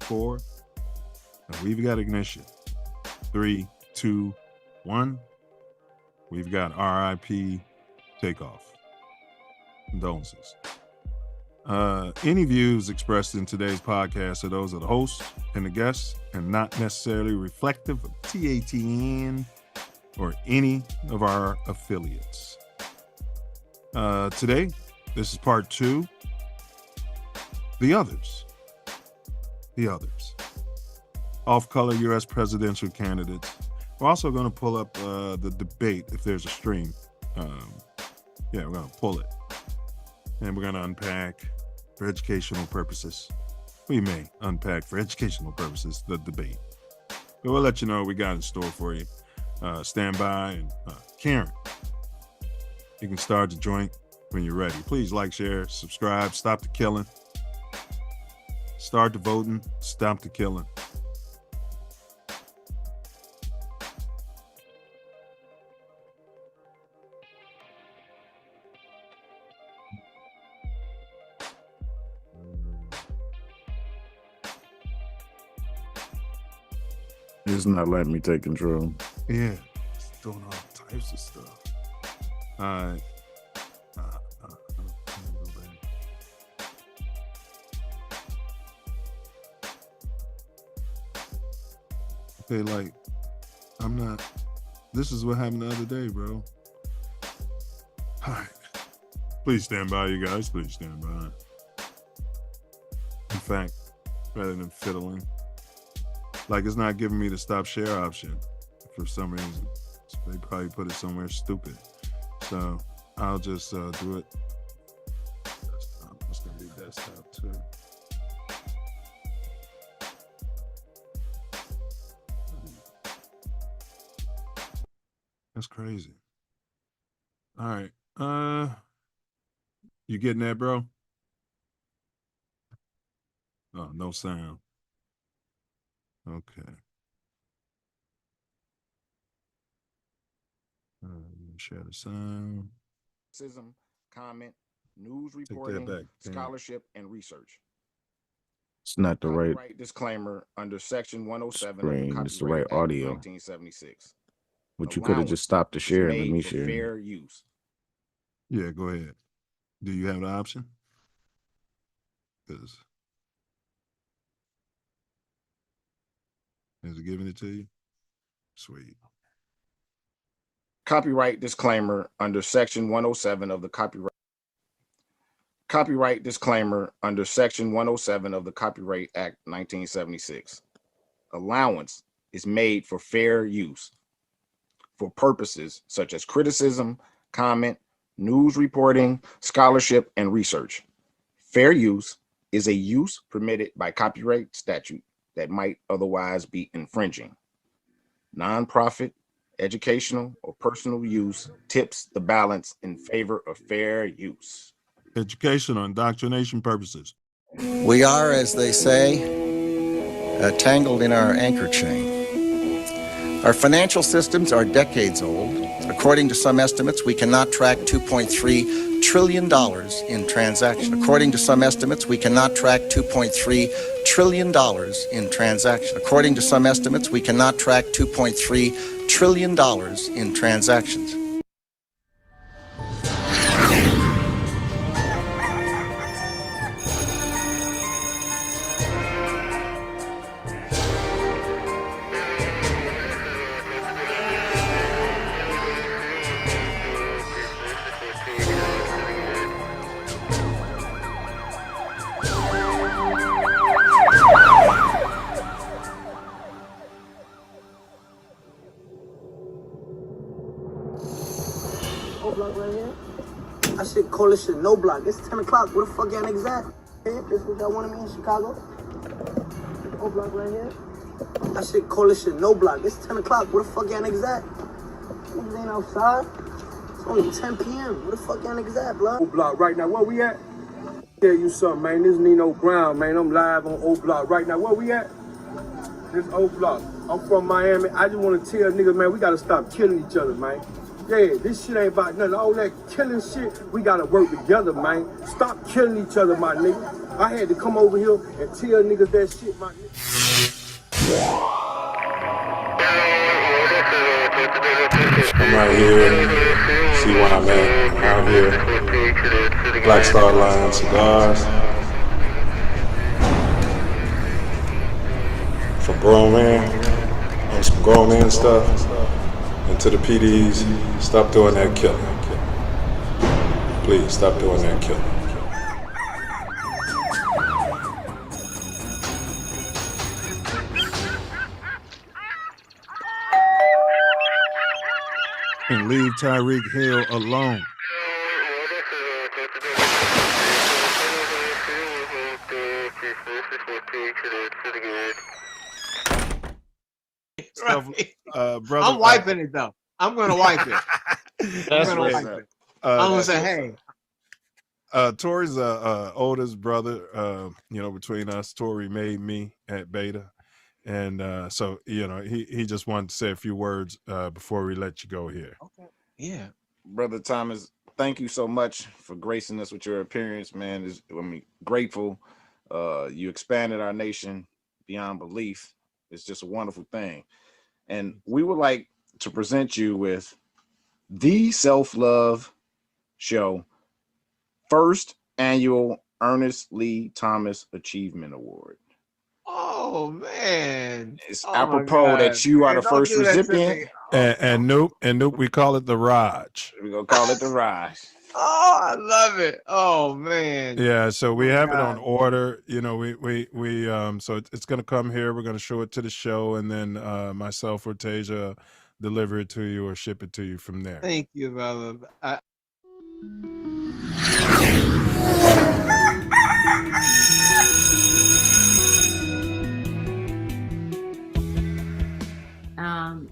4. And we've got ignition. 3, 2, 1. We've got RIP takeoff. Condolences. Any views expressed in today's podcast are those of the host and the guests and not necessarily reflective of TATN or any of our affiliates. Today, this is part 2. The others. Off-color U.S. presidential candidates. We're also going to pull up the debate if there's a stream. We're going to pull it. And we're going to unpack for educational purposes. We may unpack for educational purposes the debate. But we'll let you know what we got in store for you. Stand by. And Karen, you can start the joint when you're ready. Please like, share, subscribe, stop the killing. Start the voting, stop the killing. It's not letting me take control. Yeah, it's doing all types of stuff. All right. Okay, like, this is what happened the other day, bro. All right. Please stand by, you guys. Please stand by. In fact, rather than fiddling, like, it's not giving me the stop share option for some reason. So they probably put it somewhere stupid. So I'll just do it. Desktop. It's going to be desktop too. That's crazy. All right. You getting that, bro? Oh, no sound. Okay. Share the sound. Comment, news reporting, scholarship, and research. It's not the right disclaimer under Section 107 screen. of the It's the right audio. 1976. But you could have just stopped the share and let me share. Fair use. Yeah, go ahead. Do you have the option? Because is it giving it to you? Sweet. Copyright disclaimer under Section 107 of the Copyright disclaimer under Section 107 of the Copyright Act 1976. Allowance is made for fair use for purposes such as criticism, comment, news reporting, scholarship, and research. Fair use is a use permitted by copyright statute that might otherwise be infringing. Nonprofit, educational, or personal use tips the balance in favor of fair use. Educational and indoctrination purposes. We are, as they say, tangled in our anchor chain. Our financial systems are decades old. According to some estimates, we cannot track $2.3 trillion in transactions. According to some estimates, we cannot track $2.3 trillion in transactions. According to some estimates, we cannot track $2.3 trillion in transactions. Call this shit no block. It's 10 o'clock. Where the fuck y'all niggas at? This what y'all wanted me in Chicago? No block right here. I should call this shit no block. It's 10 o'clock. Where the fuck y'all niggas at? Niggas ain't outside. It's only 10 p.m. Where the fuck y'all niggas at, blood? O Block right now. Where we at? Tell you something, man. This is Nino Brown, man. I'm live on O Block right now. Where we at? This O Block. I'm from Miami. I just want to tell niggas, man, we got to stop killing each other, man. Yeah, this shit ain't about nothing. All that killing shit, we gotta work together, man. Stop killing each other, my nigga. I had to come over here and tell niggas that shit, my nigga. I'm right here. See where I'm at. I'm out here. Black Star Line cigars. For grown man. On some grown man stuff. And to the PDs, stop doing that killing. Please stop doing that killing. And leave Tyreek Hill alone. Brother, I'm wiping it though. I'm gonna wipe it. That's I'm gonna wipe it. I'm gonna say, hey. Tori's oldest brother, between us. Tori made me at Beta. And so, he just wanted to say a few words before we let you go here. Okay. Yeah. Brother Thomas, thank you so much for gracing us with your appearance, man. Grateful. You expanded our nation beyond belief. It's just a wonderful thing. And we would like to present you with the Self Luv Show first annual Ernest Lee Thomas Achievement Award. Oh man. It's Oh, apropos that you are the first recipient. And Noop, we call it the Raj. We're gonna call it the Raj. Oh, I love it. Oh man. Yeah, so we have it on order. So it's gonna come here. We're gonna show it to the show, and then myself or Tasia deliver it to you or ship it to you from there. Thank you, brother.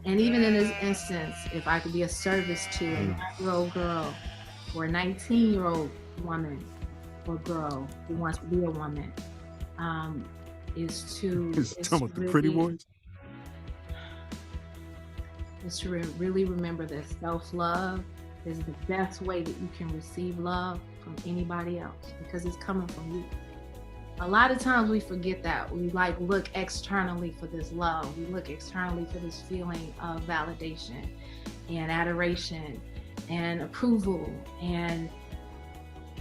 And even in this instance, if I could be of service to a 9-year-old girl or a 19-year-old woman or girl who wants to be a woman, is to the pretty voice. Is to really remember that self-love is the best way that you can receive love from anybody else, because it's coming from you. A lot of times we forget that. We look externally for this love. We look externally for this feeling of validation and adoration and approval, and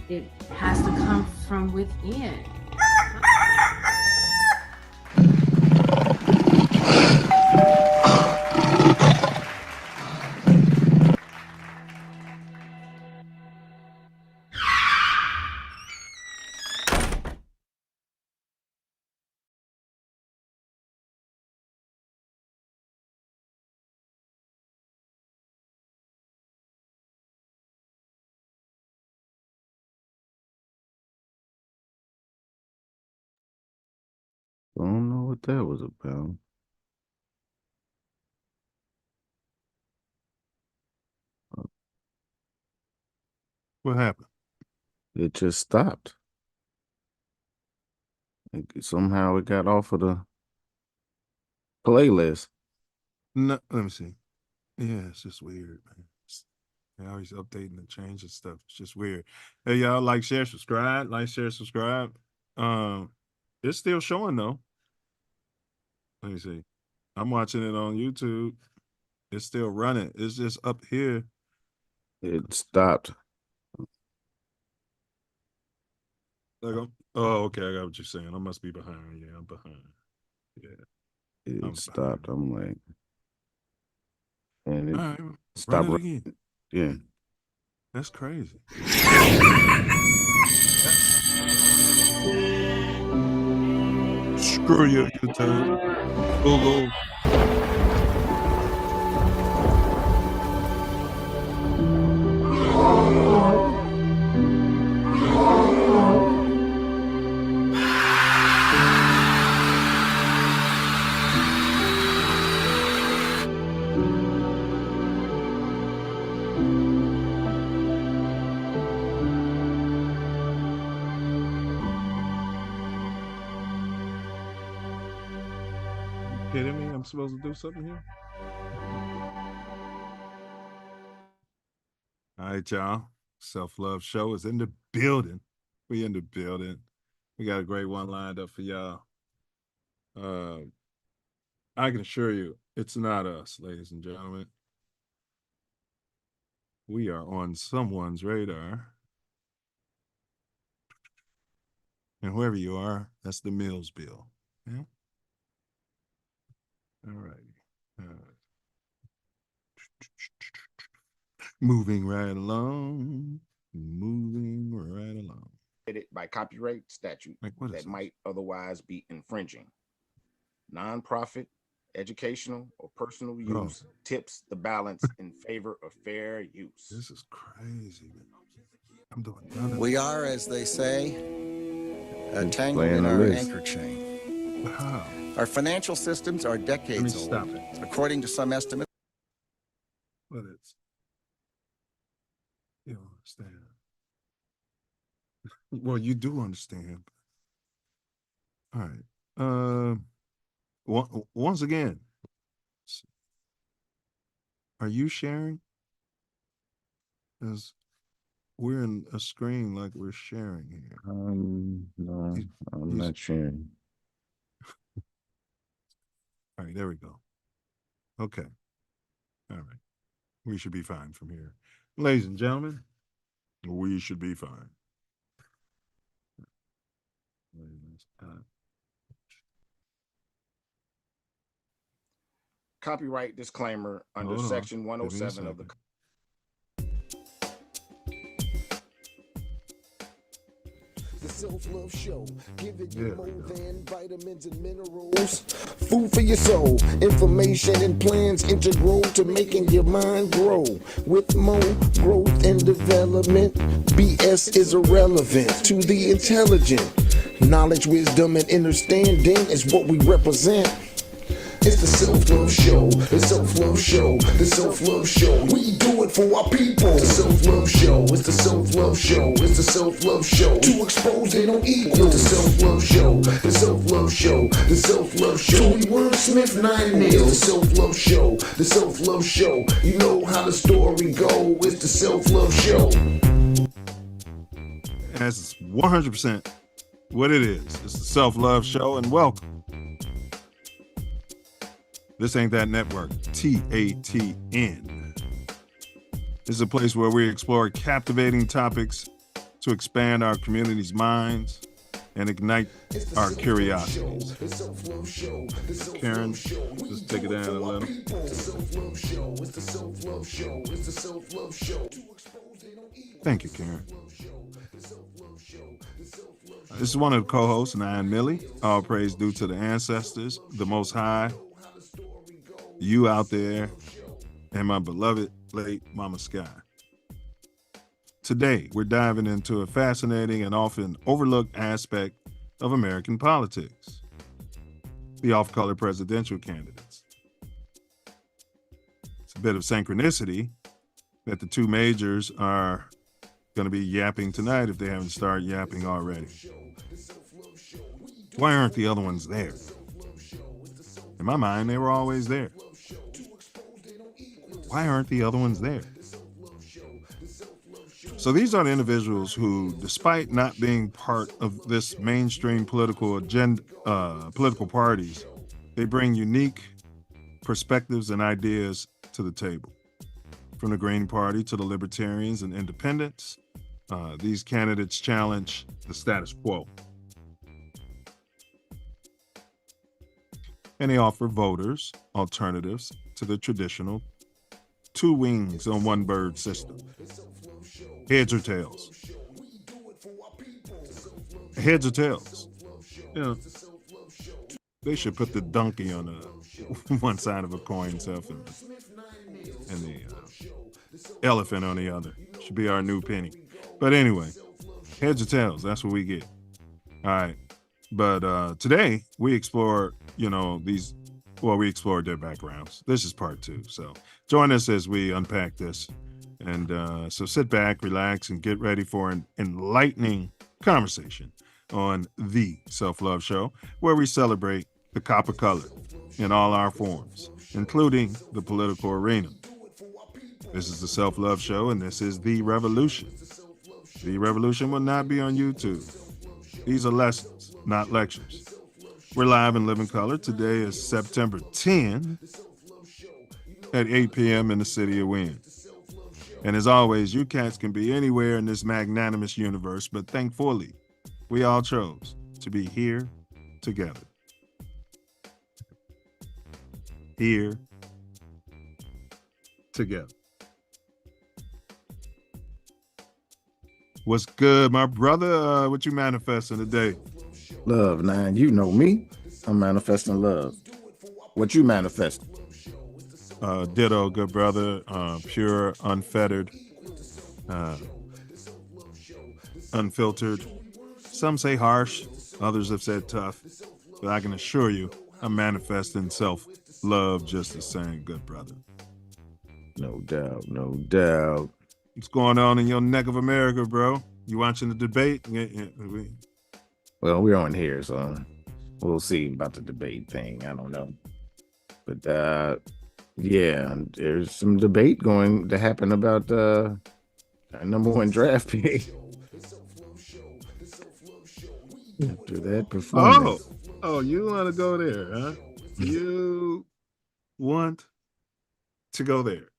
it has to come from within. I don't know what that was about. What happened? It just stopped. Somehow it got off of the playlist. No, let me see. Yeah, it's just weird, man. They're always updating and changing stuff. It's just weird. Hey, y'all, like, share, subscribe. Like, share, subscribe. It's still showing though. Let me see. I'm watching it on YouTube. It's still running. It's just up here. It stopped. Oh, okay. I got what you're saying. I must be behind. Yeah, I'm behind. Yeah. It stopped. I'm like, and it All right, stopped. run it again. Yeah. That's crazy. Screw you, YouTube. Google. Kidding me? I'm supposed to do something here? All right, y'all. Self Love Show is in the building. We in the building. We got a great one lined up for y'all. I can assure you, it's not us, ladies and gentlemen. We are on someone's radar. And whoever you are, that's the Mills bill. Yeah. All right. Moving right along. Moving right along. By copyright statute that might otherwise be infringing. Nonprofit, educational, or personal use tips the balance in favor of fair use. This is crazy. I'm doing none of We are, as they say, tangled in our anchor chain. Wow. Our financial systems are decades old. Stop it. According to some estimates. But it's, you don't understand. Well, you do understand. All right. Once again, are you sharing? Because we're in a screen like we're sharing here. No, I'm not sharing. All right, there we go. Okay. All right. We should be fine from here. Ladies and gentlemen, we should be fine. Copyright disclaimer under section 107 of the Self Love Show, giving you more than vitamins and minerals. Food for your soul, information and plans integral to making your mind grow. With more growth and development, BS is irrelevant to the intelligent. Knowledge, wisdom, and understanding is what we represent. It's the Self Love Show, the Self Love Show, the Self Love Show. We do it for our people. The Self Love Show, it's the Self Love Show, it's the Self Love Show. To expose they don't equal. The Self Love Show, the Self Love Show, the Self Love Show. We wordsmith 9 mil. The Self Love Show, the Self Love Show. You know how the story go. It's the Self Love Show. That's 100% what it is. It's the Self Love Show, and welcome. This ain't that network, TATN. This is a place where we explore captivating topics to expand our community's minds and ignite our curiosities. Karen, just take it down a little. Thank you, Karen. This is one of the co-hosts, and I am Millie. All praise due to the ancestors, the Most High, you out there, and my beloved late Mama Sky. Today, we're diving into a fascinating and often overlooked aspect of American politics: the off-color presidential candidates. It's a bit of synchronicity that the two majors are going to be yapping tonight if they haven't started yapping already. Why aren't the other ones there? In my mind, they were always there. Why aren't the other ones there? So these are the individuals who, despite not being part of this mainstream political agenda, political parties, they bring unique perspectives and ideas to the table. From the Green Party to the Libertarians and Independents, these candidates challenge the status quo. And they offer voters alternatives to the traditional two wings on one bird system. Heads or tails? Heads or tails? You know, they should put the donkey on one side of a coin self and the elephant on the other. Should be our new penny. But anyway, heads or tails, that's what we get. All right. But today we explore, we explored their backgrounds. This is part 2. So join us as we unpack this. And so sit back, relax, and get ready for an enlightening conversation on the Self Love Show, where we celebrate the copper color in all our forms, including the political arena. This is the Self Love Show, and this is The Revolution. The Revolution will not be on YouTube. These are lessons, not lectures. We're live in living color. Today is September 10 at 8 p.m. in the city of Wynn. And as always, you cats can be anywhere in this magnanimous universe, but thankfully, we all chose to be here together. Here together. What's good, my brother? What you manifesting today? Love, man. You know me. I'm manifesting love. What you manifesting? Ditto, good brother. Pure, unfettered, unfiltered. Some say harsh, others have said tough, but I can assure you I'm manifesting self-love just the same, good brother. No doubt, no doubt. What's going on in your neck of America, bro? You watching the debate? Well, we're on here, so we'll see about the debate thing. I don't know. But yeah, there's some debate going to happen about our number one draft pick. After that performance. Oh, you want to go there, huh? You want to go there.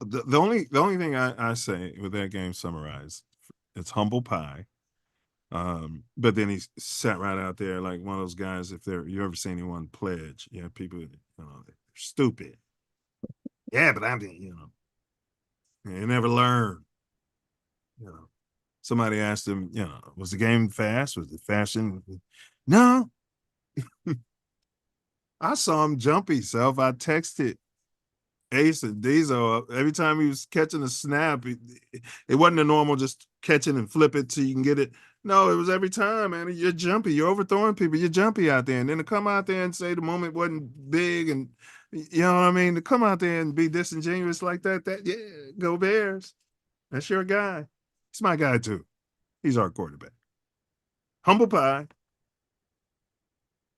The only thing I say with that game summarized, it's humble pie. But then he sat right out there like one of those guys. If you ever see anyone pledge, people, they're stupid. Yeah, but I'm, they never learn. Somebody asked him, was the game fast? Was it fashion? No. I saw him jumpy, Self. I texted Ace and Diesel every time he was catching a snap. It wasn't a normal just catching and flip it so you can get it. No, it was every time, man. You're jumpy. You're overthrowing people. You're jumpy out there. And then to come out there and say the moment wasn't big and, you know what I mean? To come out there and be disingenuous like that, yeah, go Bears. That's your guy. He's my guy, too. He's our quarterback. Humble pie.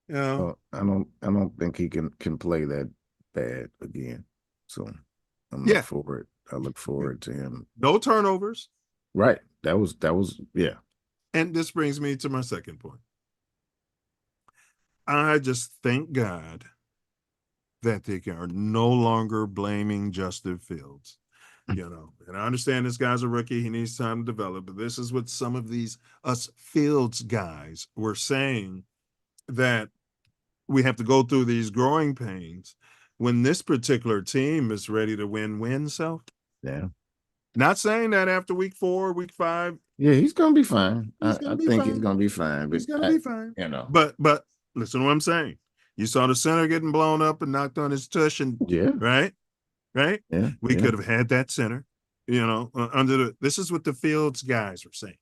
Well, I don't think he can play that bad again. So I look forward to him. No turnovers. Right. That was yeah. And this brings me to my second point. I just thank God that they are no longer blaming Justin Fields. And I understand this guy's a rookie. He needs time to develop. But this is what some of us Fields guys were saying, that we have to go through these growing pains when this particular team is ready to win. Self. Yeah. Not saying that after week 4, week 5. Yeah, he's gonna be fine. I think fine. he's gonna be fine. He's gonna be fine. But listen to what I'm saying. You saw the center getting blown up and knocked on his tush, and right. Yeah, we could have had that center. This is what the Fields guys were saying.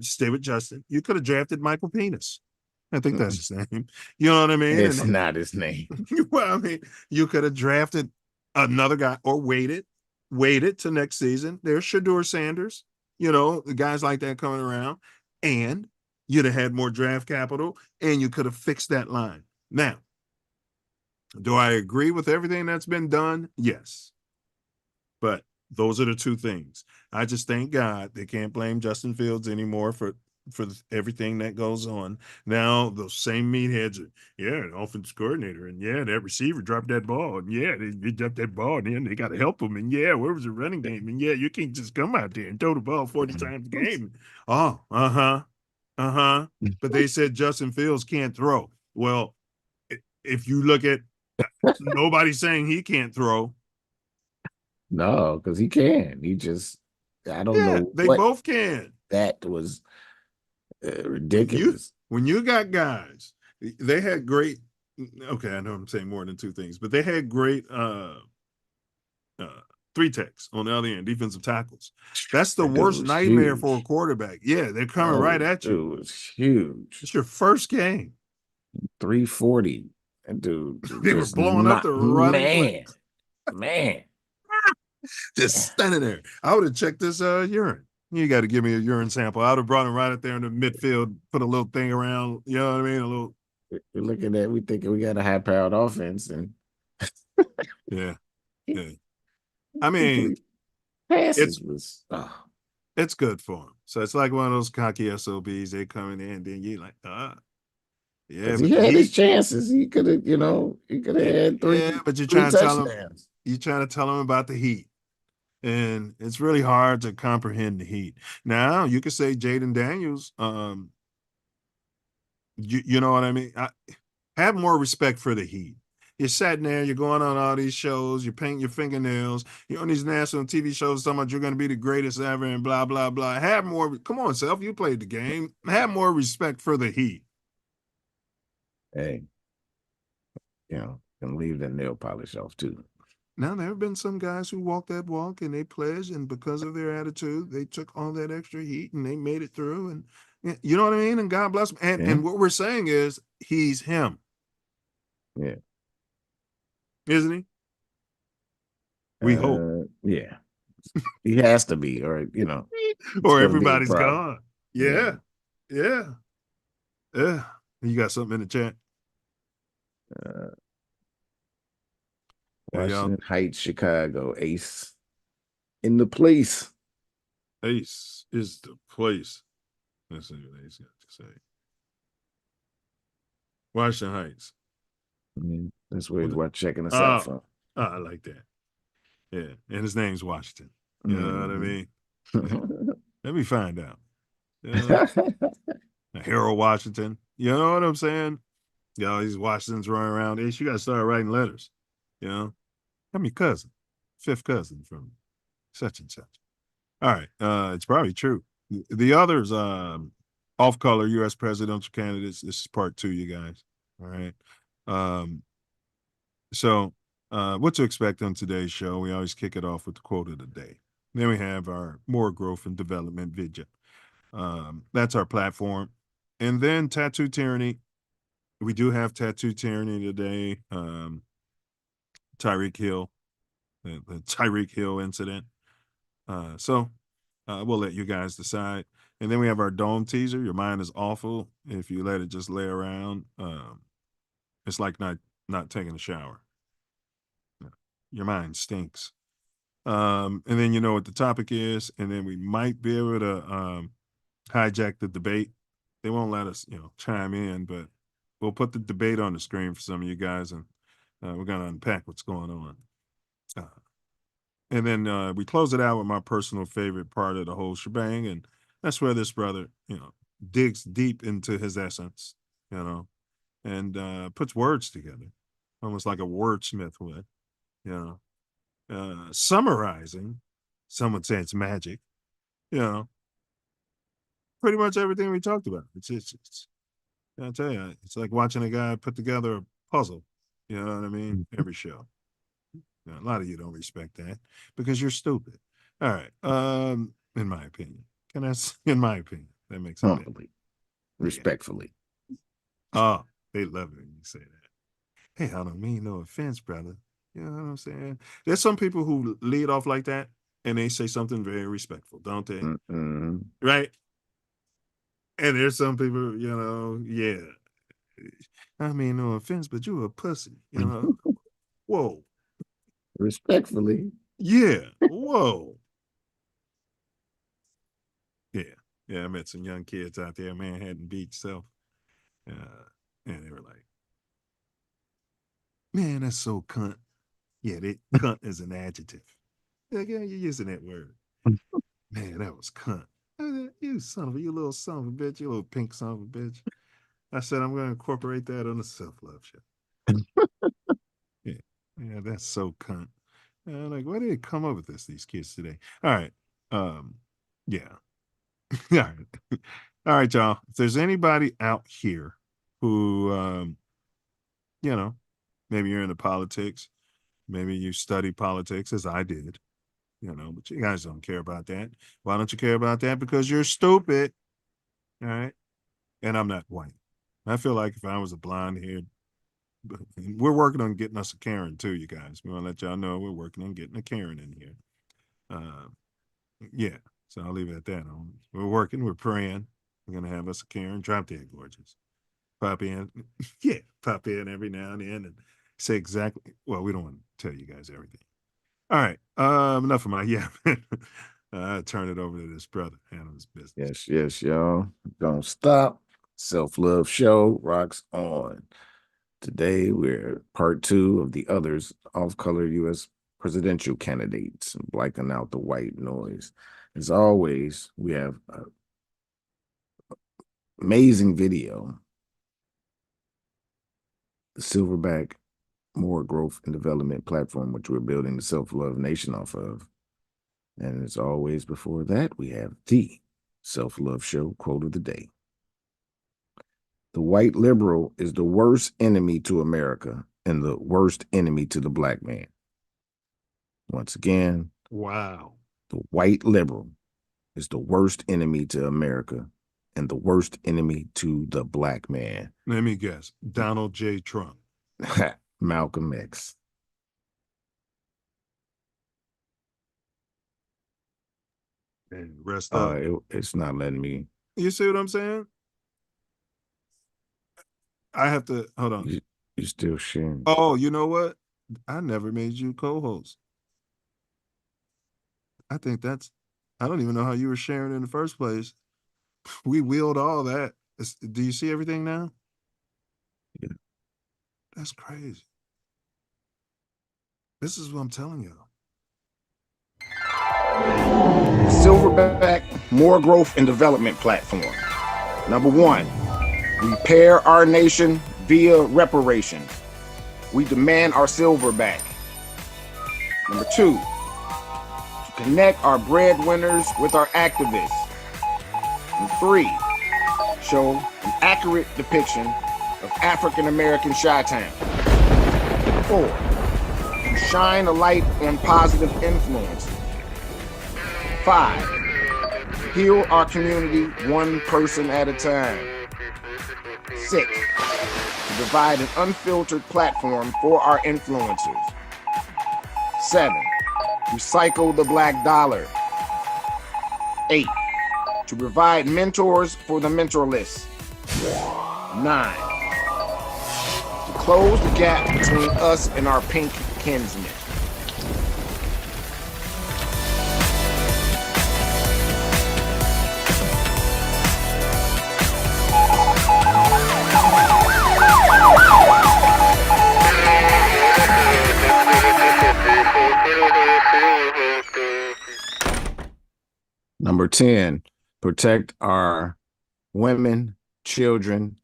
Stay with Justin. You could have drafted Michael Penis. I think that's his name. You know what I mean? It's not his name. Well, I mean, you could have drafted another guy or waited to next season. There's Shedeur Sanders, guys like that coming around, and you'd have had more draft capital, and you could have fixed that line. Now, do I agree with everything that's been done? Yes. But those are the two things. I just thank God they can't blame Justin Fields anymore for everything that goes on. Now, those same meatheads are, an offensive coordinator, and that receiver dropped that ball, and they dropped that ball, and then they got to help him, and where was the running game? And you can't just come out there and throw the ball 40 times a game. Oh, But they said Justin Fields can't throw. Well, if you look at, nobody's saying he can't throw. No, because he can. He just, I don't know. They both can. That was ridiculous. When you got guys, they had great. Okay, I know I'm saying more than two things, but they had great 3-techs on the other end, defensive tackles. That's the worst nightmare for a quarterback. Yeah, they're coming right at you. It was huge. It's your first game. 340. That dude. They were blowing up the run. Man. Just standing there. I would have checked this urine. You got to give me a urine sample. I would have brought him right up there in the midfield, put a little thing around, you know what I mean? A little. We're looking at, we thinking we got a high-powered offense. And yeah. I mean, passes was it's good for him. So it's like one of those cocky SOBs. They coming in, then you like, yeah, because but he the had his Heat, chances. He could have, he could have had yeah, but three touchdowns. you're trying to tell him about the Heat. And it's really hard to comprehend the Heat. Now you could say Jaden Daniels, you know what I mean? Have more respect for the Heat. You're sitting there, you're going on all these shows, you're painting your fingernails, you're on these national TV shows talking about you're going to be the greatest ever and blah, blah, blah. Come on, Self, you played the game. Have more respect for the Heat. Hey, can leave the nail polish off too. Now, there have been some guys who walked that walk and they pledged, and because of their attitude, they took all that extra heat and they made it through. And you know what I mean? And God bless them. And what we're saying is he's him. Yeah. Isn't he? We hope. Yeah. He has to be, or or everybody's gone. Yeah. Yeah. Yeah. You got something in the chat? Washington Heights, Chicago. Ace in the place. Ace is the place. Let's see what Ace got to say. Washington Heights. That's where we're checking us out from. Oh, I like that. Yeah. And his name's Washington. You know what I mean? Yeah. Let me find out. Harold Washington. You know what I'm saying? These Washingtons running around. Ace, you got to start writing letters. I'm your cousin, fifth cousin from such and such. All right. It's probably true. The others, off-color U.S. presidential candidates. This is part 2, you guys. All right. So what to expect on today's show? We always kick it off with the quote of the day. Then we have our more growth and development video. That's our platform. And then tattoo tyranny. We do have tattoo tyranny today. Tyreek Hill, the Tyreek Hill incident. So we'll let you guys decide. And then we have our dome teaser. Your mind is awful if you let it just lay around. It's like not taking a shower. Your mind stinks. And then you know what the topic is. And then we might be able to hijack the debate. They won't let us, chime in, but we'll put the debate on the screen for some of you guys, and we're going to unpack what's going on. And then we close it out with my personal favorite part of the whole shebang, and that's where this brother, digs deep into his essence, and puts words together, almost like a wordsmith would, summarizing. Some would say it's magic, pretty much everything we talked about. It's I'll tell you, it's like watching a guy put together a puzzle. You know what I mean? Every show. A lot of you don't respect that because you're stupid. All right. In my opinion. In my opinion, that makes sense. Humbly, respectfully. Oh, they love it when you say that. Hey, I don't mean no offense, brother. You know what I'm saying? There's some people who lead off like that and they say something very respectful, don't they? Right? And there's some people, yeah. I mean, no offense, but you're a pussy, Whoa. Respectfully. Yeah. Whoa. Yeah. I met some young kids out there, Manhattan Beach, Self. And they were like, man, that's so cunt. Yeah, cunt is an adjective. Like, yeah, you're using that word. Man, that was cunt. You little son of a bitch, you little pink son of a bitch. I said, I'm going to incorporate that on the Self Luv Show. Yeah, that's so cunt. Like, why did they come up with these kids today? All right. Yeah. All right. All right, y'all. If there's anybody out here who, maybe you're into politics, maybe you study politics as I did, but you guys don't care about that. Why don't you care about that? Because you're stupid. All right. And I'm not white. I feel like if I was a blonde haired, we're working on getting us a Karen too, you guys. We want to let y'all know we're working on getting a Karen in here. Yeah. So I'll leave it at that. We're working, we're praying. We're going to have us a Karen. Drop dead gorgeous. Pop in. Yeah. Pop in every now and then and say exactly. Well, we don't want to tell you guys everything. All right. Enough of my yapping. I turn it over to this brother. Handle his business. Yes, y'all. Don't stop. Self Love Show rocks on. Today, we're part 2 of the others off-color U.S. presidential candidates, blacking out the white noise. As always, we have an amazing video. The Silverback More Growth and Development platform, which we're building the Self Love Nation off of. And as always, before that, we have the Self Love Show quote of the day. The white liberal is the worst enemy to America and the worst enemy to the black man. Once again, Wow. the white liberal is the worst enemy to America and the worst enemy to the black man. Let me guess. Donald J. Trump. Malcolm X. And rest up. It's not letting me. You see what I'm saying? I have to hold on. You're still sharing. Oh, you know what? I never made you co-host. I think I don't even know how you were sharing in the first place. We wheeled all that. Do you see everything now? Yeah. That's crazy. This is what I'm telling you. Silverback More Growth and Development platform. Number 1, repair our nation via reparations. We demand our silver back. Number 2, to connect our breadwinners with our activists. Number 3, show an accurate depiction of African-American Chi-Town. 4, to shine a light on positive influences. 5, heal our community one person at a time. 6, to provide an unfiltered platform for our influencers. 7, recycle the black dollar. 8, to provide mentors for the mentorless. 9, to close the gap between us and our pink kinsmen. Number 10, protect our women, children,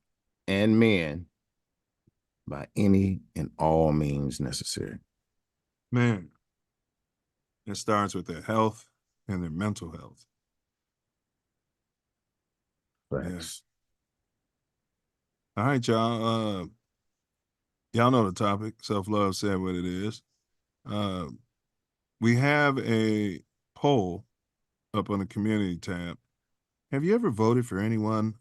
and men by any and all means necessary. Man, it starts with their health and their mental health. Thanks. Yeah. All right, y'all. Y'all know the topic. Self-love said what it is. We have a poll up on the community tab. Have you ever voted for anyone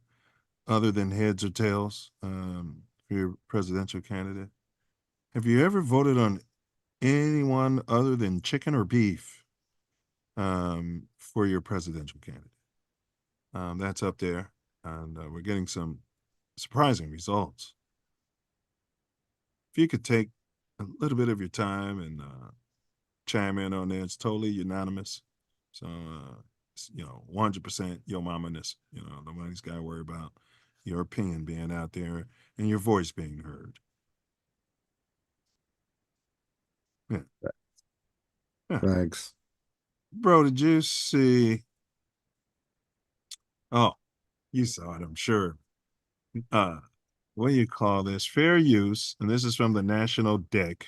other than heads or tails for your presidential candidate? Have you ever voted on anyone other than chicken or beef for your presidential candidate? That's up there, and we're getting some surprising results. If you could take a little bit of your time and chime in on there, it's totally unanimous. So, 100% your mama-ness. Nobody's got to worry about your opinion being out there and your voice being heard. Yeah. Thanks. Bro, did you see? Oh, you saw it, I'm sure. What do you call this? Fair use, and this is from the National Deck,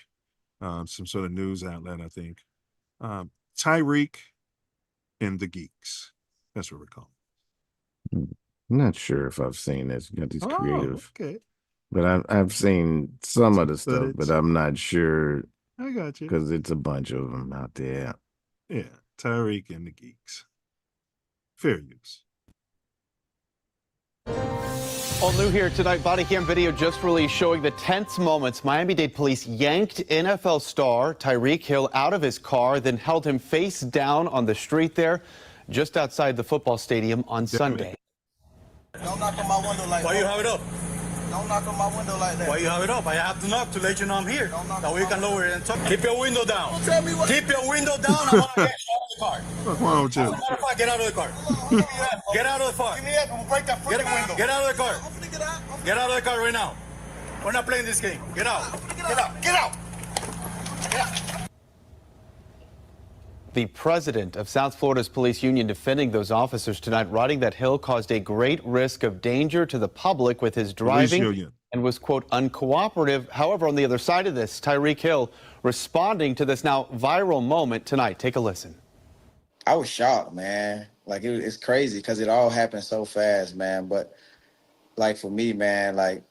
some sort of news outlet, I think. Tyreek and the Geeks. That's what we're calling. I'm not sure if I've seen this. You got these creative. Okay. But I've seen some of the stuff, footage. but I'm not sure I got you. because it's a bunch of them out there. Yeah, Tyreek and the Geeks. Fair use. All new here tonight, body cam video just released showing the tense moments Miami-Dade police yanked NFL star Tyreek Hill out of his car, then held him face down on the street there just outside the football stadium on Sunday. Don't knock on my window like why you have it up? Don't knock on my window like that. Why you have it up? I have to knock to let you know I'm here. That way you can lower it and talk. Keep your window down. Don't tell me what. Keep your window down. I want to get you out of the car. What's wrong with As a you? matter of fact, get out of the car. Get out of the car. Give me that. I'm gonna break that freaking window. Get out of the car. I'm finna get out. Get out of the car right now. We're not playing this game. Get out. Get out. Get out. Get out. The president of South Florida's police union defending those officers tonight, writing that Hill caused a great risk of danger to the public with his driving union. and was, quote, uncooperative. However, on the other side of this, Tyreek Hill responding to this now viral moment tonight. Take a listen. I was shocked, man. Like, it's crazy because it all happened so fast, man. But, like, for me, man, like,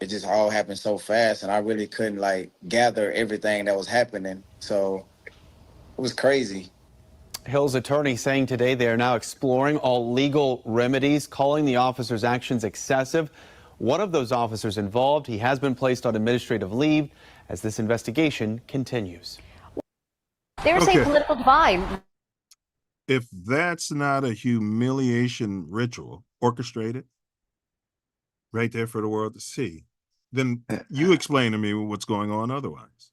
it just all happened so fast, and I really couldn't, like, gather everything that was happening. So it was crazy. Hill's attorney saying today they are now exploring all legal remedies, calling the officers' actions excessive. One of those officers involved, he has been placed on administrative leave as this investigation continues. They were saying political divide. If that's not a humiliation ritual orchestrated right there for the world to see, then you explain to me what's going on otherwise.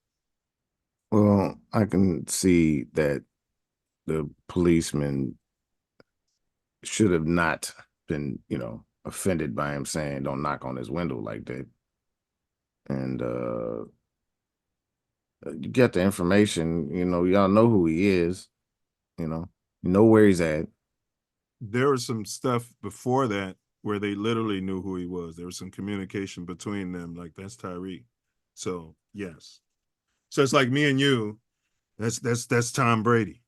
Well, I can see that the policeman should have not been, offended by him saying, don't knock on his window like that. And you get the information, y'all know who he is, you know where he's at. There was some stuff before that where they literally knew who he was. There was some communication between them, like that's Tyreek. So yes. So it's like me and you, that's Tom Brady.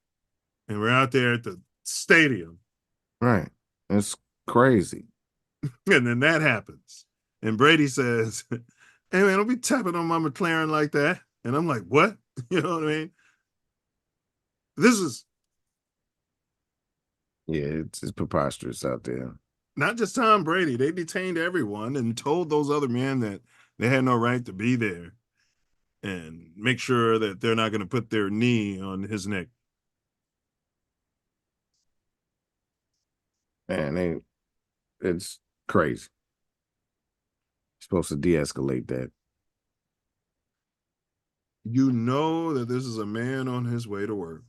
And we're out there at the stadium. Right. It's crazy. And then that happens. And Brady says, hey man, don't be tapping on my McLaren like that. And I'm like, what? You know what I mean? It's preposterous out there. Not just Tom Brady. They detained everyone and told those other men that they had no right to be there and make sure that they're not going to put their knee on his neck. Man, it's crazy. You're supposed to de-escalate that. You know that this is a man on his way to work.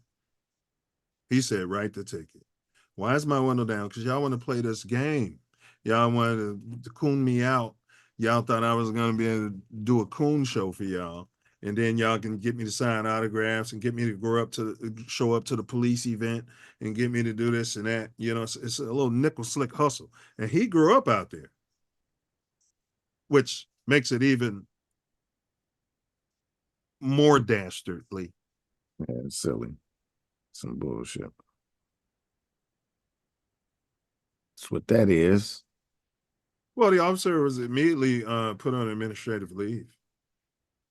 He said, write the ticket. Why is my window down? Because y'all want to play this game. Y'all wanted to coon me out. Y'all thought I was going to be able to do a coon show for y'all. And then y'all can get me to sign autographs and get me to show up to the police event and get me to do this and that. It's a little nickel slick hustle. And he grew up out there, which makes it even more dastardly. Yeah, it's silly. Some bullshit. That's what that is. Well, the officer was immediately put on administrative leave.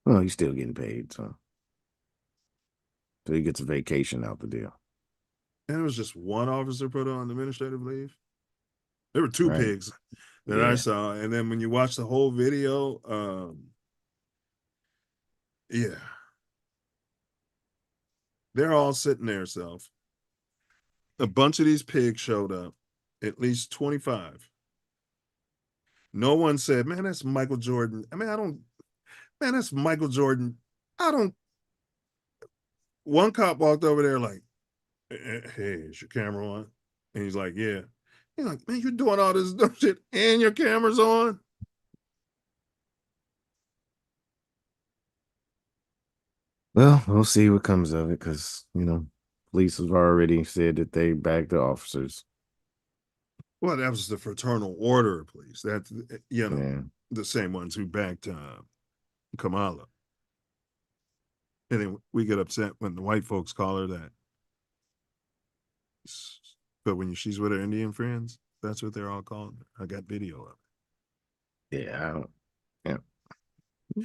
Well, he's still getting paid, so he gets a vacation out the deal. And it was just one officer put on administrative leave. There were two pigs that I saw. And then when you watch the whole video, they're all sitting there, Self. A bunch of these pigs showed up, at least 25. No one said, man, that's Michael Jordan. Man, that's Michael Jordan. One cop walked over there like, hey, is your camera on? And he's like, yeah. He's like, man, you're doing all this dumb shit and your camera's on? Well, we'll see what comes of it because, police have already said that they backed the officers. Well, that was the fraternal order of police. That's, the same ones who backed Kamala. And then we get upset when the white folks call her that. But when she's with her Indian friends, that's what they're all calling her. I got video of it. Yeah, I don't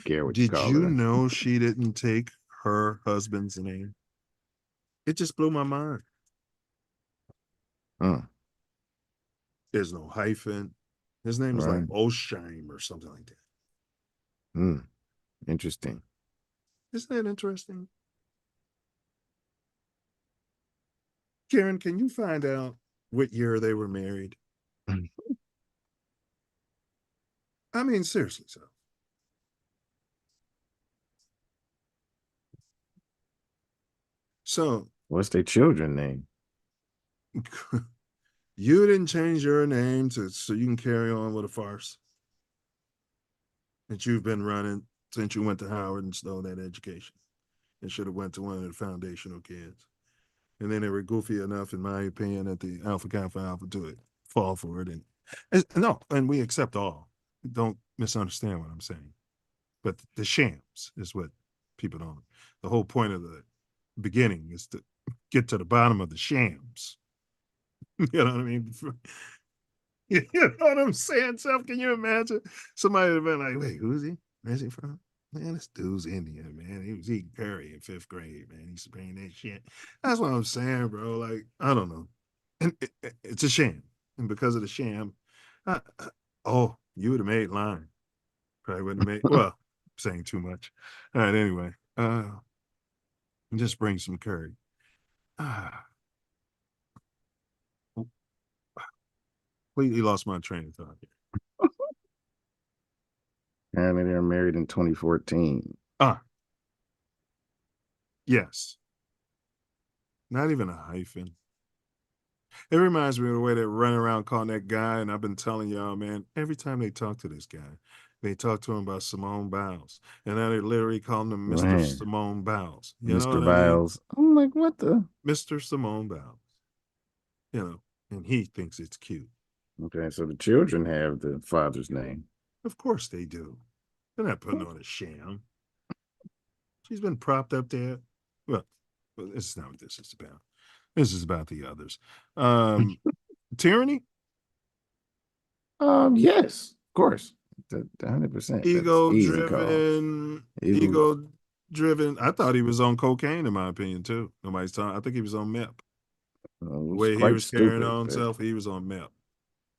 care what you call her. Did you know she didn't take her husband's name? It just blew my mind. There's no hyphen. His name is like Osheim or something like that. Interesting. Isn't that interesting? Karen, can you find out what year they were married? I mean, seriously, so. So, what's their children name? you didn't change your name so you can carry on with a farce that you've been running since you went to Howard and stole that education. It should have went to one of the foundational kids. And then they were goofy enough, in my opinion, at the Alpha Kappa Alpha to fall for it. And we accept all. Don't misunderstand what I'm saying. But the shams is what people don't. The whole point of the beginning is to get to the bottom of the shams. You know what I mean? You know what I'm saying, Self? Can you imagine? Somebody would have been like, wait, who's he? Where's he from? Man, this dude's Indian, man. He was eating curry in 5th grade, man. He's spraying that shit. That's what I'm saying, bro. Like, I don't know. And it's a sham. And because of the sham, you would have made line. Probably wouldn't have made, well, I'm saying too much. All right, anyway. Just bring some curry. Completely lost my train of thought here. And they were married in 2014. Yes. Not even a hyphen. It reminds me of the way they run around calling that guy, and I've been telling y'all, man, every time they talk to this guy, they talk to him about Simone Biles. And now they literally call him Mr. Man. Simone Biles. You know Mr. what I mean? Biles. I'm like, what the? Mr. Simone Biles. You know, and he thinks it's cute. Okay, so the children have the father's name. Of course they do. They're not putting on a sham. She's been propped up there. Well, this is not what this is about. This is about the others. Tyranny? Yes, of course. 100%. Ego driven. I thought he was on cocaine, in my opinion, too. Nobody's talking. I think he was on meth. The way he was carrying on himself, he was on meth.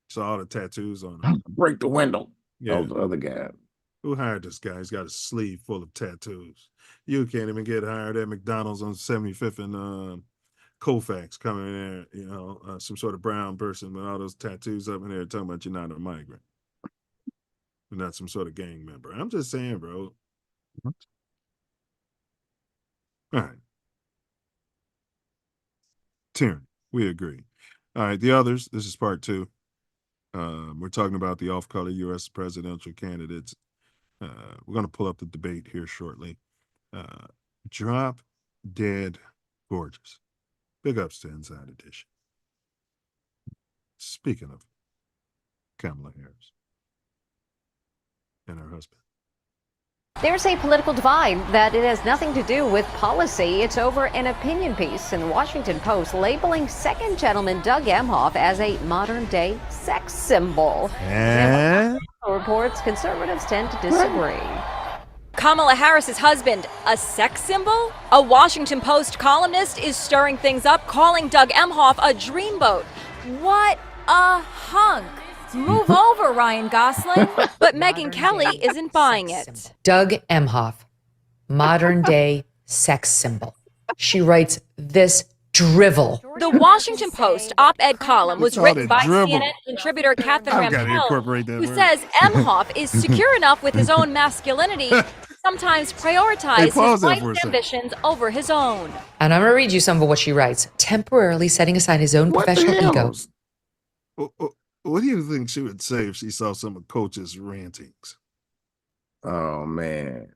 Saw all the tattoos on him. Break the window. Yeah. Oh, the other guy. Who hired this guy? He's got a sleeve full of tattoos. You can't even get hired at McDonald's on 75th and Colfax coming in there, you know, some sort of brown person with all those tattoos up in there talking about you're not a migrant. You're not some sort of gang member. I'm just saying, bro. All right. Tyranny. We agree. All right. The others, this is part 2. We're talking about the off-color U.S. presidential candidates. We're going to pull up the debate here shortly. Drop Dead Gorgeous. Big ups to Inside Edition. Speaking of Kamala Harris and her husband. There's a political divide that it has nothing to do with policy. It's over an opinion piece in the Washington Post labeling second gentleman Doug Emhoff as a modern-day sex symbol. Reports conservatives tend to disagree. Kamala Harris's husband, a sex symbol? A Washington Post columnist is stirring things up, calling Doug Emhoff a dreamboat. What a hunk. Move over, Ryan Gosling. But Megyn Kelly isn't buying it. Doug Emhoff, modern day sex symbol. She writes this drivel. The Washington Post op-ed column was written by CNN contributor Catherine Rampell, who says Emhoff is secure enough with his own masculinity to sometimes prioritize his wife's ambitions over his own. And I'm going to read you some of what she writes, temporarily setting aside his own professional ego. What do you think she would say if she saw some of Coach's rantings? Oh, man.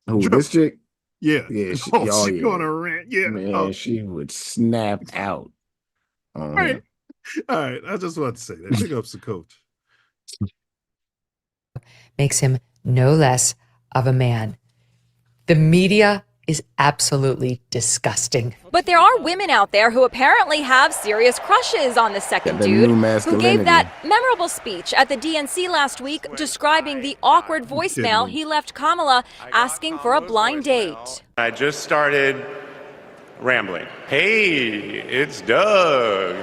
Who, this chick? Yeah. Yeah. She's going to rant. Yeah. Man, she would snap out. All right. I just want to say that. Big ups to Coach. Makes him no less of a man. The media is absolutely disgusting. But there are women out there who apparently have serious crushes on the second dude who gave that memorable speech at the DNC last week describing the awkward voicemail he left Kamala asking for a blind date. I just started rambling. Hey, it's Doug.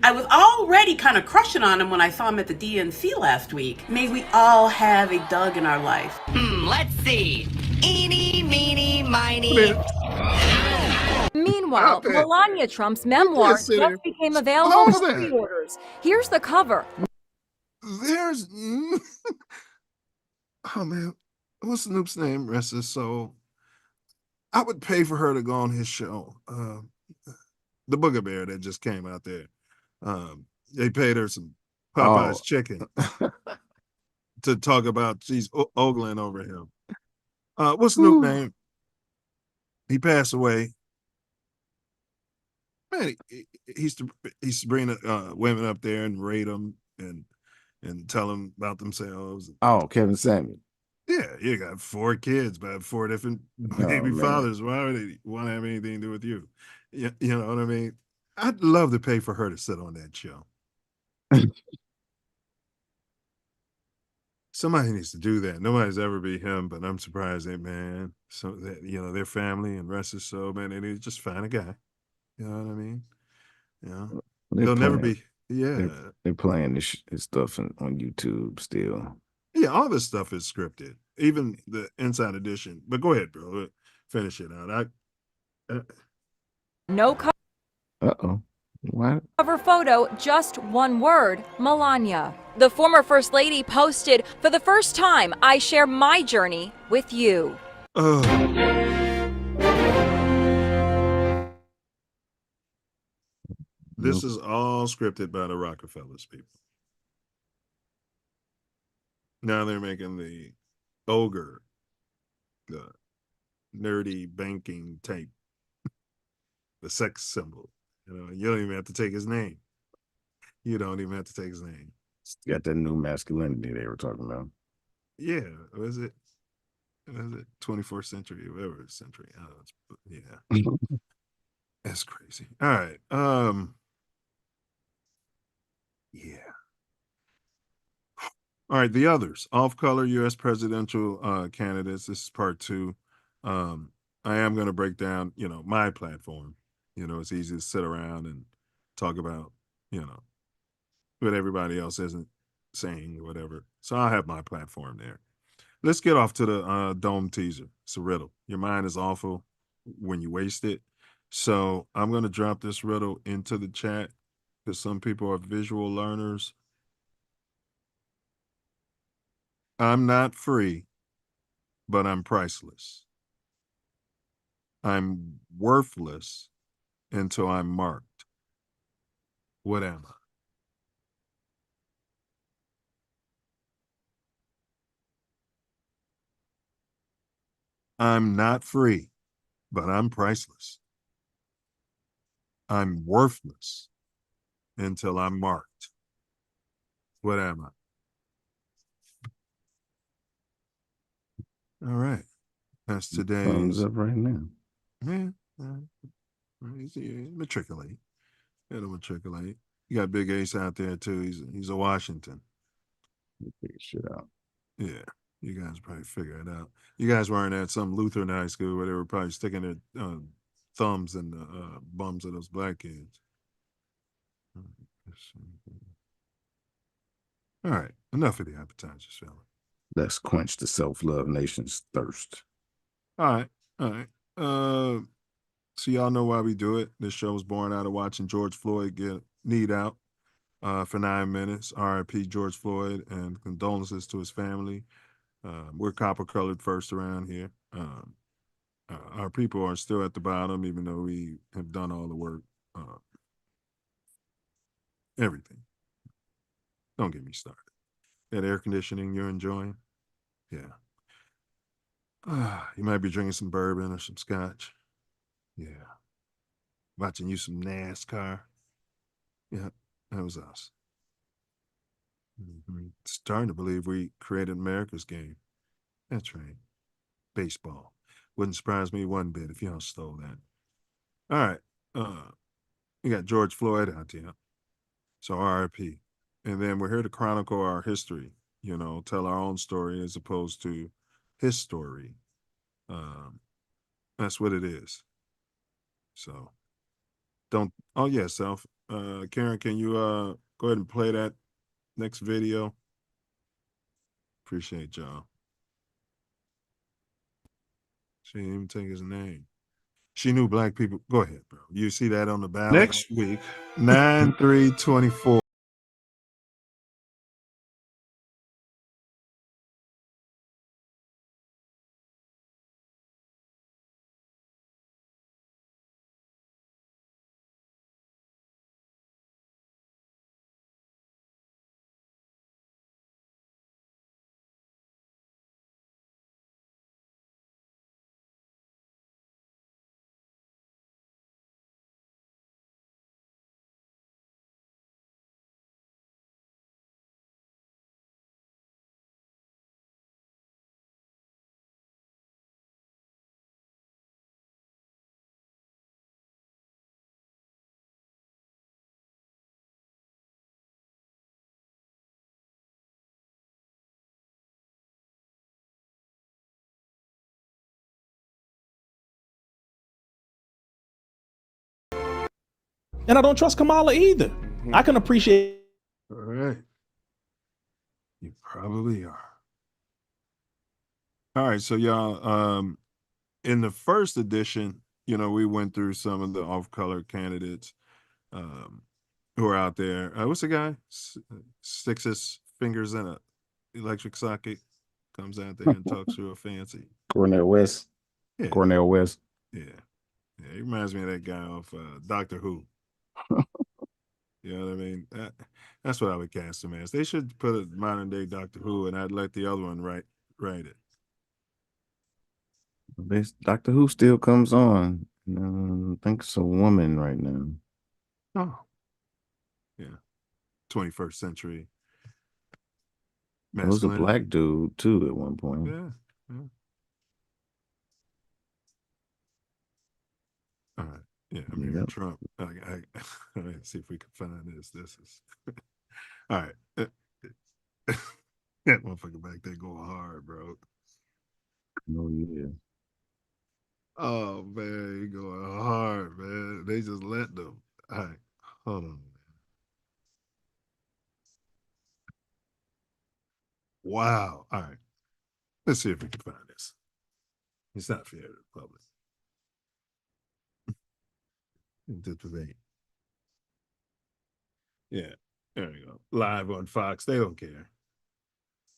I was already kind of crushing on him when I saw him at the DNC last week. May we all have a Doug in our life. Let's see. Eeny, meeny, miny. Meanwhile, Melania Trump's memoir just became available for pre-orders. Here's the cover. There's oh man, what's Snoop's name? Rest his soul. I would pay for her to go on his show. The Booger Bear that just came out there. They paid her some Popeye's Oh, chicken to talk about she's ogling over him. What's Snoop's name? He passed away. Man, he used to bring women up there and rate them and tell them about themselves. oh, Kevin Samuel. Yeah, you got 4 kids by 4 different Oh, baby man. fathers. Why would they want to have anything to do with you? You know what I mean? I'd love to pay for her to sit on that show. Somebody needs to do that. Nobody's ever be him, but I'm surprised that man. So that their family and rest is so man, and they just find a guy. You know what I mean? Yeah, They're he'll never playing. be. Yeah, They're playing this stuff on YouTube still. yeah. All this stuff is scripted, even the Inside Edition. But go ahead, bro. Finish it out. No Uh-oh. What? cover photo, just one word, Melania. The former First Lady posted, "For the first time, I share my journey with you." This is all scripted by the Rockefellers people. Now they're making the ogre, the nerdy banking type, the sex symbol. You don't even have to take his name. You don't even have to take his name. It's got that new masculinity they were talking about. Yeah, was it 24th century, whatever century? Yeah, that's crazy. All right, yeah. All right, the others, off-color U.S. presidential candidates. This is part 2. I am going to break down, my platform. It's easy to sit around and talk about, what everybody else isn't saying or whatever. So I'll have my platform there. Let's get off to the dome teaser. It's a riddle. Your mind is awful when you waste it. So I'm going to drop this riddle into the chat because some people are visual learners. I'm not free, but I'm priceless. I'm worthless until I'm marked. What am I? I'm not free, but I'm priceless. I'm worthless until I'm marked. What am I? All right. That's today's. Thumbs up right now. Yeah. Matriculate. It'll matriculate. You got Big Ace out there too. He's a Washington. Figure shit out. Yeah. You guys probably figure it out. You guys weren't at some Lutheran high school where they were probably sticking their thumbs in the bums of those black kids. All right. Enough of the appetizers, fella. Let's quench the self-love nation's thirst. All right. All right. So y'all know why we do it. This show was born out of watching George Floyd get kneed out for 9 minutes. R.I.P. George Floyd, and condolences to his family. We're copper-colored first around here. Our people are still at the bottom, even though we have done all the work. Everything. Don't get me started. That air conditioning you're enjoying? Yeah. You might be drinking some bourbon or some scotch. Yeah. Watching you some NASCAR. Yeah, that was us. Starting to believe we created America's game. That's right. Baseball. Wouldn't surprise me one bit if y'all stole that. All right. We got George Floyd out there. So RIP. And then we're here to chronicle our history, tell our own story as opposed to his story. That's what it is. So Self. Karen, can you go ahead and play that next video? Appreciate y'all. She didn't even take his name. She knew black people. Go ahead, bro. You see that on the ballot next week, 9/3/24. And I don't trust Kamala either. I can appreciate. All right. You probably are. All right. So y'all, in the first edition, you know, we went through some of the off-color candidates who are out there. What's the guy? Sticks his fingers in a electric socket, comes out there and talks real fancy. Cornel West. Yeah. Cornel West. Yeah. Yeah, he reminds me of that guy off Doctor Who. You know what I mean? That's what I would cast him as. They should put a modern day Doctor Who, and I'd let the other one write it. Doctor Who still comes on. I think it's a woman right now. Oh. Yeah. 21st century. It was a Masculinity. black dude too at one point. Yeah. Yeah. All right. Yeah, I'm here. Trump. Let's see if we can find this. This is all right. That motherfucker back there going hard, bro. Oh yeah. Oh man, he going hard, man. They just let them. All right, hold on. Wow. All right. Let's see if we can find this. It's not fair to the public. The debate. Yeah, there you go. Live on Fox. They don't care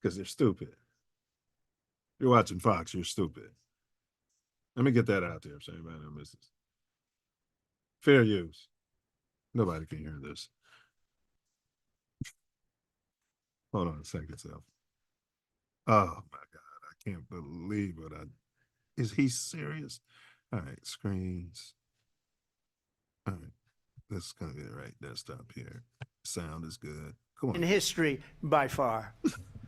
because they're stupid. If you're watching Fox, you're stupid. Let me get that out there so anybody don't miss this. Fair use. Nobody can hear this. Hold on a second, Self. Oh my God, I can't believe what is he serious? All right, screens. All right, this is gonna be the right desktop here. Sound is good. Come on. In history, by far.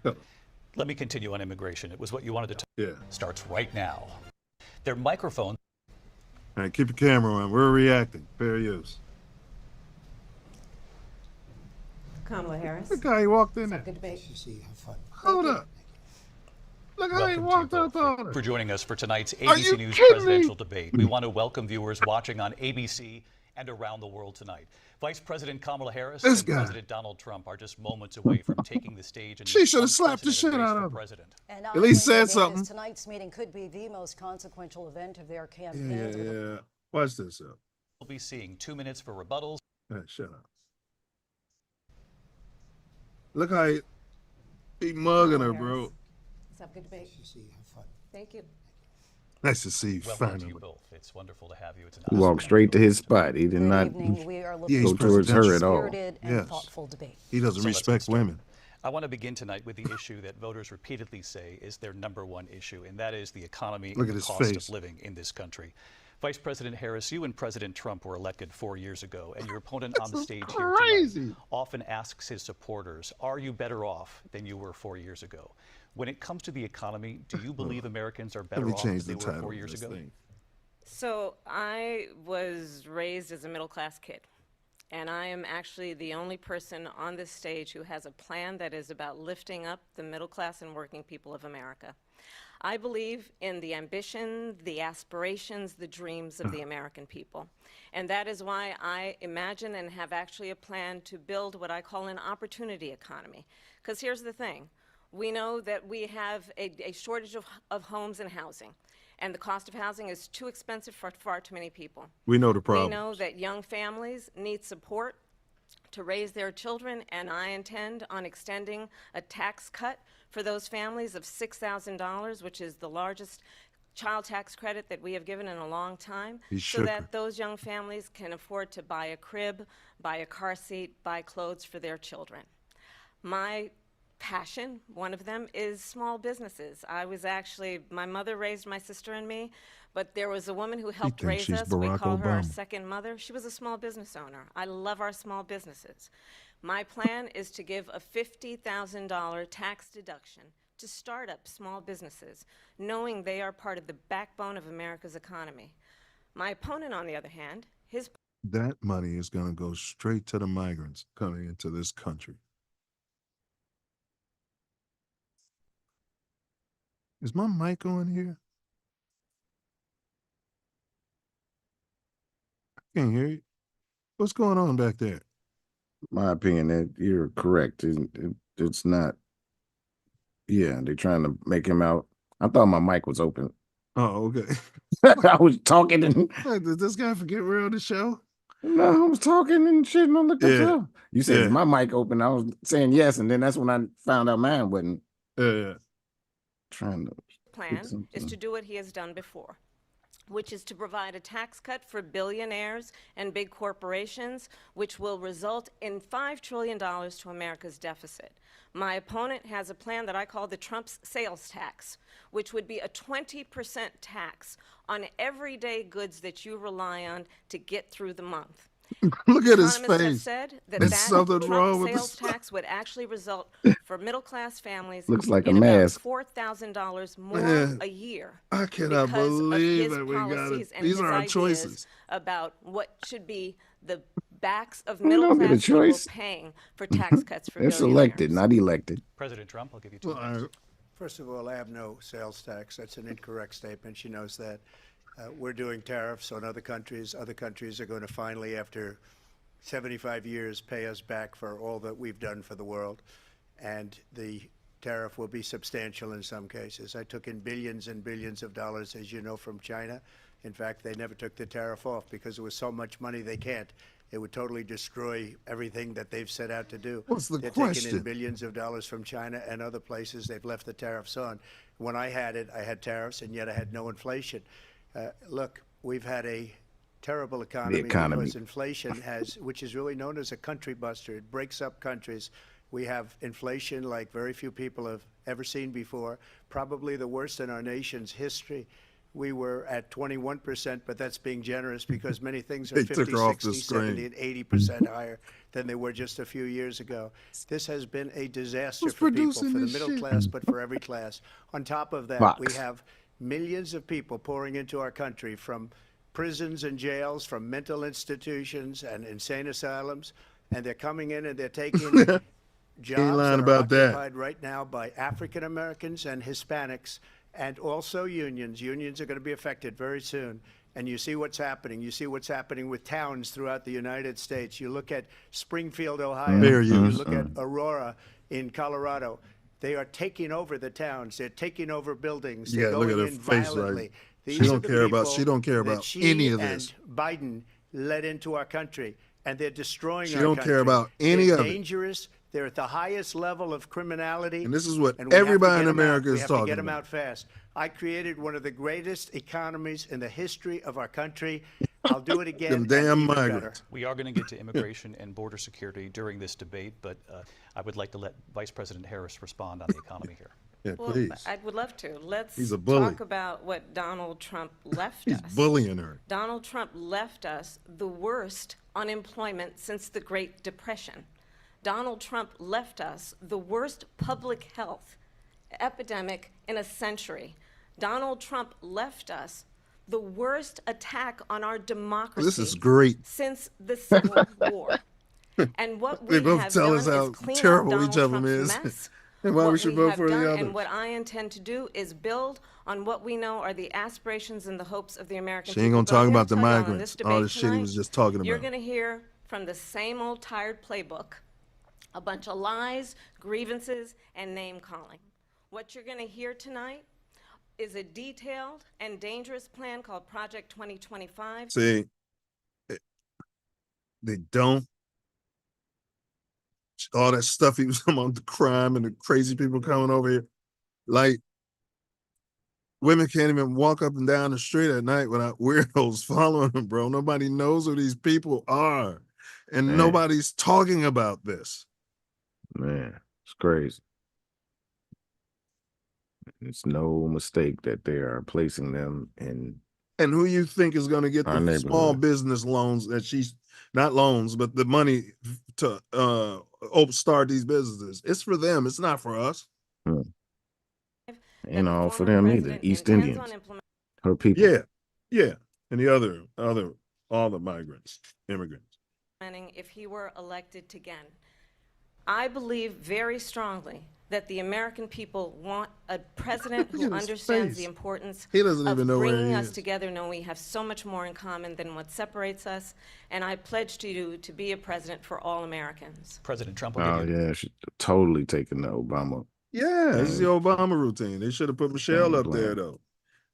Let me continue on immigration. It was what you wanted to talk. Yeah. Starts right now. Their microphone. All right, keep your camera on. We're reacting. Fair use. Kamala Harris. Look how he walked in there. Good debate. Hold up. Look how he walked out there. For joining us for tonight's Are you ABC News kidding presidential me? debate. We want to welcome viewers watching on ABC and around the world tonight. Vice President Kamala Harris This and guy. President Donald Trump are just moments away from taking the stage. In She this should have slapped the shit unprecedented out race for of him. president. And At least Iowa said Indiana, something. Tonight's meeting could be the most consequential event of their Yeah, campaign. yeah. Watch this up. We'll be seeing 2 minutes for rebuttals. All right, shut up. Look how he mugging her, bro. Let's have a good debate. Thank you. Nice to see you Welcome to finally. you both. It's wonderful to have you. It's an He walked straight to his spot. He did Good not evening. We are Yeah, looking he's go towards her at all. spirited and Yes. thoughtful debate. He doesn't So let's get respect started. women. I want to begin tonight with the issue that voters repeatedly say is their number one issue, and that is the economy Look and at the his cost face. of living in this country. Vice President Harris, you and President Trump were elected 4 years ago, and your opponent on the stage here tonight often asks his supporters, are you better off than you were 4 years ago? When it comes to the economy, do you believe Americans are better me off change than the they were title 4 of years this ago? thing. So I was raised as a middle class kid, and I am actually the only person on this stage who has a plan that is about lifting up the middle class and working people of America. I believe in the ambition, the aspirations, the dreams of the American people. And that is why I imagine and have actually a plan to build what I call an opportunity economy. Because here's the thing. We know that we have a shortage of homes and housing. And the cost of housing is too expensive for far too many people. We know the We problem. know that young families need support to raise their children, and I intend on extending a tax cut for those families of $6,000, which is the largest child tax credit that we have given in a long time, He so shook that her. those young families can afford to buy a crib, buy a car seat, buy clothes for their children. My passion, one of them, is small businesses. My mother raised my sister and me, but there was a woman who helped thinks raise she's us. We Barack call her our Obama. second mother. She was a small business owner. I love our small businesses. My plan is to give a $50,000 tax deduction to start up small businesses, knowing they are part of the backbone of America's economy. My opponent, on the other hand, his That money is going to go straight to the migrants coming into this country. Is my mic on here? I can't hear you. What's going on back there? My opinion, that you're correct. It's not. Yeah, they're trying to make him out. I thought my mic was open. Oh, okay. I was talking and Did this guy forget we're on the show? no, I was talking and shit, and I looked Yeah. up. You said, Yeah. "Is my mic open?" I was saying yes, and then that's when I found out mine wasn't. Trying to Plan is to do what he has done before, which is to provide a tax cut for billionaires and big corporations, which will result in $5 trillion to America's deficit. My opponent has a plan that I call the Trump's sales tax, which would be a 20% tax on everyday goods that you rely on to get through the month. Look at his Economists have face. said that There's that something Trump wrong with sales this. tax would actually result for middle-class families Looks like a in about mask. $4,000 more Man, a year. I cannot because of believe his that we got it. policies and These his are our ideas choices. about what should be the backs of We don't get a middle-class people choice. paying for tax cuts for They're billionaires. selected, not elected. President Trump, I'll give you 2 minutes. First of all, I have no sales tax. That's an incorrect statement. She knows that. We're doing tariffs on other countries. Other countries are going to finally, after 75 years, pay us back for all that we've done for the world. And the tariff will be substantial in some cases. I took in billions and billions of dollars, as you know, from China. In fact, they never took the tariff off because it was so much money they can't. It would totally destroy everything that they've set out to do. What's the They're question? taking in billions of dollars from China and other places. They've left the tariffs on. When I had it, I had tariffs, and yet I had no inflation. Look, we've had a terrible economy, because inflation has, which is really known as a country buster. It breaks up countries. We have inflation like very few people have ever seen before, probably the worst in our nation's history. We were at 21%, but that's being generous because many things are They 50, took her off 60, the 70, screen. and 80% higher than they were just a few years ago. This has been a disaster Who's for people, producing for the this middle shit? class, but for every class. On top of that, Fox. we have millions of people pouring into our country from prisons and jails, from mental institutions and insane asylums, and they're coming in and they're taking jobs lying that are about that. occupied right now by African Americans and Hispanics, and also unions. Unions are going to be affected very soon. And you see what's happening. You see what's happening with towns throughout the United States. You look at Springfield, Ohio. Fair You use. look at Aurora in Colorado. They are taking over the towns. They're taking over buildings. Yeah, They're look at going her in face, violently. right? These She are don't the care about. people She don't care that about she any of this. and Biden led into our country, and they're destroying She our don't country. care about any They're of it. dangerous. They're at the highest level of criminality. And this is what and we have to everybody get in 'em out. America We is have to talking get them about. out fast. I created one of the greatest economies in the history of our country. I'll do it again. Them and damn even better. migrants. We are going to get to immigration and border security during this debate, but I would like to let Vice President Harris respond on the economy here. Yeah, Well, please. I would love to. Let's He's a bully. talk about what Donald Trump left He's us. bullying her. Donald Trump left us the worst unemployment since the Great Depression. Donald Trump left us the worst public health epidemic in a century. Donald Trump left us the worst attack on our democracy This is great. since the Civil War. And what we They both have tell done us how is clean terrible up each Donald of them Trump's is. mess. And why we What should we vote have for the done other. and what I intend to do is build on what we know are the aspirations and the hopes of the American She ain't people. gonna But talk I'm about the tell you on migrants. this All debate this shit he tonight, was just talking You're about. going to hear from the same old tired playbook, a bunch of lies, grievances, and name calling. What you're going to hear tonight is a detailed and dangerous plan called Project 2025. See, they don't. All that stuff he was talking about, the crime and the crazy people coming over here. Like, women can't even walk up and down the street at night without weirdos following them, bro. Nobody knows who these people are. And Man. nobody's talking about this. Man, it's crazy. It's no mistake that they are placing them in. And who you think is going to get Our the small neighborhood. business loans that she's not loans, but the money to start these businesses? It's for them. It's not for us. Ain't all for them either. East Indians, her people. Yeah, yeah, and the other, all the migrants, immigrants. Planning if he were elected again. I believe very strongly that the American people want a president Look who at his understands face. the importance He doesn't of even know where bringing he us is. together, knowing we have so much more in common than what separates us. And I pledge to you to be a president for all Americans. President Trump will Oh give you. yeah, she totally taking the Obama. Yeah, this is the thing. Obama routine. They should have put Michelle Game up there plan. though.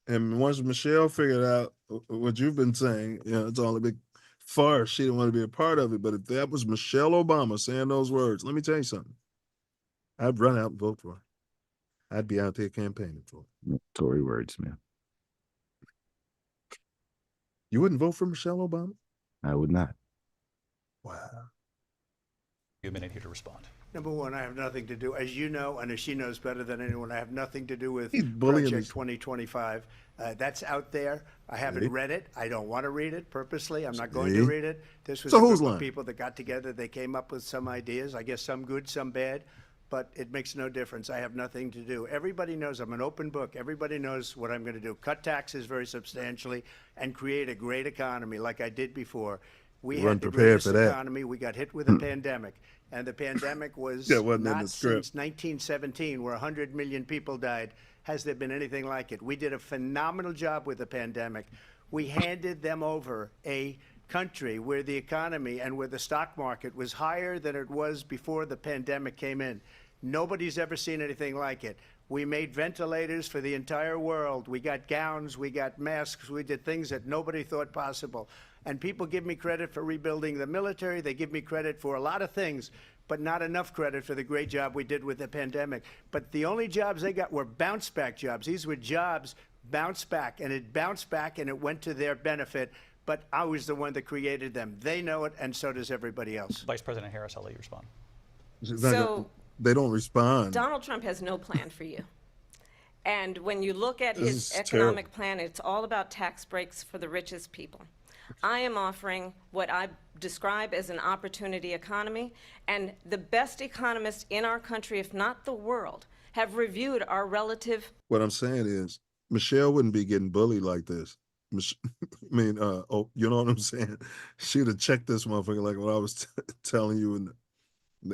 And once Michelle figured out what you've been saying, it's all a big farce. She didn't want to be a part of it. But if that was Michelle Obama saying those words, let me tell you something. I'd run out and vote for her. I'd be out there campaigning for her. Tory words, man. You wouldn't vote for Michelle Obama? I would not. Wow. A minute here to respond. Number one, I have nothing to do, as you know, and as she knows better than anyone, I have nothing to do with He's bullying Project us. 2025. That's out there. I haven't See? read it. I don't want to read it purposely. I'm not going See? to read it. This was So a who's group lying? of people that got together. They came up with some ideas. I guess some good, some bad, but it makes no difference. I have nothing to do. Everybody knows I'm an open book. Everybody knows what I'm going to do. Cut taxes very substantially and create a great economy like I did before. We You weren't had the prepared greatest for that. economy. We got hit with a pandemic, and the pandemic was That wasn't in not the script. since 1917, where 100 million people died. Has there been anything like it? We did a phenomenal job with the pandemic. We handed them over a country where the economy and where the stock market was higher than it was before the pandemic came in. Nobody's ever seen anything like it. We made ventilators for the entire world. We got gowns, we got masks, we did things that nobody thought possible. And people give me credit for rebuilding the military. They give me credit for a lot of things, but not enough credit for the great job we did with the pandemic. But the only jobs they got were bounce back jobs. These were jobs bounce back, and it bounced back and it went to their benefit. But I was the one that created them. They know it, and so does everybody else. Vice President Harris, I'll let you respond. So they don't respond. Donald Trump has no plan for you. And when you look at This his is economic plan, it's all about tax breaks for the richest people. I am offering what I describe as an opportunity economy, and the best economists in our country, if not the world, have reviewed our relative. What I'm saying is, Michelle wouldn't be getting bullied like this. I mean, you know what I'm saying? She'd have checked this motherfucker like what I was telling you in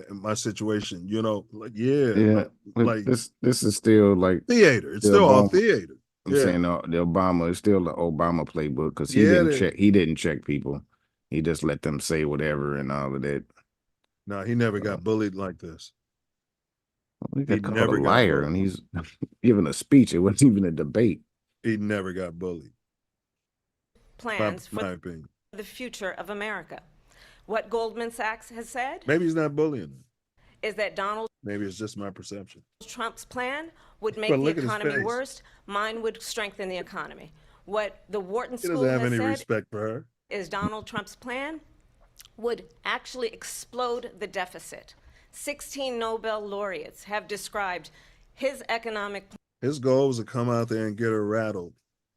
my situation. You know, like Yeah, like this is still like theater. It's the still all Obama- theater. I'm Yeah. saying the Obama is still the Obama playbook because Yeah, he didn't check people. He just let them say whatever and all of that. No, he never got bullied like this. He got called never a got liar, bullied. and he's giving a speech. It wasn't even a debate. He never got bullied. Plans my for opinion. the future of America. What Goldman Sachs has said Maybe he's not bullying them. is that Donald Maybe it's just my perception. Trump's plan would make But the look at his economy face. worse. Mine would strengthen the economy. What the Wharton He School doesn't have has any said respect for her. is Donald Trump's plan would actually explode the deficit. 16 Nobel laureates have described his economic His goal was to come out there and get her rattled,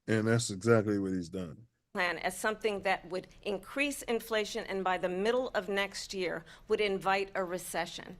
and that's exactly what he's done. plan as something that would increase inflation and by the middle of next year would invite a recession.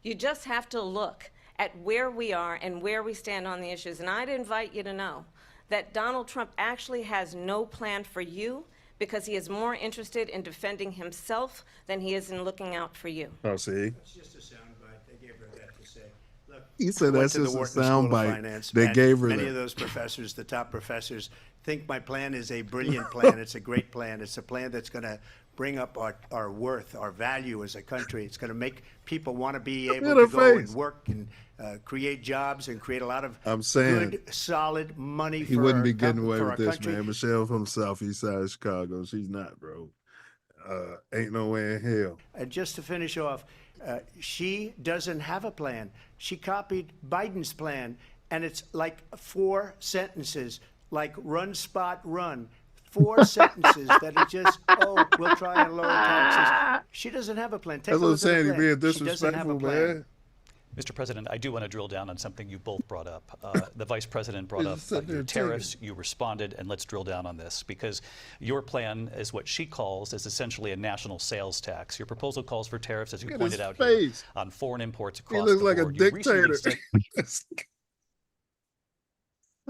You just have to look at where we are and where we stand on the issues. And I'd invite you to know that Donald Trump actually has no plan for you because he is more interested in defending himself than he is in looking out for you. Oh, see? It's just a soundbite. They gave her that to say. Look, He said I went that's to the just a Wharton School of soundbite. Finance, They and gave her many that. of those professors, the top professors, think my plan is a brilliant plan. It's a great plan. It's a plan that's going to bring up our worth, our value as a country. It's going to make people want to be able at to her go and face. work and create jobs and create a lot of I'm saying, good, solid money He for wouldn't our be getting away for with our this, country. man. Michelle from Southeast side of Chicago. She's not, bro. Ain't no way in hell. And just to finish off, she doesn't have a plan. She copied Biden's plan, and it's like 4 sentences, like run, spot, run. 4 sentences that are just, we'll try and lower taxes. She doesn't have a plan. Take That's a what I'm look at saying. the He's plan. being She doesn't have a disrespectful, plan. man. Mr. President, I do want to drill down on something you both brought up. The Vice President brought He's up just sitting there your tariffs. taking You responded, and let's drill down on this because your plan is what she calls is essentially a national sales tax. Your proposal calls for tariffs, as you Look at pointed his out face. here, on foreign imports He across looks the like a board. You recently dictator. said-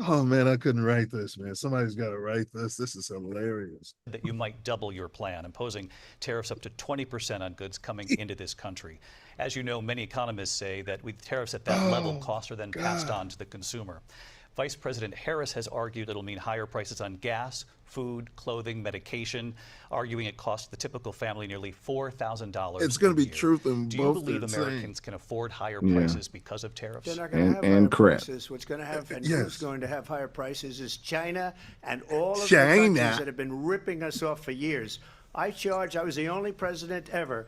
Oh man, I couldn't write this, man. Somebody's got to write this. This is hilarious. That you might double your plan, imposing tariffs up to 20% on goods coming into this country. As you know, many economists say that with tariffs at that level, costs are then passed on to the consumer. Vice President Harris has argued it'll mean higher prices on gas, food, clothing, medication, arguing it costs the typical family nearly $4,000. It's going to be truth in Do you both. believe they're Americans can afford higher Yeah. prices because of tariffs? They're not going to have higher prices. What's going to have and Yes. who's going to have higher prices is China and all of the China. countries that have been ripping us off for years. I was the only president ever.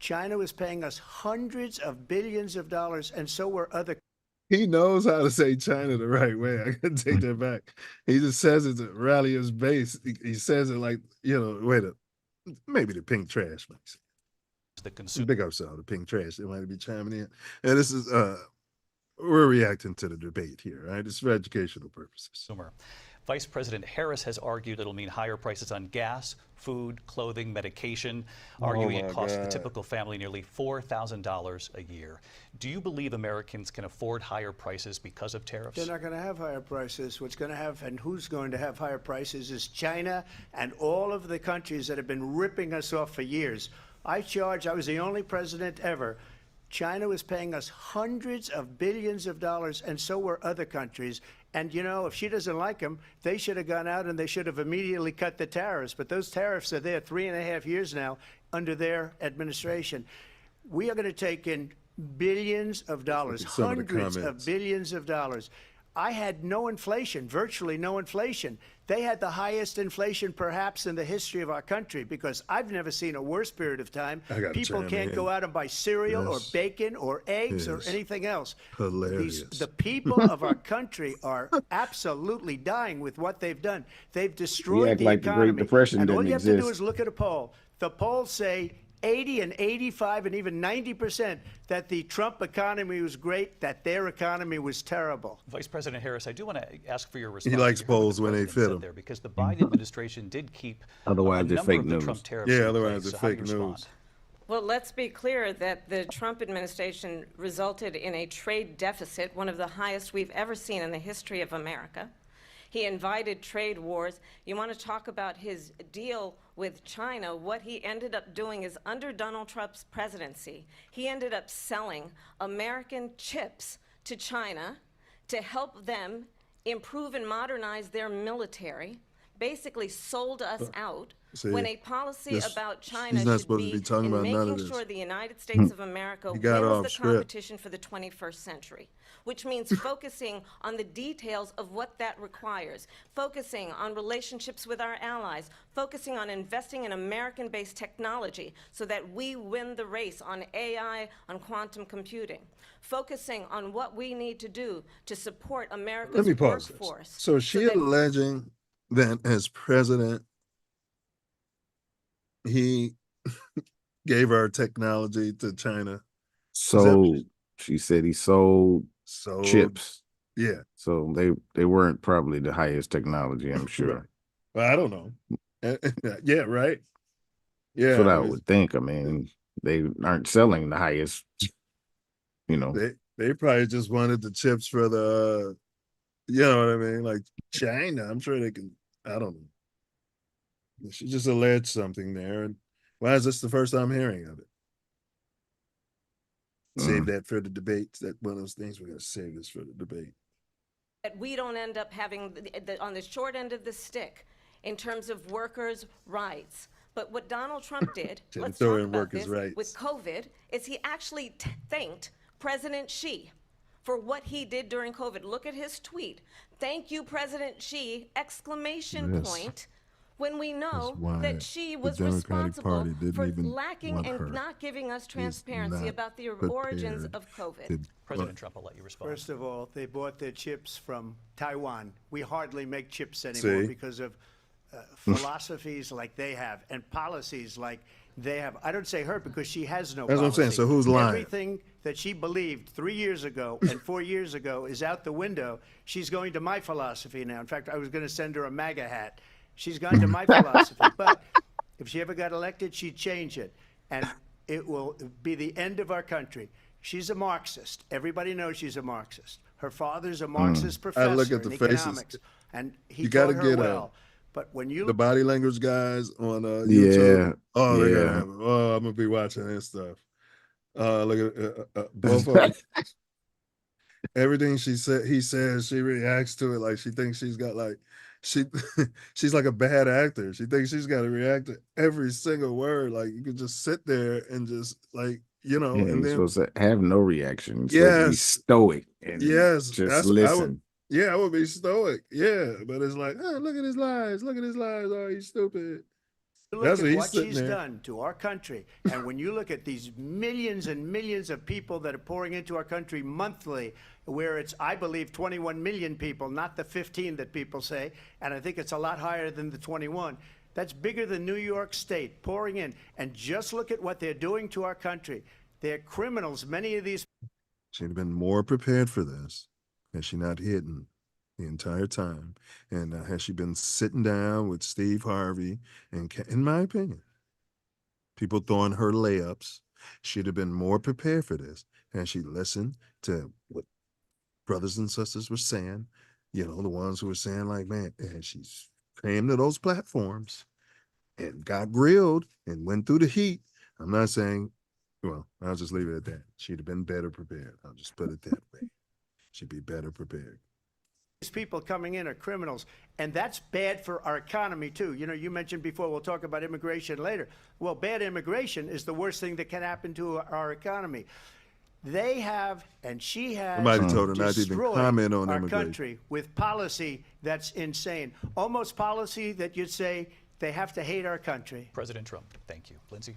China was paying us hundreds of billions of dollars, and so were other. He knows how to say China the right way. I can take that back. He just says it to rally his base. He says it like, maybe the pink trash makes it. The consumer. Big ourselves, the pink trash. They might be chiming in. And this is, we're reacting to the debate here, right? It's for educational purposes. Vice President Harris has argued it'll mean higher prices on gas, food, clothing, medication, arguing it costs the typical family nearly $4,000 a year. Do you believe Americans can afford higher prices because of tariffs? They're not going to have higher prices. What's going to have and who's going to have higher prices is China and all of the countries that have been ripping us off for years. I was the only president ever. China was paying us hundreds of billions of dollars, and so were other countries. And, if she doesn't like them, they should have gone out and they should have immediately cut the tariffs. But those tariffs are there 3.5 years now under their administration. We are going to take in billions of dollars, hundreds of billions of dollars. I had no inflation, virtually no inflation. They had the highest inflation perhaps in the history of our country, because I've never seen a worse period of time. People can't go out and buy cereal or bacon or eggs or anything else. Hilarious. The people of our country are absolutely dying with what they've done. They've destroyed the like the economy. Great Depression and all didn't you have to do exist. is look at a poll. The polls say 80 and 85 and even 90% that the Trump economy was great, that their economy was terrible. Vice President Harris, I do want to ask for your response. He likes You heard what polls the when they president fit said him. there, because the Biden administration did keep Otherwise, a they're number fake of the news. Trump tariffs. Yeah, in otherwise place. they're So how do fake you news. respond? Well, let's be clear that the Trump administration resulted in a trade deficit, one of the highest we've ever seen in the history of America. He invited trade wars. You want to talk about his deal with China? What he ended up doing is, under Donald Trump's presidency, he ended up selling American chips to China to help them improve and modernize their military, basically sold us out. See, when a policy this- about China he's not should supposed to be talking in about none of making this. sure the United States of America He got wins off the script. competition for the 21st century, which means focusing on the details of what that requires, focusing on relationships with our allies, focusing on investing in American-based technology so that we win the race on AI, on quantum computing, focusing on what we need to do to support America's Let me pause this. workforce. So is she alleging that as president, he gave our technology to China? Sold. She said he sold chips. Yeah. So they weren't probably the highest technology, I'm sure. Well, I don't know. Yeah, right. Yeah. That's what I would think. I mean, they aren't selling the highest, They probably just wanted the chips for the, you know what I mean? Like China. I'm sure they can, I don't know. She just alleged something there. And why is this the first I'm hearing of it? Save that for the debate. That one of those things we're going to save this for the debate. That we don't end up having on the short end of the stick in terms of workers' rights. But what Donald Trump did, let's throw talk in about workers' this, rights. with COVID, is he actually thanked President Xi for what he did during COVID. Look at his tweet. Thank you, President Xi, exclamation Yes. point. When we know why that she the was Democratic responsible Party didn't for even lacking want her. and not giving us transparency not about the origins prepared of COVID. President Trump, I'll let you respond. First of all, they bought their chips from Taiwan. We hardly make chips anymore See? because of philosophies like they have and policies like they have. I don't say her because she has no That's what I'm saying. policy. So who's lying? Everything that she believed 3 years ago and 4 years ago is out the window. She's going to my philosophy now. In fact, I was going to send her a MAGA hat. She's gone to my philosophy. But if she ever got elected, she'd change it. And it will be the end of our country. She's a Marxist. Everybody knows she's a Marxist. Her father's a Marxist I professor look at the in faces. economics, and he You got to taught her get well. But when you the body language guys on Yeah, YouTube. Oh, they're gonna yeah. have. Oh, I'm gonna be watching this stuff. Look at both of them. Everything he says, she reacts to it like she thinks she's got like she's like a bad actor. She thinks she's got to react to every single word. Like you could just sit there and just like Yeah, and you're then supposed to have no reaction. You're supposed to be yes, stoic and yes, just that's I would. listen. Yeah, I would be stoic. Yeah, but it's like, oh, look at his lies. Look at his lies. Oh, he's stupid. look That's at what he's what sitting she's there. done to our country, and when you look at these millions and millions of people that are pouring into our country monthly, where it's, I believe, 21 million people, not the 15 that people say, and I think it's a lot higher than the 21. That's bigger than New York State pouring in. And just look at what they're doing to our country. They're criminals. Many of these. She'd have been more prepared for this had she not hidden the entire time. And had she been sitting down with Steve Harvey, and in my opinion, people throwing her layups, she'd have been more prepared for this had she listened to what brothers and sisters were saying, the ones who were saying like, man, and she came to those platforms and got grilled and went through the heat. I'm not saying, well, I'll just leave it at that. She'd have been better prepared. I'll just put it that way. She'd be better prepared. These people coming in are criminals, and that's bad for our economy, too. You mentioned before, we'll talk about immigration later. Well, bad immigration is the worst thing that can happen to our economy. They have, and she has, Somebody told her not to even destroyed comment on our immigration. country with policy that's insane. Almost policy that you'd say they have to hate our country. President Trump, thank you. Lindsay?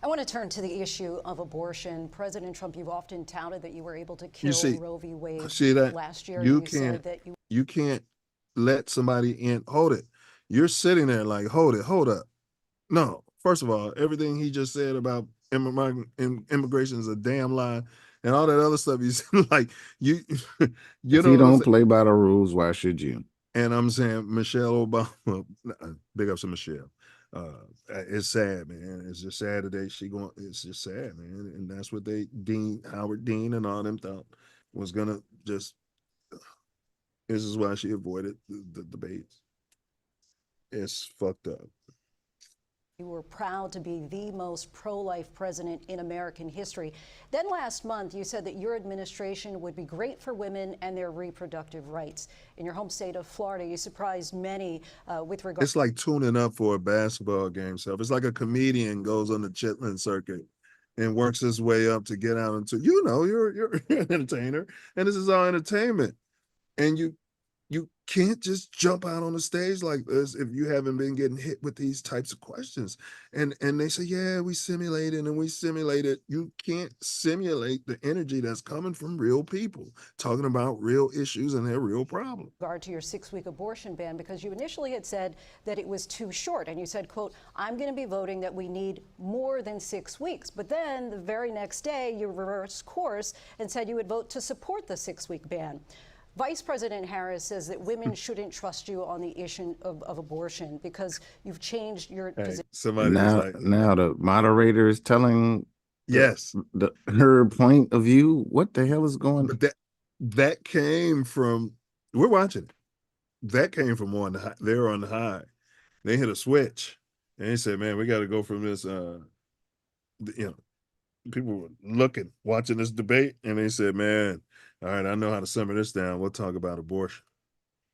I want to turn to the issue of abortion. President Trump, you've often touted that you were able to kill Roe v. Wade last year. You said that you can't let somebody in. Hold it. You're sitting there like, hold up. No, first of all, everything he just said about immigration is a damn lie, and all that other stuff he's like, you If know you what I'm don't saying? play by the rules, why should you? And I'm saying Michelle Obama, big ups to Michelle. It's sad, man. It's just sad today. It's just sad, man. And that's what Howard Dean and all them thought was gonna just. This is why she avoided the debates. It's fucked up. you were proud to be the most pro-life president in American history. Then last month, you said that your administration would be great for women and their reproductive rights. In your home state of Florida, you surprised many with regard. It's like tuning up for a basketball game, so it's like a comedian goes on the Chitlin circuit and works his way up to get out into, you're an entertainer, and this is all entertainment. And you can't just jump out on the stage like this if you haven't been getting hit with these types of questions. And they say, yeah, we simulated and we simulated. You can't simulate the energy that's coming from real people talking about real issues and their real problems. Regard to your 6-week abortion ban, because you initially had said that it was too short, and you said, quote, I'm going to be voting that we need more than 6 weeks. But then the very next day you reversed course and said you would vote to support the 6-week ban. Vice President Harris says that women shouldn't trust you on the issue of abortion because you've changed your position. Somebody Now the moderator is telling yes her point of view. What the hell is going on? But that came from, we're watching it. That came from on the high. They were on the high. They hit a switch and they said, man, we got to go from this, people were watching this debate, and they said, man, all right, I know how to simmer this down. We'll talk about abortion.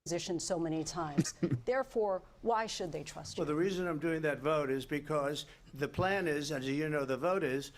Position so many times. Therefore, why should they trust you? Well, the reason I'm doing that vote is because the plan is, as you know, the vote is,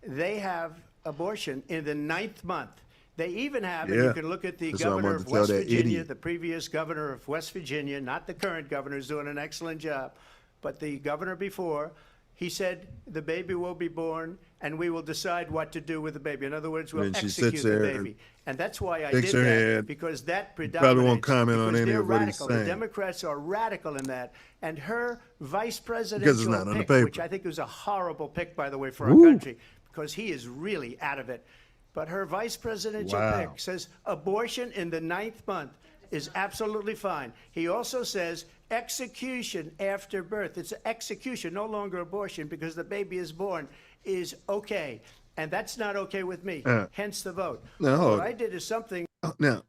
they have abortion in the 9th month. They even have, and you can look at the governor of West Virginia, the previous governor of West Virginia, not the current governor, who's doing an excellent job, but the governor before. He said the baby will be born, and we will decide what to do with the baby. In other words, we'll execute the baby. And that's why I did that, because that predominates. Probably won't comment on any of what he's radical. saying. The Democrats are radical in that. And her vice presidential pick, which I think was a horrible pick, by the way, for our country, because he is really out of it. But her vice presidential pick says abortion in the 9th month is absolutely fine. He also says execution after birth. It's execution, no longer abortion, because the baby is born, is okay. And that's not okay with me. Hence the vote. No, What I did is something. now,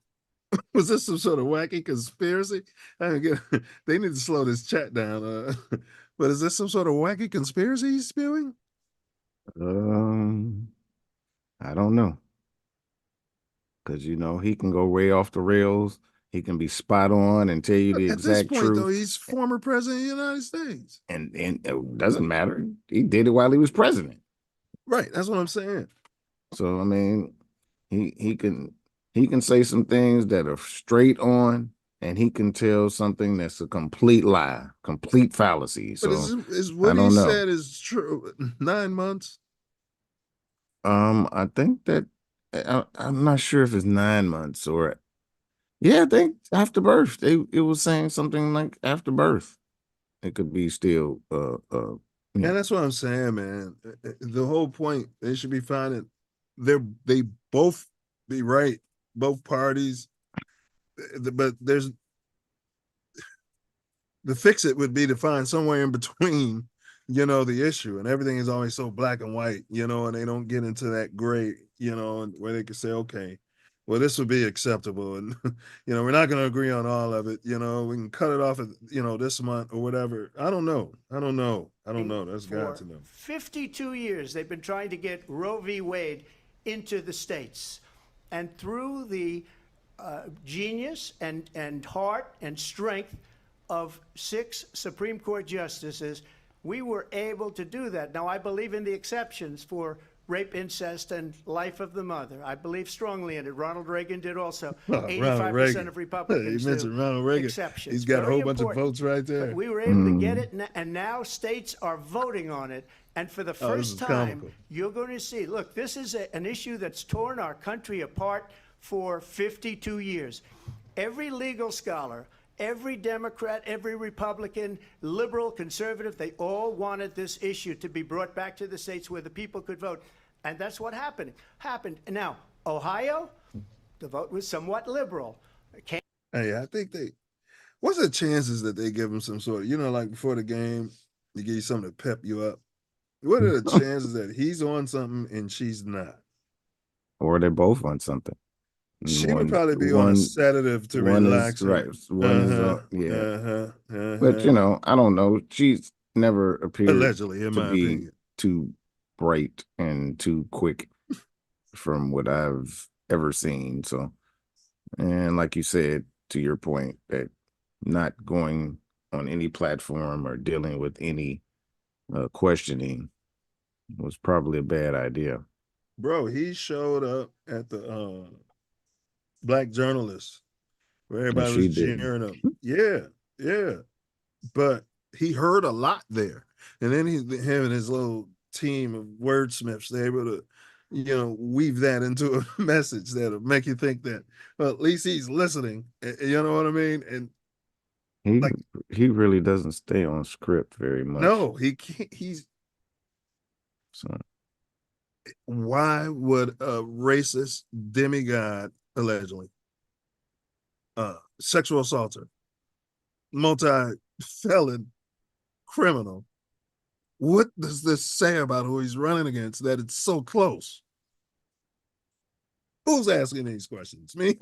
was this some sort of wacky conspiracy? I don't get, they need to slow this chat down. But is this some sort of wacky conspiracy he's spewing? I don't know. Because, you know, he can go way off the rails. He can be spot on and tell you the At this exact point, truth. though, he's former president of the United States. And it doesn't matter. He did it while he was president. Right. That's what I'm saying. So, I mean, he can say some things that are straight on, and he can tell something that's a complete lie, complete fallacy. So But is what he said is true? 9 months? I think that I'm not sure if it's 9 months or I think after birth. It was saying something like after birth. It could be still Yeah, that's what I'm saying, man. The whole point, they should be finding they both be right, both parties. But there's the fix it would be to find somewhere in between, the issue, and everything is always so black and white, and they don't get into that gray, and where they can say, okay, well, this would be acceptable, and we're not going to agree on all of it, we can cut it off at this month or whatever. I don't know. That's got to know. 52 years they've been trying to get Roe v. Wade into the states, and through the genius and heart and strength of 6 Supreme Court justices, we were able to do that. Now, I believe in the exceptions for rape, incest, and life of the mother. I believe strongly in it. Ronald Reagan did also. 85% of Republicans You mentioned do. Ronald Reagan. Exceptions. He's got a Very whole bunch of important. votes right there. But we were able to get it, and now states are voting on it. And for the this first is time, comical. you're going to see, look, this is an issue that's torn our country apart for 52 years. Every legal scholar, every Democrat, every Republican, liberal, conservative, they all wanted this issue to be brought back to the states where the people could vote. And that's what happened. Now, Ohio, the vote was somewhat liberal. Hey, I think what's the chances that they give him some sort of, like before the game, they give you something to pep you up? What are the chances that he's on something and she's not? Or they're both on something. She would probably be on a sedative to relax her. But I don't know. She's never appeared Allegedly, in to my be opinion. too bright and too quick from what I've ever seen. So, and like you said, to your point, that not going on any platform or dealing with any questioning was probably a bad idea. Bro, he showed up at the Black journalists where everybody was cheering him. Yeah. But he heard a lot there. And then him and his little team of wordsmiths, they're able to, weave that into a message that'll make you think that, well, at least he's listening. You know what I mean? And he really doesn't stay on script very much. no, he can't. So Why would a racist demigod, allegedly, sexual assaulter, multi-felon criminal, what does this say about who he's running against that it's so close? Who's asking these questions? Me?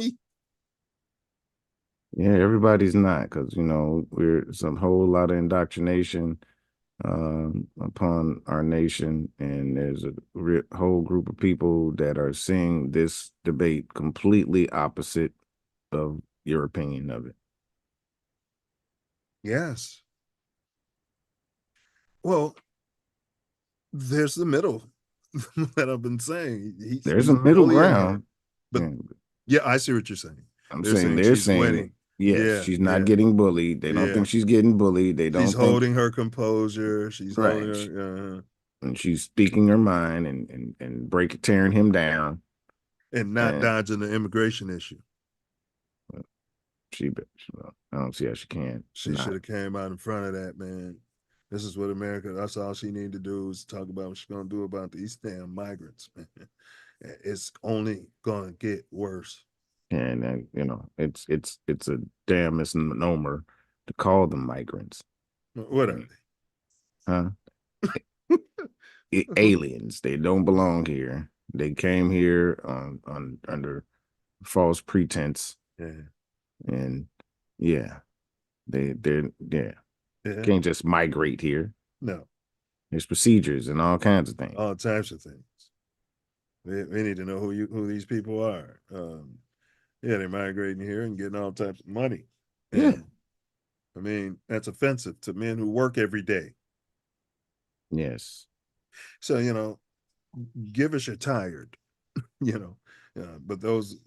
yeah, everybody's not, because we're some whole lot of indoctrination upon our nation, and there's a whole group of people that are seeing this debate completely opposite of your opinion of it. Yes. Well, there's the middle that I've been saying. There's a middle ground. But yeah, I see what you're saying. They're saying winning. Yes, she's not getting bullied. They don't think she's getting bullied. They don't. She's holding her composure. She's right. holding her, and she's speaking her mind and tearing him down, and not dodging the immigration issue. I don't see how she can. She should have came out in front of that, man. This is what America. That's all she needed to do is talk about what she's gonna do about these damn migrants, man. It's only gonna get worse. And it's a damn misnomer to call them migrants. What are they? Huh? aliens. They don't belong here. They came here under false pretense, Yeah. and yeah, they're Yeah. can't just migrate here. No. There's procedures and all kinds of things. All types of things. We need to know who these people are. Yeah, they're migrating here and getting all types of money. Yeah. And, I mean, that's offensive to men who work every day. Yes. So, you know, give us your tired, you know. But those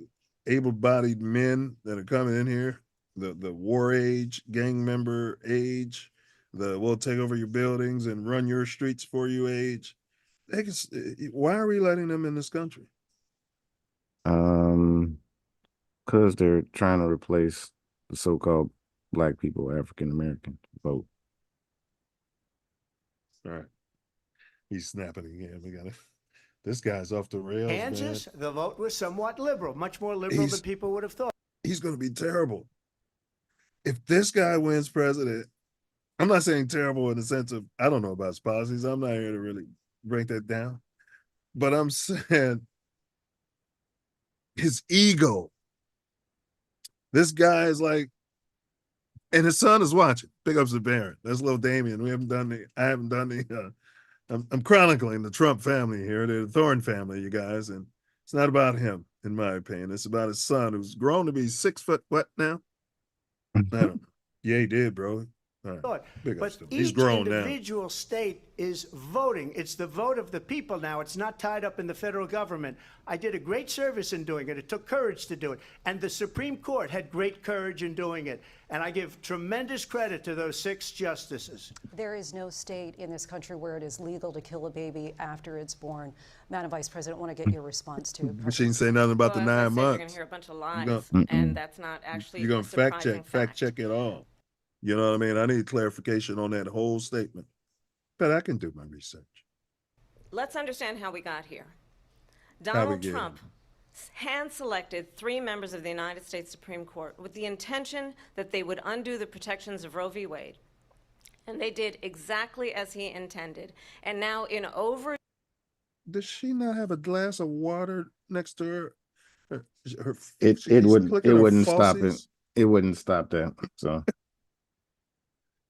able-bodied men that are coming in here, the war age, gang member age, the we'll take over your buildings and run your streets for you age, why are we letting them in this country? Because they're trying to replace the so-called black people, African American vote. All right. He's snapping again. This guy's off the rails, Kansas, man. the vote was somewhat liberal, much more liberal than people would have thought. He's going to be terrible. If this guy wins president, I'm not saying terrible in the sense of, I don't know about his policies. I'm not here to really break that down. But I'm saying his ego. This guy is like, and his son is watching. Big ups to Barron. That's little Damien. I haven't done the, I'm chronicling the Trump family here. They're the Thorne family, you guys. And it's not about him, in my opinion. It's about his son who's grown to be 6 foot, what now? I don't know. Yeah, he did, bro. All right. Big ups to him. He's Each grown now. individual state is voting. It's the vote of the people now. It's not tied up in the federal government. I did a great service in doing it. It took courage to do it. And the Supreme Court had great courage in doing it. And I give tremendous credit to those 6 justices. There is no state in this country where it is legal to kill a baby after it's born. Madam Vice President, I want to get your response to. She didn't say nothing about the 9 You're months. going to hear a bunch of lies, and that's not actually You're going to fact check it all. You know what I mean? I need clarification on that whole statement. But I can do my research. Let's understand how we got here. How we Donald get Trump hand-selected 3 members of the United States Supreme Court with the intention that they would undo the protections of Roe v. Wade. And they did exactly as he intended. And now in over... Does she not have a glass of water next to her? It wouldn't stop it. It wouldn't stop that. So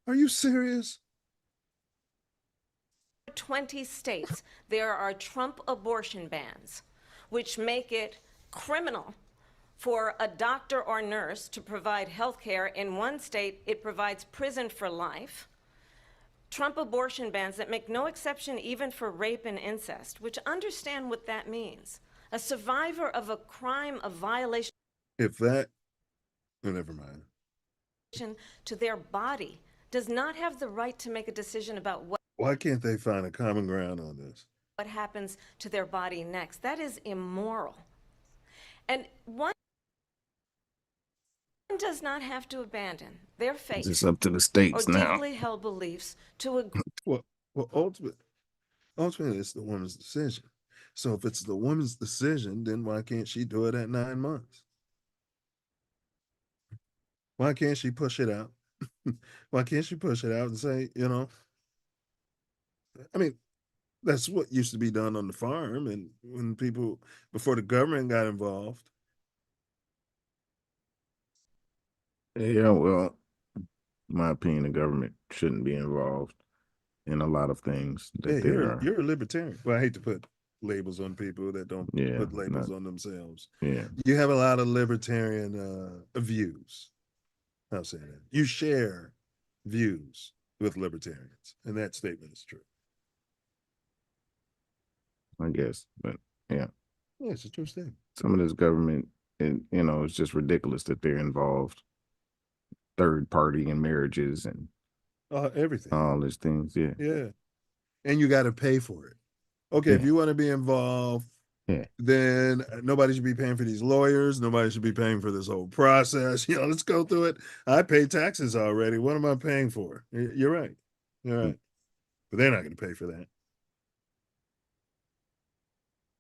are you serious? 20 states, there are Trump abortion bans, which make it criminal for a doctor or nurse to provide health care. In one state, it provides prison for life. Trump abortion bans that make no exception even for rape and incest, which understand what that means. A survivor of a crime of violation If that, never mind. to their body does not have the right to make a decision about Why can't they find a common ground on this? what happens to their body next. That is immoral. And one does not have to abandon their faith it's up to the states or now. deeply held beliefs to agree. Well, ultimately, it's the woman's decision. So if it's the woman's decision, then why can't she do it at 9 months? Why can't she push it out? Why can't she push it out and say, you know, I mean, that's what used to be done on the farm, and when people, before the government got involved. Yeah, well, in my opinion, the government shouldn't be involved in a lot of things that Yeah, they are. you're a libertarian. Well, I hate to put labels on people that don't Yeah, put labels on themselves. Yeah. You have a lot of libertarian views. I'll say that. You share views with libertarians, and that statement is true. I guess, but yeah. Yeah, it's a true statement. Some of this government, and it's just ridiculous that they're involved. Third party in marriages and everything. All these things, yeah. Yeah. And you got to pay for it. Okay, if you want to be involved, then nobody should be paying for these lawyers. Nobody should be paying for this whole process. Let's go through it. I pay taxes already. What am I paying for? You're right. You're right. But they're not going to pay for that.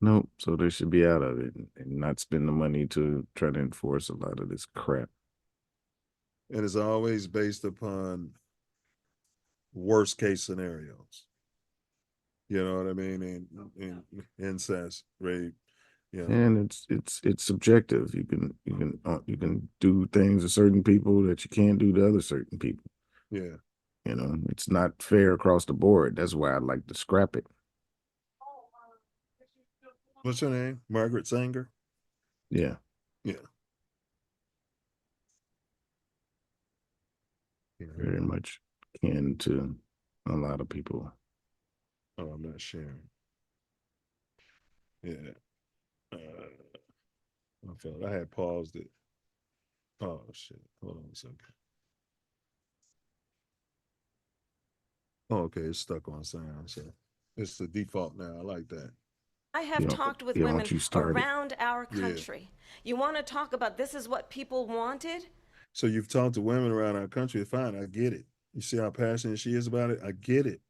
Nope. So they should be out of it and not spend the money to try to enforce a lot of this crap. And it's always based upon worst case scenarios. You know what I mean? And incest, rape. You know. And it's subjective. You can do things to certain people that you can't do to other certain people. Yeah. You know, it's not fair across the board. That's why I like to scrap it. What's her name? Margaret Sanger? Yeah. Yeah. Very much kin to a lot of people. Oh, I'm not sharing. Yeah. I had paused it. Oh shit. Hold on a second. Oh, okay, it's stuck on sound, so it's the default now. I like that. I have talked with women around our country. You want to talk about this is what people wanted? So you've talked to women around our country. Fine, I get it. You see how passionate she is about it? I get it.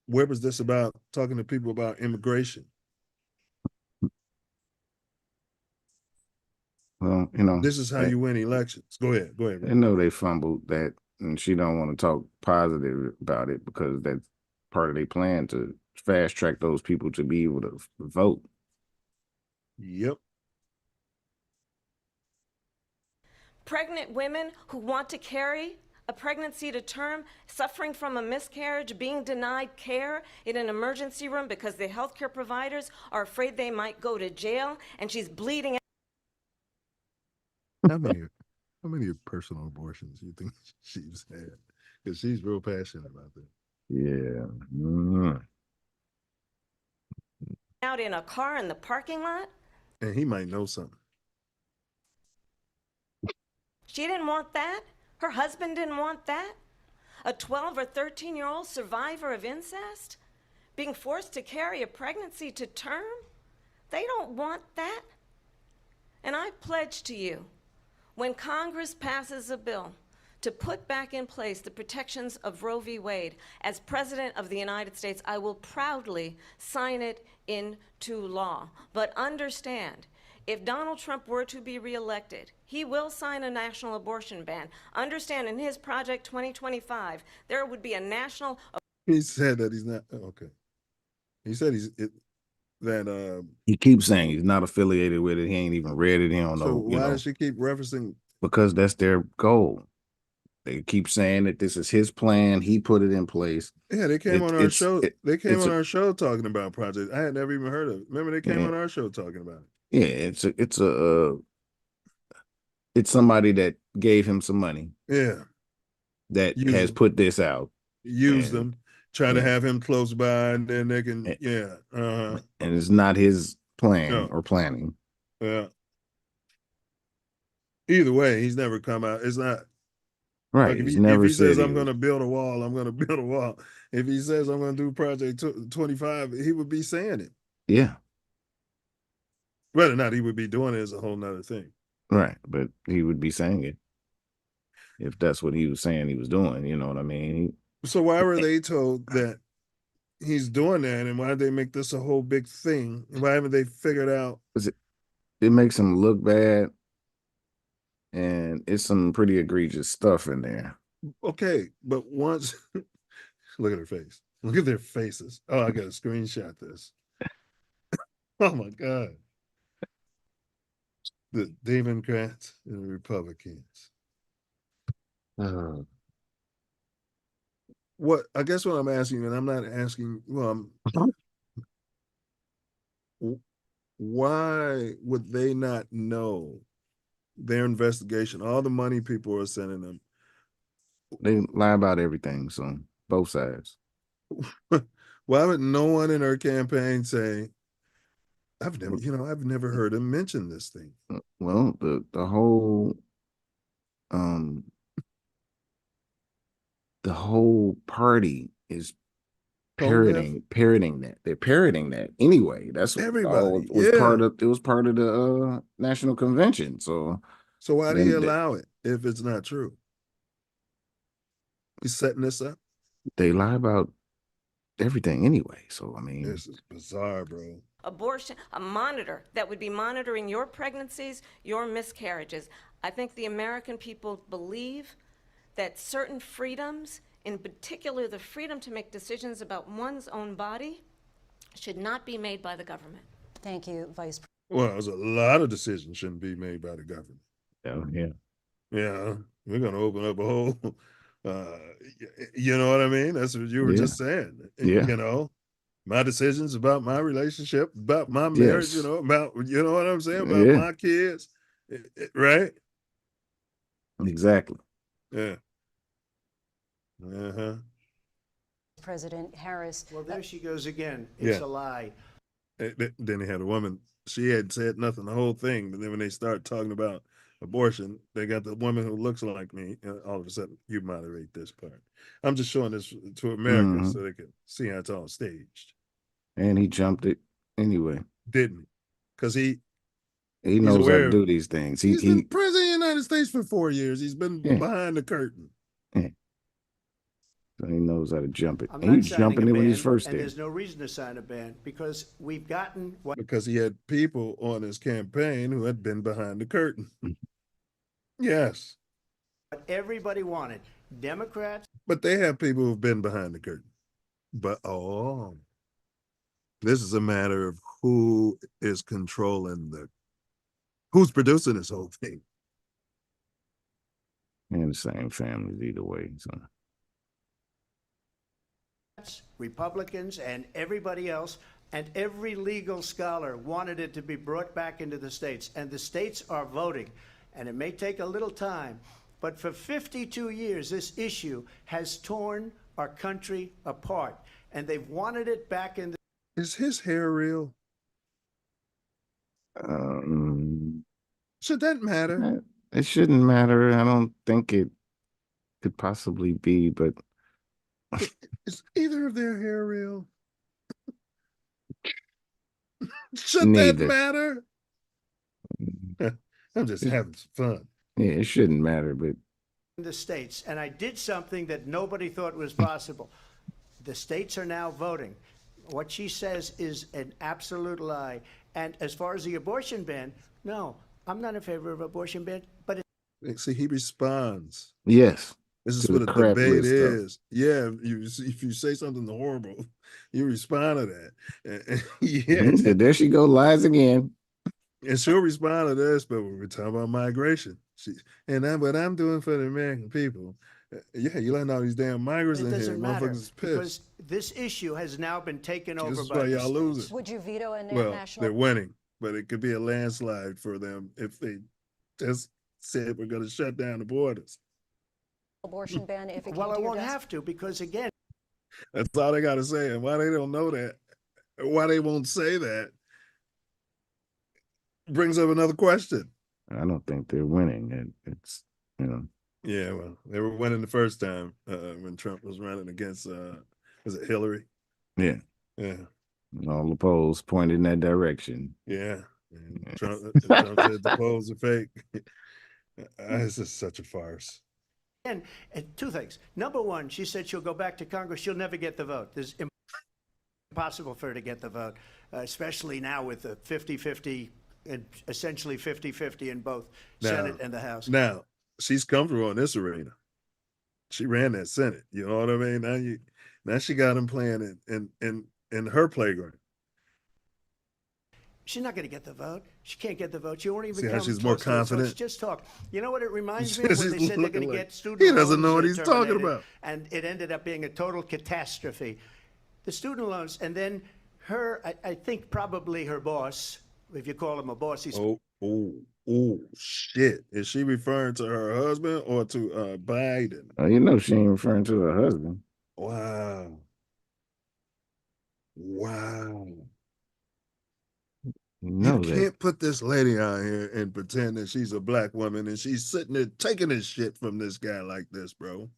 Where was this about talking to people about immigration? Well, you know, this is how you win elections. Go ahead. Go ahead. They know they fumbled that, and she don't want to talk positive about it because that's part of their plan to fast track those people to be able to vote. Yep. Pregnant women who want to carry a pregnancy to term, suffering from a miscarriage, being denied care in an emergency room because the healthcare providers are afraid they might go to jail, and she's bleeding out. How many personal abortions do you think she's had? Because she's real passionate about that. Yeah. Out in a car in the parking lot. And he might know something. She didn't want that. Her husband didn't want that. A 12 or 13-year-old survivor of incest being forced to carry a pregnancy to term. They don't want that. And I pledge to you, when Congress passes a bill to put back in place the protections of Roe v. Wade, as President of the United States, I will proudly sign it into law. But understand, if Donald Trump were to be reelected, he will sign a national abortion ban. Understand, in his Project 2025, there would be a national... He said that he's not... Okay. He said he keeps saying he's not affiliated with it. He ain't even read it. He don't know. So why does she keep referencing? Because that's their goal. They keep saying that this is his plan. He put it in place. Yeah, they came on our show. They came on our show talking about Project. I had never even heard of it. Remember, they came on our show talking about it. Yeah, it's somebody that gave him some money. Yeah. That has put this out. Use them. Try to have him close by, and then they can, And it's not his plan or planning. Yeah. Either way, he's never come out. It's not right. Like if he says I'm going to build a wall, I'm going to build a wall. If he says I'm going to do Project 25, he would be saying it. Yeah. Whether or not he would be doing it is a whole nother thing. Right, but he would be saying it if that's what he was saying he was doing. You know what I mean? So why were they told that he's doing that, and why did they make this a whole big thing? And why haven't they figured out? It makes him look bad, and it's some pretty egregious stuff in there. Okay, but once look at her face. Look at their faces. Oh, I got to screenshot this. Oh my God. The Democrats and the Republicans. What I guess what I'm asking, and I'm not asking, why would they not know their investigation, all the money people are sending them? They lie about everything, so both sides. Why would no one in her campaign say, I've never heard him mention this thing? Well, the whole party is parroting that. They're parroting that anyway. That's what everybody was part of. It was part of the national convention. So why do you allow it if it's not true? He's setting this up. They lie about everything anyway. So I mean, this is bizarre, bro. Abortion, a monitor that would be monitoring your pregnancies, your miscarriages. I think the American people believe that certain freedoms, in particular the freedom to make decisions about one's own body, should not be made by the government. Thank you, Vice Well, there's a lot of decisions shouldn't be made by the government. Oh, yeah. Yeah, we're going to open up a whole, you know what I mean? That's what you were Yeah. just saying. Yeah. You know, my decisions about my relationship, about my marriage, Yes. about, you know what I'm saying? About Yeah. my kids, right? Exactly. Yeah. Uh-huh. President Harris. Well, there she goes again. It's Yeah. a lie. Then they had a woman, she had said nothing the whole thing, but then when they start talking about abortion, they got the woman who looks like me, and all of a sudden, you moderate this part. I'm just showing this to America so they can see how it's all staged. And he jumped it anyway. Didn't he? Because He he's knows how aware to of- do these things. he's been president of the United States for 4 years. He's been Yeah. behind the curtain. So he knows how to jump it. I'm And he not was signing jumping a it ban, when he's first and there. there's no reason to sign a ban because we've gotten what Because he had people on his campaign who had been behind the curtain. Yes. everybody wanted. Democrats. But they have people who've been behind the curtain. But this is a matter of who is controlling who's producing this whole thing. And the same families either way. So Republicans, and everybody else, and every legal scholar wanted it to be brought back into the states, and the states are voting. And it may take a little time, but for 52 years, this issue has torn our country apart, and they've wanted it back in the. Is his hair real? Should that matter? it shouldn't matter. I don't think it could possibly be, but Is either of their hair real? Should Neither. that matter? I'm just having some fun. yeah, it shouldn't matter. But in the states, and I did something that nobody thought was possible. The states are now voting. What she says is an absolute lie. And as far as the abortion ban, no, I'm not in favor of abortion ban, but See, he responds. yes, This is to what the a crap debate list stuff. is. Yeah, if you say something horrible, you respond to that. Yeah, There she go, lies again. and she'll respond to this, but we're talking about migration. What I'm doing for the American people. Yeah, you letting all these damn migrants it in here. doesn't matter Motherfuckers is because pissed. this issue has now been taken over This is by why the y'all states. losing. Would you veto a Well, national they're winning, but it could be a landslide for them if they just said we're going to shut down the borders. abortion ban if it Well, came I to your won't desk? have to because, again, That's all they got to say. And why they don't know that, why they won't say that, brings up another question. I don't think they're winning. It's Yeah, well, they were winning the first time when Trump was running against, was it Hillary? yeah. Yeah, All the polls point in that direction. yeah. And Trump said the polls are fake. This is such a farce. and two things. Number one, she said she'll go back to Congress. She'll never get the vote. It's impossible for her to get the vote, especially now with the 50-50 and essentially 50-50 in both Senate and the House. Now, she's comfortable in this arena. She ran that Senate. You know what I mean? Now she got him playing in her playground. She's not going to get the vote. She can't get the vote. She won't even See how come she's more close to it, so it's confident? just talk. You know what it reminds me of when She's they said they're going looking to like- get student he doesn't loans know what he's talking terminated, about. and it ended up being a total catastrophe. The student loans, and then her, I think probably her boss, if you call him a boss, he's Oh, shit. Is she referring to her husband or to Biden? You know she ain't referring to her husband. Wow. You know You that. can't put this lady out here and pretend that she's a black woman and she's sitting there taking this shit from this guy like this, bro.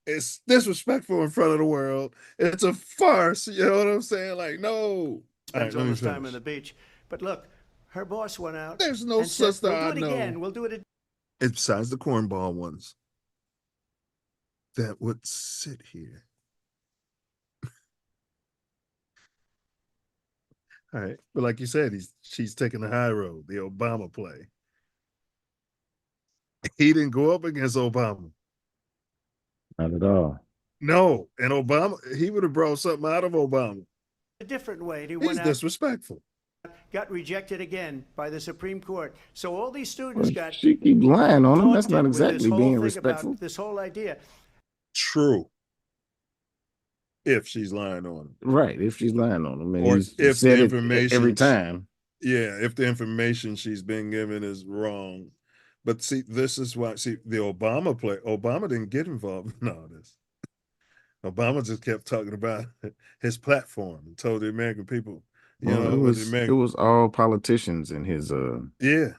It's disrespectful in front of the world. It's a farce. You know what I'm saying? Like, no. spends All right, all let me his time finish. on the beach. But look, her boss went out. There's no and said, sister we'll do I it know. again. We'll do it. It's besides the cornball ones that would sit here. All right. But like you said, she's taking the high road, the Obama play. He didn't go up against Obama. Not at all. No, and Obama, he would have brought something out of Obama. A different way. He He's went out, disrespectful. got rejected again by the Supreme Court. So all these students got She keep lying on him. That's not taunted with this exactly whole being thing respectful. about this whole idea. True. If she's lying on him. Right, if she's lying on him. And Or he's if said the it information every time. Yeah, if the information she's been given is wrong. But see, this is why, see, the Obama didn't get involved in all this. Obama just kept talking about his platform and told the American people, Well, it was all politicians in his yeah.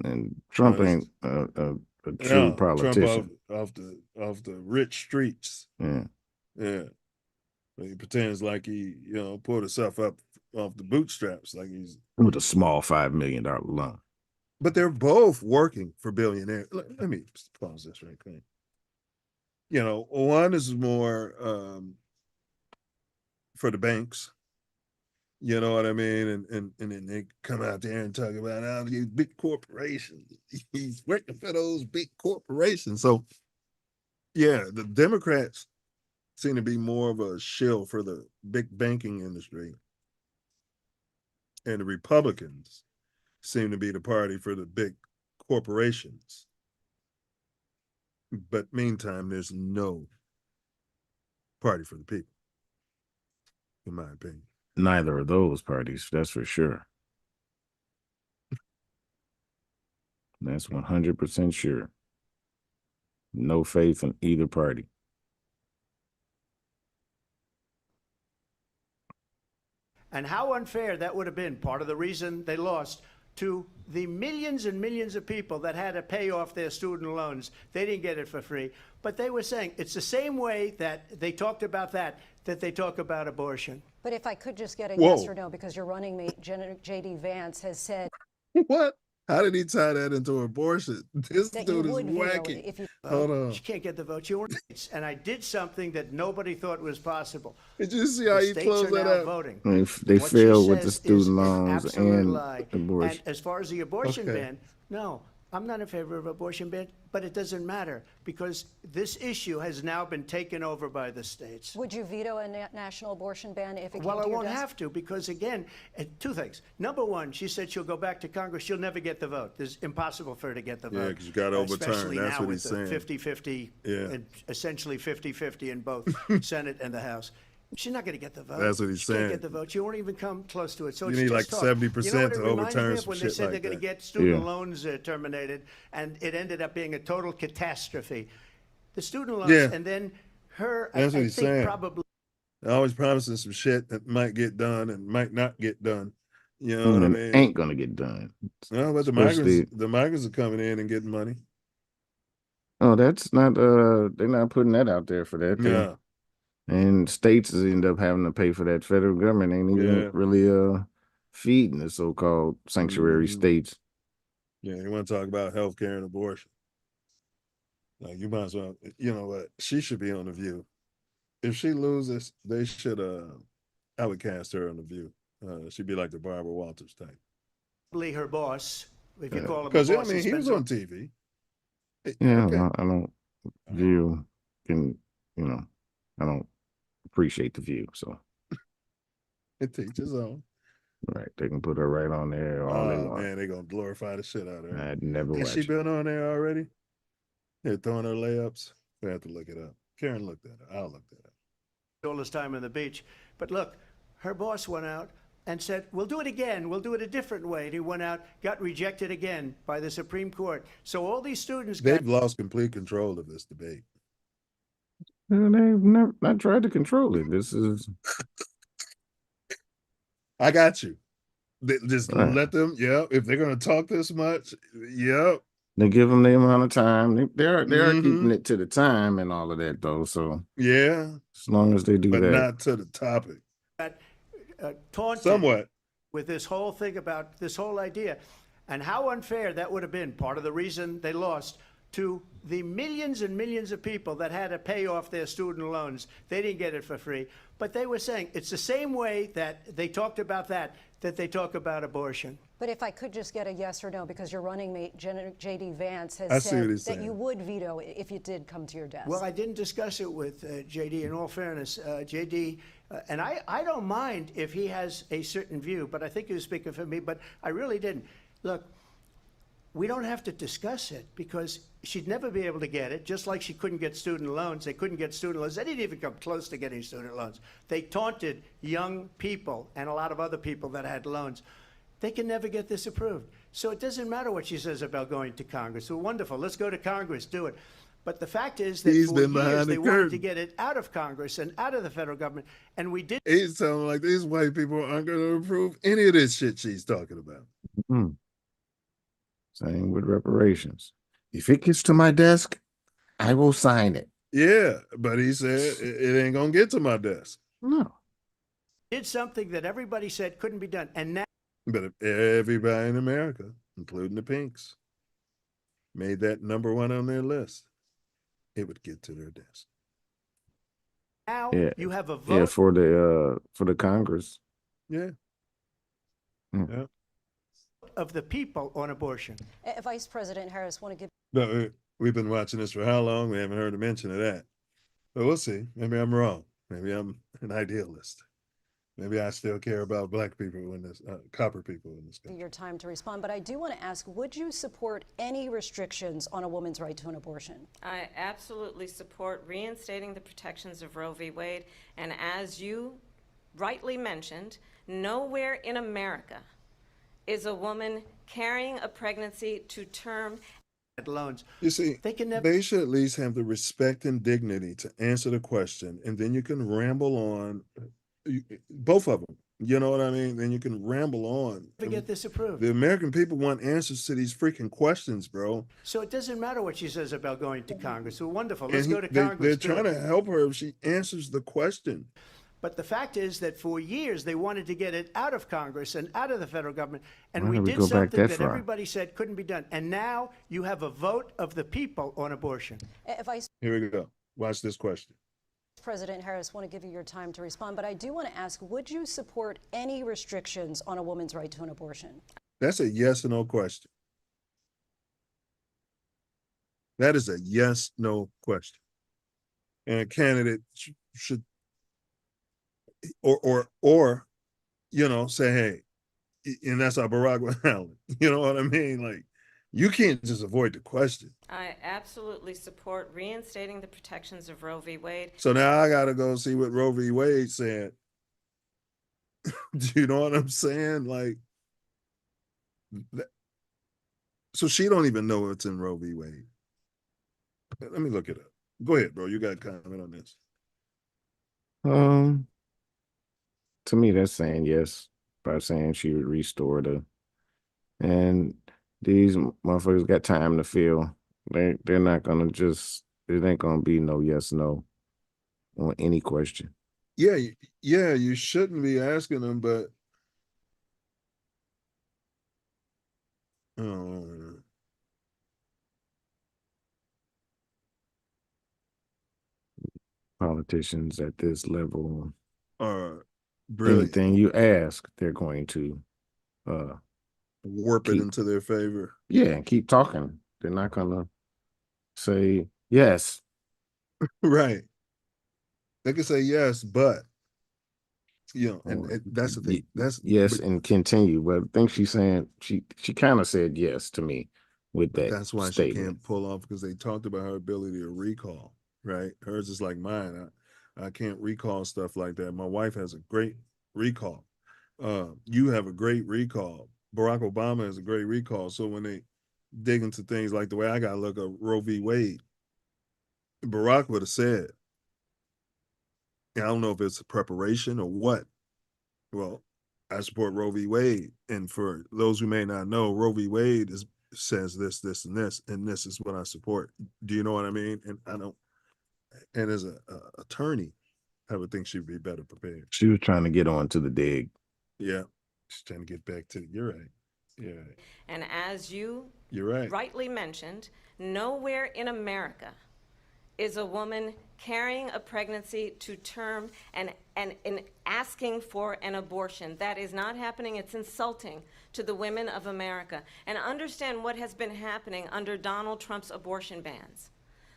And Trump ain't a true politician. Trump off the rich streets. Yeah. Yeah. He pretends like he, pulled himself up off the bootstraps, like he's with a small $5 million loan. But they're both working for billionaires. Let me pause this right quick. One is more for the banks. You know what I mean? And then they come out there and talk about these big corporations. He's working for those big corporations. So, yeah, the Democrats seem to be more of a shill for the big banking industry. And the Republicans seem to be the party for the big corporations. But meantime, there's no party for the people, in my opinion. Neither of those parties, that's for sure. That's 100% sure. No faith in either party. And how unfair that would have been, part of the reason they lost, to the millions and millions of people that had to pay off their student loans. They didn't get it for free. But they were saying it's the same way that they talked about that they talk about abortion. But if I could just get a yes or no, because your running mate, J.D. Vance, has said... What? How did he tie that into abortion? This dude is wacky. Hold on. She can't get the vote. And I did something that nobody thought was possible. Did you see how he closed that out? Voting. They failed with the student loans and abortion. And as far as the abortion ban, no, I'm not in favor of abortion ban, but it doesn't matter because this issue has now been taken over by the states. Would you veto a national abortion ban if it came to Well, I your won't desk? have to because, again, two things. Number one, she said she'll go back to Congress. She'll never get the vote. It's impossible for her to get the vote. Yeah, because you got to overturn. Especially That's now what with he's the saying. 50-50, and essentially 50-50 in both Senate and the House. She's not going to get the vote. That's what he's she saying. Can't get the vote. She won't even come close to it. So You it's need just like talk. 70% You know what it to reminds me overturn of some when they shit said like they're going to that. get student loans terminated, and it ended up being a total catastrophe. The student loans, and then her, That's what I he's think saying. probably. They're always promising some shit that might get done and might not get done. You know what I And mean? ain't gonna get done. No, but Especially- the migrants are coming in and getting money. Oh, that's not they're not putting that out there for that. Yeah. And states end up having to pay for that. Federal government ain't even really feeding the so-called sanctuary states. Yeah, you want to talk about healthcare and abortion. Like you might as well, you know what? She should be on The View. If she loses, they should I would cast her on The View. She'd be like the Barbara Walters type. Her boss, if you call him a Because boss. I mean, he was on TV. Yeah, Okay. I don't view can I don't appreciate the View. So It teaches on. right, they can put her right on there all they Oh want. man, they're gonna glorify the shit out of her. I'd never Has watch she it. been on there already? They're throwing her layups. We have to look it up. Karen looked at it. I'll look that up. all this time on the beach. But look, her boss went out and said, we'll do it again. We'll do it a different way. And he went out, got rejected again by the Supreme Court. So all these students They've lost complete control of this debate. And they've never not tried to control it. This is I got you. Just Right. let them. Yeah, if they're gonna talk this much, yep. they give them the amount of time. They are Mhm. keeping it to the time and all of that though. So Yeah, as long as they do but that, not to the topic. got taunted Somewhat. with this whole thing about this whole idea. And how unfair that would have been, part of the reason they lost, to the millions and millions of people that had to pay off their student loans. They didn't get it for free. But they were saying it's the same way that they talked about that that they talk about abortion. But if I could just get a yes or no, because your running mate, J.D. Vance, I has see what said he's that saying. you would veto it if it did come to your desk. Well, I didn't discuss it with J.D. In all fairness, J.D., and I don't mind if he has a certain view, but I think he was speaking for me, but I really didn't. Look, we don't have to discuss it because she'd never be able to get it, just like she couldn't get student loans. They couldn't get student loans. They didn't even come close to getting student loans. They taunted young people and a lot of other people that had loans. They can never get this approved. So it doesn't matter what she says about going to Congress. So wonderful. Let's go to Congress. Do it. But the fact is that He's for been years behind they the wanted to curtain. get it out of Congress and out of the federal government, and we did. He's telling like these white people aren't going to approve any of this shit she's talking about. Mm-hmm. Same with reparations. If it gets to my desk, I will sign it. Yeah, but he said it ain't going to get to my desk. No. Did something that everybody said couldn't be done, and now. But if everybody in America, including the pinks, made that number one on their list, it would get to their desk. Now Yeah. you have a vote. Yeah, for the Congress. Yeah. Yeah. Of the people on abortion. Vice President Harris, want to give. But we've been watching this for how long? We haven't heard a mention of that. But we'll see. Maybe I'm wrong. Maybe I'm an idealist. Maybe I still care about black people in this, copper people in this country. Your time to respond, but I do want to ask, would you support any restrictions on a woman's right to an abortion? I absolutely support reinstating the protections of Roe v. Wade. And as you rightly mentioned, nowhere in America is a woman carrying a pregnancy to term. Loans. You see, they can never. They should at least have the respect and dignity to answer the question, and then you can ramble on. Both of them, you know what I mean? Then you can ramble on. To get this approved. The American people want answers to these freaking questions, bro. So it doesn't matter what she says about going to Congress. So wonderful. Let's And go to Congress. They're trying to help her if she answers the question. But the fact is that for years they wanted to get it out of Congress and out of the federal government, and Why we did we did go back something that that far? everybody said couldn't be done. And now you have a vote of the people on abortion. Vice Here we go. Watch this question. President Harris, want to give you your time to respond, but I do want to ask, would you support any restrictions on a woman's right to an abortion? That's a yes or no question. That is a yes, no question. And a candidate should, or, you know, say, hey, and that's our Barack Allen. You know what I mean? Like, you can't just avoid the question. I absolutely support reinstating the protections of Roe v. Wade. So now I got to go see what Roe v. Wade said. Do you know what I'm saying? Like, so she don't even know what's in Roe v. Wade. Let me look it up. Go ahead, bro. You got a comment on this? To me, that's saying yes by saying she would restore and these motherfuckers got time to feel. They're not gonna just. It ain't gonna be no yes no on any question. Yeah, you shouldn't be asking them, but Politicians at this level, brilliant. anything you ask, they're going to warp it into their favor. Yeah, and keep talking. They're not gonna say yes. Right. They can say yes, but you know, and that's the thing. That's yes, and continue. But I think she's saying she kind of said yes to me with that. That's why statement. she can't pull off, because they talked about her ability to recall. Right, hers is like mine. I can't recall stuff like that. My wife has a great recall. You have a great recall. Barack Obama has a great recall. So when they dig into things like the way I got to look at Roe v. Wade, Barack would have said, I don't know if it's a preparation or what. Well, I support Roe v. Wade. And for those who may not know, Roe v. Wade says this, this, and this is what I support. Do you know what I mean? And I don't. And as an attorney, I would think she'd be better prepared. She was trying to get on to the dig. Yeah, she's trying to get back to. You're right. Yeah. And as you You're right. rightly mentioned, nowhere in America is a woman carrying a pregnancy to term and and in asking for an abortion. That is not happening. It's insulting to the women of America. And understand what has been happening under Donald Trump's abortion bans.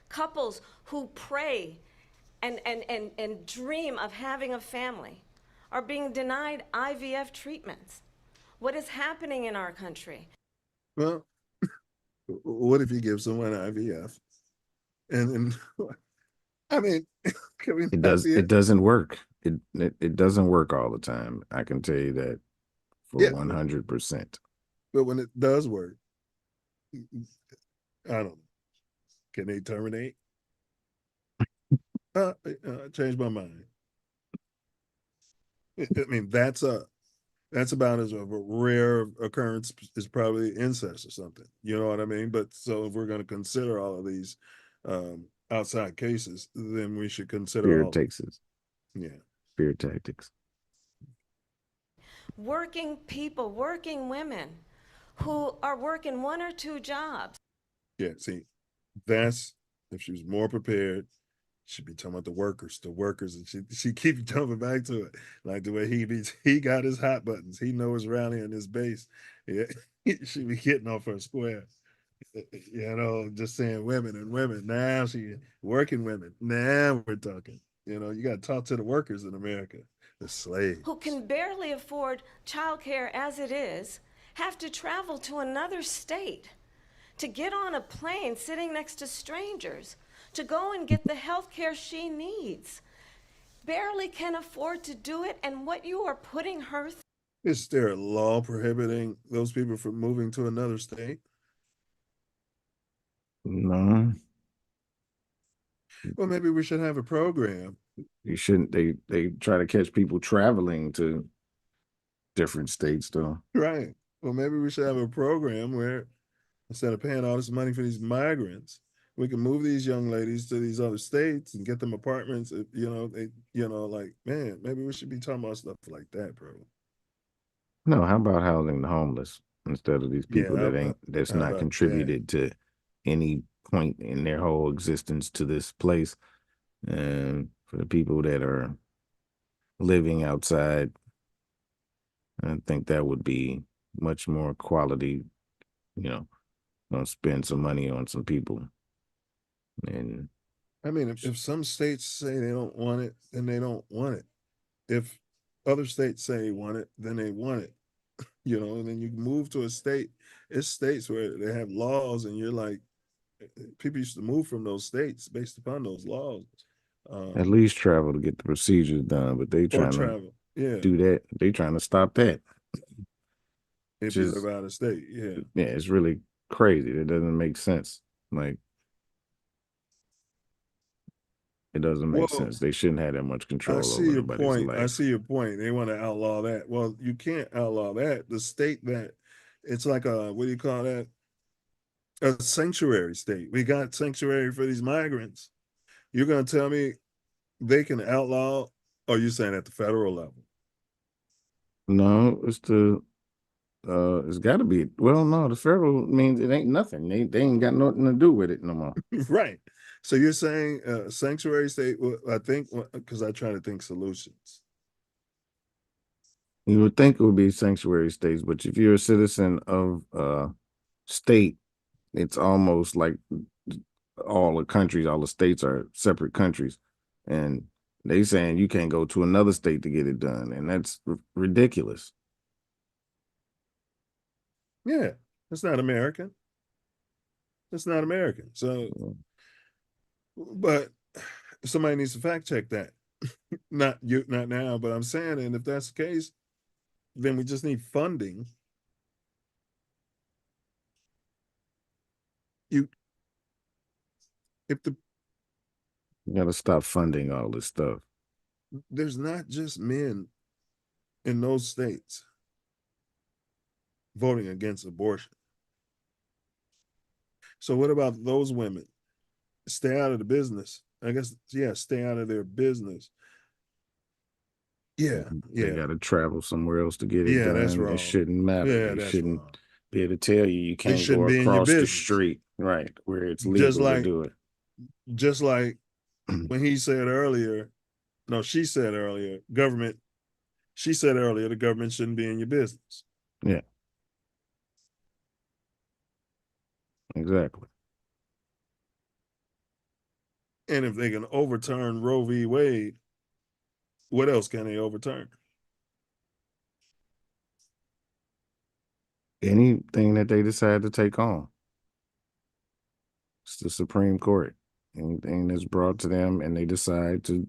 Couples who pray and dream of having a family are being denied IVF treatments. What is happening in our country? Well, what if you give someone IVF? And I mean, can we not be It doesn't work. It doesn't work all the time. I can tell you that for Yeah. 100%. But when it does work, I don't know. Can they terminate? Change my mind. I mean, that's about as of a rare occurrence as probably incest or something. You know what I mean? But so if we're going to consider all of these outside cases, then we should consider Fear all. takes. Yeah. Fear tactics. Working people, working women who are working 1 or 2 jobs. Yeah. See, that's if she was more prepared. She'd be talking about the workers, and she keeps jumping back to it, like the way he got his hot buttons. He knows rally in his base. Yeah, she be getting off her square. You know, just saying women and women. Now she working women. Now we're talking. You know, you got to talk to the workers in America, the slaves. Who can barely afford childcare as it is, have to travel to another state to get on a plane sitting next to strangers to go and get the health care she needs. Barely can afford to do it, and what you are putting her through. Is there a law prohibiting those people from moving to another state? No. Well, maybe we should have a program. You shouldn't. They try to catch people traveling to different states, though. Right. Well, maybe we should have a program where instead of paying all this money for these migrants, we can move these young ladies to these other states and get them apartments. Like, man, maybe we should be talking about stuff like that, bro. No, how about housing the homeless instead of these people that's not contributed to any point in their whole existence to this place? And for the people that are living outside, I think that would be much more quality, spend some money on some people. And I mean, if some states say they don't want it, then they don't want it. If other states say they want it, then they want it. And then you move to a state. It's states where they have laws, and you're like, people used to move from those states based upon those laws. At least travel to get the procedures done, but they trying to do that. They trying to stop that. If you live out of state, yeah, it's really crazy. It doesn't make sense. Like, it doesn't make sense. They shouldn't have that much control over anybody's life. I see your point. They want to outlaw that. Well, you can't outlaw that. The state that it's like what do you call that? A sanctuary state. We got sanctuary for these migrants. You're going to tell me they can outlaw, or are you saying at the federal level? No, it's got to be. Well, no, the federal means it ain't nothing. They ain't got nothing to do with it no more. Right. So you're saying sanctuary state, I think, because I try to think solutions. You would think it would be sanctuary states, but if you're a citizen of state, it's almost like all the states are separate countries. And they saying you can't go to another state to get it done. And that's ridiculous. Yeah, that's not American. That's not American. So, but somebody needs to fact check that. Not now, but I'm saying, and if that's the case, then we just need funding. You got to stop funding all this stuff. There's not just men in those states voting against abortion. So what about those women? Stay out of the business. I guess, stay out of their business. Yeah. They got to travel somewhere else to get it done. That's wrong. It shouldn't matter. They shouldn't be able to tell you can't go across the street, right, where it's legal to do it. Just like when he said earlier, No, she said earlier, she said earlier the government shouldn't be in your business. Yeah. Exactly. And if they can overturn Roe v. Wade, what else can they overturn? Anything that they decide to take on. It's the Supreme Court. Anything that's brought to them and they decide to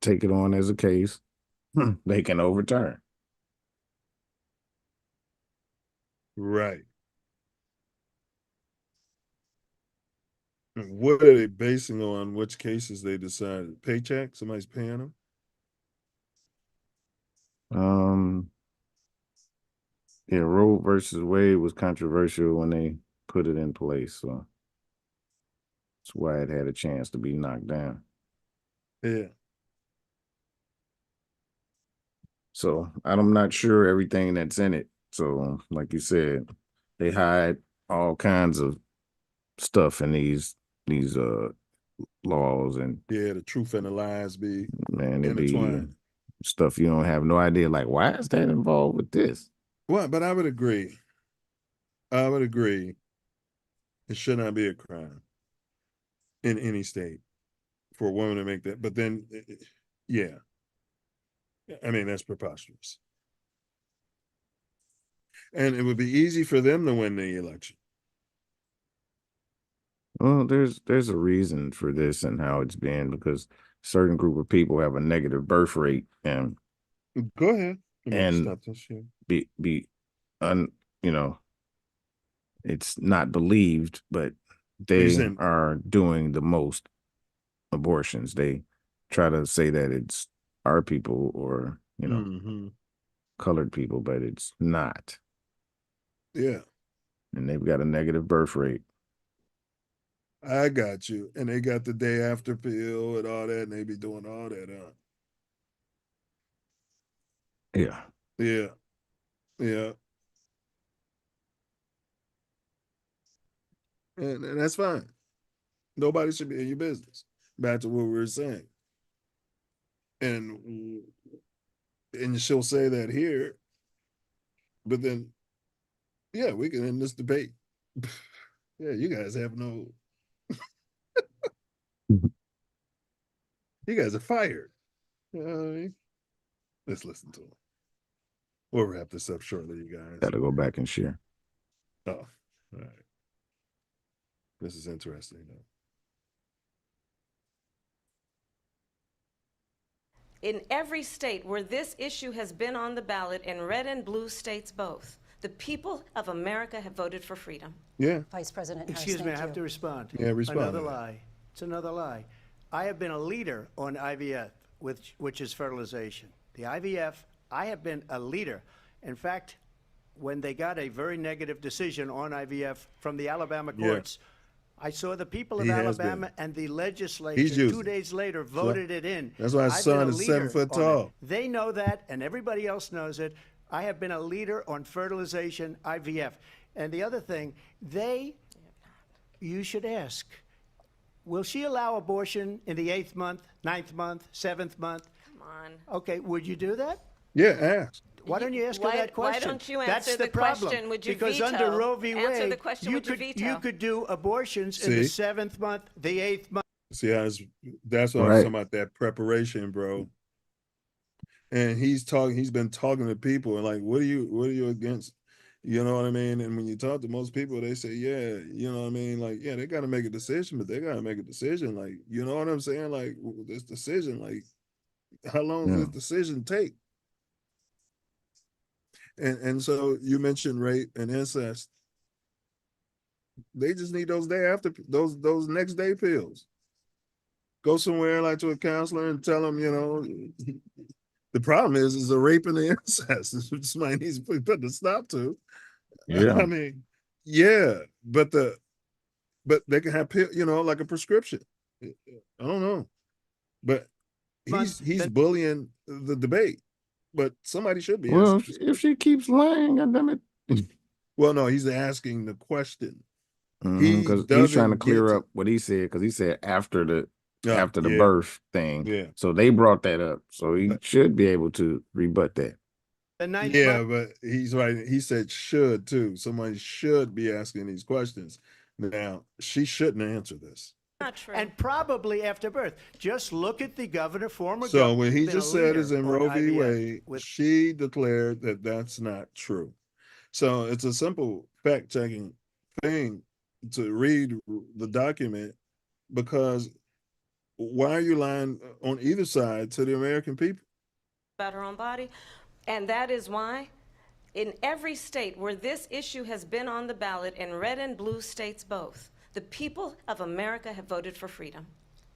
take it on as a case, they can overturn. Right. What are they basing on? Which cases they decided? Paycheck? Somebody's paying them? Yeah, Roe versus Wade was controversial when they put it in place, so that's why it had a chance to be knocked down. Yeah. So I'm not sure everything that's in it. So, like you said, they hide all kinds of stuff in these laws, and Yeah, the truth and the lies be man, it be intertwined. stuff you don't have no idea. Like, why is that involved with this? Well, but I would agree. It should not be a crime in any state for a woman to make that. But then, yeah, I mean, that's preposterous. And it would be easy for them to win the election. Well, there's a reason for this and how it's been, because certain group of people have a negative birth rate, and go ahead and stop this shit. You know, it's not believed, but they are doing the most abortions. They try to say that it's our people or, you know, colored people, but it's not. Yeah. And they've got a negative birth rate. I got you. And they got the day after pill and all that, and they be doing all that, huh? Yeah. Yeah. Yeah. And that's fine. Nobody should be in your business. Back to what we were saying. And she'll say that here, but then, yeah, we can end this debate. Yeah, you guys have no. You guys are fired. You know what I mean? Let's listen to them. We'll wrap this up shortly, you guys. Gotta go back and share. Oh, all right. This is interesting, though. In every state where this issue has been on the ballot, in red and blue states both, the people of America have voted for freedom. Yeah. Vice President Harris, Excuse me, I thank have you. to respond. Yeah, respond Another to that. lie. It's another lie. I have been a leader on IVF, which is fertilization. The IVF, I have been a leader. In fact, when they got a very negative decision on IVF from the Alabama courts, I saw the people of Alabama and the legislature 2 days later voted it in. That's why his I've been son a is 7 leader foot on it. tall. They know that, and everybody else knows it. I have been a leader on fertilization, IVF. And the other thing, you should ask, will she allow abortion in the 8th month, 9th month, 7th month? Come on. Okay, would you do that? Yeah, ask. Why don't you ask her that question? Why don't you That's answer the the problem. question? Would you because veto? under Roe v. Wade, Answer the question, you would you could veto? do abortions in the 7th month, the 8th month. See, that's what I'm talking about, that preparation, bro. And he's been talking to people and like, what are you against? You know what I mean? And when you talk to most people, they say, yeah, you know what I mean? Like, yeah, they got to make a decision, but they got to make a decision. Like, you know what I'm saying? Like, this decision, like, how long does this decision take? And so you mentioned rape and incest. They just need those those next day pills. Go somewhere like to a counselor and tell them, you know, the problem is the rape and the incest. Somebody needs to put a stop to. Yeah. I mean, yeah, but they can have pill, you know, like a prescription. I don't know, but he's bullying the debate. But somebody should be. Well, if she keeps lying, goddammit. Well, no, he's asking the question. Because he's trying to clear up what he said, because he said after the after the yeah, birth thing. yeah. So they brought that up. So he should be able to rebut that. The ninth Yeah, month. but he's right. He said should too. Somebody should be asking these questions. Now, she shouldn't answer this. Not true. And probably after birth. Just look at the governor, former So governor. when he who's been a just said is leader in on Roe v. IVF Wade, with she declared that that's not true. So it's a simple fact checking thing to read the document, because why are you lying on either side to the American people? about her own body. And that is why in every state where this issue has been on the ballot, in red and blue states both, the people of America have voted for freedom.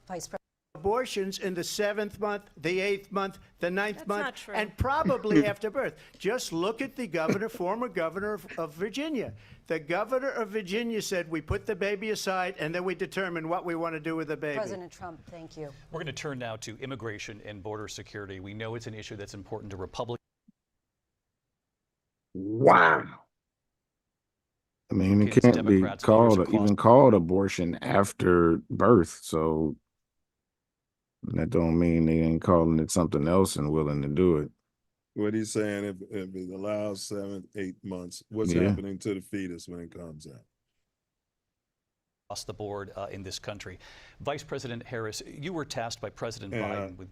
Vice President. abortions in the 7th month, the 8th month, the 9th That's month, not true. and probably after birth. Just look at the governor, former governor of Virginia. The governor of Virginia said we put the baby aside and then we determine what we want to do with the baby. President Trump, thank you. We're going to turn now to immigration and border security. We know it's an issue that's important to Republicans. Wow. I mean, it can't be Democrats, called voters across- even called abortion after birth. So that don't mean they ain't calling it something else and willing to do it. What he's saying, if it allows 7, 8 months, what's Yeah. happening to the fetus when it comes out? Across the board in this country. Vice President Harris, you were tasked by President Biden with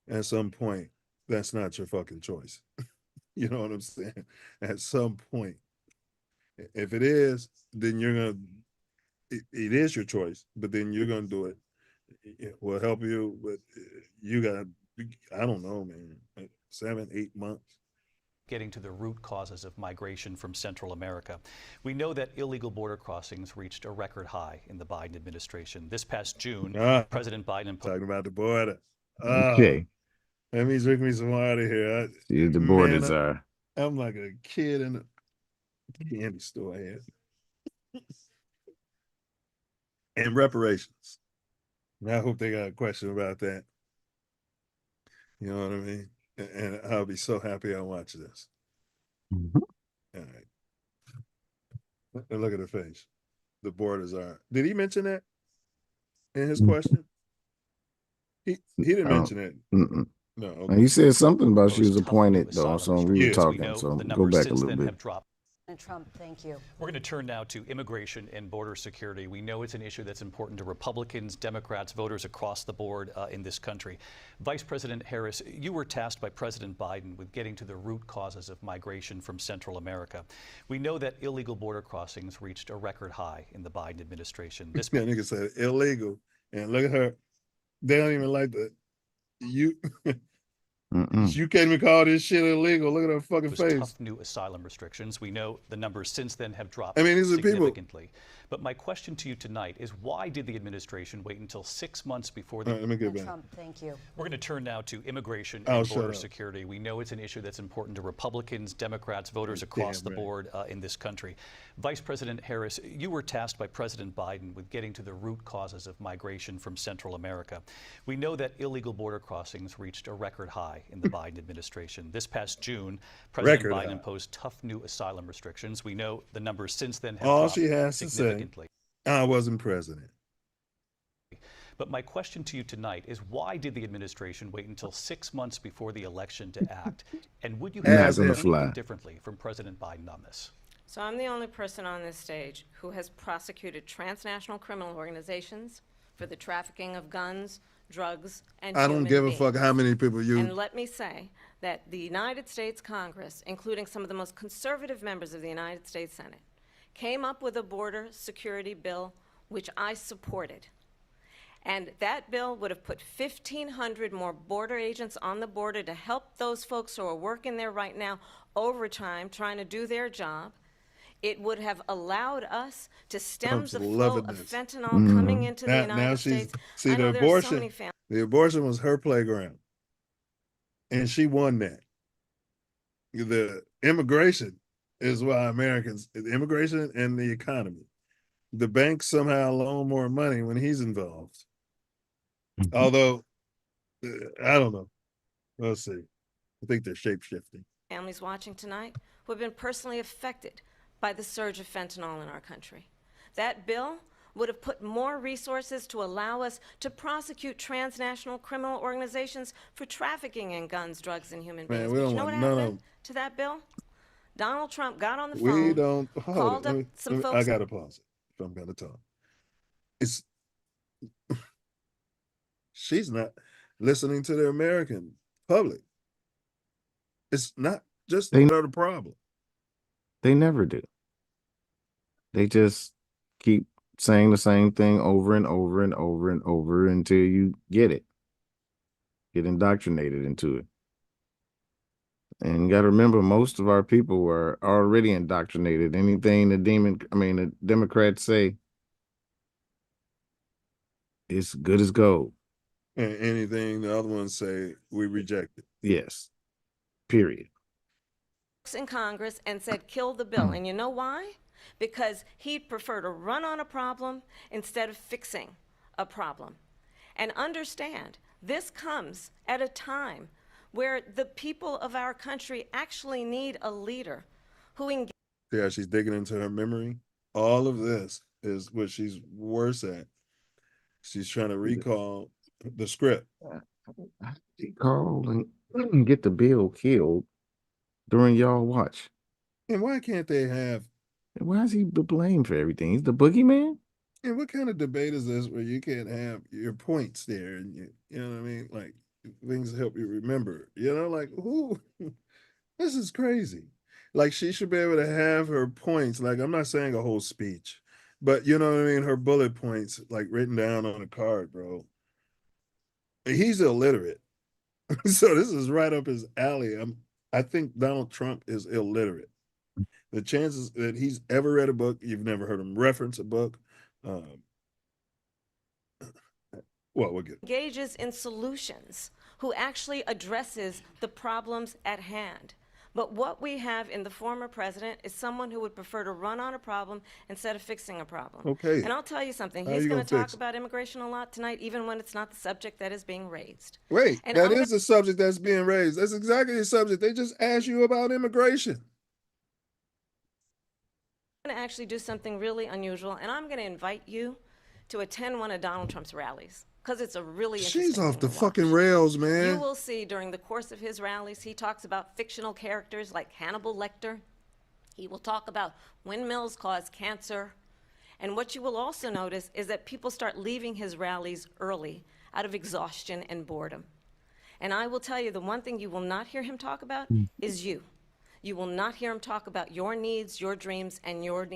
At some point, that's not your fucking choice. You know what I'm saying? At some point, if it is, then you're gonna. It is your choice, but then you're gonna do it. It will help you, but you got. I don't know, man. 7, 8 months. getting to the root causes of migration from Central America. We know that illegal border crossings reached a record high in the Biden administration. This past June, President Biden talking about the border. Okay. Let me drink me some water here. See, the borders are. I'm like a kid in a candy store here. And reparations. I hope they got a question about that. You know what I mean? And I'll be so happy I watch this. Mm-hmm. All right. And look at her face. The borders are. Did he mention that in his question? He didn't mention it. Mm-mm. No. Now, Okay. he said something about she was appointed though, so we were Yes, talking. know So the go numbers back a since little then bit. have dropped. Trump, thank you. We're going to turn now to immigration and border security. We know it's an issue that's important to Republicans, Democrats, voters across the board in this country. Vice President Harris, you were tasked by President Biden with getting to the root causes of migration from Central America. We know that illegal border crossings reached a record high in the Biden administration. This That nigga said illegal, and look at her. They don't even like the you. You can't even call this shit illegal. Look at her fucking was face. tough new asylum restrictions. We know the numbers since then have dropped I mean, these are people- significantly. But my question to you tonight is, why did the administration wait until 6 months before the... All right, let me get back. Trump, thank you. We're going to turn now to immigration Oh, and shut border up. security. We know it's an issue that's important to Republicans, Democrats, voters across the right. board in this country. Vice President Harris, you were tasked by President Biden with getting to the root causes of migration from Central America. We know that illegal border crossings reached a record high in the Biden administration. This past June, President Record Biden high. imposed tough new asylum restrictions. We know the numbers since then have All dropped she has to say, significantly. I wasn't president. But my question to you tonight is, why did the administration wait until 6 months before the election to act? And would you Not have gonna done fly. anything differently from President Biden on this? So I'm the only person on this stage who has prosecuted transnational criminal organizations for the trafficking of guns, drugs, and I don't human give a beings. fuck how many people you. And let me say that the United States Congress, including some of the most conservative members of the United States Senate, came up with a border security bill which I supported. And that bill would have put 1,500 more border agents on the border to help those folks who are working there right now overtime, trying to do their job. It would have allowed us to stem Trump's the flow loving of this. fentanyl coming into the Now United she's States. see I know the there are so abortion. many families. The abortion was her playground, and she won that. The immigration is why Americans, the immigration and the economy. The banks somehow loan more money when he's involved. Although, I don't know. Let's see. I think they're shape shifting. Families watching tonight who have been personally affected by the surge of fentanyl in our country. That bill would have put more resources to allow us to prosecute transnational criminal organizations for trafficking in guns, drugs, and human beings. Man, we But don't you know want what none happened of. to that bill? Donald Trump got on the We phone, don't hold called it. up some I folks. gotta pause it. If I'm gonna talk, it's she's not listening to the American public. It's not just They the problem. they never do. They just keep saying the same thing over and over and over and over until you get it. Get indoctrinated into it. And you got to remember, most of our people were already indoctrinated. Anything the Democrats say is good as gold. And anything the other ones say, we reject it. Yes. Period. In Congress and said, kill the bill. And you know why? Because he'd prefer to run on a problem instead of fixing a problem. And understand, this comes at a time where the people of our country actually need a leader who engages. Yeah, she's digging into her memory. All of this is what she's worse at. She's trying to recall the script. He called and get the bill killed during y'all watch. And why can't they have? Why is he the blame for everything? He's the boogeyman? And what kind of debate is this where you can't have your points there and you know what I mean? Like things help you remember. You know, like who this is crazy. Like she should be able to have her points. Like I'm not saying a whole speech, but you know what I mean, her bullet points like written down on a card, bro. He's illiterate. So this is right up his alley. I think Donald Trump is illiterate. The chances that he's ever read a book, you've never heard him reference a book. Well, we'll get Engages in solutions, who actually addresses the problems at hand. But what we have in the former president is someone who would prefer to run on a problem instead of fixing a problem. Okay. And I'll tell you something, How he's you going gonna to talk fix it? about immigration a lot tonight, even when it's not the subject that is being raised. Wait, And that I'm is a subject that's being raised. That's exactly the subject. They just asked you about immigration. going to actually do something really unusual, and I'm going to invite you to attend one of Donald Trump's rallies, because it's a really interesting She's off thing the to watch. fucking rails, You man. will see during the course of his rallies, he talks about fictional characters like Hannibal Lecter. He will talk about windmills cause cancer. And what you will also notice is that people start leaving his rallies early out of exhaustion and boredom. And I will tell you, the one thing you will not hear him talk about is you. You will not hear him talk about your needs, your dreams, and your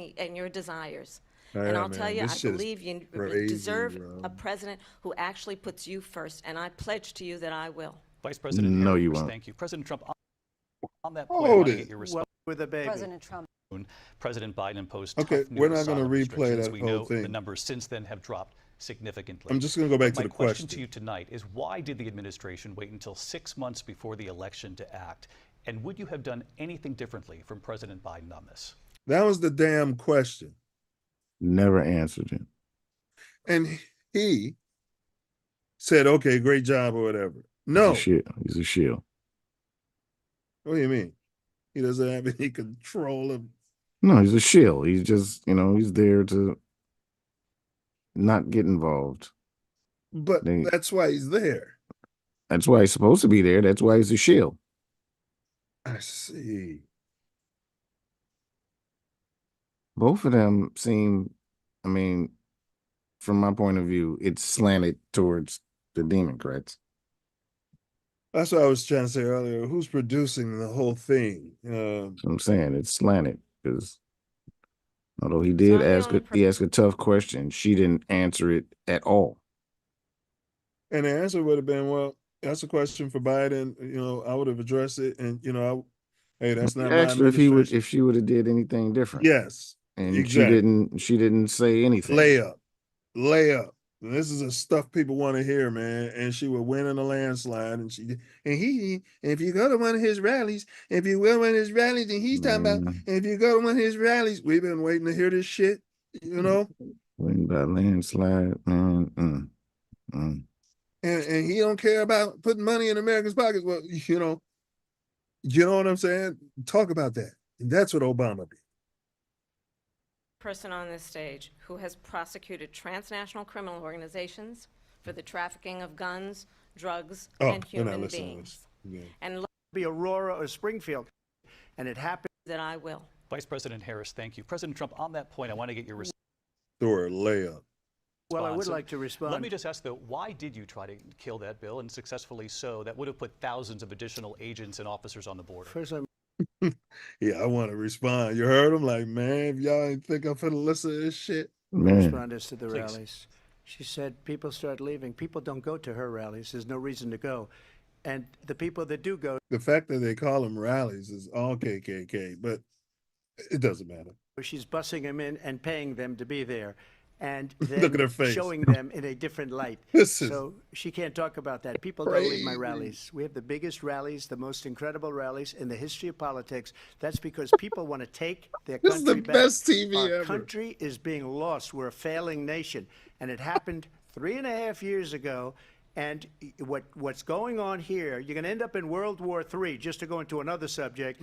desires. And Yeah, I'll tell man, you, this I shit is believe you crazy, deserve bro. a president who actually puts you first, and I pledge to you that I will. Vice President No, Harris, you won't. thank you. President Trump, on that point, I Hold want to it. get your response. With a baby. President Trump. President Biden imposed Okay, tough new we're not gonna asylum replay restrictions. that We whole know the thing. numbers since then have dropped significantly. I'm just gonna go back to My the question question. to you tonight is, why did the administration wait until 6 months before the election to act? And would you have done anything differently from President Biden on this? That was the damn question. Never answered it. And he said, okay, great job or whatever. He's No. a shill. He's a shill. What do you mean? He doesn't have any control of. No, he's a shill. He's just, he's there to not get involved. But that's why he's there. That's why he's supposed to be there. That's why he's a shill. I see. Both of them seem, from my point of view, it's slanted towards the Democrats. That's what I was trying to say earlier. Who's producing the whole thing? So I'm saying it's slanted because although he did ask a tough question, she didn't answer it at all. And the answer would have been, well, that's a question for Biden. I would have addressed it, and hey, that's not my Asked her if she would have did anything different. Yes, and exactly. she didn't say anything. Layup. This is the stuff people want to hear, man. And she would win in a landslide. And if you go to one of his rallies, and he's talking about, if you go to one of his rallies, we've been waiting to hear this shit, Win by landslide, man. And he don't care about putting money in Americans' pockets. Well, you know what I'm saying? Talk about that. And that's what Obama did. person on this stage who has prosecuted transnational criminal organizations for the trafficking of guns, drugs, and human beings. And Be Aurora or Springfield, and it happened that I will. Vice President Harris, thank you. President Trump, on that point, I want to get your response. Throw a layup. Well, I would like to respond. Let me just ask, though, why did you try to kill that bill, and successfully so? That would have put thousands of additional agents and officers on the border. First, I'm Yeah, I want to respond. You heard him? Like, man, if y'all ain't think I'm finna listen to this shit. responders to the Please. rallies. She said people start leaving. People don't go to her rallies. There's no reason to go. And the people that do go, The fact that they call them rallies is all KKK, but it doesn't matter. she's bussing them in and paying them to be there. And Look at her then face. showing them in a different light. This is So she can't talk about that. People don't leave my crazy. rallies. We have the biggest rallies, the most incredible rallies in the history of politics. That's because people want to take their This is the country back. best TV Our ever. country is being lost. We're a failing nation. And it happened 3.5 years ago. And what's going on here, you're going to end up in World War III, just to go into another subject.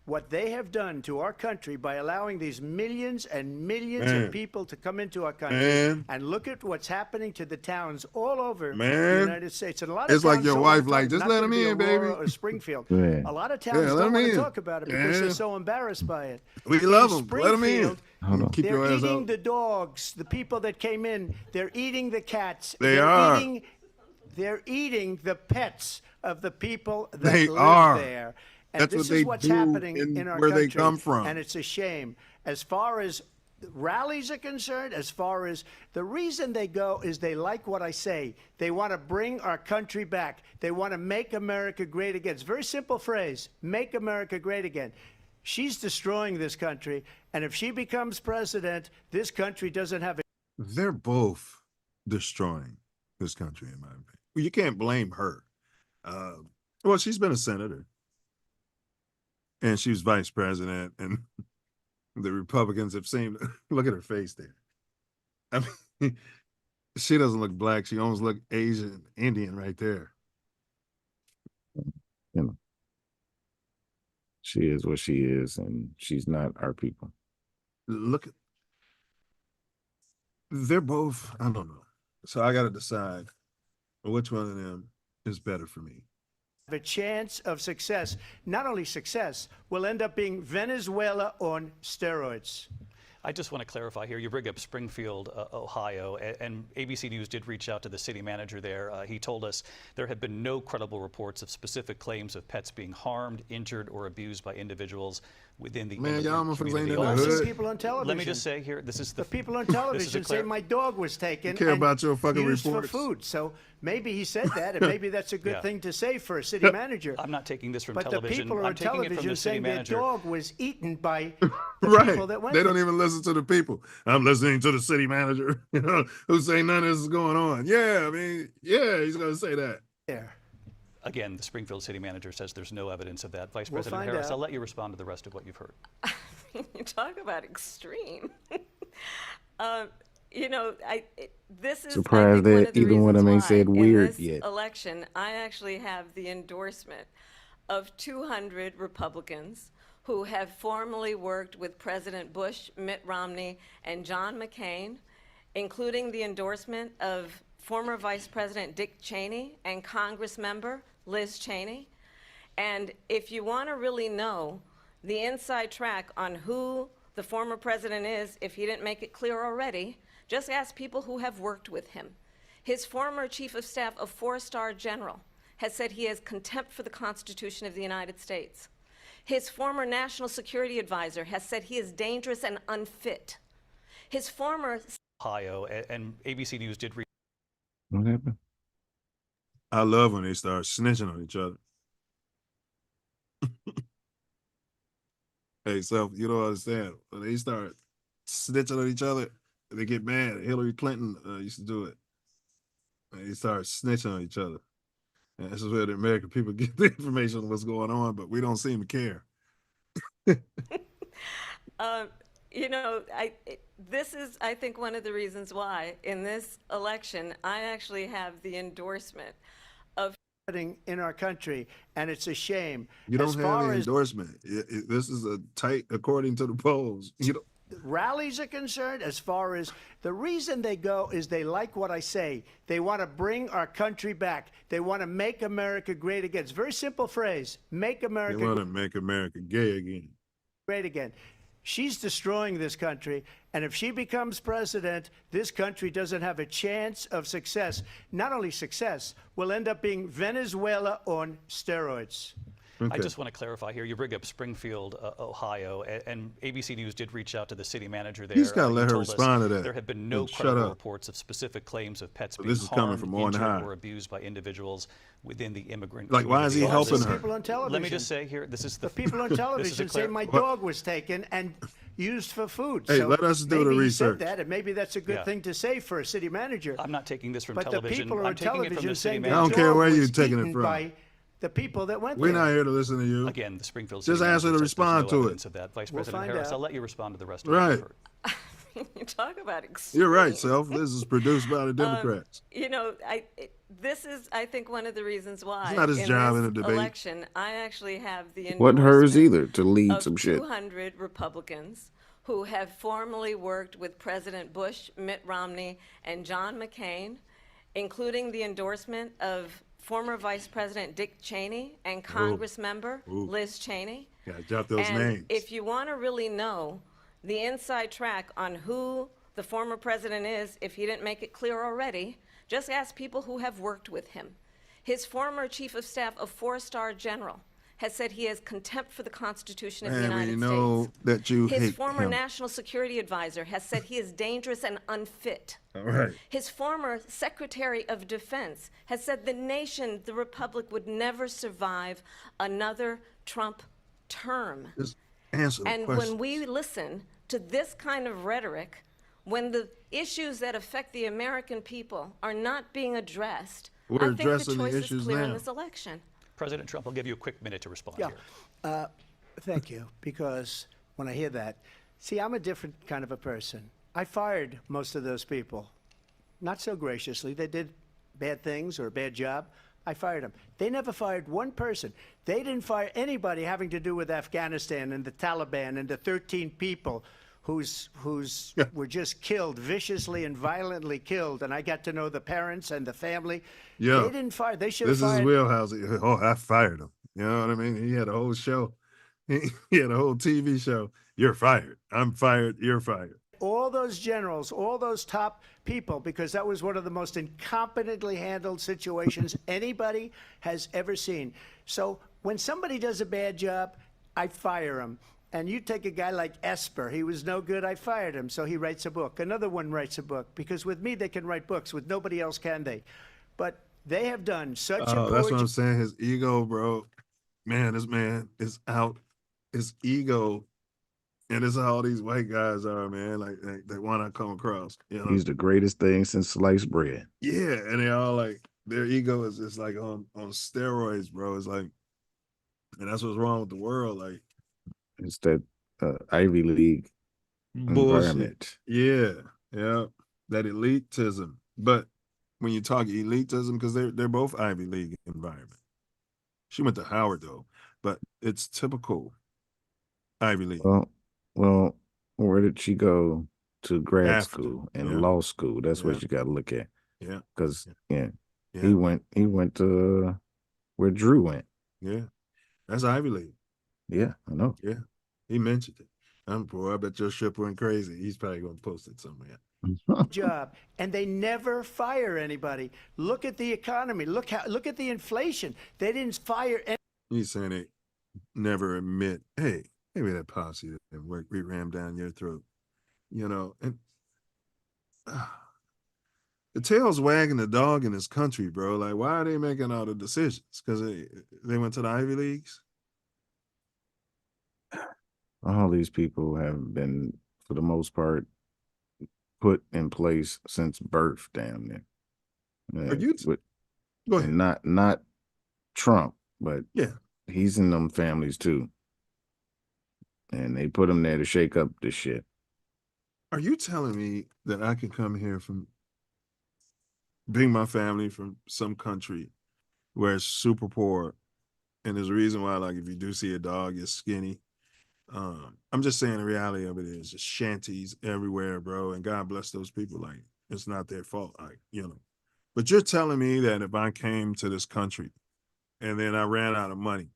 What they have done to our country by allowing these millions and millions Man. of people to come into our country, Man. and look at what's happening to the towns all over Man. the United States. And a lot of It's like towns your don't wife wanna like, talk- just not let gonna him be in, Aurora baby. Or Springfield. Yeah. A lot of towns Yeah, let don't 'em want to in. talk about it because Yeah. they're so embarrassed by it. We In love them. Let them in. Springfield, Hold on. Keep they're your ass eating out. the dogs, the people that came in. They're eating the cats. They They're are. They're eating the pets of the people that They live are. there. And That's this what is they what's do happening in in our where they country, come from. and it's a shame. As far as rallies are concerned, as far as the reason they go is they like what I say. They want to bring our country back. They want to make America great again. It's a very simple phrase, make America great again. She's destroying this country, and if she becomes president, this country doesn't have a They're both destroying this country, in my opinion. Well, you can't blame her. Well, she's been a senator, and she was vice president, and the Republicans have seen. Look at her face there. I mean, she doesn't look black. She almost look Asian, Indian right there. You know, she is what she is, and she's not our people. Look at. They're both. I don't know. So I got to decide which one of them is better for me. chance of success. Not only success, will end up being Venezuela on steroids. I just want to clarify here. You bring up Springfield, Ohio, and ABC News did reach out to the city manager there. He told us there have been no credible reports of specific claims of pets being harmed, injured, or abused by individuals within the Man, y'all motherfuckers ain't community. in the I've seen hood. people on television. Let me just say here, this is The the people on this is a television say my dog was taken You care and about your fucking used reports? for food. So maybe he said that, and maybe that's a good Yeah. thing to say for a city manager. I'm not taking this from But the television. people I'm on taking it from television the city saying their manager. dog was eaten by the Right. people that went They there. don't even listen to the people. I'm listening to the city manager, you know, who say none of this is going on. Yeah, I mean, yeah, he's gonna say that. there. Again, the Springfield city manager says there's no evidence of that. Vice We'll President find Harris, out. I'll let you respond to the rest of what you've heard. You talk about extreme. This is Surprised I think, one that of the either one of them ain't reasons said why weird in this yet. election, I actually have the endorsement of 200 Republicans who have formally worked with President Bush, Mitt Romney, and John McCain, including the endorsement of former Vice President Dick Cheney and Congress member Liz Cheney. And if you want to really know the inside track on who the former president is, if he didn't make it clear already, just ask people who have worked with him. His former chief of staff, a 4-star general, has said he has contempt for the Constitution of the United States. His former national security advisor has said he is dangerous and unfit. His former Ohio, and ABC News did reach. What happened? I love when they start snitching on each other. Hey, Self, you don't understand. When they start snitching on each other, they get mad. Hillary Clinton used to do it. They start snitching on each other. And this is where the American people get the information on what's going on, but we don't seem to care. This is, I think, one of the reasons why in this election, I actually have the endorsement of In our country, and it's a shame. You don't As have far the as endorsement. This is a tight, according to the polls. You don't. rallies are concerned, as far as the reason they go is they like what I say. They want to bring our country back. They want to make America great again. It's a very simple phrase. Make They America want to make America gay again. great again. She's destroying this country, and if she becomes president, this country doesn't have a chance of success. Not only success, we'll end up being Venezuela on steroids. I just want to clarify here. You bring up Springfield, Ohio, and ABC News did reach out to the city manager there. He's got to He let her told us respond to that. There have been no And shut credible up. reports of specific claims of pets So being this is coming harmed, from on injured, high. or abused by individuals within the immigrant Like, why is he community. helping her? People on television. Let me just say here, this is The people on television say my What? dog was taken and used for food. Hey, so let us do the maybe he research. said that, and maybe that's a good Yeah. thing to say for a city manager. I'm not taking this from But television. the people I'm on taking it from television the city saying manager. I don't care where you're you're taking it from. by the people that went We're there. not here to listen to you. Again, the Springfield Just city ask her manager to says there's respond no to it. evidence of that. Vice We'll President find Harris, out. I'll let you respond to the rest of Right. it. You talk about extreme. You're right, Self. This is produced by the Democrats. You know, this is, I think, one of the reasons why It's not his in job this in a debate. election, I actually have the Wasn't hers endorsement either to lead of some shit. 200 Republicans who have formerly worked with President Bush, Mitt Romney, and John McCain, including the endorsement of former Vice President Dick Cheney and Congress member Liz Cheney. Gotta jot those And names. if you want to really know the inside track on who the former president is, if he didn't make it clear already, just ask people who have worked with him. His former chief of staff, a 4-star general, has said he has contempt for the Constitution of the Man, United we know States. that you His hate former him. national security advisor has said he is dangerous and unfit. All right. His former Secretary of Defense has said the nation, the republic, would never survive another Trump term. Just answer the And question. when we listen to this kind of rhetoric, when the issues that affect the American people are not being addressed, We're I think the addressing the choice is issues clear in now. this election. President Trump, I'll give you a quick minute to respond Yeah. here. Thank you, because when I hear that, see, I'm a different kind of a person. I fired most of those people, not so graciously. They did bad things or a bad job. I fired them. They never fired one person. They didn't fire anybody having to do with Afghanistan and the Taliban and the 13 people who's were just killed, viciously and violently killed. And I got to know the parents and the family. Yeah. They didn't fire. They should have This is his fired. wheelhouse. Oh, I fired him. You know what I mean? He had a whole show. He had a whole TV show. You're fired. I'm fired. You're fired. All those generals, all those top people, because that was one of the most incompetently handled situations anybody has ever seen. So when somebody does a bad job, I fire him. And you take a guy like Esper, he was no good, I fired him, so he writes a book. Another one writes a book, because with me they can write books, with nobody else can they? But they have done such a Oh, poor that's what I'm saying. His ego, bro. This man is out. His ego. And this is how all these white guys are, man. Like they want to come across. You know? He's the greatest thing since sliced bread. Yeah, and they all like their ego is just like on steroids, bro. It's like, and that's what's wrong with the world. Like It's that Ivy League bullshit. environment. Yeah, yeah, that elitism. But when you talk elitism, because they're both Ivy League environment. She went to Howard though, but it's typical Ivy League. Well, where did she go to grad After, school and yeah. law school? That's Yeah. what you got to look at. Yeah, Because Yeah. he went to where Drew went. yeah, that's Ivy League. Yeah, I know. Yeah, he mentioned it. Boy, I bet your ship went crazy. He's probably gonna post it somewhere. job, and they never fire anybody. Look at the economy. Look at the inflation. They didn't fire any. He's saying they never admit, hey, maybe that policy didn't work. We rammed down your throat, you know. And the tail's wagging the dog in this country, bro. Like, why are they making all the decisions? Because they went to the Ivy Leagues. All these people have been, for the most part, put in place since birth, damn near. Are you? Go ahead. And not Trump, but Yeah. he's in them families too. And they put him there to shake up this shit. Are you telling me that I can come here bring my family from some country where it's super poor, and there's a reason why, like, if you do see a dog, it's skinny, I'm just saying the reality of it is just shanties everywhere, bro. And God bless those people. Like, it's not their fault. Like, but you're telling me that if I came to this country and then I ran out of money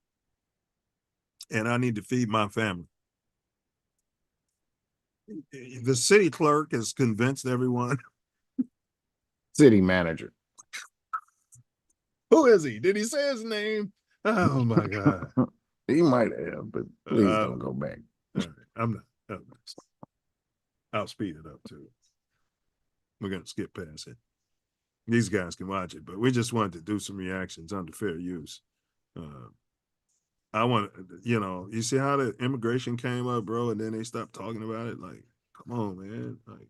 and I need to feed my family, the city clerk has convinced everyone. City manager. Who is he? Did he say his name? Oh my God. He might have, but please don't go back. All right, I'm not. I'll speed it up too. We're gonna skip past it. These guys can watch it, but we just wanted to do some reactions under fair use. I want, you see how the immigration came up, bro, and then they stopped talking about it. Like, come on, man. Like,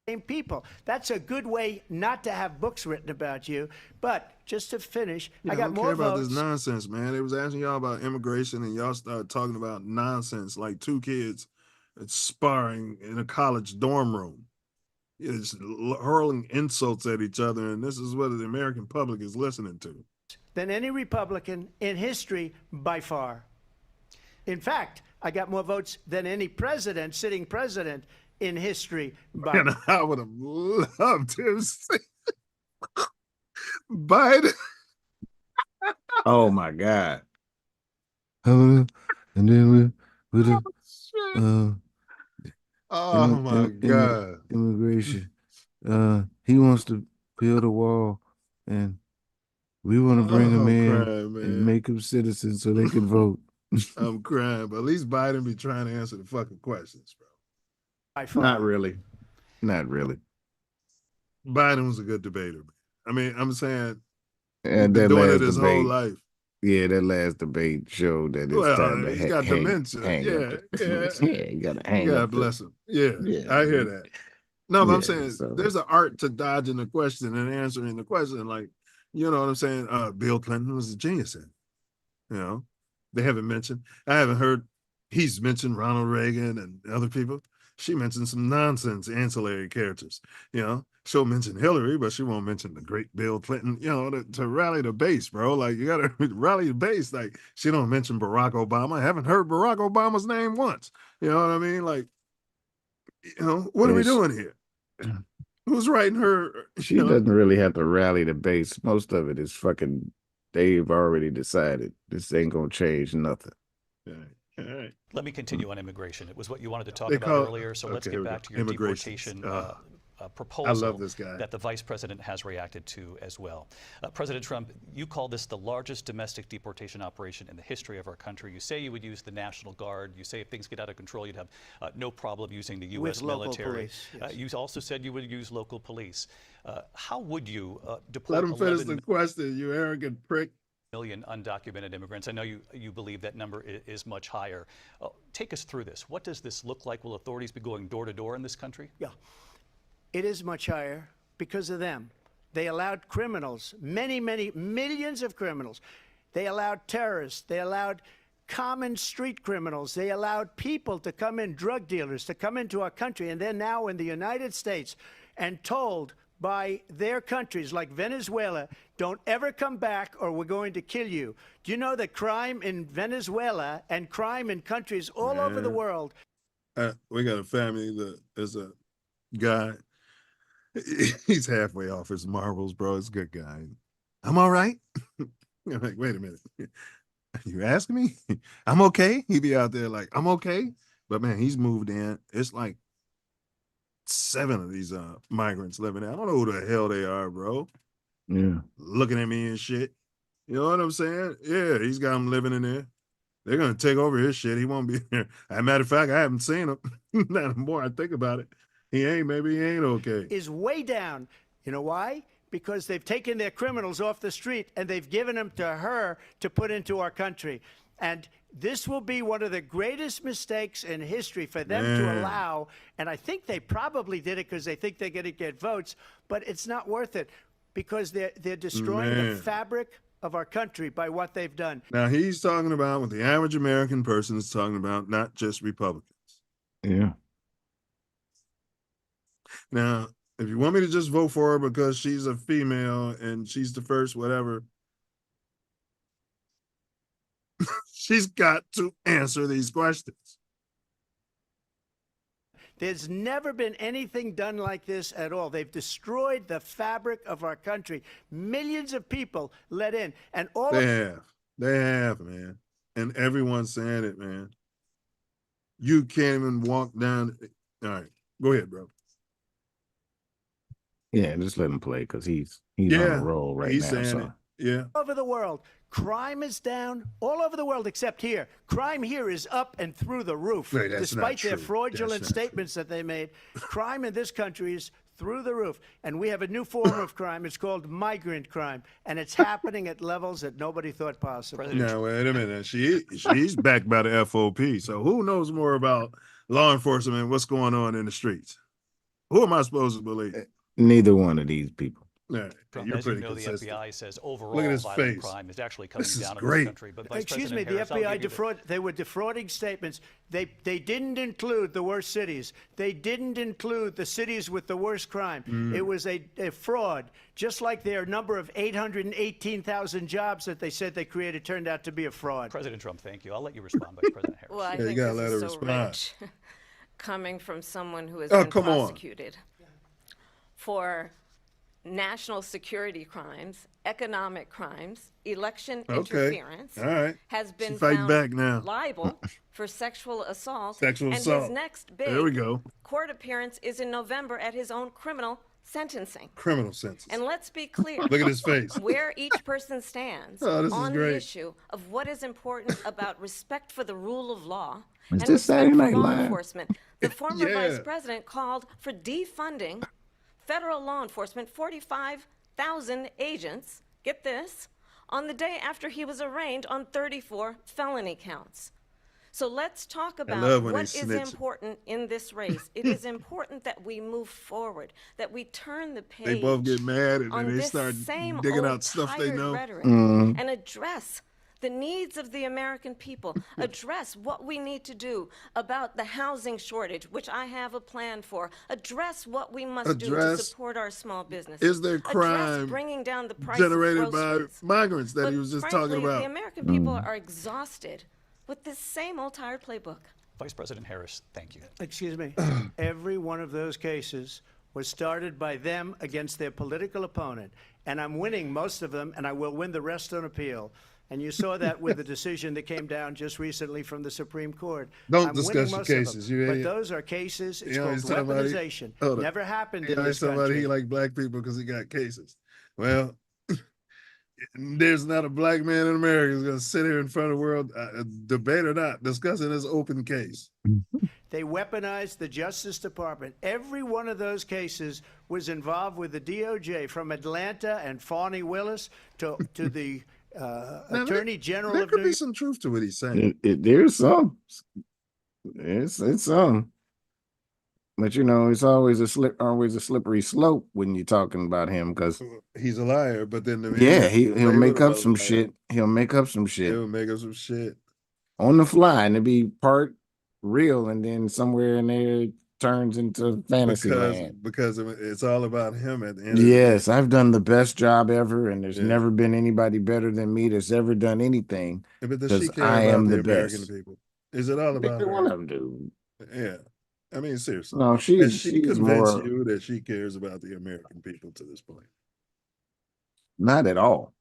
Same people. That's a good way not to have books written about you. But just to finish, I got more don't care about votes. this nonsense, man. They was asking y'all about immigration, and y'all started talking about nonsense, like two kids sparring in a college dorm room. It's hurling insults at each other, and this is what the American public is listening to. Than any Republican in history by far. In fact, I got more votes than any president, sitting president in history by And I would have loved to see Biden. Oh my God. And then with Oh my God. Immigration. He wants to build a wall, and we want to bring him I'm in crying, man. and make him citizens so they can vote. I'm crying, but at least Biden be trying to answer the fucking questions, bro. by far. Not really. Not really. Biden was a good debater. I mean, I'm saying And he's been that doing it last his debate, whole life. Yeah, that last debate showed that it's Well, time to he's got hang dementia. up Yeah. yeah, you gotta hang God up. bless him. Yeah, Yeah, I hear that. No, but I'm yeah, saying so- there's an art to dodging the question and answering the question. Like, you know what I'm saying? Bill Clinton was a genius at it. They haven't mentioned. I haven't heard he's mentioned Ronald Reagan and other people. She mentioned some nonsense ancillary characters. She'll mention Hillary, but she won't mention the great Bill Clinton. To rally the base, bro. Like, you gotta rally the base. Like, she don't mention Barack Obama. I haven't heard Barack Obama's name once. You know what I mean? Like, what are we doing here? Who's writing her? She doesn't really have to rally the base. Most of it is fucking, they've already decided this ain't gonna change nothing. All right. Let me continue on immigration. It was what you wanted to talk They about call- earlier, so let's okay, get here we back go. to your Immigration. deportation I proposal love this guy. that the vice president has reacted to as well. President Trump, you call this the largest domestic deportation operation in the history of our country. You say you would use the National Guard. You say if things get out of control, you'd have no problem using the U.S. With local military. police, yes. You also said you would use local police. How would you deport Let him finish 11 the question, you arrogant prick. million undocumented immigrants? I know you believe that number is much higher. Take us through this. What does this look like? Will authorities be going door to door in this country? Yeah. It is much higher because of them. They allowed criminals, many, many millions of criminals. They allowed terrorists. They allowed common street criminals. They allowed people to come in, drug dealers, to come into our country. And they're now in the United States and told by their countries like Venezuela, don't ever come back or we're going to kill you. Do you know that crime in Venezuela and crime in countries all over the Man. world? We got a family that is a guy. He's halfway off his marbles, bro. He's a good guy. I'm all right. I'm like, wait a minute. You asking me? I'm okay. He be out there like, I'm okay. But man, he's moved in. It's like 7 of these migrants living there. I don't know who the hell they are, bro. Yeah. Looking at me and shit. You know what I'm saying? Yeah, he's got them living in there. They're gonna take over his shit. He won't be here. As a matter of fact, I haven't seen him. Not the more I think about it. Maybe he ain't okay. Is way down. You know why? Because they've taken their criminals off the street and they've given them to her to put into our country. And this will be one of the greatest mistakes in history for them to allow. And I think they probably did it because they think they're going to get votes, but it's not worth it because they're destroying the fabric of our country by what they've done. Now he's talking about what the average American person is talking about, not just Republicans. Yeah. Now, if you want me to just vote for her because she's a female and she's the first, whatever, She's got to answer these questions. There's never been anything done like this at all. They've destroyed the fabric of our country. Millions of people let in, and all They have, man. And everyone's saying it, man. You can't even walk down. All right, go ahead, bro. Yeah, just let him play because he's on a roll right he's now. saying So it. Yeah. over the world. Crime is down all over the world except here. Crime here is up and through the roof. Wait, that's not Despite their true. fraudulent That's not statements that they made, crime in this country is through the roof. And we have a new form of crime. It's called migrant crime. And it's happening at levels that nobody thought possible. Now, wait a minute. She's backed by the FOP. So who knows more about law enforcement and what's going on in the streets? Who am I supposed to believe? neither one of these people. Yeah, Trump, you're as you pretty know, consistent. the FBI says Look at overall his violent face. crime is actually coming This is down in great. this country. But Vice Excuse me, President the Harris, I'll FBI give you they were defrauding statements. They didn't include the worst cities. They didn't include the cities with the worst crime. It was a fraud, just like their number of 818,000 jobs that they said they created turned out to be a fraud. President Trump, thank you. I'll let you respond, Vice President Harris. Well, I Yeah, you think gotta this let is her so respond. rich, coming from someone who has Oh, been come on. prosecuted for national security crimes, economic crimes, election Okay. interference, All right. has been She's fighting found back now. liable for sexual assault. Sexual and assault. his next big There we go. court appearance is in November at his own criminal sentencing. Criminal sentences. And let's be clear. Look at his face. Where each person stands Oh, this is on the great. issue of what is important about respect for the rule of law Is and this respect Saturday for Night law Live? enforcement. The former vice Yeah. president called for defunding federal law enforcement, 45,000 agents, get this, on the day after he was arraigned on 34 felony counts. So let's talk love about when what they is snitch. important in this race. It is important that we move forward, that we turn the page They both get mad and on then they this start same digging old out stuff they tired know. rhetoric Mhm. and address the needs of the American people, address what we need to do about the housing shortage, which I have a plan for, address what we must do to Address- support our small businesses, Is there address crime bringing down the price generated of by groceries. migrants that But he was just frankly, talking about? the American people are exhausted with this same old tired playbook. Vice President Harris, thank you. Excuse me. Every one of those cases was started by them against their political opponent. And I'm winning most of them, and I will win the rest on appeal. And you saw that with the decision that came down just recently from the Supreme Court. Don't I'm discuss winning your most of them. cases, you But idiot. those are cases. It's You know, called he's talking about weaponization. hold on. Never happened You in know, this somebody country. he like black people because he got cases. Well, there's not a black man in America who's going to sit here in front of the world, debate or not, discussing this open case. They weaponized the Justice Department. Every one of those cases was involved with the DOJ, from Atlanta and Fani Willis to the Now, Attorney General there of could New be York. some truth to what he's saying. There's some. It's some. But you know, it's always a slippery slope when you're talking about him because He's a liar, but then the yeah, he'll they make would up have some lied. shit. He'll make up some shit He'll make up some shit. on the fly, and it'll be part real, and then somewhere in there it turns into fantasy land. Because it's all about him at the end of the Yes, I've done the best job ever, and there's Yeah. never been anybody better than me that's ever done anything. day. But does she 'Cause care I about am the the American best. people? Is it all about Neither her? one of them do. Yeah. I mean, seriously. No, Has she's she convinced more you that she cares about the American people to this point? not at all.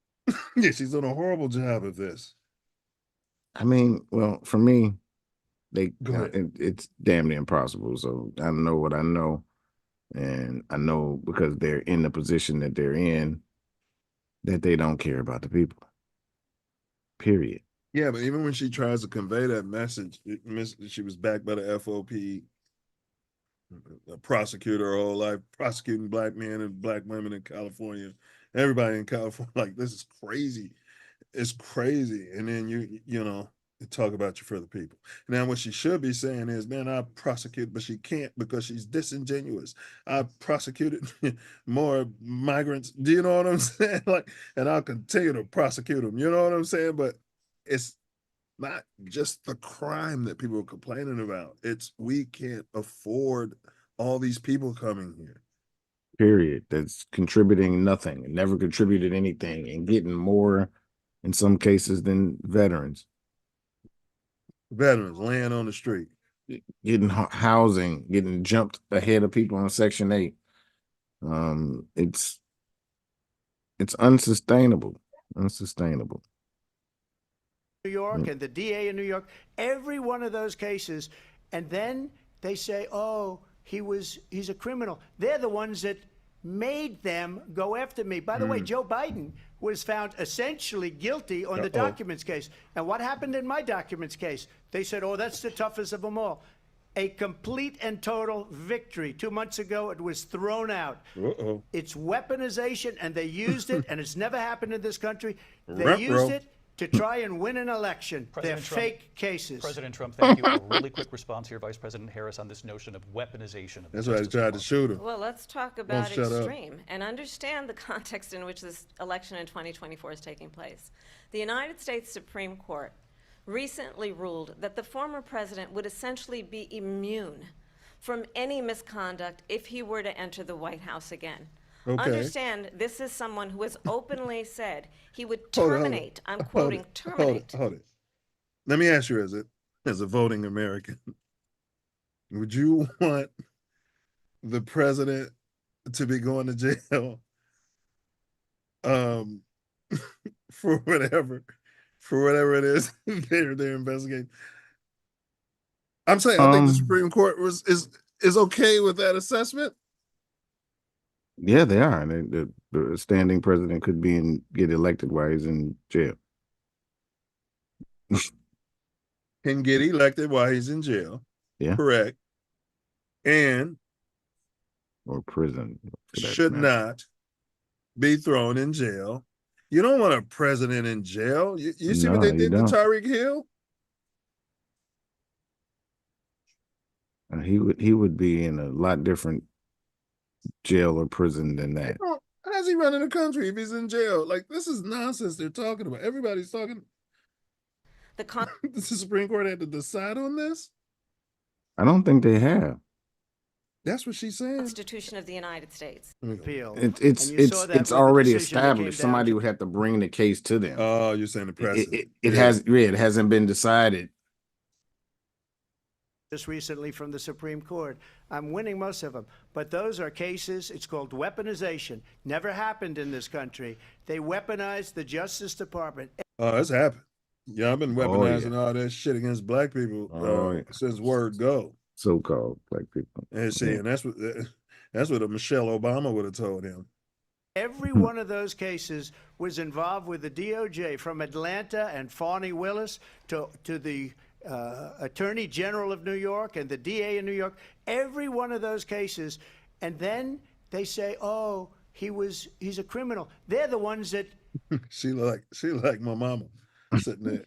Yeah, she's done a horrible job of this. I mean, well, for me, Go ahead. it's damn near impossible. So I know what I know, and I know because they're in the position that they're in that they don't care about the people. Period. Yeah, but even when she tries to convey that message, she was backed by the FOP, a prosecutor her whole life, prosecuting black men and black women in California, everybody in California. Like, this is crazy. It's crazy. And then you talk about you for the people. Now, what she should be saying is, man, I prosecute, but she can't because she's disingenuous. I prosecuted more migrants. Do you know what I'm saying? Like, and I'll continue to prosecute them. You know what I'm saying? But it's not just the crime that people are complaining about. It's we can't afford all these people coming here. Period. That's contributing nothing, never contributed anything, and getting more in some cases than veterans. Veterans laying on the street. getting housing, getting jumped ahead of people on Section 8. It's unsustainable. Unsustainable. New York and the DA in New York, every one of those cases, and then they say, oh, he's a criminal. They're the ones that made them go after me. By the way, Joe Biden was found essentially guilty on the documents case. And what happened in my documents case? They said, oh, that's the toughest of them all. A complete and total victory. 2 months ago, it was thrown out. It's weaponization, and they used it, and it's never happened in this country. They used it to try and win an election. They're fake cases. President Trump, thank you. A really quick response here, Vice President Harris, on this notion of weaponization of the That's why they tried to shoot him. Well, let's talk about extreme and understand the context in which this election in 2024 is taking place. The United States Supreme Court recently ruled that the former president would essentially be immune from any misconduct if he were to enter the White House again. Okay. Understand, this is someone who has openly said he would terminate, I'm quoting, terminate. Hold it. Let me ask you, as a voting American, would you want the president to be going to jail for whatever it is they're investigating? I'm saying I think the Supreme Court is okay with that assessment. Yeah, they are. The standing president could get elected while he's in jail. Can get elected while he's in jail. Yeah. Correct. And or prison. Should not be thrown in jail. You don't want a president in jail. You see what they did to Tyreek Hill? He would be in a lot different jail or prison than that. How's he running the country if he's in jail? Like, this is nonsense they're talking about. Everybody's talking. The Supreme Court had to decide on this? I don't think they have. That's what she's saying. Constitution of the United States. It's already established. Somebody would have to bring the case to them. Oh, you're saying the president. It hasn't been decided. Just recently from the Supreme Court. I'm winning most of them. But those are cases, it's called weaponization. Never happened in this country. They weaponized the Justice Department. Oh, it's happened. Yeah, I've been weaponizing all that shit against black people since word go. So-called black people. And see, and that's what a Michelle Obama would have told him. Every one of those cases was involved with the DOJ, from Atlanta and Fani Willis to the Attorney General of New York and the DA in New York. Every one of those cases, and then they say, "Oh, he's a criminal." They're the ones that she like my mama sitting there.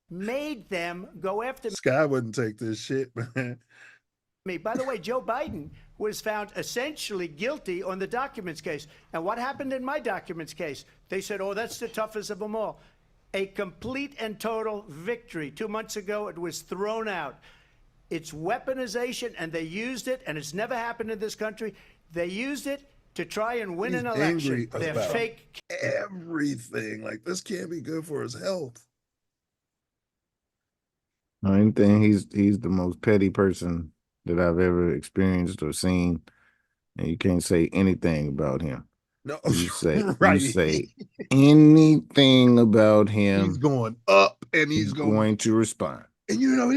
Made them go after me. Sky wouldn't take this shit, man. By the way, Joe Biden was found essentially guilty on the documents case. And what happened in my documents case? They said, oh, that's the toughest of them all. A complete and total victory. 2 months ago, it was thrown out. It's weaponization, and they used it, and it's never happened in this country. They used it to try and win an election. They're fake. Everything. Like, this can't be good for his health. I think he's the most petty person that I've ever experienced or seen, and you can't say anything about him. No, you say anything about him. He's going up, and he's going to respond. And you know,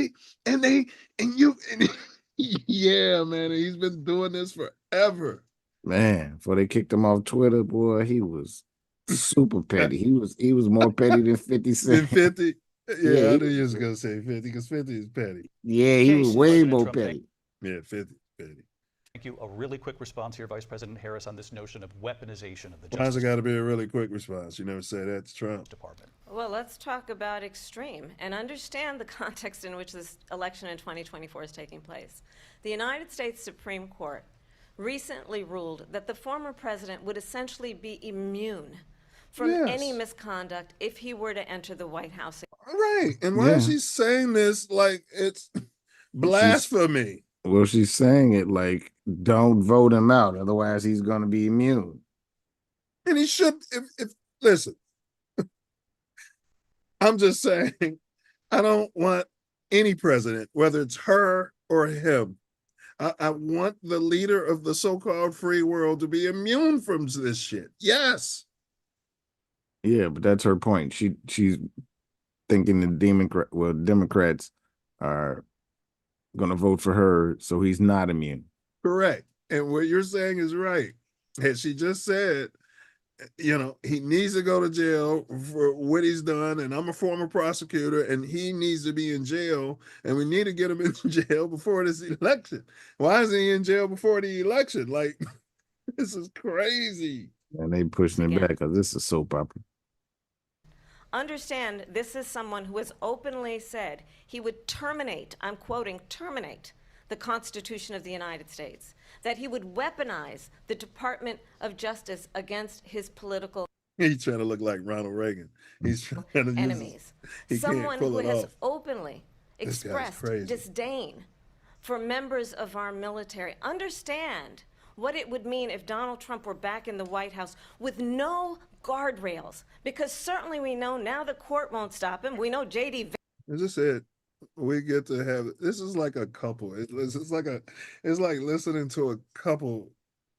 yeah, man, he's been doing this forever. Man, before they kicked him off Twitter, boy, he was super petty. He was more petty than 50 Cent. 50. Yeah, I knew you was gonna say 50 because 50 is petty. Yeah, he was way more petty. Yeah, 50 petty. Thank you. A really quick response here, Vice President Harris, on this notion of weaponization of the Why's Justice it got to be a really quick response? You never say that to Trump. Department. Well, let's talk about extreme and understand the context in which this election in 2024 is taking place. The United States Supreme Court recently ruled that the former president would essentially be immune from any misconduct if he were to enter the White House. Right. And why is she saying this like it's blasphemy? Well, she's saying it like, don't vote him out, otherwise he's going to be immune. And he should, if listen, I'm just saying, I don't want any president, whether it's her or him. I want the leader of the so-called free world to be immune from this shit. Yes. Yeah, but that's her point. She's thinking the Democrats are going to vote for her, so he's not immune. Correct. And what you're saying is right. As she just said, he needs to go to jail for what he's done. And I'm a former prosecutor, and he needs to be in jail. And we need to get him in jail before this election. Why is he in jail before the election? Like, this is crazy. And they pushing it back because this is soap opera. Understand, this is someone who has openly said he would terminate, I'm quoting, terminate the Constitution of the United States, that he would weaponize the Department of Justice against his political He's trying to look like Ronald Reagan. He's trying to enemies. He Someone can't pull who it has off. openly This guy's expressed crazy. disdain for members of our military. Understand what it would mean if Donald Trump were back in the White House with no guardrails, because certainly we know now the court won't stop him. We know J.D. As I said, we get to have this is like a couple. It's like listening to a couple,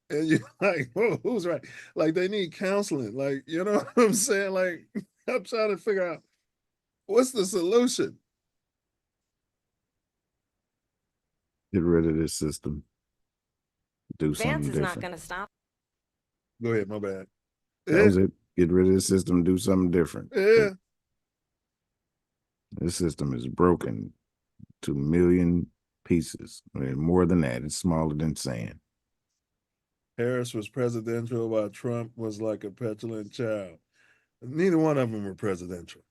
and you're like, whoa, who's right? Like they need counseling. Like, you know what I'm saying? Like, I'm trying to figure out what's the solution. Get rid of this system. Do Vance something is different. not going to stop. Go ahead, my bad. That was it. Get rid of the system. Do something different. Yeah. This system is broken to a million pieces. I mean, more than that. It's smaller than sand. Harris was presidential while Trump was like a petulant child. Neither one of them were presidential,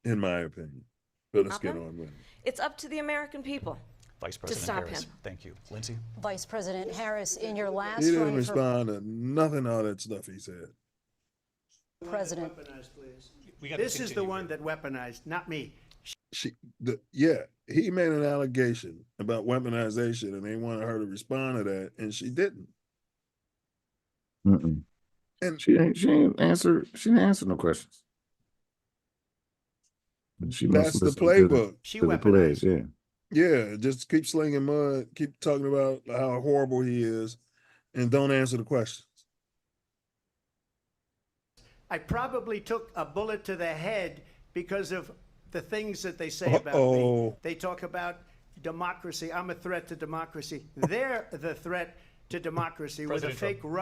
in my opinion. But let's get on with it. It's up to the American people Vice to President stop Harris. him. Thank you. Lindsay? Vice President Harris, in your last He didn't run for respond to nothing, all that stuff he said. president. This is the one that weaponized, not me. He made an allegation about weaponization, and they wanted her to respond to that, and she didn't. Mm-mm. And she didn't answer no questions. She that's must the listen to playbook. to the players, yeah. Yeah, just keep slinging mud, keep talking about how horrible he is, and don't answer the questions. I probably took a bullet to the head because of the things that they say about me. Uh-oh. They talk about democracy. I'm a threat to democracy. They're the threat to democracy President with a fake Trump.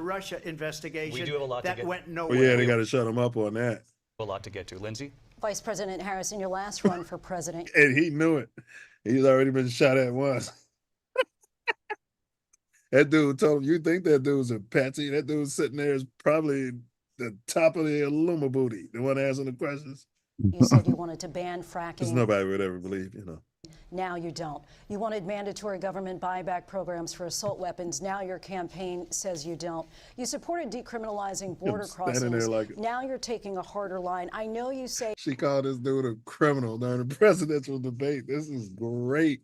Russia investigation We do have a lot to that get- went Oh, nowhere. yeah, they got to shut him up on that. A lot to get to. Lindsay? Vice President Harris, in your last run for president. And he knew it. He's already been shot at once. That dude told him, you think that dude's a patsy? That dude sitting there is probably the top of the Illuma booty, the one asking the questions. You said you wanted to ban Because fracking. nobody would ever believe, you know. Now you don't. You wanted mandatory government buyback programs for assault weapons. Now your campaign says you don't. You supported decriminalizing border standing there crossings. like- Now you're taking a harder line. I know you say She called this dude a criminal during the presidential debate. This is great.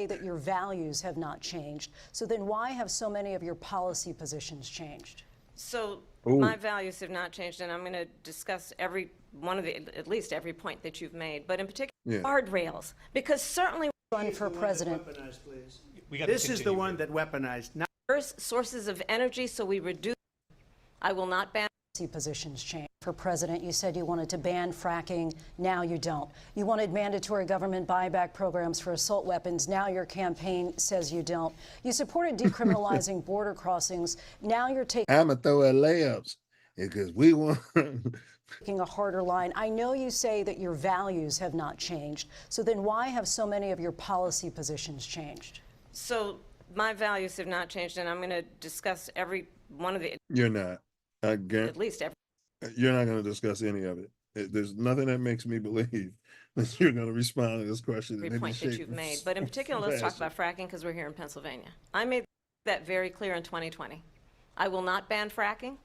that your values have not changed. So then why have so many of your policy positions changed? So Ooh. my values have not changed, and I'm going to discuss at least every point that you've made, but in particular, Yeah. guardrails, because certainly Run for president. This is the one that weaponized. Not diverse sources of energy, so we reduce. I will not ban. Positions change. For president, you said you wanted to ban fracking. Now you don't. You wanted mandatory government buyback programs for assault weapons. Now your campaign says you don't. You supported decriminalizing border crossings. Now you're I'm going to throw at layups because we want. taking a harder line. I know you say that your values have not changed. So then why have so many of your policy positions changed? So my values have not changed, and I'm going to discuss every one of the. You're not. At least every. You're not going to discuss any of it. There's nothing that makes me believe that you're going to respond to this question. in Every any point that shape you've or made. But in particular, let's talk fashion. about fracking because we're here in Pennsylvania. I made that very clear in 2020. I will not ban fracking.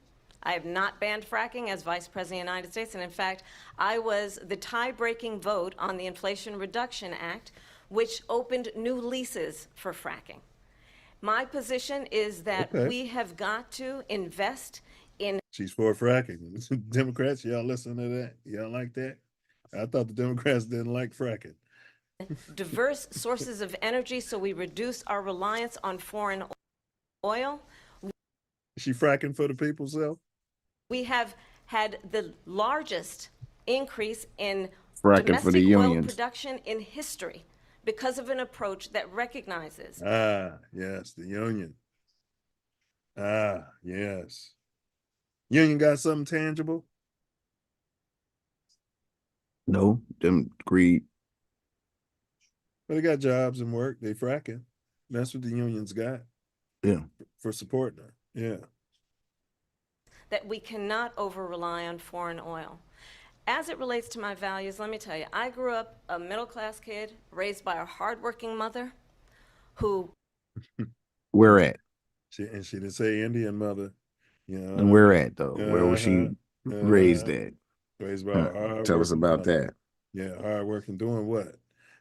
I have not banned fracking as Vice President of the United States. And in fact, I was the tie-breaking vote on the Inflation Reduction Act, which opened new leases for fracking. My position is that Okay. we have got to invest in. She's for fracking. Democrats, y'all listen to that? Y'all like that? I thought the Democrats didn't like fracking. diverse sources of energy so we reduce our reliance on foreign oil. Is she fracking for the people, Self? We have had the largest increase in Fracking for the domestic oil unions. production in history because of an approach that recognizes Yes, the union. Yes. Union got something tangible? No, them greed. But they got jobs and work. They fracking. That's what the unions got. Yeah. For supporting her. Yeah. that we cannot over-rely on foreign oil. As it relates to my values, let me tell you, I grew up a middle-class kid raised by a hardworking mother who... Where at? She didn't say Indian mother. You know, And where at, though? Where was she raised at? Raised by a hard Tell us about mother. that. Yeah, hard working, doing what?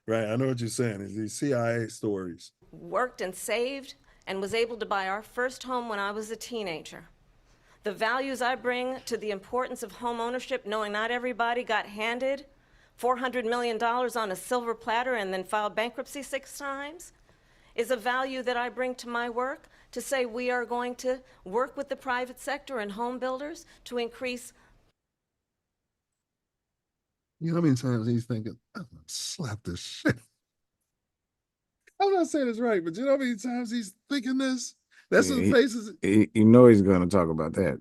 Right, I know what you're saying. It's these CIA stories. Worked and saved and was able to buy our first home when I was a teenager. The values I bring to the importance of home ownership, knowing not everybody got handed $400 million on a silver platter and then filed bankruptcy 6 times, is a value that I bring to my work to say we are going to work with the private sector and home builders to increase. You know how many times he's thinking, I'm gonna slap this shit. I'm not saying it's right, but you know how many times he's thinking this? That's the faces. You know he's going to talk about that.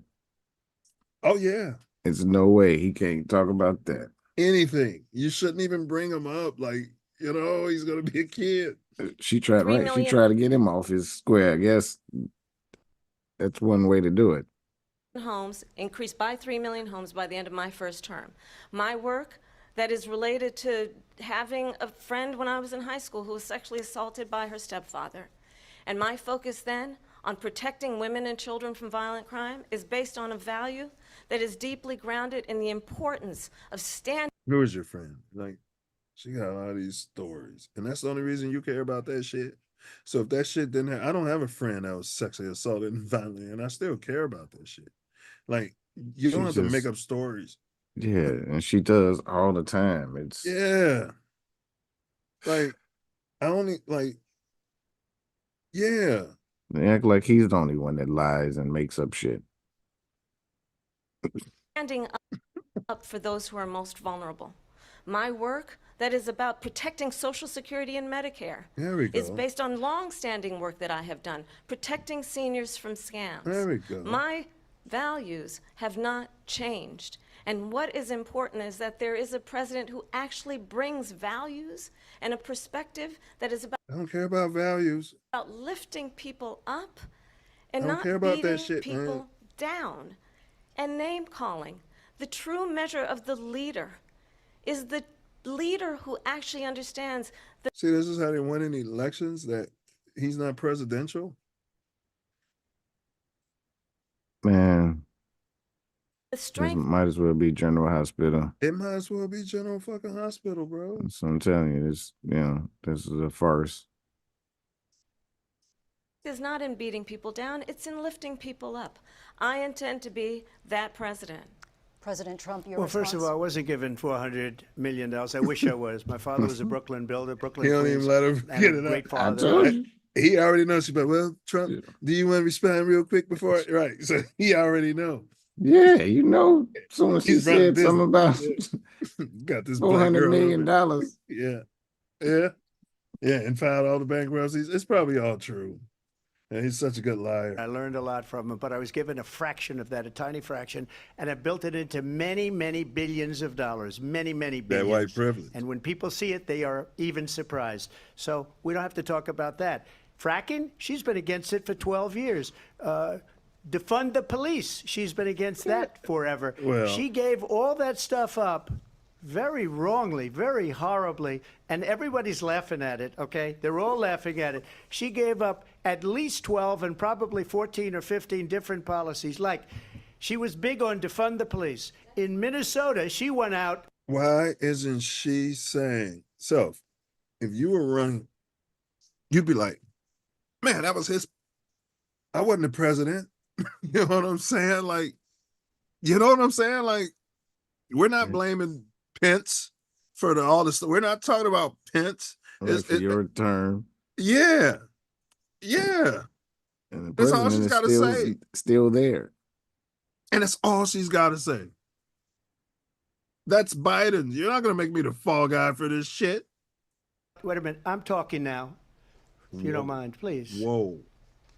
Oh, yeah. It's no way he can't talk about that. Anything. You shouldn't even bring him up. Like, you know, he's going to be a kid. She tried, 3 right? million She tried to get him off his square. I guess that's one way to do it. Homes, increased by 3 million homes by the end of my first term. My work that is related to having a friend when I was in high school who was sexually assaulted by her stepfather. And my focus then on protecting women and children from violent crime is based on a value that is deeply grounded in the importance of standing. Who is your friend? Like, she got a lot of these stories. And that's the only reason you care about that shit. So if that shit didn't happen, I don't have a friend that was sexually assaulted and violently, and I still care about that shit. Like, you don't have to make up stories. Yeah, and she does all the time. It's Yeah. Like, I only, like, yeah. They act like he's the only one that lies and makes up shit. Standing up for those who are most vulnerable. My work that is about protecting Social Security and Medicare There we go. is based on long-standing work that I have done, protecting seniors from scams. There we go. My values have not changed. And what is important is that there is a president who actually brings values and a perspective that is I don't care about values. about lifting people up and I don't not care about that beating shit, people man. down and name calling. The true measure of the leader is the leader who actually understands the See, this is how they win in elections, that he's not presidential. Man, this strength. might as well be General Hospital. It might as well be General fucking Hospital, bro. So I'm telling you, this is a farce. is not in beating people down, it's in lifting people up. I intend to be that president. President Trump, your Well, first of all, I wasn't given $400 million. I wish I was. My father was a Brooklyn builder, Brooklyn He don't Queens, even let her and get a it great up. father. He already knows. She's like, well, Trump, do you want to respond real quick before? Right. So he already know. Yeah, you know, as soon as she He's running said something about Got this black $400 girl million. over. Yeah. And filed all the bankruptcies. It's probably all true. And he's such a good liar. I learned a lot from him, but I was given a fraction of that, a tiny fraction, and I built it into many, many billions of dollars, many, many billions. That white privilege. And when people see it, they are even surprised. So we don't have to talk about that. Fracking, she's been against it for 12 years. Defund the police, she's been against that forever. Well- She gave all that stuff up very wrongly, very horribly, and everybody's laughing at it, okay? They're all laughing at it. She gave up at least 12 and probably 14 or 15 different policies. Like, she was big on defund the police. In Minnesota, she went out. Why isn't she saying, Self, if you were running, you'd be like, man, that was his, I wasn't the president. You know what I'm saying? Like, you know what I'm saying? Like, we're not blaming Pence. for all this. We're not talking about Pence. Like for your term. Yeah. Yeah. And the That's all president she's is got to say. still there. And that's all she's got to say. That's Biden. You're not going to make me the fall guy for this shit. Wait a minute. I'm talking now. If you don't mind, please. Whoa.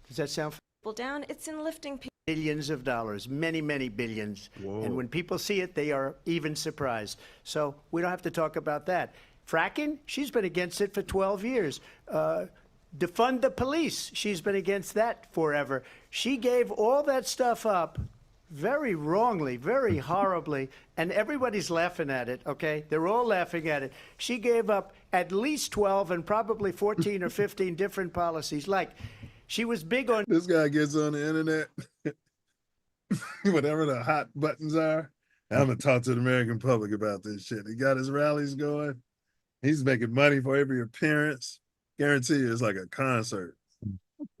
Does that sound Well, down, it's in lifting people. billions of dollars, many, many billions. Whoa. And when people see it, they are even surprised. So we don't have to talk about that. Fracking, she's been against it for 12 years. Defund the police, she's been against that forever. She gave all that stuff up very wrongly, very horribly, and everybody's laughing at it, okay? They're all laughing at it. She gave up at least 12 and probably 14 or 15 different policies. Like, she was big on... This guy gets on the internet, whatever the hot buttons are. I'm going to talk to the American public about this shit. He got his rallies going. He's making money for every appearance. Guarantee you it's like a concert.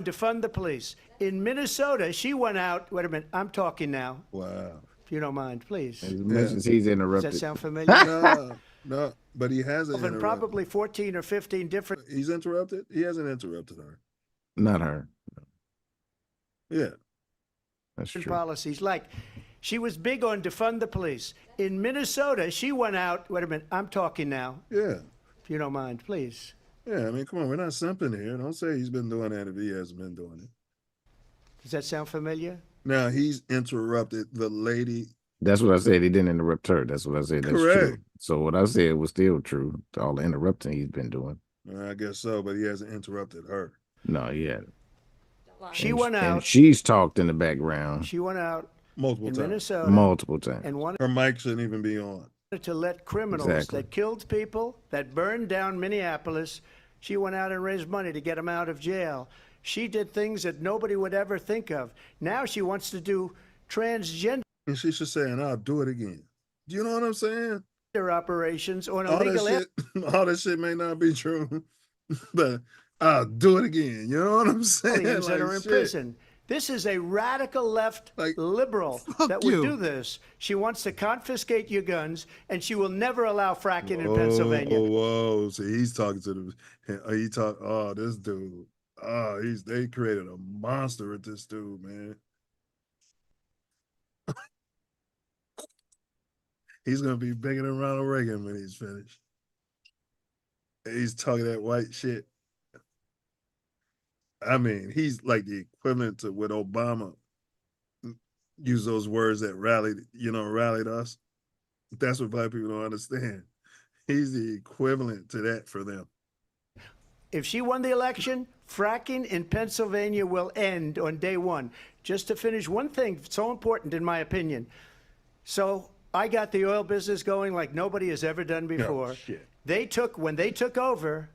Defund the police. In Minnesota, she went out... Wait a minute, I'm talking now. Wow. If you don't mind, please. As much as he's interrupted. Does that sound familiar? No, but he hasn't And interrupted. probably 14 or 15 different... He's interrupted? He hasn't interrupted her. Not her. Yeah. That's true. policies. Like, she was big on defund the police. In Minnesota, she went out... Wait a minute, I'm talking now. Yeah. If you don't mind, please. Yeah, I mean, come on, we're not simping here. Don't say he's been doing that if he hasn't been doing it. Does that sound familiar? Now, he's interrupted the lady. That's what I said. He didn't interrupt her. That's what I said. That's Correct. true. So what I said was still true. All the interrupting he's been doing. I guess so, but he hasn't interrupted her. No, he hadn't. She went out... And she's talked in the background. She went out multiple in times. Minnesota. Multiple times. And wanted her mic shouldn't even be on. To let criminals that killed people, that burned down Minneapolis, she went out and raised money to get them out of jail. She did things that nobody would ever think of. Now she wants to do transgender... And she should say, and I'll do it again. Do you know what I'm saying? ...operations on All illegal... all that shit may not be true, but I'll do it again. You know what I'm saying? aliens that are in prison. This is a radical left liberal that would do this. She wants to confiscate your guns, and she will never allow fracking in Pennsylvania. Whoa. See, he's talking to the, this dude. They created a monster with this dude, man. He's going to be bigger than Ronald Reagan when he's finished. He's talking that white shit. I mean, he's like the equivalent to what Obama used those words that rallied us. That's what black people don't understand. He's the equivalent to that for them. If she won the election, fracking in Pennsylvania will end on day one. Just to finish, one thing so important in my opinion. So I got the oil business going like nobody has ever done before. When they took over,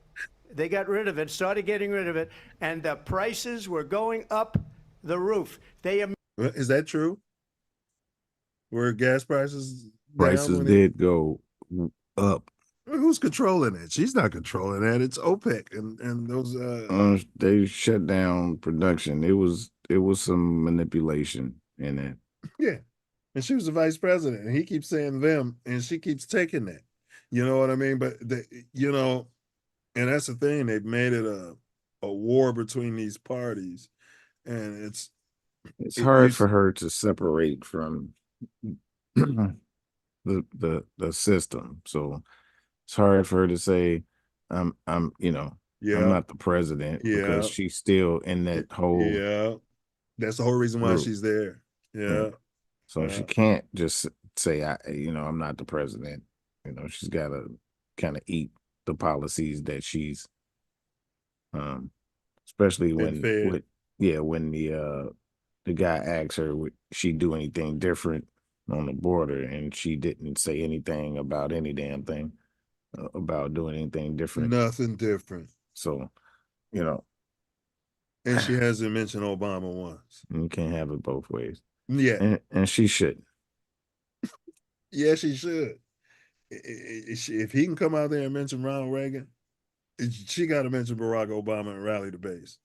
they got rid of it, started getting rid of it, and the prices were going up the roof. Is that true? Were gas prices did go up. Who's controlling it? She's not controlling that. It's OPEC and those. They shut down production. It was some manipulation in it. Yeah, and she was the vice president, and he keeps saying them, and she keeps taking that. You know what I mean? But and that's the thing. They've made it a war between these parties, and it's hard for her to separate from the system. So it's hard for her to say, I'm not the president because she's still in that whole. Yeah, that's the whole reason why she's there. Yeah. So she can't just say, I'm not the president. She's got to kind of eat the policies that she's, especially when the guy asks her would she do anything different on the border, and she didn't say anything about any damn thing about doing anything different. Nothing different. So, and she hasn't mentioned Obama once. You can't have it both ways. Yeah, and she shouldn't. Yeah, she should. If he can come out there and mention Ronald Reagan, she got to mention Barack Obama and rally the base.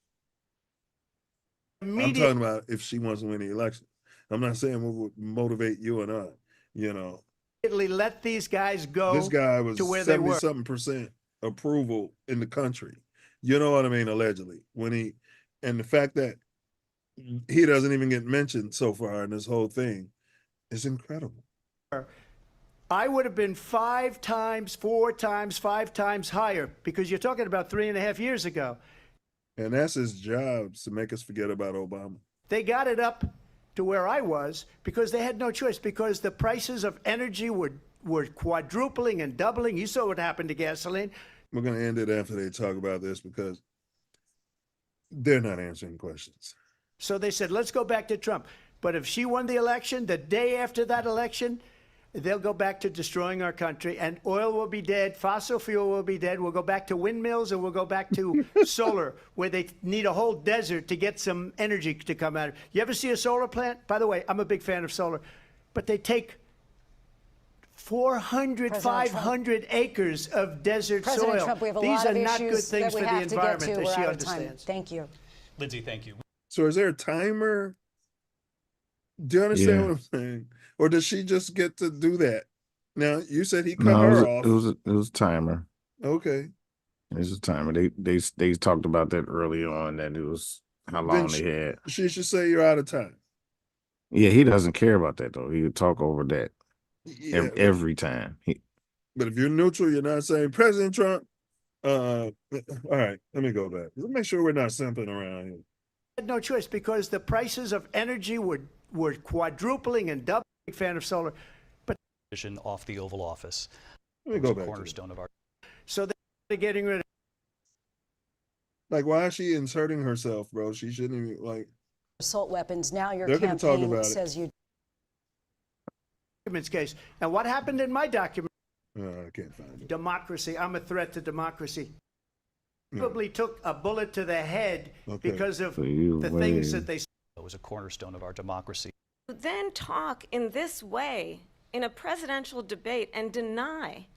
I'm talking about if she wants to win the election. I'm not saying what would motivate you and I, Let these guys go. This guy was to where they were. 70-something% approval in the country. You know what I mean? Allegedly, and the fact that he doesn't even get mentioned so far in this whole thing is incredible. I would have been 5 times, 4 times, 5 times higher, because you're talking about 3.5 years ago. And that's his job, to make us forget about Obama. They got it up to where I was because they had no choice, because the prices of energy were quadrupling and doubling. You saw what happened to gasoline. We're going to end it after they talk about this, because they're not answering questions. So they said, let's go back to Trump. But if she won the election, the day after that election, they'll go back to destroying our country, and oil will be dead, fossil fuel will be dead. We'll go back to windmills, and we'll go back to solar, where they need a whole desert to get some energy to come out of it. You ever see a solar plant? By the way, I'm a big fan of solar, but they take 400, 500 acres of desert President soil. Trump, we have a These lot are of not good issues things that for we the have to get environment, to. as We're she out of time. understands. Thank you. Lindsay, thank you. So is there a timer? Do you understand Yeah. what I'm saying? Or does she just get to do that? Now, you said he cut No, her off. it was a timer. Okay. It was a timer. They talked about that early on, that it was how long Then they had. She should say you're out of time. Yeah, he doesn't care about that though. He would talk over that Yeah, every time. but if you're neutral, you're not saying President Trump. All right, let me go back. Let's make sure we're not simping around here. Had no choice, because the prices of energy were quadrupling and doubling. Big fan of solar, but Vision off the Oval Office. Let me go Was a back to cornerstone of our. so they're getting rid of. Like, why is she inserting herself, bro? She shouldn't even, like. Assault weapons. Now your They're gonna talk campaign about it. says you. Documents case. And what happened in my document? I can't find it. Democracy. I'm a threat to democracy. No. Probably took a bullet to the head because of So you the things win. that they. It was a cornerstone of our democracy. Then talk in this way in a presidential debate and deny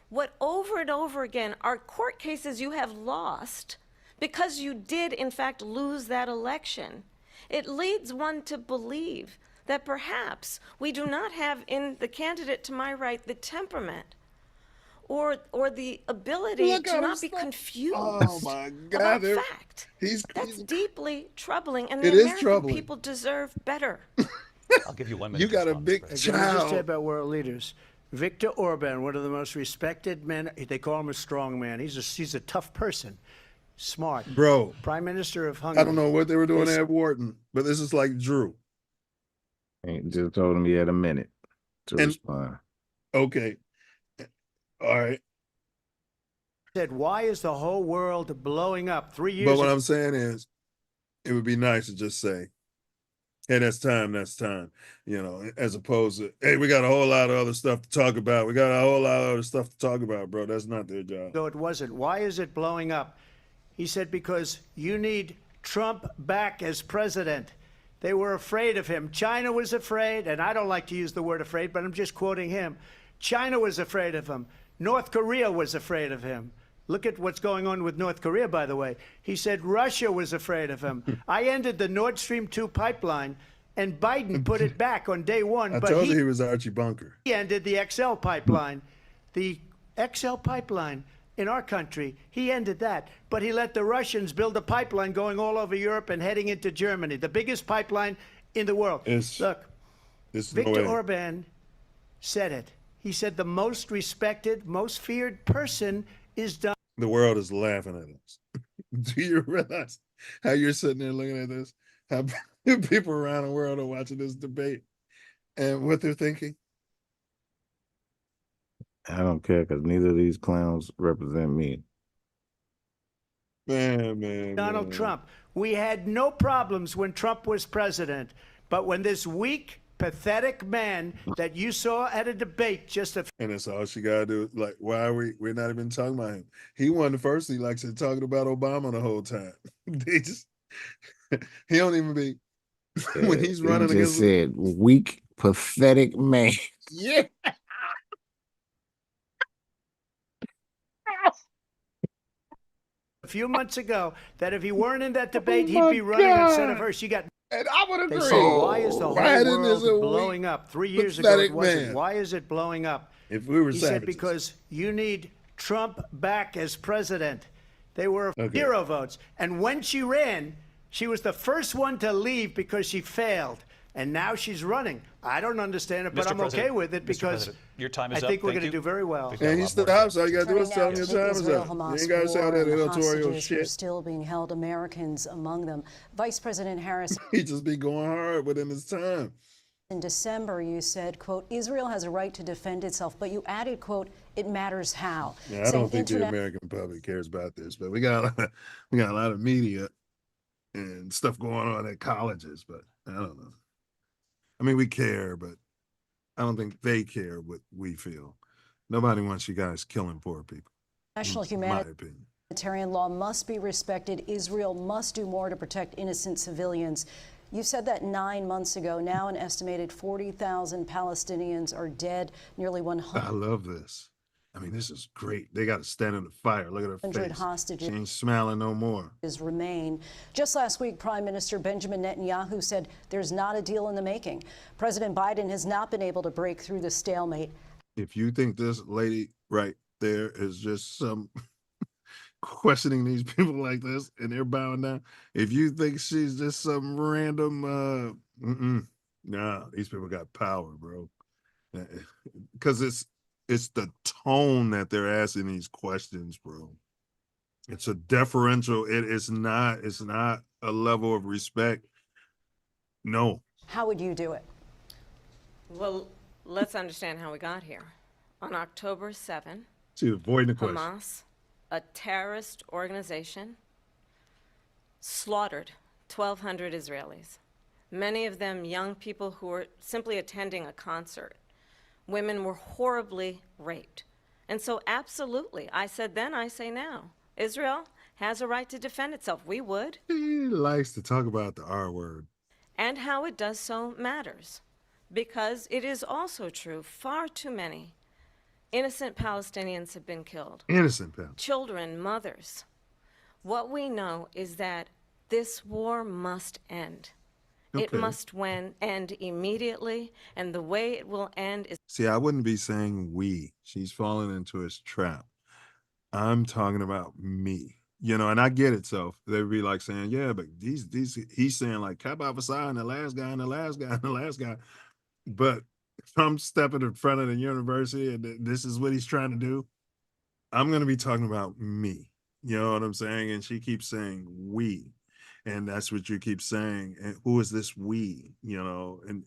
what over and over again are court cases you have lost because you did in fact lose that election. It leads one to believe that perhaps we do not have in the candidate to my right the temperament or the ability Look to at not him be confused Oh my about God! fact. That's deeply troubling, and It the is American troubling. people deserve better. I'll give you 1 minute. You to got a respond, big Mr. Let me President. just say child. about world leaders. Viktor Orban, one of the most respected men. They call him a strong man. He's a tough person, smart. Bro, Prime Minister of Hungary. I don't know what they were doing They- at Wharton, but this is like Drew. He just told him he had a minute to And- respond. Okay. All right. Said, why is the whole world blowing up? 3 years But what ago, I'm saying is, it would be nice to just say, hey, that's time, you know, as opposed to, hey, we got a whole lot of other stuff to talk about. We got a whole lot of other stuff to talk about, bro. That's not their job. it wasn't. Why is it blowing up? He said, because you need Trump back as president. They were afraid of him. China was afraid, and I don't like to use the word afraid, but I'm just quoting him. China was afraid of him. North Korea was afraid of him. Look at what's going on with North Korea, by the way. He said Russia was afraid of him. I ended the Nord Stream 2 pipeline, and Biden put it back on day one. I but told you he was Archie Bunker. he ended the XL pipeline. The XL pipeline in our country, he ended that. But he let the Russians build a pipeline going all over Europe and heading into Germany, the biggest pipeline in the world. Look, Viktor Orban said it. He said the most respected, most feared person is done. The world is laughing at us. Do you realize how you're sitting there looking at this? How people around the world are watching this debate and what they're thinking? I don't care, because neither of these clowns represent me. Man. Donald Trump. We had no problems when Trump was president, but when this weak, pathetic man that you saw at a debate just a And that's all she gotta do. Like, why are we're not even talking about him? He won the first election talking about Obama the whole time. They just he don't even be when he's running He just against said weak, pathetic man. Yeah. few months ago that if he weren't in that debate, he'd be running instead of her. She got And I would agree. They say, why is the whole Biden is world a blowing weak, up? 3 years ago, it pathetic wasn't. man. Why is it blowing up? If we were He said, savages. because you need Trump back as president. They were Okay. 0 votes. And when she ran, she was the first one to leave because she failed. And now she's running. I don't understand it, but Mr. I'm okay President, with it Mr. because President, your time is I think up. we're Thank going to you. do very well. We've got a And lot he's still more to out, so all you gotta do is tell him your Turning now time to is the up. You Israel-Hamas ain't gotta say all war that and the editorial hostages who are shit. still being held, Americans among them. Vice President Harris. He just be going hard within his time. In December, you said, quote, Israel has a right to defend itself, but you added, quote, it matters how. Yeah, I don't think the American public cares about this, but we got a lot of media and stuff going on at colleges, but I don't know. I mean, we care, but I don't think they care what we feel. Nobody wants you guys killing poor people. National in my opinion. humanitarian law must be respected. Israel must do more to protect innocent civilians. You said that 9 months ago. Now an estimated 40,000 Palestinians are dead. Nearly 100 I love this. I mean, this is great. They got to stand in the fire. Look at her face. hostages She ain't smiling no more. remain. Just last week, Prime Minister Benjamin Netanyahu said there's not a deal in the making. President Biden has not been able to break through the stalemate. If you think this lady right there is just some questioning these people like this and they're bowing down, if you think she's just some random, nah, these people got power, bro. Because it's the tone that they're asking these questions, bro. It's a deferential. It's not a level of respect. No. How would you do it? Well, let's understand how we got here. On October 7, See, avoiding the question. Hamas, a terrorist organization, slaughtered 1,200 Israelis, many of them young people who were simply attending a concert. Women were horribly raped. And so absolutely, I said then, I say now, Israel has a right to defend itself. We would. He likes to talk about the R word. And how it does so matters. Because it is also true, far too many innocent Palestinians have been killed. Innocent Palestinians. Children, mothers. What we know is that this war must end. It Okay. must end immediately, and the way it will end is See, I wouldn't be saying we. She's falling into his trap. I'm talking about me. You know, and I get it, so they'd be like saying, yeah, but he's saying like Kabba Vasai and the last guy and the last guy and the last guy. But if I'm stepping in front of the university and this is what he's trying to do, I'm going to be talking about me. You know what I'm saying? And she keeps saying we. And that's what you keep saying. And who is this we? You know, and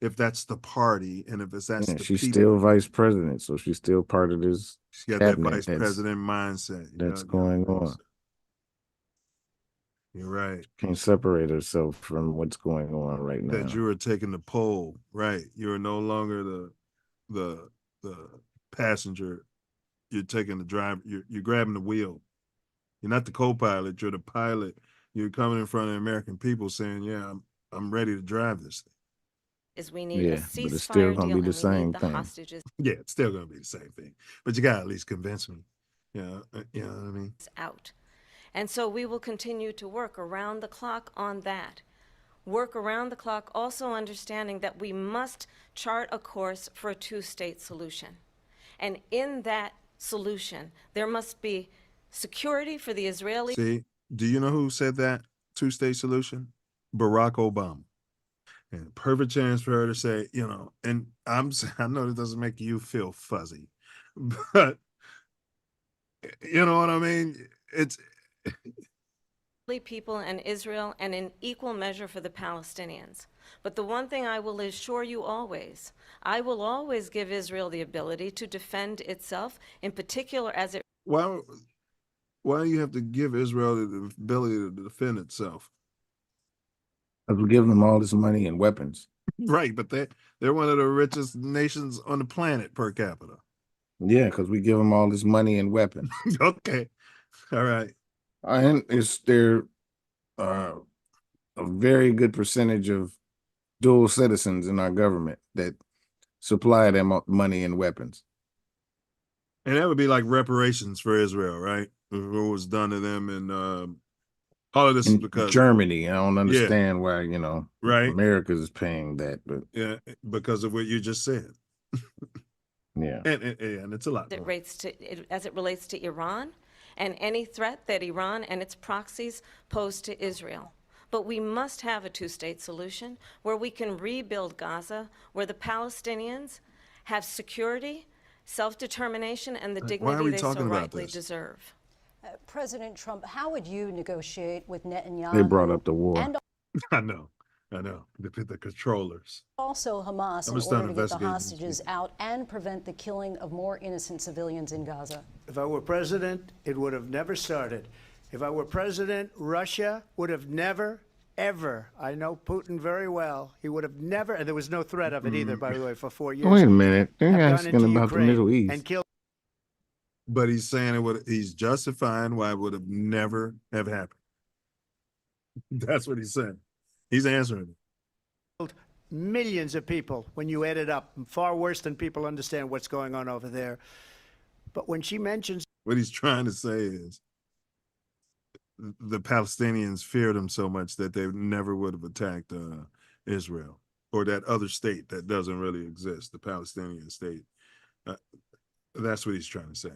if that's the party and if that's Yeah, the she's people, still vice president, so she's still part of this she got that cabinet vice president mindset. that's Yeah, going on. You're right. Can't separate herself from what's going on right now. That you are taking the pole, right? You are no longer the passenger. You're taking the drive. You're grabbing the wheel. You're not the co-pilot. You're the pilot. You're coming in front of the American people saying, "Yeah, I'm ready to drive this thing." is we need Yeah, a but it's still ceasefire gonna deal, be and the we same need the thing. hostages Yeah, it's still gonna be the same thing. But you gotta at least convince me. Yeah, you know what I mean. out. And so we will continue to work around the clock on that. Work around the clock, also understanding that we must chart a course for a two-state solution. And in that solution, there must be security for the Israeli. See, do you know who said that two-state solution? Barack Obama. And perfect chance for her to say, you know, and I know it doesn't make you feel fuzzy, but you know what I mean? It's People and Israel, and in equal measure for the Palestinians. But the one thing I will assure you always, I will always give Israel the ability to defend itself, in particular as it why do you have to give Israel the ability to defend itself? Because we're giving them all this money and weapons. Right, but they're one of the richest nations on the planet per capita. Yeah, because we give them all this money and weapons. Okay, all right. And they're a very good percentage of dual citizens in our government that supply them money and weapons. And that would be like reparations for Israel, right? What was done to them in All of this is In because Germany, I don't yeah, understand why, right, America's paying that, but yeah, because of what you just said, yeah. and it's a lot more. As it relates to Iran and any threat that Iran and its proxies pose to Israel. But we must have a two-state solution where we can rebuild Gaza, where the Palestinians have security, self-determination, and the Why are dignity we they so talking about rightly this? deserve. President Trump, how would you negotiate with Netanyahu? They brought up the war. And I know. The controllers. also Hamas I'm in gonna start order to get the investigating these hostages out and prevent the killing of more innocent civilians in Gaza? If I were president, it would have never started. If I were president, Russia would have never, ever, I know Putin very well, he would have never, and there was no threat of it either, by the way, for 4 years. Wait a minute. They're have gone asking into about the Ukraine Middle East. and killed. But he's saying he's justifying why it would have never have happened. That's what he's saying. He's answering it. Millions of people when you add it up, far worse than people understand what's going on over there. But when she mentions What he's trying to say is the Palestinians feared him so much that they never would have attacked Israel or that other state that doesn't really exist, the Palestinian state. That's what he's trying to say.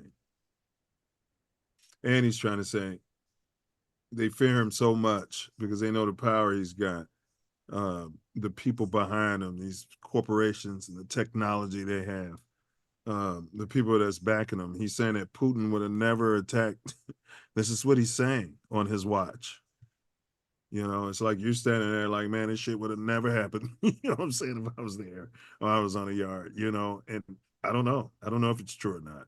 And he's trying to say they fear him so much because they know the power he's got. The people behind him, these corporations and the technology they have, the people that's backing him. He's saying that Putin would have never attacked. This is what he's saying on his watch. It's like you're standing there like, man, this shit would have never happened. You know what I'm saying? If I was there or I was on a yard, and I don't know. I don't know if it's true or not.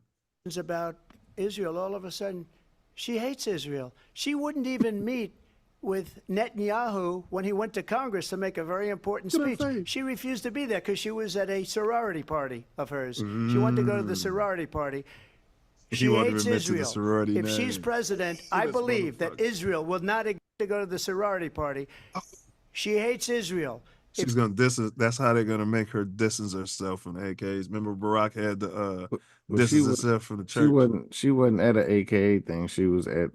about Israel, all of a sudden, she hates Israel. She wouldn't even meet with Netanyahu when he went to Congress to make a very important speech. She refused to be there because she was at a sorority party of hers. She wanted to go to the sorority party. She hates Israel. If she's president, I believe that Israel will not to go to the sorority party. She hates Israel. She's gonna distance. That's how they're gonna make her distance herself from the AKs. Remember, Barack had to distance herself from the church. She wasn't at an AKA thing. She was at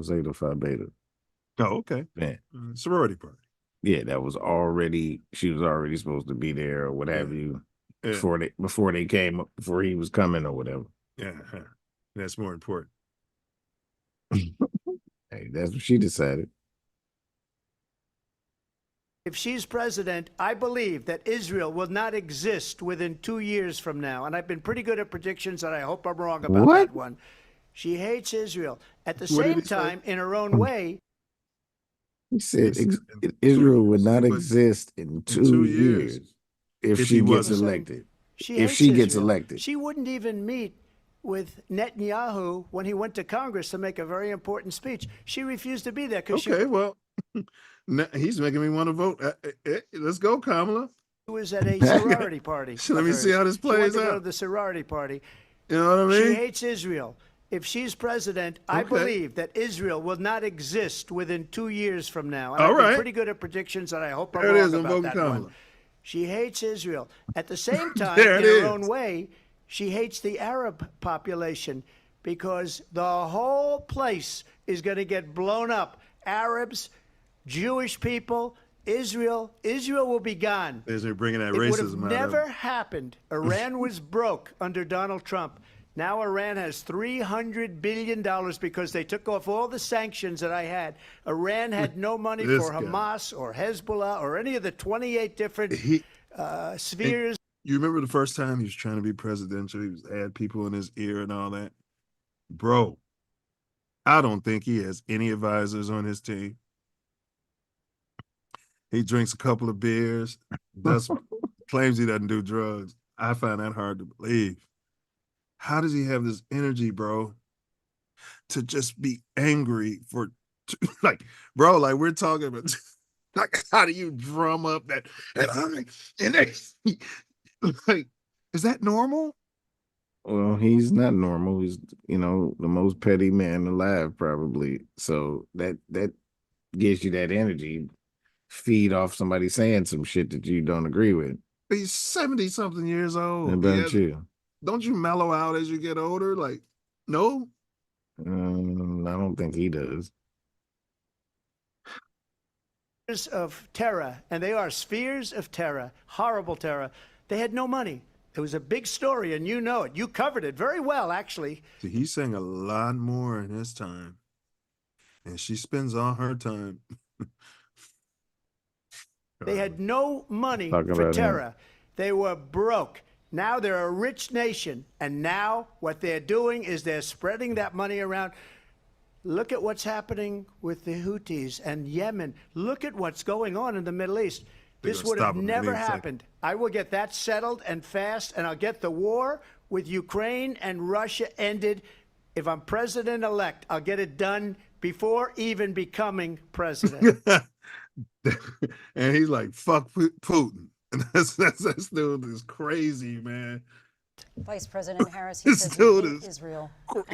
Zeta Phi Beta. Oh, okay. Yeah. Sorority party. Yeah, she was already supposed to be there or what have you before they came up, before he was coming or whatever. Yeah, that's more important. Hey, that's what she decided. If she's president, I believe that Israel will not exist within 2 years from now. And I've been pretty good at predictions, and I hope I'm wrong about that one. She hates Israel. At the same time, in her own way, he said Israel would not exist in 2 years if she gets elected. If she gets elected. She wouldn't even meet with Netanyahu when he went to Congress to make a very important speech. She refused to be there because well, he's making me want to vote. Let's go, Kamala. She was at a sorority party. Let me see how this plays she went to out. go to the sorority party. You know what I mean? She hates Israel. If she's president, I believe that Israel will not exist within 2 years from now. And I've been pretty good at predictions, and I hope I'm wrong about that one. She hates Israel. At the same time, in her own way, she hates the Arab population because the whole place is going to get blown up. Arabs, Jewish people, Israel will be gone. They're bringing that racism racism out. It would have never happened. Iran was broke under Donald Trump. Now Iran has $300 billion because they took off all the sanctions that I had. Iran had no money for Hamas or Hezbollah or any of the 28 different spheres. You remember the first time he was trying to be presidential? He had people in his ear and all that. Bro, I don't think he has any advisors on his team. He drinks a couple of beers, claims he doesn't do drugs. I find that hard to believe. How does he have this energy, bro, to just be angry bro, like we're talking about, like, how do you drum up that, like, is that normal? Well, he's not normal. He's, the most petty man alive, probably. So that gives you that energy. Feed off somebody saying some shit that you don't agree with. He's 70-something years old. How about you? Don't you mellow out as you get older? Like, no? I don't think he does. of terror, and they are spheres of terror, horrible terror. They had no money. It was a big story, and you know it. You covered it very well, actually. See, he sang a lot more in his time, and she spends all her time. They had no money Talking for about terror. They were broke. Now they're a rich nation, and now what they're doing is they're spreading that money around. Look at what's happening with the Houthis and Yemen. Look at what's going on in the Middle East. This would have never happened. I will get that settled and fast, and I'll get the war with Ukraine and Russia ended. If I'm president-elect, I'll get it done before even becoming president. And he's like, fuck Putin. And that dude is crazy, man. Vice President Harris, he This says dude he hates is Israel.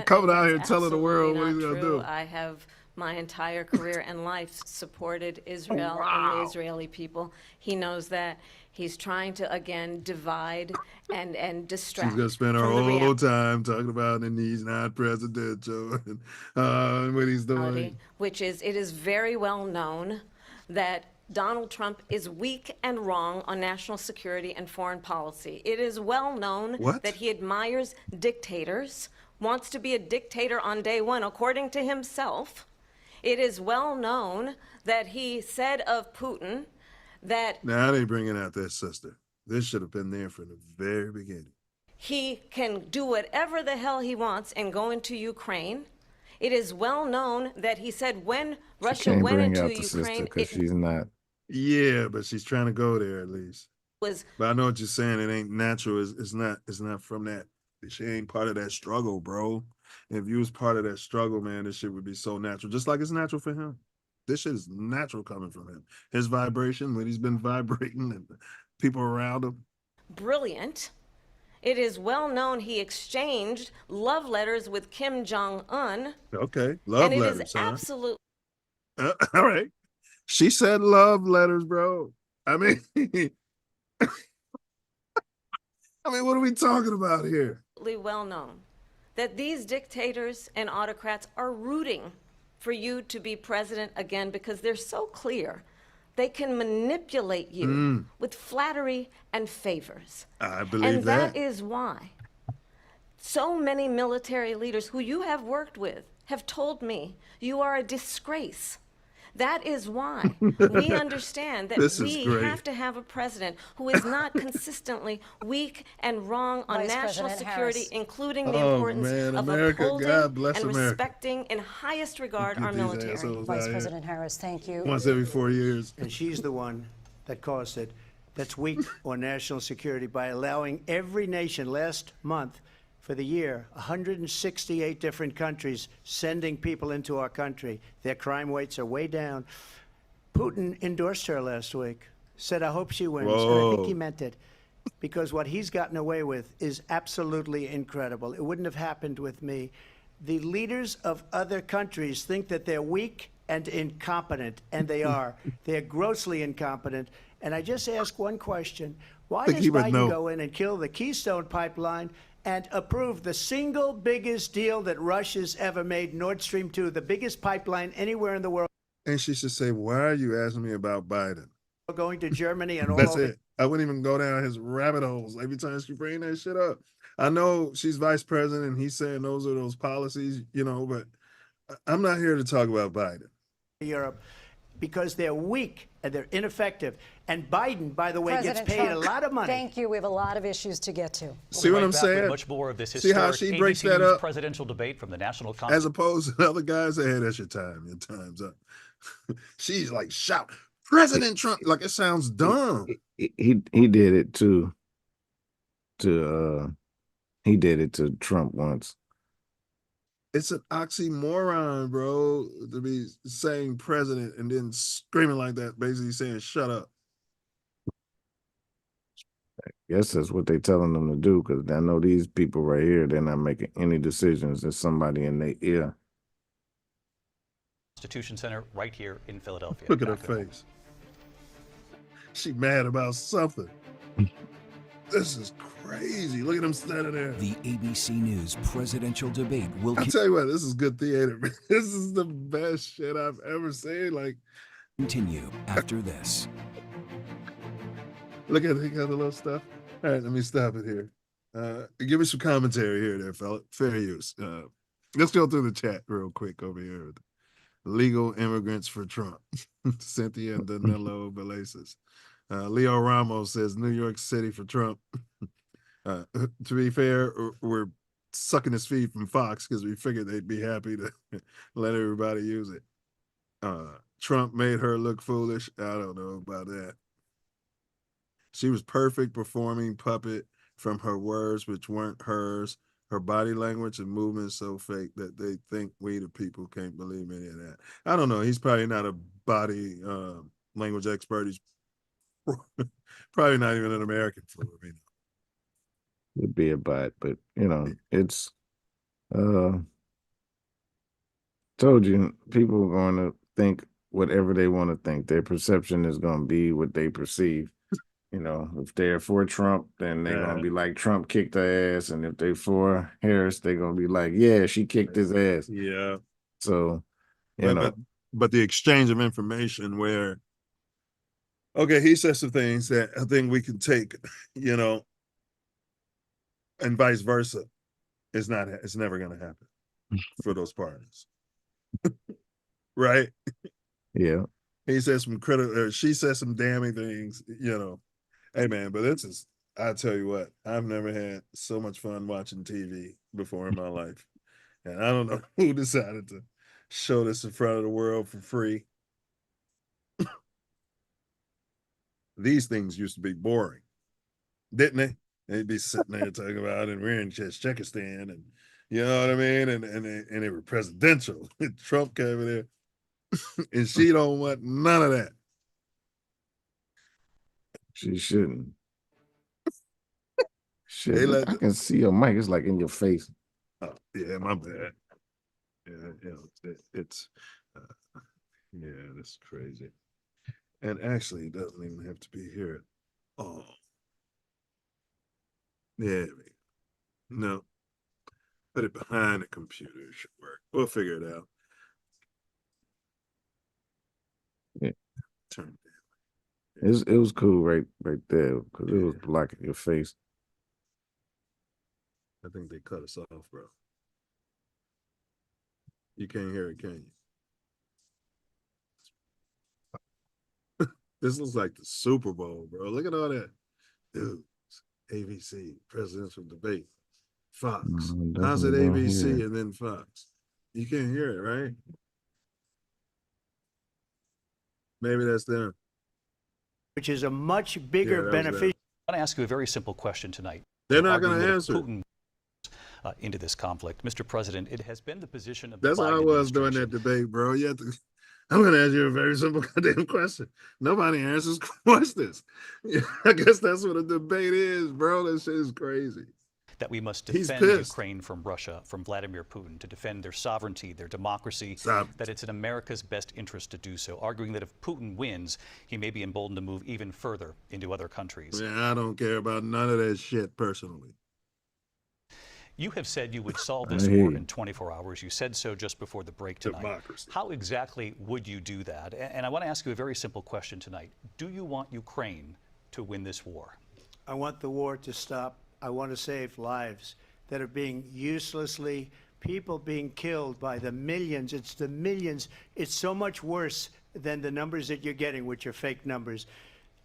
coming out here That's telling the world what he's absolutely going to not do. true. I have my entire career and life supported Israel and the Israeli people. He knows that. He's trying to, again, divide and distract. She's going to spend her from the whole time talking about and he's not presidential and what he's doing. Which is, it is very well known that Donald Trump is weak and wrong on national security and foreign policy. It is well known that he admires dictators, wants to be a dictator on day one, according to himself. It is well known that he said of Putin that Now they bringing out their sister. This should have been there from the very beginning. he can do whatever the hell he wants and go into Ukraine. It is well known that he said when Russia Can't went bring into out the sister Ukraine, because it she's not. Yeah, but she's trying to go there at least. was But I know what you're saying. It ain't natural. It's not from that. She ain't part of that struggle, bro. If you was part of that struggle, man, this shit would be so natural. Just like it's natural for him. This shit is natural coming from him. His vibration, when he's been vibrating and people around him. brilliant. It is well known he exchanged love letters with Kim Jong-un. Okay. Love and letters, it is huh? absolute. All right. She said love letters, bro. I mean, what are we talking about here? Well known that these dictators and autocrats are rooting for you to be president again because they're so clear they can manipulate you with flattery and favors. I believe and that is why so many military leaders who you have worked with have told me you are a disgrace. That is why we understand that we have to have a president who is not consistently weak and wrong on Vice national President security, Harris. including the importance of America, upholding God bless and America. respecting in highest regard Get our these military. assholes Vice out here. President Harris, thank you. Once every 4 years. And she's the one that caused it. That's weak on national security by allowing every nation last month for the year, 168 different countries sending people into our country. Their crime rates are way down. Putin endorsed her last week, said, I hope she wins. And I think he meant it because what he's gotten away with is absolutely incredible. It wouldn't have happened with me. The leaders of other countries think that they're weak and incompetent, and they are. They're grossly incompetent. And I just ask one question. Why does Biden go in and kill the Keystone Pipeline and approve the single biggest deal that Russia's ever made, Nord Stream 2, the biggest pipeline anywhere in the world? And she should say, why are you asking me about Biden? Going to Germany and all That's over. it. I wouldn't even go down his rabbit holes every time she bring that shit up. I know she's vice president and he's saying those are those policies, but I'm not here to talk about Biden. Europe, because they're weak and they're ineffective. And Biden, by the way, President gets paid Trump, a lot of money. Thank you. We have a lot of issues to get to. See what I'm Back with saying? much more of this See how historic she breaks ABC that News up? presidential debate from the National Conference. As opposed to other guys that, hey, that's your time. Your time's up. She's like, shout, President Trump. Like, it sounds dumb. He did it he did it to Trump once. It's an oxymoron, bro, to be saying president and then screaming like that, basically saying, shut up. Guess that's what they're telling them to do, because I know these people right here, they're not making any decisions. There's somebody in their ear. Constitution Center right here in Philadelphia. Look at her Back in a face. She mad about something. This is crazy. Look at him standing there. The ABC News presidential debate will I'll tell you what, this is good theater. This is the best shit I've ever seen. Like, Continue after this. Look at the little stuff. All right, let me stop it here. Give me some commentary here, there, fella. Fair use. Let's go through the chat real quick over here. Legal immigrants for Trump. Cynthia and Danilo Velaces. Leo Ramos says New York City for Trump. To be fair, we're sucking his feed from Fox because we figured they'd be happy to let everybody use it. Trump made her look foolish. I don't know about that. She was perfect performing puppet from her words, which weren't hers. Her body language and movement so fake that they think we the people can't believe any of that. I don't know. He's probably not a body language expert. He's probably not even an American for me. Would be a but it's told you people are going to think whatever they want to think. Their perception is going to be what they perceive. If they're for Trump, then they're going to be like, Trump kicked her ass. And if they're for Harris, they're going to be like, yeah, she kicked his ass. Yeah. So, but the exchange of information where, okay, he says some things that I think we can take, and vice versa. It's never going to happen for those parties. Right? Yeah. He says some she says some damning things, Hey man, but I tell you what, I've never had so much fun watching TV before in my life. And I don't know who decided to show this in front of the world for free. These things used to be boring, didn't they? They'd be sitting there talking about, and we're in Czechostan, and you know what I mean? And they were presidential. Trump came in there, and she don't want none of that. She shouldn't. I can see your mic. It's like in your face. Oh, yeah, my bad. Yeah, it's that's crazy. And actually, it doesn't even have to be here. Oh, yeah. No, put it behind the computer. It should work. We'll figure it out. Yeah. Turn it was cool right there because it was blocking your face. I think they cut us off, bro. You can't hear it, can you? This looks like the Super Bowl, bro. Look at all that. Dude, ABC, presidential debate, Fox. How's it ABC and then Fox? You can't hear it, right? Maybe that's them. Which is a much bigger beneficiary. I want to ask you a very simple question tonight. They're not going to answer. Putin into this conflict, Mr. President, it has been the position of That's the Biden how I was during that debate, bro. I'm going to ask you a very simple goddamn question. Nobody answers questions. I guess that's what a debate is, bro. That shit is crazy. That we must defend Ukraine from Russia, from Vladimir Putin, to defend their sovereignty, their democracy, that it's in America's best interest to do so, arguing that if Putin wins, he may be emboldened to move even further into other countries. Man, I don't care about none of that shit personally. You have said you would solve this war in 24 hours. You said so just before the break tonight. Democracy. How exactly would you do that? And I want to ask you a very simple question tonight. Do you want Ukraine to win this war? I want the war to stop. I want to save lives that are being people being killed by the millions. It's the millions. It's so much worse than the numbers that you're getting, which are fake numbers.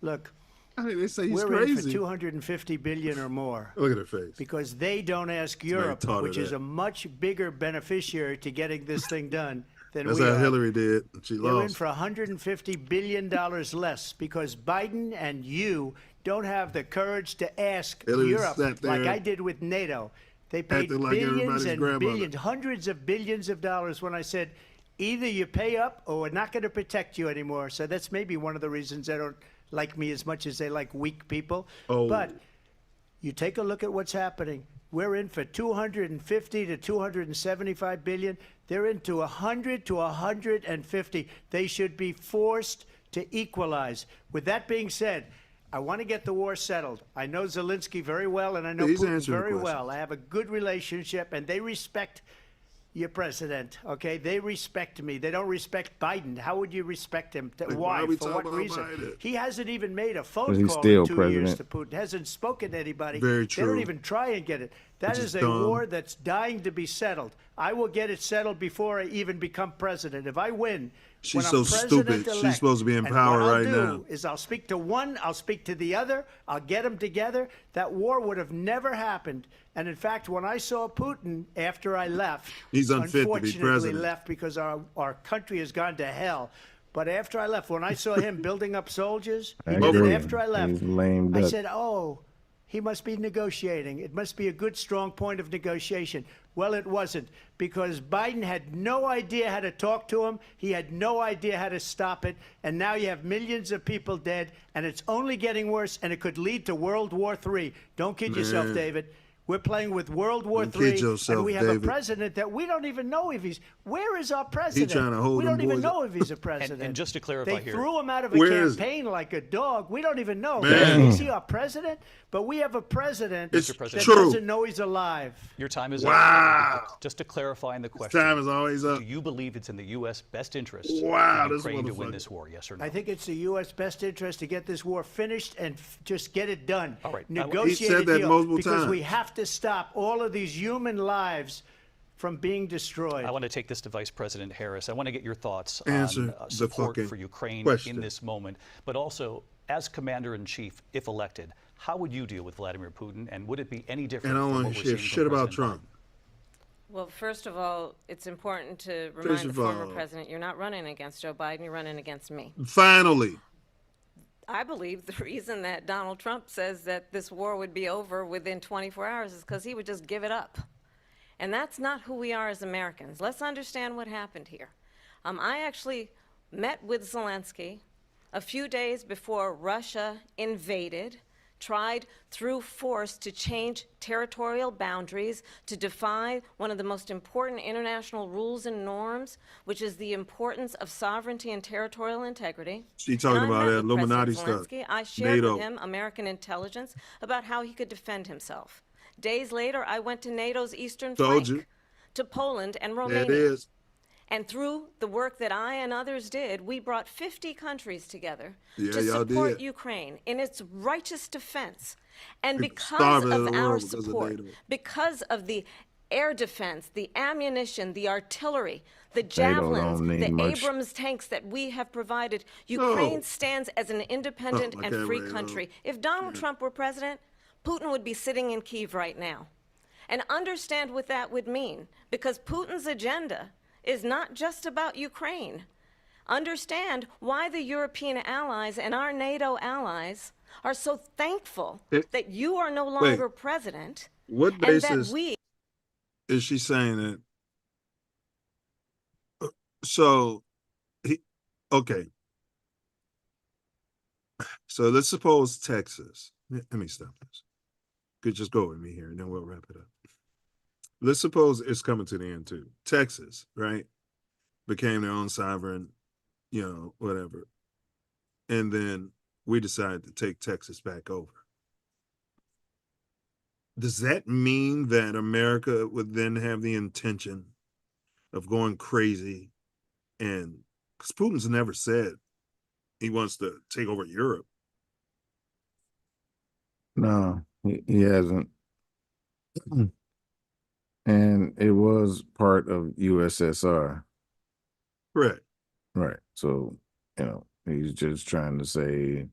Look. I mean, they say he's we're crazy. In for 250 billion or more. Look at her face. Because they don't ask Europe, which is a much bigger beneficiary to getting this thing done than That's we are. That's how Hillary did. She lost. They're in for $150 billion less because Biden and you don't have the courage to ask Europe, like I did with NATO. They paid billions and billions, hundreds of billions of dollars when I said, either you pay up or we're not going to protect you anymore. So that's maybe one of the reasons they don't like me as much as they like weak people. But you take a look at what's happening. We're in for 250 to 275 billion. They're into 100 to 150. They should be forced to equalize. With that being said, I want to get the war settled. I know Zelensky very well, and I know Putin very well. I have a good relationship, and they respect your president, okay? They respect me. They don't respect Biden. How would you respect him? Like, Why? why are we For talking what about reason? Biden? He hasn't even made a phone But he's call still in 2 years president. to Putin. Hasn't spoken to anybody. Very They true. don't even try and get it. That Which is is a dumb. war that's dying to be settled. I will get it settled before I even become president. If I win, She's when so I'm president stupid. She's elect, supposed to be in and power what I'll right do now. is I'll speak to one, I'll speak to the other, I'll get them together. That war would have never happened. And in fact, when I saw Putin after I left, He's unfit to be unfortunately president. left because our country has gone to hell. But after I left, when I saw him building up soldiers, I he did agree. it after I left. He's lame I duck. said, oh, he must be negotiating. It must be a good, strong point of negotiation. Well, it wasn't, because Biden had no idea how to talk to him. He had no idea how to stop it. And now you have millions of people dead, and it's only getting worse, and it could lead to World War III. Don't kid yourself, Man. David. We're playing with World War Don't kid III, yourself, and we have David. a president that we don't even know if he's. Where is our president? trying to hold we them don't even boys know if he's a president. And just to clarify they here, threw him out of a Where is campaign like a dog. We don't even know. Man. Is he our president? But we have a president It's that President. true. doesn't know he's alive. your time is Wow. up. Just to clarify in the His question, time is always up. do you believe it's in the U.S. best interest Wow, for this Ukraine to win motherfucker. this war? Yes or no? I think it's the U.S. best interest to get this war finished and just get it done. All right. Negotiate He said a that deal, multiple because times. we have to stop all of these human lives from being destroyed. I want to take this to Vice President Harris. I want to get your thoughts Answer on the support fucking for Ukraine question. in this moment, but also as Commander-in-Chief, if elected, how would you deal with Vladimir Putin, and would it be any different And I don't from want what to we're hear seeing shit from about President Trump. Well, first of all, it's important to First remind the of former all- president you're not running against Joe Biden, you're running against me. Finally. I believe the reason that Donald Trump says that this war would be over within 24 hours is because he would just give it up. And that's not who we are as Americans. Let's understand what happened here. I actually met with Zelensky a few days before Russia invaded, tried through force to change territorial boundaries, to defy one of the most important international rules and norms, which is the importance of sovereignty and territorial integrity. She talking And I about met that with Illuminati President stuff. Zelensky. I shared NATO. with him American intelligence about how he could defend himself. Days later, I went to NATO's eastern Told flank, you. to Poland and There Romania. it is. And through the work that I and others did, we brought 50 countries together Yeah, to y'all support did. Ukraine in its righteous defense. And People because starving of in the our world because of support, NATO. because of the air defense, the ammunition, the artillery, the don't javelins, need the much. Abrams tanks that we have provided, Ukraine No. stands as an independent Oh, I and can't free read it. country. If Donald Trump were president, Putin would be sitting in Kyiv right now. And understand what that would mean, because Putin's agenda is not just about Ukraine. Understand why the European allies and our NATO allies are so thankful that you are no longer president, What and basis that we is she saying that? So, okay. So let's suppose Texas. Let me stop this. Could just go with me here, and then we'll wrap it up. Let's suppose it's coming to the end too. Texas, right, became their own sovereign, whatever, and then we decided to take Texas back over. Does that mean that America would then have the intention of going crazy? And because Putin's never said he wants to take over Europe. No, he hasn't. And it was part of USSR. Correct. Right. So, he's just trying to say,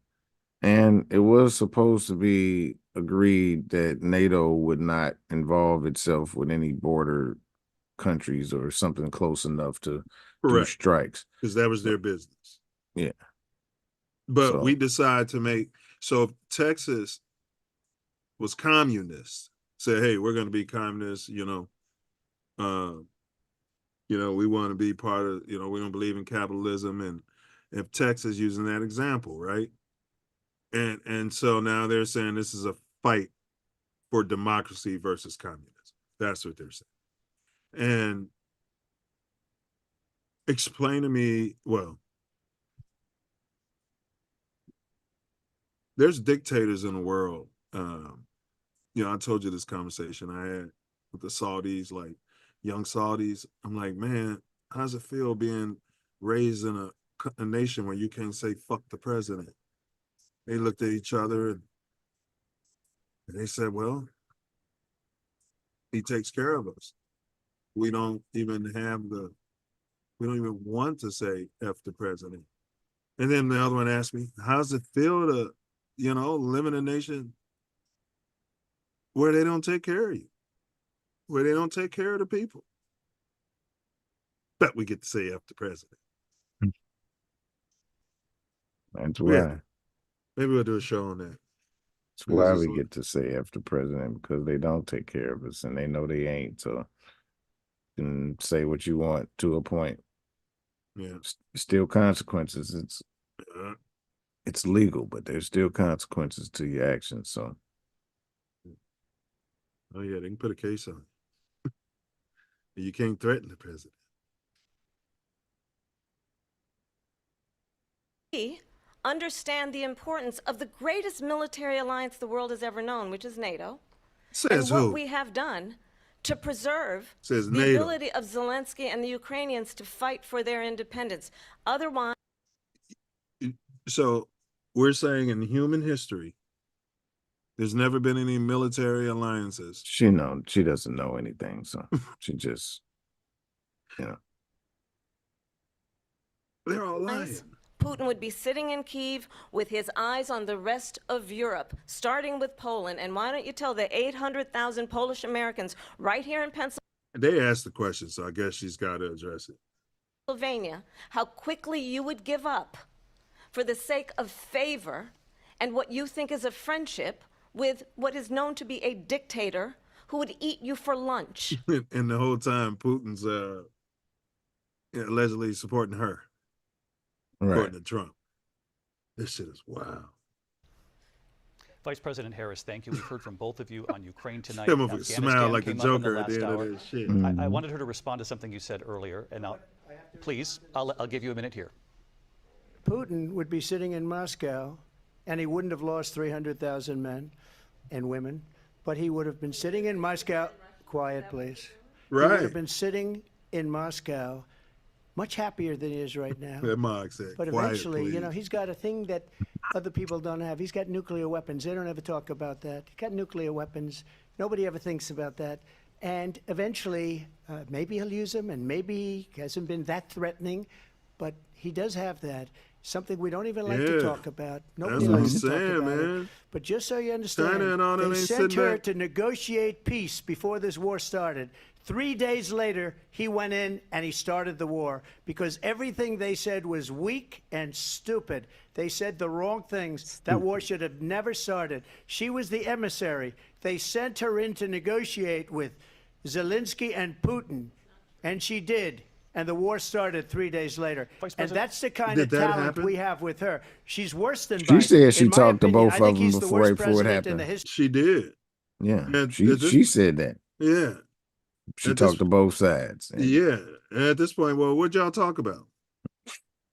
and it was supposed to be agreed that NATO would not involve itself with any border countries or something close enough to do Correct. strikes. Because that was their business. Yeah. But So- we decide to make, so if Texas was communist, say, hey, we're going to be communists, we want to be part of, we don't believe in capitalism. And if Texas using that example, right? And so now they're saying this is a fight for democracy versus communism. That's what they're saying. And explain to me, well, there's dictators in the world. I told you this conversation I had with the Saudis, like young Saudis. I'm like, man, how's it feel being raised in a nation where you can't say fuck the president? They looked at each other and they said, well, he takes care of us. We don't even want to say F the president. And then the other one asked me, how's it feel to, live in a nation where they don't take care of you, where they don't take care of the people? Bet we get to say F the president. That's Yeah. why. Maybe we'll do a show on that. That's why we get to say F the president, because they don't take care of us and they know they ain't. So you can say what you want to a point. Yeah. Still consequences. It's legal, but there's still consequences to your actions. So Oh yeah, they can put a case on it. You can't threaten the president. We understand the importance of the greatest military alliance the world has ever known, which is NATO. Says and what who? we have done to preserve Says the NATO. ability of Zelensky and the Ukrainians to fight for their independence. Otherwise, So we're saying in human history, there's never been any military alliances. she doesn't know anything. So she just, They're all lying. Putin would be sitting in Kyiv with his eyes on the rest of Europe, starting with Poland. And why don't you tell the 800,000 Polish Americans right here in They asked the question, so I guess she's got to address it. Pennsylvania how quickly you would give up for the sake of favor and what you think is a friendship with what is known to be a dictator who would eat you for lunch. And the whole time, Putin's allegedly supporting her, according to Trump. This shit is wild. Vice President Harris, thank you. We've heard from both of you on Ukraine tonight. That motherfucker smiled like the came up in Joker at the last end of hour. this shit. I wanted her to respond to something you said earlier, and please, I'll give you a minute here. Putin would be sitting in Moscow, and he wouldn't have lost 300,000 men and women, but he would have been sitting in Moscow. Quiet, please. He would Right. have been sitting in Moscow, much happier than he is right now. That Mark said, But quiet, eventually, please. he's got a thing that other people don't have. He's got nuclear weapons. They don't ever talk about that. He's got nuclear weapons. Nobody ever thinks about that. And eventually, maybe he'll use them, and maybe he hasn't been that threatening, but he does have that. Something we don't even like to Yeah. talk about. Nobody That's what likes I'm to talk saying, about it. man. But just so you understand, China and all them they ain't sent sitting her back. to negotiate peace before this war started. 3 days later, he went in and he started the war because everything they said was weak and stupid. They said the wrong things. That war should have never started. She was the emissary. They sent her in to negotiate with Zelensky and Putin, and she did. And the war started 3 days later. And that's the kind of Did that talent happen? we have with her. She's worse than She Biden. said she In my talked to opinion, both I of think them he's the before worst it president in the happened. history. She did. Yeah, And she said that. Yeah. She At talked this- to both sides. And Yeah. And at this point, well, what'd y'all talk about?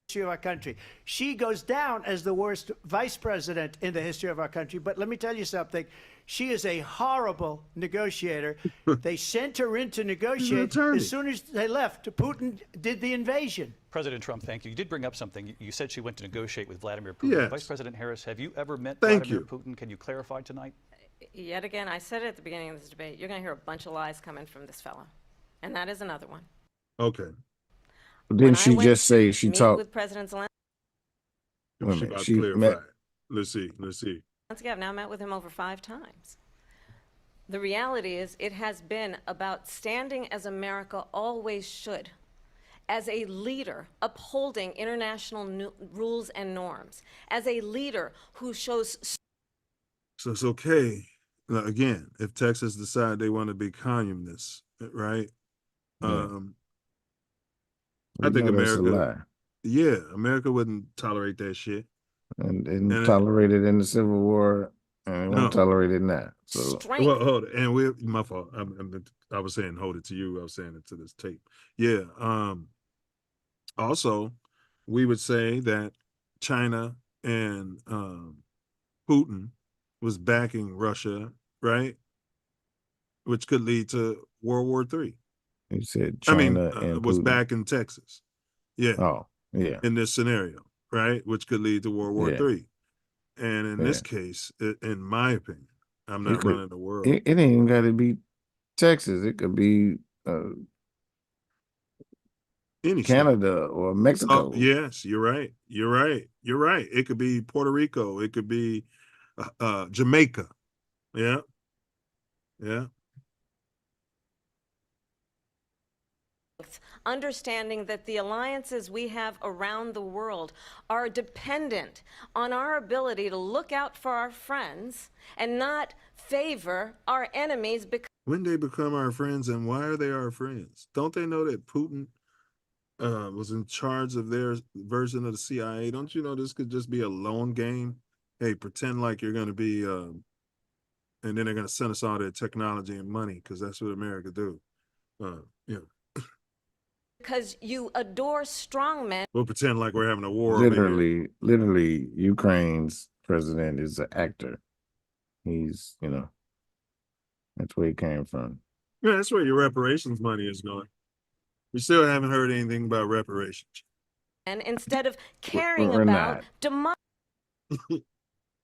History of our country. She goes down as the worst vice president in the history of our country. But let me tell you something. She is a horrible negotiator. They sent her in to negotiate. As soon as they left, Putin did the invasion. President Trump, thank you. You did bring up something. You said she went to negotiate with Vladimir Putin. Yes. Vice President Harris, have you ever met Thank Vladimir you. Putin? Can you clarify tonight? Yet again, I said it at the beginning of this debate, you're going to hear a bunch of lies coming from this fellow. And that is another one. Okay. Didn't she just say she meet talked? with President Zelensky. Wait a She minute, about she to clarify met. it. Let's see. I've now met with him over 5 times. The reality is, it has been about standing as America always should, as a leader upholding international rules and norms, as a leader who shows. So it's okay. Now, again, if Texas decide they want to be communists, right? Yeah. I think that's a lie. America, yeah, America wouldn't tolerate that shit. And And- tolerated in the Civil War, and it won't No. tolerate it now. So Well, hold it. And my fault. I was saying hold it to you. I was saying it to this tape. Yeah. Also, we would say that China and Putin was backing Russia, right? Which could lead to World War III. He said I mean, China and was Putin. back in Texas. Yeah. Oh, yeah. In this scenario, right? Which could lead to World War Yeah. III. And in this case, in my opinion, I'm not running the world. It ain't even got to be Texas. It could be Any Canada or Mexico. Oh, yes, you're right. You're right. You're right. It could be Puerto Rico. It could be Jamaica. Yeah. Yeah. Understanding that the alliances we have around the world are dependent on our ability to look out for our friends and not favor our enemies. Because when they become our friends, and why are they our friends? Don't they know that Putin was in charge of their version of the CIA? Don't you know this could just be a loan game? Hey, pretend like you're going to be, and then they're going to send us all their technology and money because that's what America do. Yeah. Because you adore strongmen. We'll pretend like we're having a war. Literally, Ukraine's president is an actor. He's, that's where he came from. Yeah, that's where your reparations money is going. We still haven't heard anything about reparations. And instead of caring We're about not.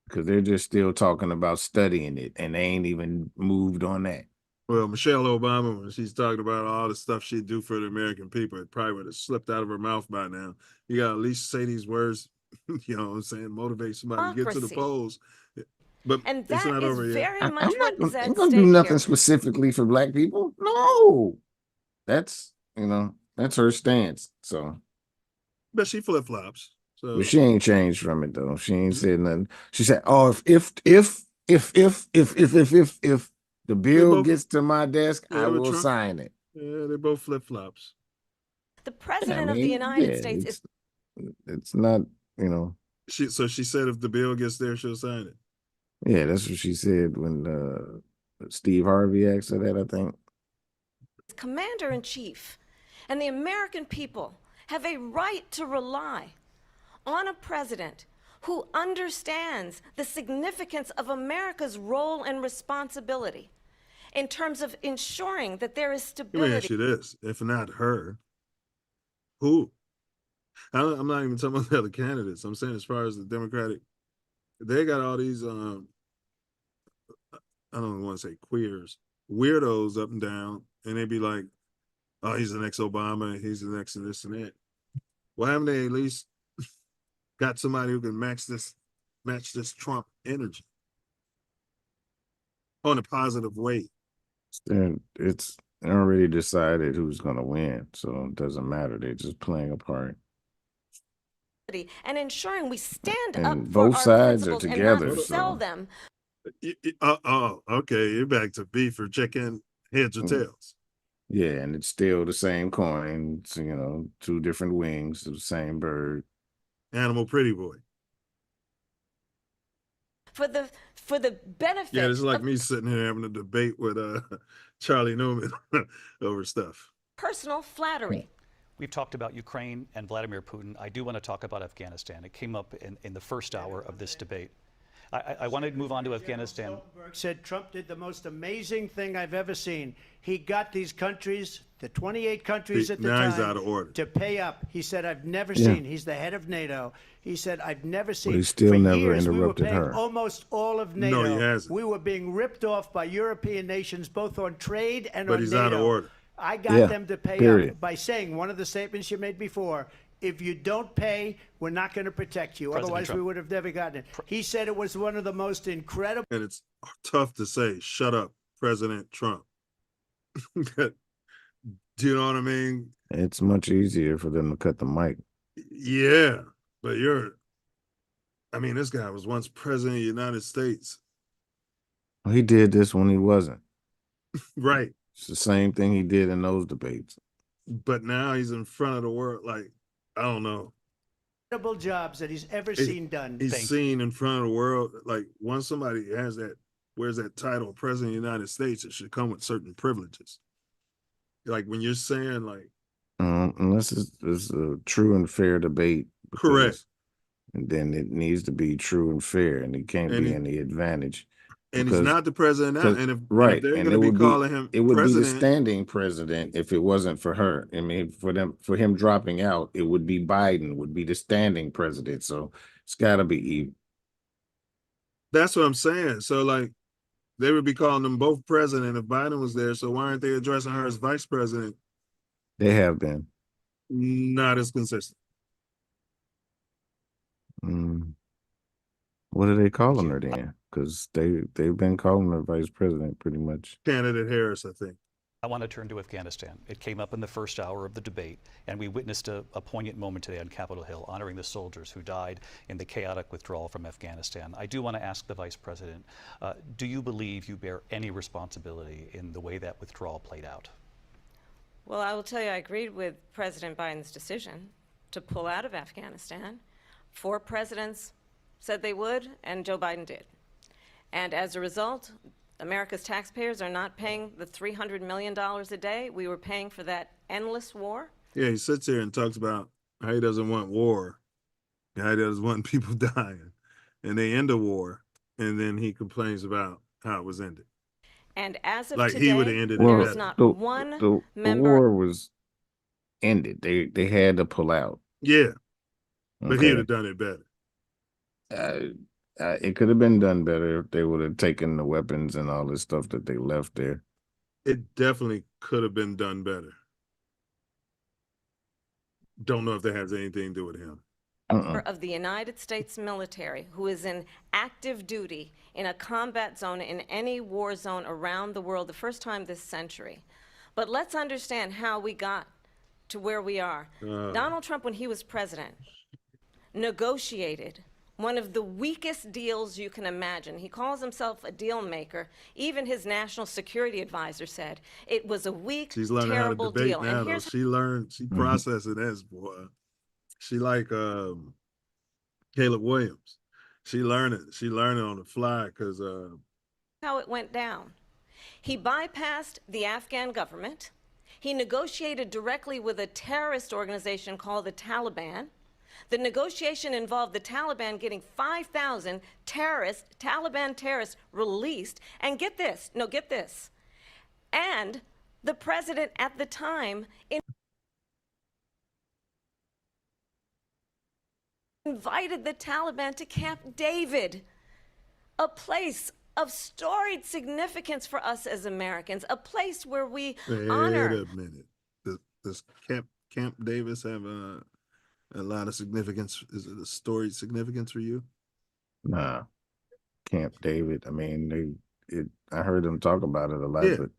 Because they're just still talking about studying it, and they ain't even moved on that. Well, Michelle Obama, when she's talking about all the stuff she'd do for the American people, it probably would have slipped out of her mouth by now. You got to at least say these words, you know what I'm saying, motivate somebody to get to the polls. But and it's that not is over very yet. much what is I'm at gonna stake do nothing here. specifically for Black people. No, that's that's her stance. So, but she flip flops. So but she ain't changed from it though. She ain't said nothing. She said, "Oh, if the bill gets to my desk, I will sign it." Yeah, they're both flip flops. The president of the United States is. It's not, So she said if the bill gets there, she'll sign it. Yeah, that's what she said when Steve Harvey asked her that, I think. Commander in chief, and the American people have a right to rely on a president who understands the significance of America's role and responsibility in terms of ensuring that there is stability. Let me ask you this: if not her, who? I'm not even talking about the other candidates. I'm saying as far as the Democratic, they got all these I don't want to say queers, weirdos up and down, and they be like, "Oh, he's the next Obama, he's the next and this and that." Why haven't they at least got somebody who can match this Trump energy on a positive way? It's already decided who's going to win, so it doesn't matter. They're just playing a part. And ensuring we stand up And for both our sides are principles together, and not sell so- them. Okay, you're back to beef or chicken, heads or tails. Yeah, and it's still the same coin. It's, two different wings of the same bird. Animal pretty boy. For the benefit. Yeah, it's like me sitting here having a debate with Charlie Newman over stuff. Personal flattery. We've talked about Ukraine and Vladimir Putin. I do want to talk about Afghanistan. It came up in the first hour of this debate. I want to move on to Afghanistan. Stoltenberg said Trump did the most amazing thing I've ever seen. He got these countries, the 28 countries at the now time, he's out of order. to pay up. He said, I've never Yeah. seen, he's the head of NATO. He said, I've never seen. he still For never years, interrupted we were paying her. almost all of NATO. No, he hasn't. We were being ripped off by European nations, both on trade and But on he's NATO. out of order. I got Yeah, them to pay period. up by saying one of the statements you made before, if you don't pay, we're not going to protect you. President Otherwise, Trump. we would have never gotten it. He said it was one of the most incredible. And it's tough to say, shut up, President Trump. Do you know what I mean? It's much easier for them to cut the mic. Yeah, but this guy was once president of the United States. He did this when he wasn't. Right. It's the same thing he did in those debates. But now he's in front of the world. Like, I don't know. Incredible jobs that he's ever seen done. He's seen in front of the world. Like, once somebody wears that title, President of the United States, it should come with certain privileges. Like, when you're saying, like, Unless it's a true and fair debate. Correct. And then it needs to be true and fair, and it can't be any advantage. And he's not the president now. And if right, they're and going it to be would calling him it would be the president, standing president if it wasn't for her. I mean, for him dropping out, it would be Biden would be the standing president. So it's got to be Eve. that's what I'm saying. So like, they would be calling them both president if Biden was there. So why aren't they addressing her as vice president? They have been. Not as consistent. What are they calling her then? Because they've been calling her vice president pretty much. Candidate Harris, I think. I want to turn to Afghanistan. It came up in the first hour of the debate, and we witnessed a poignant moment today on Capitol Hill, honoring the soldiers who died in the chaotic withdrawal from Afghanistan. I do want to ask the Vice President, do you believe you bear any responsibility in the way that withdrawal played out? Well, I will tell you, I agreed with President Biden's decision to pull out of Afghanistan. 4 presidents said they would, and Joe Biden did. And as a result, America's taxpayers are not paying the $300 million a day we were paying for that endless war. Yeah, he sits here and talks about how he doesn't want war, how he doesn't want people dying, and they end a war, and then he complains about how it was ended. And as of Like today, he would have ended there it is better. not one The member. war was ended. They had to pull out. Yeah, but he Okay. would have done it better. It could have been done better if they would have taken the weapons and all this stuff that they left there. It definitely could have been done better. Don't know if that has anything to do with him. Of the United States military who is in active duty in a combat zone in any war zone around the world, the first time this century. But let's understand how we got to where we are. Donald Trump, when he was president, negotiated one of the weakest deals you can imagine. He calls himself a deal maker. Even his national security advisor said it was a weak, She's learning how to terrible debate deal. now, And though. here's She learned, she processed it as, boy. She like Caleb Williams. She learned it on the fly because how it went down. He bypassed the Afghan government. He negotiated directly with a terrorist organization called the Taliban. The negotiation involved the Taliban getting 5,000 Taliban terrorists released. And get this, and the president at the time invited the Taliban to Camp David, a place of storied significance for us as Americans, a place where we honor. Wait a minute. Does Camp Davis have a lot of significance? Is it a storied significance for you? Nah, Camp David. I mean, I heard them talk about it a lot, Yeah. but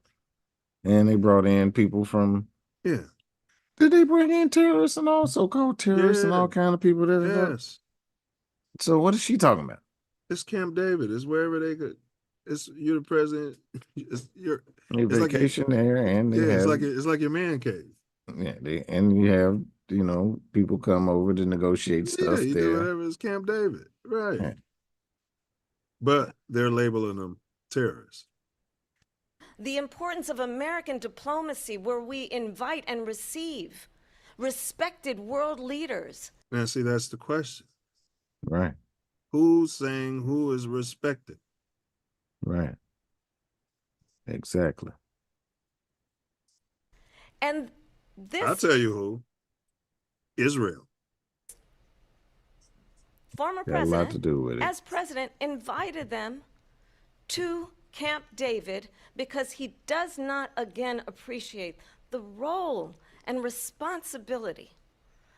and they brought in people from. Yeah. Did they bring in terrorists and all so-called terrorists and all kind of people that? Yes. So what is she talking about? It's Camp David. It's wherever they could. You're the president. They vacation there, and they have, it's like your man cave. Yeah, you have people come over to negotiate stuff Yeah, you there. do whatever. It's Camp David, right? Yeah. But they're labeling them terrorists. The importance of American diplomacy, where we invite and receive respected world leaders. Now, see, that's the question. Right. Who's saying who is respected? Right. Exactly. And this, I'll tell you who. Israel. Former Got a lot president, to do with it. as president, invited them to Camp David because he does not again appreciate the role and responsibility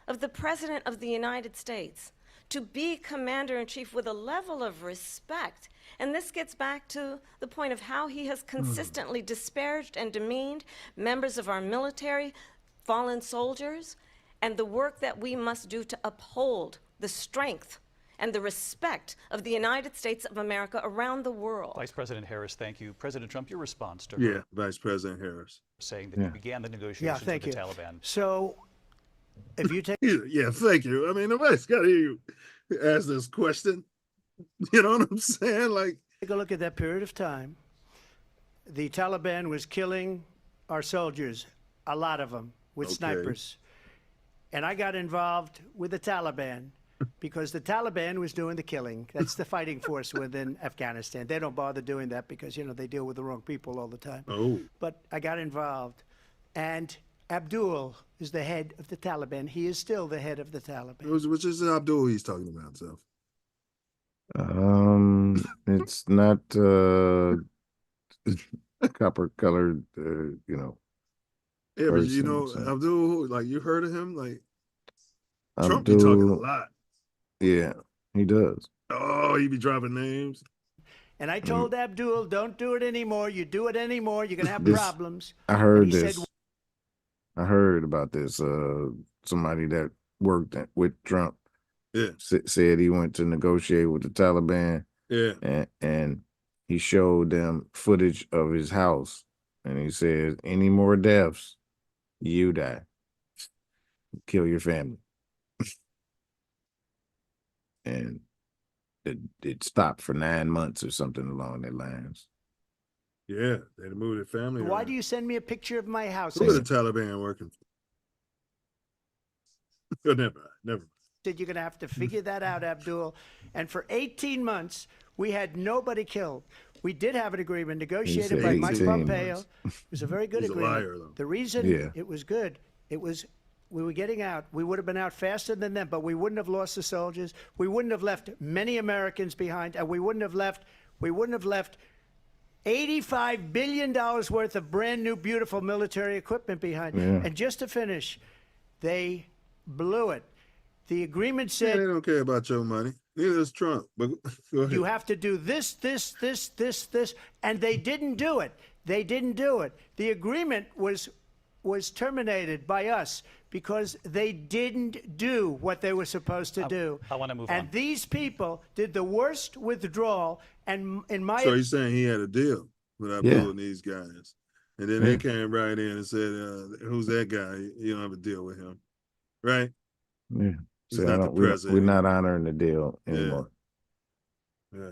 of the President of the United States to be commander-in-chief with a level of respect. And this gets back to the point of how he has consistently disparaged and demeaned members of our military, fallen soldiers, and the work that we must do to uphold the strength and the respect of the United States of America around the world. Vice President Harris, thank you. President Trump, your response to her Vice President Harris. saying that you began the negotiations thank with the you. Taliban. So, if you take Yeah, thank you. I mean, nobody's got to hear you ask this question. You know what I'm saying? Like, take a look at that period of time, the Taliban was killing our soldiers, a lot of them, with snipers. And I got involved with the Taliban because the Taliban was doing the killing. That's the fighting force within Afghanistan. They don't bother doing that because, you know, they deal with the wrong people all the time. Oh. But I got involved. And Abdul is the head of the Taliban. He is still the head of the Taliban. Which is Abdul he's talking about, so. It's not copper colored, you know. Yeah, but you person, know, so. Abdul, like you heard of him? Like Trump be talking a lot. Yeah, he does. Oh, he be dropping names. And I told Abdul, don't do it anymore. You do it anymore, you're going to have problems. I heard And he this. said, I heard about this. Somebody that worked with Trump said he went to negotiate with the Taliban. Yeah. And he showed them footage of his house. And he says, any more deaths, you die. Kill your family. And it stopped for 9 months or something along that lines. Yeah, they moved their family. why do you send me a picture of my house? Who are the Taliban working for? Never mind. Said you're going to have to figure that out, Abdul. And for 18 months, we had nobody killed. We did have an agreement negotiated by Mike Pompeo. It was a very good He's agreement. a liar, though. The reason it was good, it was we were getting out. We would have been out faster than them, but we wouldn't have lost the soldiers. We wouldn't have left many Americans behind, and we wouldn't have left $85 billion worth of brand new, beautiful military equipment behind. Yeah. And just to finish, they blew it. The agreement said they don't care about your money. Neither does Trump. But go ahead. you have to do this, and they didn't do it. They didn't do it. The agreement was terminated by us because they didn't do what they were supposed to do. I want to move and on. These people did the worst withdrawal. And in my So he's saying he had a deal with Abdul and these guys. And then they came right in and said, who's that guy? You don't have a deal with him. Right? Yeah. He's So not the president. we're not honoring the deal anymore. Yeah.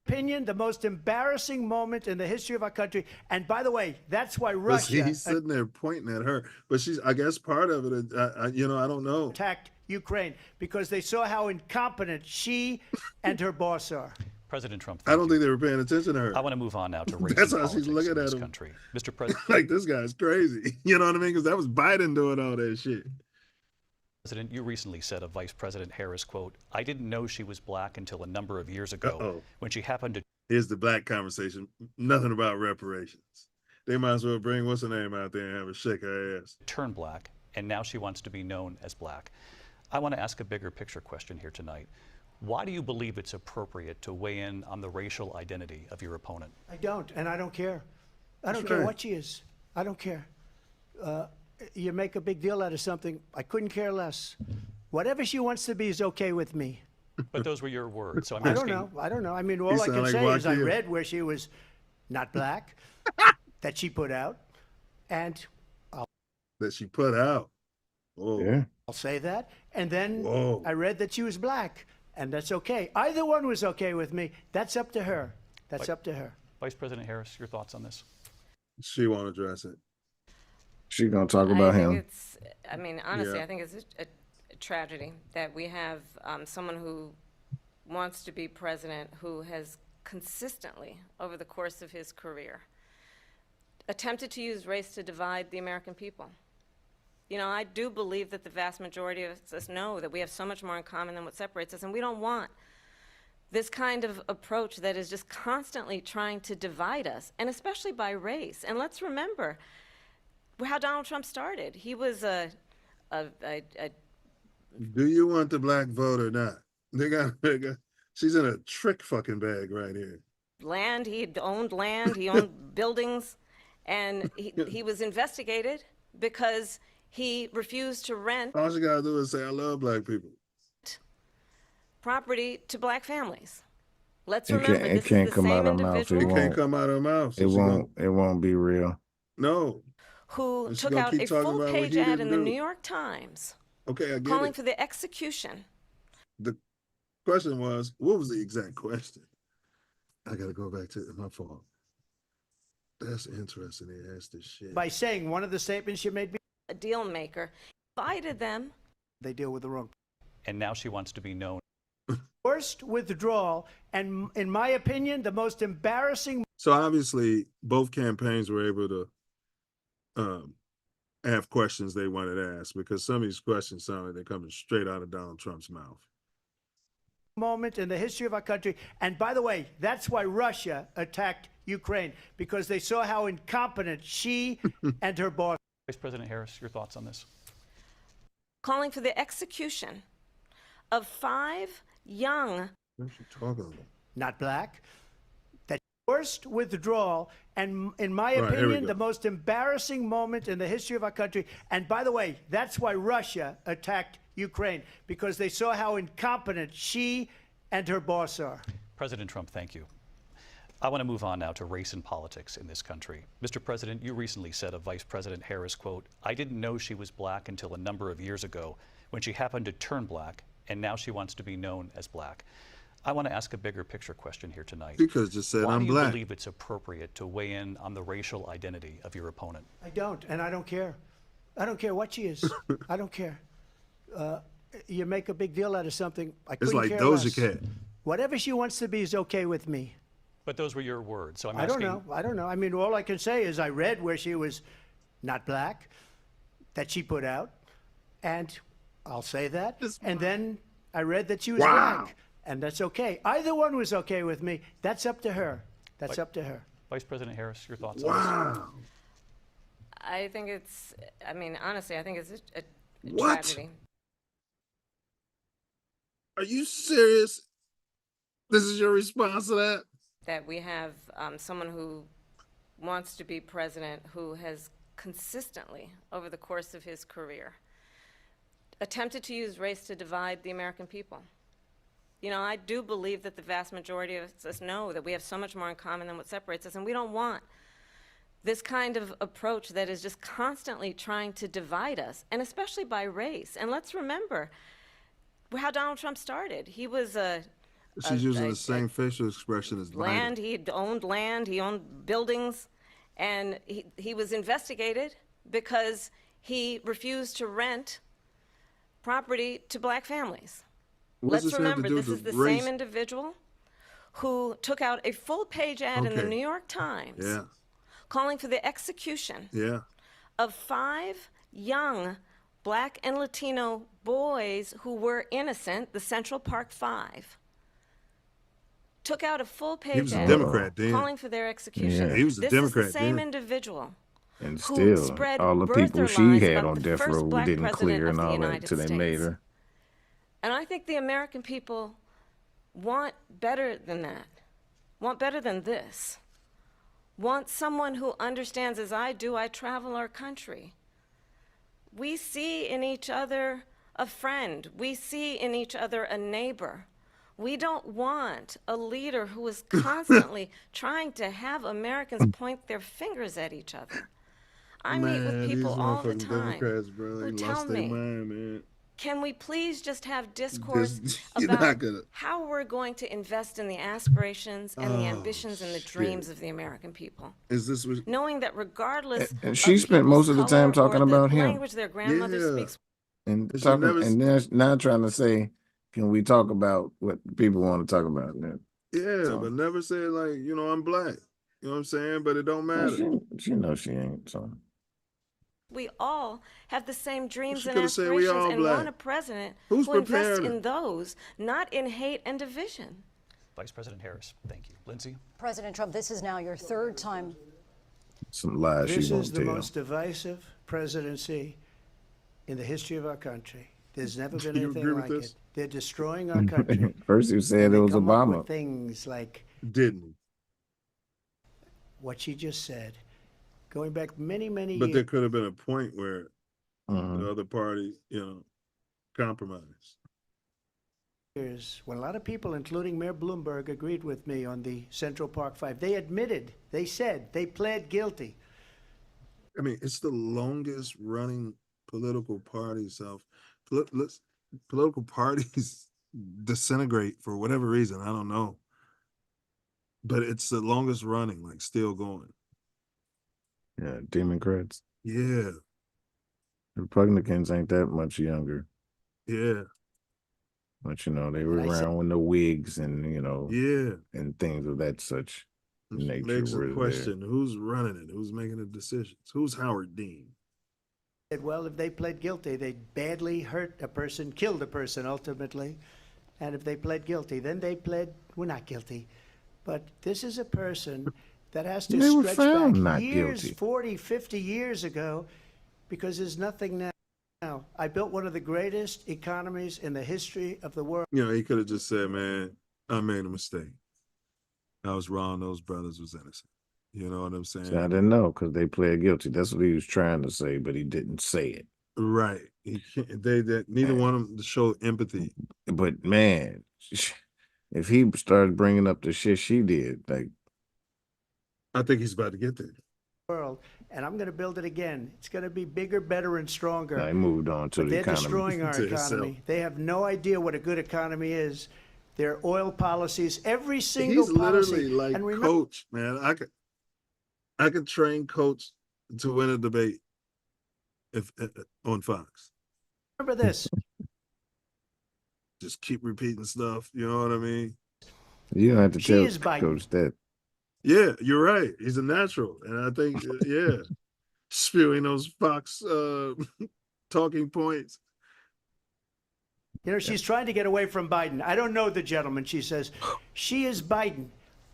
opinion, the most embarrassing moment in the history of our country. And by the way, that's why Russia He's sitting there pointing at her. But she's, I guess part of it, I don't know. attacked Ukraine because they saw how incompetent she and her boss are. President Trump. I don't think they were paying attention to her. I want to move on now to race That's and how she's politics looking in at this him. country. Mr. President, Like, this guy's crazy. You know what I mean? Because that was Biden doing all that shit. you recently said of Vice President Harris, quote, I didn't know she was black until a number of years ago when she happened to. Here's the black conversation. Nothing about reparations. They might as well bring what's her name out there and have her shake her ass. Turn black, and now she wants to be known as black. I want to ask a bigger picture question here tonight. Why do you believe it's appropriate to weigh in on the racial identity of your opponent? I don't, and I don't care. I don't That's care right. what she is. I don't care. You make a big deal out of something. I couldn't care less. Whatever she wants to be is okay with me. But those were your words, so I'm I asking. don't know. I don't know. I mean, all I sound can like say is I Joaquin. read where she was not black, that she put out, and That she put out. Oh. Yeah. I'll say that. And then Whoa. I read that she was black, and that's okay. Either one was okay with me. That's up to her. That's up to her. Vice President Harris, your thoughts on this? She won't address it. She gonna talk about him. Honestly, Yeah. I think it's a tragedy that we have someone who wants to be president who has consistently, over the course of his career, attempted to use race to divide the American people. You know, I do believe that the vast majority of us know that we have so much more in common than what separates us, and we don't want this kind of approach that is just constantly trying to divide us, and especially by race. And let's remember how Donald Trump started. He was a Do you want the black vote or not? They got she's in a trick fucking bag right here. land, he owned buildings, and he was investigated because he refused to rent All she gotta do is say, I love black people. property to black families. Let's It remember, can't, this it can't is the come same out of her mouth. individual It can't come out of her mouth. So It she won't. It won't be real. No. who And she took gonna out keep a talking about what full-page he ad didn't in the do. New York Times Okay, I get calling it. for the execution. The question was, what was the exact question? I gotta go back to my fault. That's interesting. They asked this shit. By saying one of the statements you made, A deal maker invited them. they deal with the wrong. and now she wants to be known. Worst withdrawal, and in my opinion, the most embarrassing. So obviously, both campaigns were able to have questions they wanted to ask, because some of these questions sound like they're coming straight out of Donald Trump's mouth. Moment in the history of our country. And by the way, that's why Russia attacked Ukraine, because they saw how incompetent she and her boss. Vice President Harris, your thoughts on this? Calling for the execution of 5 young. What's she talking about? Not black. That worst withdrawal, and in my Right, here we opinion, go. the most embarrassing moment in the history of our country. And by the way, that's why Russia attacked Ukraine, because they saw how incompetent she and her boss are. President Trump, thank you. I want to move on now to race and politics in this country. Mr. President, you recently said of Vice President Harris, quote, "I didn't know she was black until a number of years ago when she happened to turn black, and now she wants to be known as black." I want to ask a bigger picture question here tonight. Because just said Why I'm do you black. believe it's appropriate to weigh in on the racial identity of your opponent? I don't, and I don't care. I don't care what she is. I don't care. You make a big deal out of something. I It's couldn't like care Doja less. Cat. Whatever she wants to be is okay with me. But those were your words, so I'm I asking. don't know. I don't know. I mean, all I can say is I read where she was not black, that she put out, and I'll say that. And then I read that she was black, and that's okay. Either one was okay with me. That's up to her. That's up to her. Vice President Harris, your thoughts on this? I think it's, I mean, honestly, I think it's a What? tragedy. Are you serious? This is your response to that? That we have someone who wants to be president who has consistently, over the course of his career, attempted to use race to divide the American people. You know, I do believe that the vast majority of us know that we have so much more in common than what separates us, and we don't want this kind of approach that is just constantly trying to divide us, and especially by race. And let's remember how Donald Trump started. He was She's using the same facial expression as land. Biden. Land, he owned buildings, and he was investigated because he refused to rent property to black families. What does Let's this have to remember, do this with is the race? same individual who took out a full-page ad in the Okay. New York Times Yeah, calling for the execution yeah. of 5 young black and Latino boys who were innocent, the Central Park 5. Took out a full-page He was a ad Democrat then. calling for their execution. Yeah, he was a this Democrat is the same then. individual And who still, spread all the birther people she lies had about on the death first row black didn't president clear of and the all that United till they made States. her. And I think the American people want better than that, want better than this, want someone who understands, as I do, I travel our country. We see in each other a friend. We see in each other a neighbor. We don't want a leader who is constantly trying to have Americans point their fingers at each other. I meet with people all the these motherfucking time Democrats, bro, who they tell lost their me, mind, man. can we please just have discourse You're about not gonna- how we're going to invest in the aspirations and the Oh, ambitions and the dreams of the American people? Is this what? Knowing that regardless And she of spent most of the people's time color talking or the about him. language their grandmother Yeah. speaks, And She talking, never- and then now trying to say, can we talk about what people want to talk about? Now? Yeah, So- but never say like, I'm black. You know what I'm saying? But it don't Well, matter. she knows she ain't. So we all have the same dreams She and coulda said we aspirations all and black. want a president Who's who invests preparing in it? those, not in hate and division. Vice President Harris, thank you. Lindsay? President Trump, this is now your 3rd time. some lies This she won't is the tell. most divisive presidency in the history of our country. There's never been You anything agree with like this? it. They're destroying our country. First you said They it was come up Obama. with things like Didn't. what she just said, going back many, many But there years. could have been a point where Mhm. the other party, compromised. When a lot of people, including Mayor Bloomberg, agreed with me on the Central Park 5, they admitted, they said, they pled guilty. I mean, it's the longest running political party, Self. Political parties disintegrate for whatever reason. I don't know. But it's the longest running, like still going. Yeah, Democrats. Yeah. Republicans ain't that much younger. Yeah. But you know, they were And I said- around when the wigs and Yeah. and things of that such Which nature makes were a there. question: who's running it? Who's making the decisions? Who's Howard Dean? well, if they pled guilty, they badly hurt a person, killed a person ultimately. And if they pled guilty, then they pled, we're not guilty. But this is a person that has to They were stretch found back not years, guilty. 40, 50 years ago, because there's nothing now. I built one of the greatest economies in the history of the world. You know, he could have just said, "Man, I made a mistake. I was wrong. Those brothers was innocent." You know what I'm saying? So I didn't know because they pled guilty. That's what he was trying to say, but he didn't say it. Right. He can't, they neither one of them to show empathy. But man, if he started bringing up the shit she did, like, I think he's about to get there. World, and I'm going to build it again. It's going to be bigger, better, and stronger. I moved on to But the they're economy. destroying our To itself. economy. They have no idea what a good economy is. Their oil policies, every single He's policy. literally like and remember, Coach, man. I could train Coach to win a debate if on Fox. remember this. Just keep repeating stuff. You know what I mean? You don't have to She tell is Biden. Coach that. Yeah, you're right. He's a natural, and I think yeah, spewing those Fox talking points. You know, she's trying to get away from Biden. I don't know the gentleman. She says, she is Biden.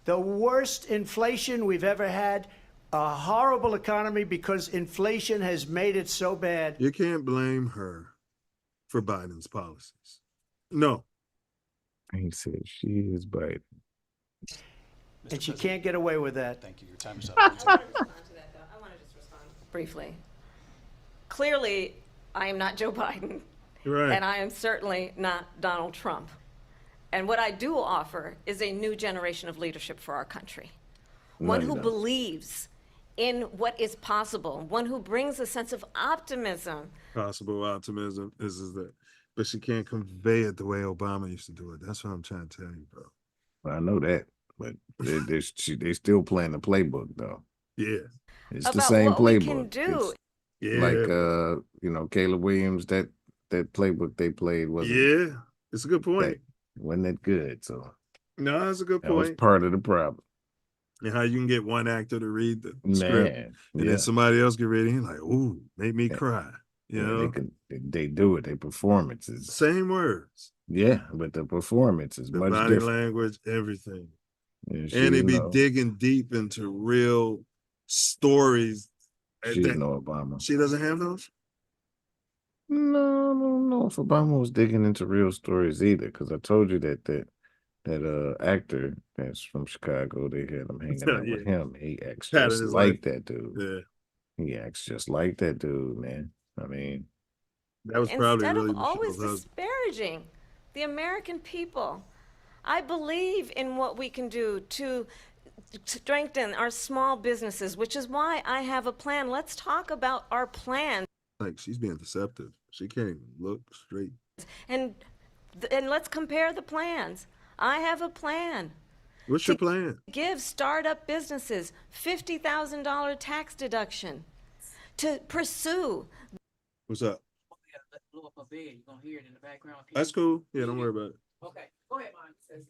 The worst inflation we've ever had, a horrible economy because inflation has made it so bad. You can't blame her for Biden's policies. No. He said she is Biden. And she can't get away with that. Thank you. Your time is up. I want to just respond briefly. Clearly, I am not Joe Biden. Right. And I am certainly not Donald Trump. And what I do offer is a new generation of leadership for our country. One who believes in what is possible, one who brings a sense of optimism. Possible optimism is that, but she can't convey it the way Obama used to do it. That's what I'm trying to tell you, bro. Well, I know that, but they still playing the playbook though. Yeah. It's the About same what we playbook. can do. Yeah. Like Caleb Williams, that playbook they played wasn't. Yeah, it's a good point. Wasn't that good? So no, that's a good that was point. part of the problem. And how you can get one actor to read the Man, script, and yeah. then somebody else get ready and like, ooh, made me cry. You know, they do it. Their performances, same words. Yeah, but the performance is The much body different. language, everything. And And they be know, digging deep into real stories. she that- know Obama. She doesn't have those? No, I don't know if Obama was digging into real stories either, because I told you that actor that's from Chicago, they had him hanging out with Yeah. him. He acts Patted just his like life. that dude. Yeah. He acts just like that dude, man. I mean, That was probably Instead really of always Michelle's husband. disparaging the American people, I believe in what we can do to strengthen our small businesses, which is why I have a plan. Let's talk about our plan. Like, she's being deceptive. She can't even look straight. And let's compare the plans. I have a plan. What's your plan? Give startup businesses $50,000 tax deduction to pursue. What's up? Blow up a bed. You're gonna hear it in the background. That's cool. Yeah, don't worry about it. Okay, go ahead, Mom.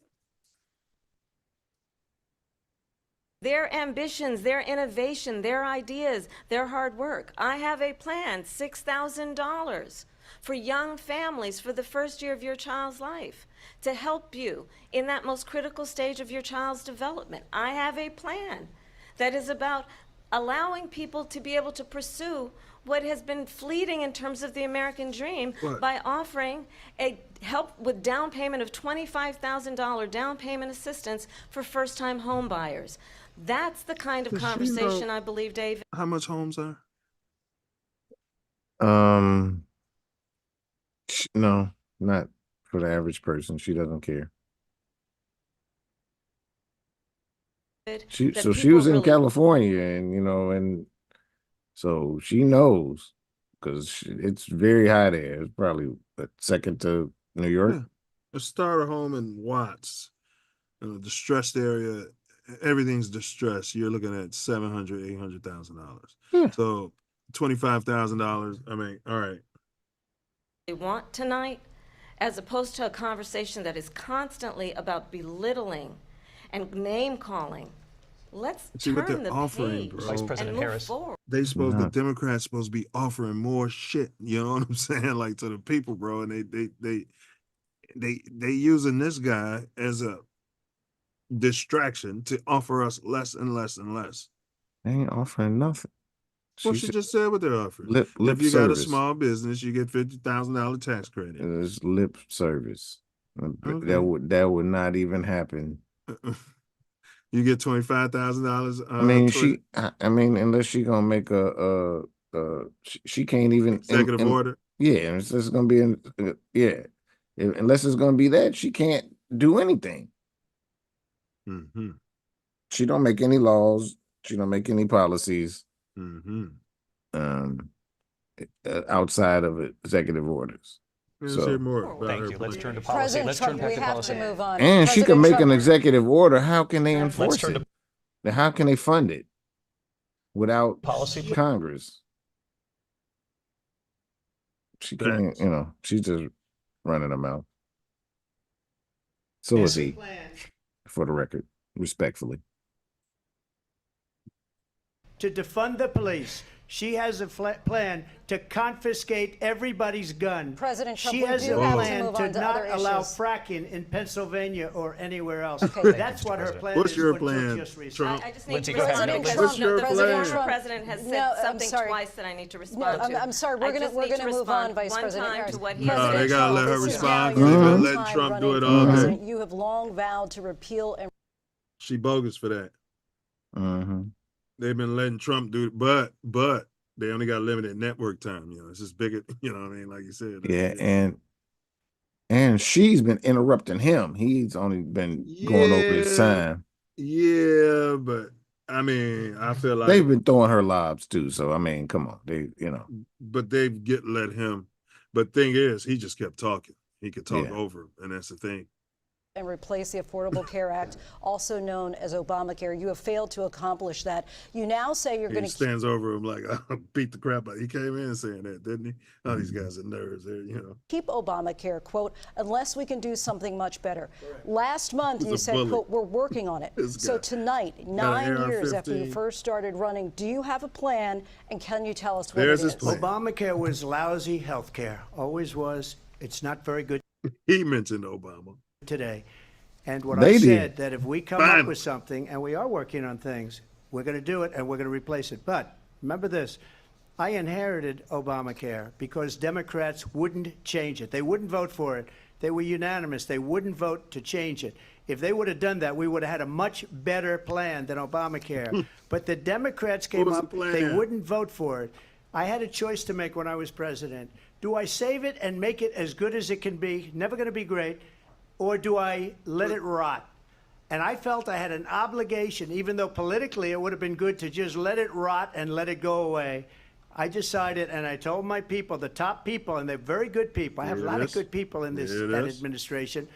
Their ambitions, their innovation, their ideas, their hard work. I have a plan, $6,000 for young families for the first year of your child's life to help you in that most critical stage of your child's development. I have a plan that is about allowing people to be able to pursue what has been fleeting in terms of the American dream by offering a help with down payment of $25,000 down payment assistance for first-time home buyers. That's the kind of Does she know- conversation I believe, David. How much homes are? no, not for the average person. She doesn't care. She that so she people was in really- California, and and so she knows because it's very high there. It's probably second to New York. Yeah. A starter home in Watts, in a distressed area, everything's distressed. You're looking at $700,000, $800,000. Yeah. So $25,000. I mean, all right. They want tonight, as opposed to a conversation that is constantly about belittling and name calling. Let's See what turn they're the offering, page bro. Vice and President move Harris. forward. The Democrats supposed to be offering more shit. You know what I'm saying? Like to the people, bro. And they using this guy as a distraction to offer us less and less and less. They ain't offering nothing. Well, she just said what they're offering. Lip If you got a service. small business, you get $50,000 tax credit. It's lip service. Okay. That would not even happen. You get $25,000. I mean, I mean, unless she gonna make she can't even executive order. Yeah, it's just gonna be unless it's gonna be that she can't do anything. Mm-hmm. She don't make any laws. She don't make any policies. Mm-hmm. Outside of executive orders. Let's So, hear more about Thank her you. Let's plan. turn to policy. President Let's Trump, turn back we to have policy. to move on. and she can President make Trump- an executive order. How can they enforce turn it? Then how can they fund it without Policy. Congress? She can't, she's just running her mouth. So is he, for the record, respectfully. To defund the police. She has a plan to confiscate everybody's gun. President Trump, she we has do a have to plan move to on to not other allow issues. fracking in Pennsylvania or anywhere else. Okay. That's what her plan What's is. your what took plan, just recently. Trump? I just need Lindsay, to go ahead. respond No, because what's your the plan? former president has said No, I'm something sorry. twice that I need to No, respond to. I'm sorry. I We're just gonna need to move respond on, Vice one President time Harris. to what he No, said. they gotta let her This is respond now because they've your been third letting time Trump do running it for all day. president. You have long vowed to repeal and She bogus for that. Mm-hmm. They've been letting Trump do it, but they only got limited network time. It's just bigger, you know what I mean? Like you said. Yeah, and she's been interrupting him. He's only been going over his time. Yeah, but I mean, I feel like They've been throwing her lobs too. So I mean, come on, but they let him. But thing is, he just kept talking. He could talk Yeah. over him, and that's the thing. replace the Affordable Care Act, also known as Obamacare. You have failed to accomplish that. You now say you're going He to stands over him like, I'll beat the crap out. He came in saying that, didn't he? Oh, these guys are nerds. keep Obamacare, quote, unless we can do something much better. Last month, He's you a said, bully. quote, we're working on it. This So guy. tonight, Got 9 an years after you AR-15. first started running, do you have a plan, and can you tell us what There's it his is? plan. Obamacare was lousy health care. Always was. It's not very good He mentioned Obama. today. And what They I did. said, that if we come Finally. up with something, and we are working on things, we're going to do it and we're going to replace it. But remember this, I inherited Obamacare because Democrats wouldn't change it. They wouldn't vote for it. They were unanimous. They wouldn't vote to change it. If they would have done that, we would have had a much better plan than Obamacare. But the Democrats came was the up, plan? they wouldn't vote for it. I had a choice to make when I was president. Do I save it and make it as good as it can be, never going to be great, or do I let it rot? And I felt I had an obligation, even though politically it would have been good to just let it rot and let it go away. I decided, and I told my people, the top people, and they're very good people. I have a lot of Yes. good people in this that Yes. administration.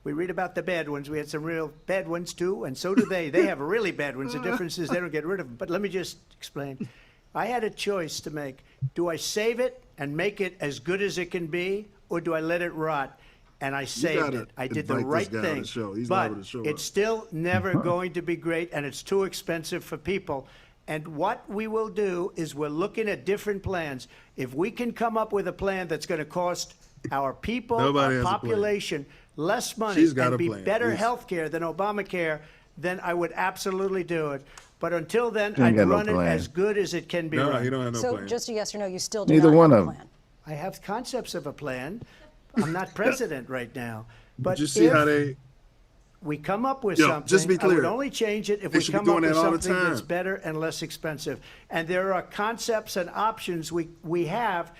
We read about the bad ones. We had some real bad ones too, and so do they. They have really bad ones. The difference is they don't get rid of them. But let me just explain. I had a choice to make. Do I save it and make it as good as it can be, or do I let it rot? And I saved gotta it. I did the invite this right guy on the thing. show. He's But liable to show it's up. still never going to be great, and it's too expensive for people. And what we will do is we're looking at different plans. If we can come up with a plan that's going to cost our people, Nobody has our a plan. population, less money She's got and a be plan. better Yes. health care than Obamacare, then I would absolutely do it. But until then, You ain't I'd got no run it plan. as good as it can be No, run. you don't have no So plan. just a yes or no, you still do Neither not one have of a them. plan. I have concepts of a plan. I'm not president right now. But Did you see if how they? we come up with Yo, something, just be I would clear. only change it if They we should be come up doing with that all the something that's time. better and less expensive. And there are concepts and options we have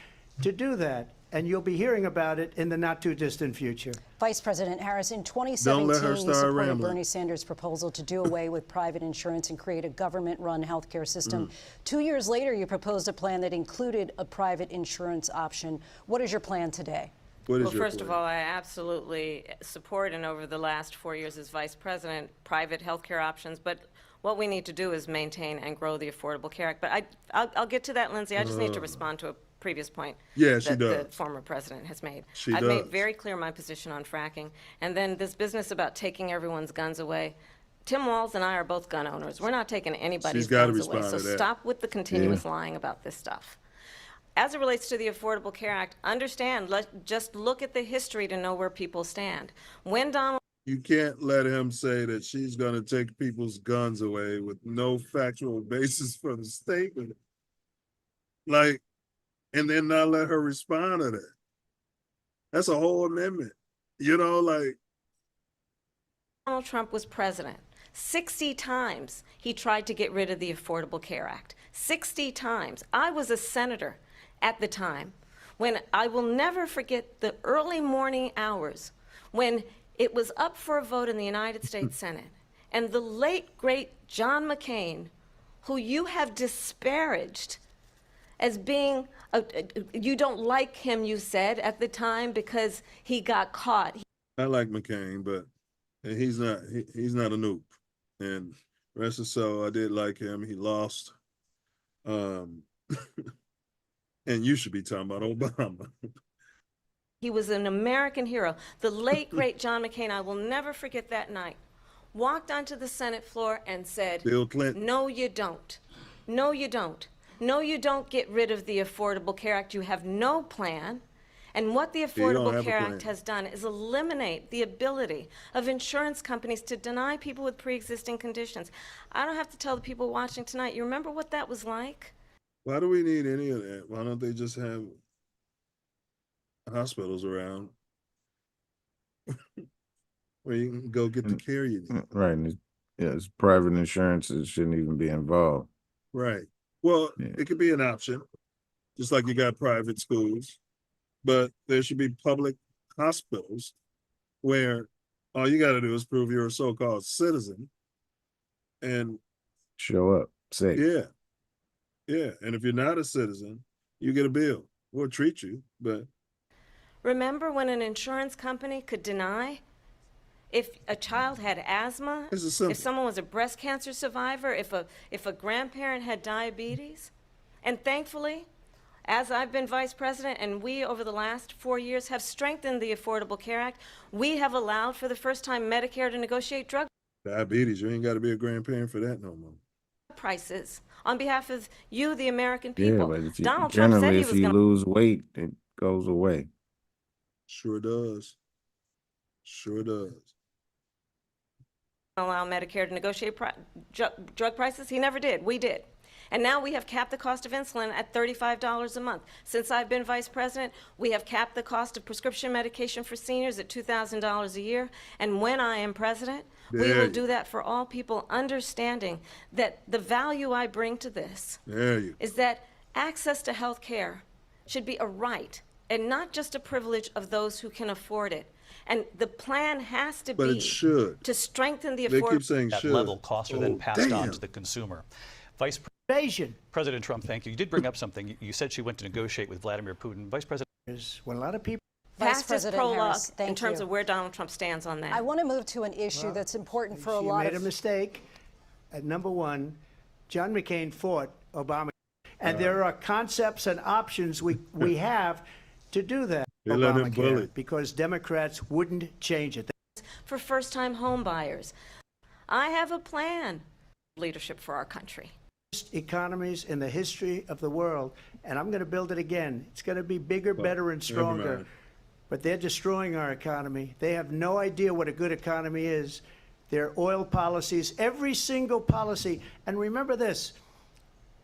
to do that. And you'll be hearing about it in the not too distant future. Vice President Harris, in Don't let 2017, her you start supported rambling. Bernie Sanders' proposal to do away with private insurance and create a government-run healthcare system. Mm. 2 years later, you proposed a plan that included a private insurance option. What is your plan today? What is Well, your first of plan? all, I absolutely support, and over the last 4 years as vice president, private health care options. But what we need to do is maintain and grow the Affordable Care Act. But I'll get to that, Lindsay. I just need to respond to a previous point Yeah, she that the does. former president has made. She I've does. made very clear my position on fracking. And then this business about taking everyone's guns away. Tim Walz and I are both gun owners. We're not taking anybody's gotta guns away. respond So to that. stop with the continuous lying about this stuff. As it relates to the Affordable Care Act, understand, just look at the history to know where people stand. When Donald You can't let him say that she's going to take people's guns away with no factual basis for the statement. Like, and then not let her respond to that. That's a whole amendment. You know, like, Donald Trump was president, 60 times he tried to get rid of the Affordable Care Act. 60 times. I was a senator at the time when I will never forget the early morning hours when it was up for a vote in the United States Senate. And the late, great John McCain, who you have disparaged as being, you don't like him, you said, at the time because he got caught. I like McCain, but he's not a noob. And rest is so, I did like him. He lost. And you should be talking about Obama. He was an American hero. The late, great John McCain, I will never forget that night, walked onto the Senate floor and said, Bill Clinton. No, you don't. No, you don't. No, you don't get rid of the Affordable Care Act. You have no plan. And what the Affordable Care Act has done is eliminate the ability of insurance companies to deny people with pre-existing conditions. I don't have to tell the people watching tonight, you remember what that was like? Why do we need any of that? Why don't they just have hospitals around where you can go get the care you need? Right. And it's private insurance. It shouldn't even be involved. Right. Well, it could be an option, just like you got private schools, but there should be public hospitals where all you got to do is prove you're a so-called citizen and show up sick. Yeah. Yeah. And if you're not a citizen, you get a bill. We'll treat you, but. Remember when an insurance company could deny if a child had asthma, if someone was a breast cancer survivor, if a grandparent had diabetes? And thankfully, as I've been vice president and we over the last 4 years have strengthened the Affordable Care Act, we have allowed for the first time Medicare to negotiate drug Diabetes, you ain't got to be a grandparent for that no more. prices on behalf of you, the American people. Yeah, but if you, Donald Trump said generally, he if was you going to lose weight, it goes away. Sure does. Sure does. allow Medicare to negotiate drug prices. He never did. We did. And now we have capped the cost of insulin at $35 a month. Since I've been vice president, we have capped the cost of prescription medication for seniors at $2,000 a year. And when I am president, we will do that for all people, understanding that the value I bring to this is that access to health care should be a right and not just a privilege of those who can afford it. And the plan has to be to strengthen the affordability. That level costs are then passed on to the consumer. Vice President Trump, thank you. You did bring up something. You said she went to negotiate with Vladimir Putin. Vice President. When a lot of people Past his President prologue Harris, in thank terms you. of where Donald Trump stands on that. I want to move to an issue that's important for a she lot made of a mistake. At number one, John McCain fought Obama. And there are concepts and options we have to do that. They let him bully. Obamacare, because Democrats wouldn't change it. For first-time home buyers, I have a plan. Leadership for our country. Economies in the history of the world, and I'm going to build it again. It's going to be bigger, better, and stronger. But they're destroying our economy. They have no idea what a good economy is. Their oil policies, every single policy. And remember this,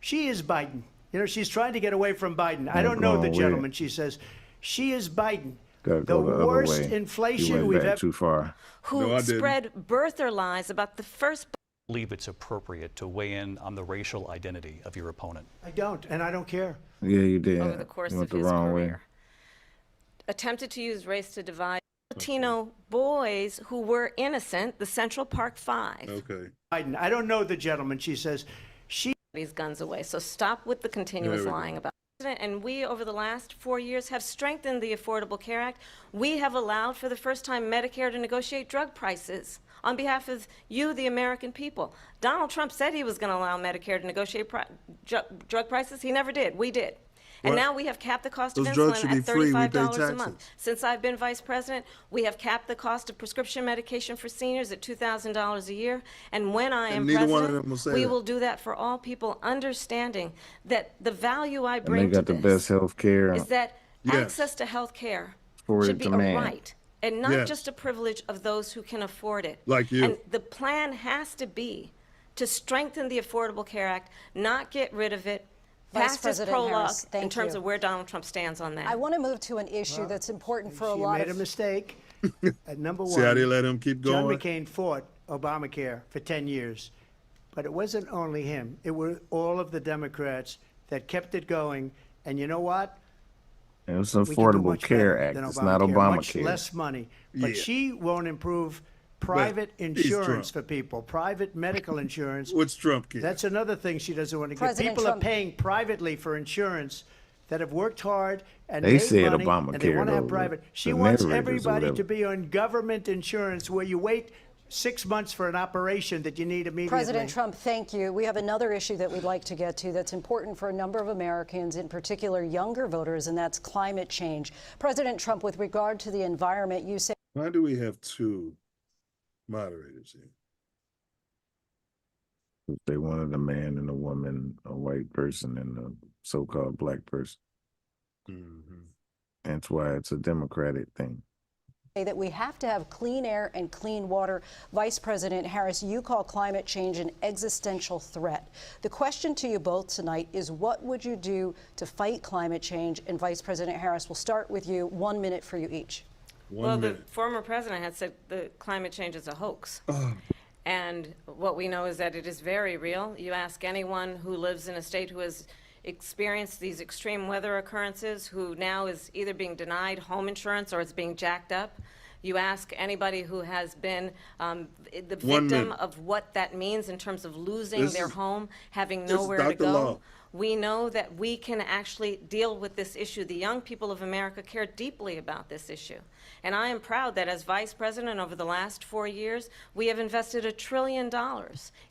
she is Biden. You know, she's trying to get away from Biden. I don't know the gentleman, she says. She is Biden. The worst inflation we've ever. Too far. Who spread birther lies about the first. Believe it's appropriate to weigh in on the racial identity of your opponent. I don't, and I don't care. Yeah, you did. Over the course you went of the his wrong career. way. Attempted to use race to divide Latino boys who were innocent, the Central Park Five. Okay. Biden, I don't know the gentleman, she says. She These guns away. So stop with the continuous lying about it. And we, over the last 4 years, have strengthened the Affordable Care Act. We have allowed for the first time Medicare to negotiate drug prices on behalf of you, the American people. Donald Trump said he was going to allow Medicare to negotiate drug prices. He never did. We did. And What? now we have capped the cost of Those drugs insulin should be at free. We pay $35 a month. taxes. Since I've been vice president, we have capped the cost of prescription medication for seniors at $2,000 a year. And when I am neither one of president, them will say we that. will do that for all people, understanding that the value I And they bring to got the best this health care is that Yes. access to health care for should its be a demand. right and not Yes. just a privilege of those who can afford it. Like you. And the plan has to be to strengthen the Affordable Care Act, not get rid of it, Vice pass as President prologue Harris, in thank terms you. of where Donald Trump stands on that. I want to move to an issue that's important for a She lot made a of mistake. Number one, See how they let him keep John going? McCain fought Obamacare for 10 years. But it wasn't only him. It were all of the Democrats that kept it going. And you know what? It was the We can do Affordable much Care better Act. than It's not Much Obamacare. less money. But Yeah. she won't improve private insurance Trump. for people, private medical insurance. What's Trump care? That's another thing she doesn't want to get. President People Trump- are paying privately for insurance that have worked hard and They made said money, and they Obamacare, want to have though, private. She the wants narrators or everybody whatever. to be on government insurance where you wait 6 months for an operation that you need immediately. President Trump, thank you. We have another issue that we'd like to get to that's important for a number of Americans, in particular younger voters, and that's climate change. President Trump, with regard to the environment, you say Why do we have two moderators here? They wanted a man and a woman, a white person and a so-called black person. That's why it's a Democratic thing. that we have to have clean air and clean water. Vice President Harris, you call climate change an existential threat. The question to you both tonight is, what would you do to fight climate change? And Vice President Harris, we'll start with you. 1 minute for you each. Well, the former president had said the climate change is a hoax. And what we know is that it is very real. You ask anyone who lives in a state who has experienced these extreme weather occurrences, who now is either being denied home insurance or it's being jacked up. You ask anybody who has been the victim of what that means in terms of losing their home, having nowhere to go. Law. We know that we can actually deal with this issue. The young people of America care deeply about this issue. And I am proud that as vice president over the last 4 years, we have invested $1 trillion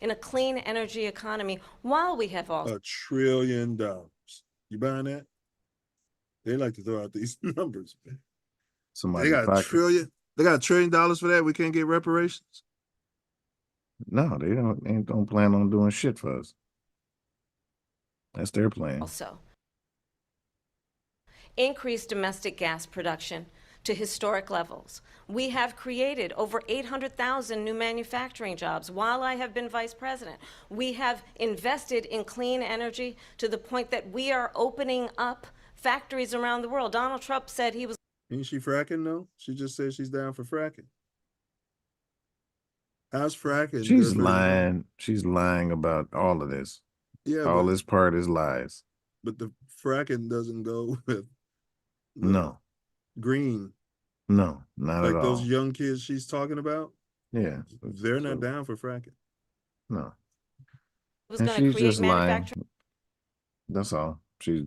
in a clean energy economy while we have also $1 trillion. You buying that? They like to throw out these numbers, man. Somebody They got pocket. $1 trillion. They got $1 trillion for that. We can't get reparations. No, they don't plan on doing shit for us. That's their plan. also increase domestic gas production to historic levels. We have created over 800,000 new manufacturing jobs while I have been vice president. We have invested in clean energy to the point that we are opening up factories around the world. Donald Trump said he was Ain't she fracking though? She just said she's down for fracking. How's fracking? She's good for the- lying. She's lying about all of this. Yeah, all but, this part is lies. but the fracking doesn't go with No, green. no, not Like at all. those young kids she's talking about. Yeah, They're not down for fracking. no. was And going to she's create just lying. manufacturing. That's all. She's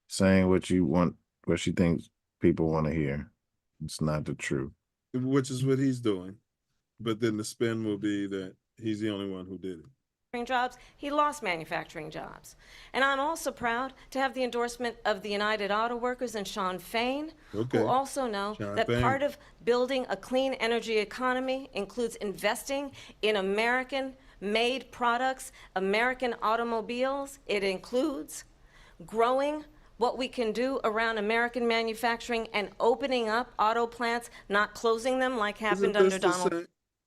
saying what you want, what she thinks people want to hear. It's not the truth. Which is what he's doing. But then the spin will be that he's the only one who did it. Jobs, he lost manufacturing jobs. And I'm also proud to have the endorsement of the United Auto Workers and Sean Fain, Okay. who also know Sean that Fain. part of building a clean energy economy includes investing in American-made products, American automobiles. It includes growing what we can do around American manufacturing and opening up auto plants, not closing them like happened Isn't under this the Donald. same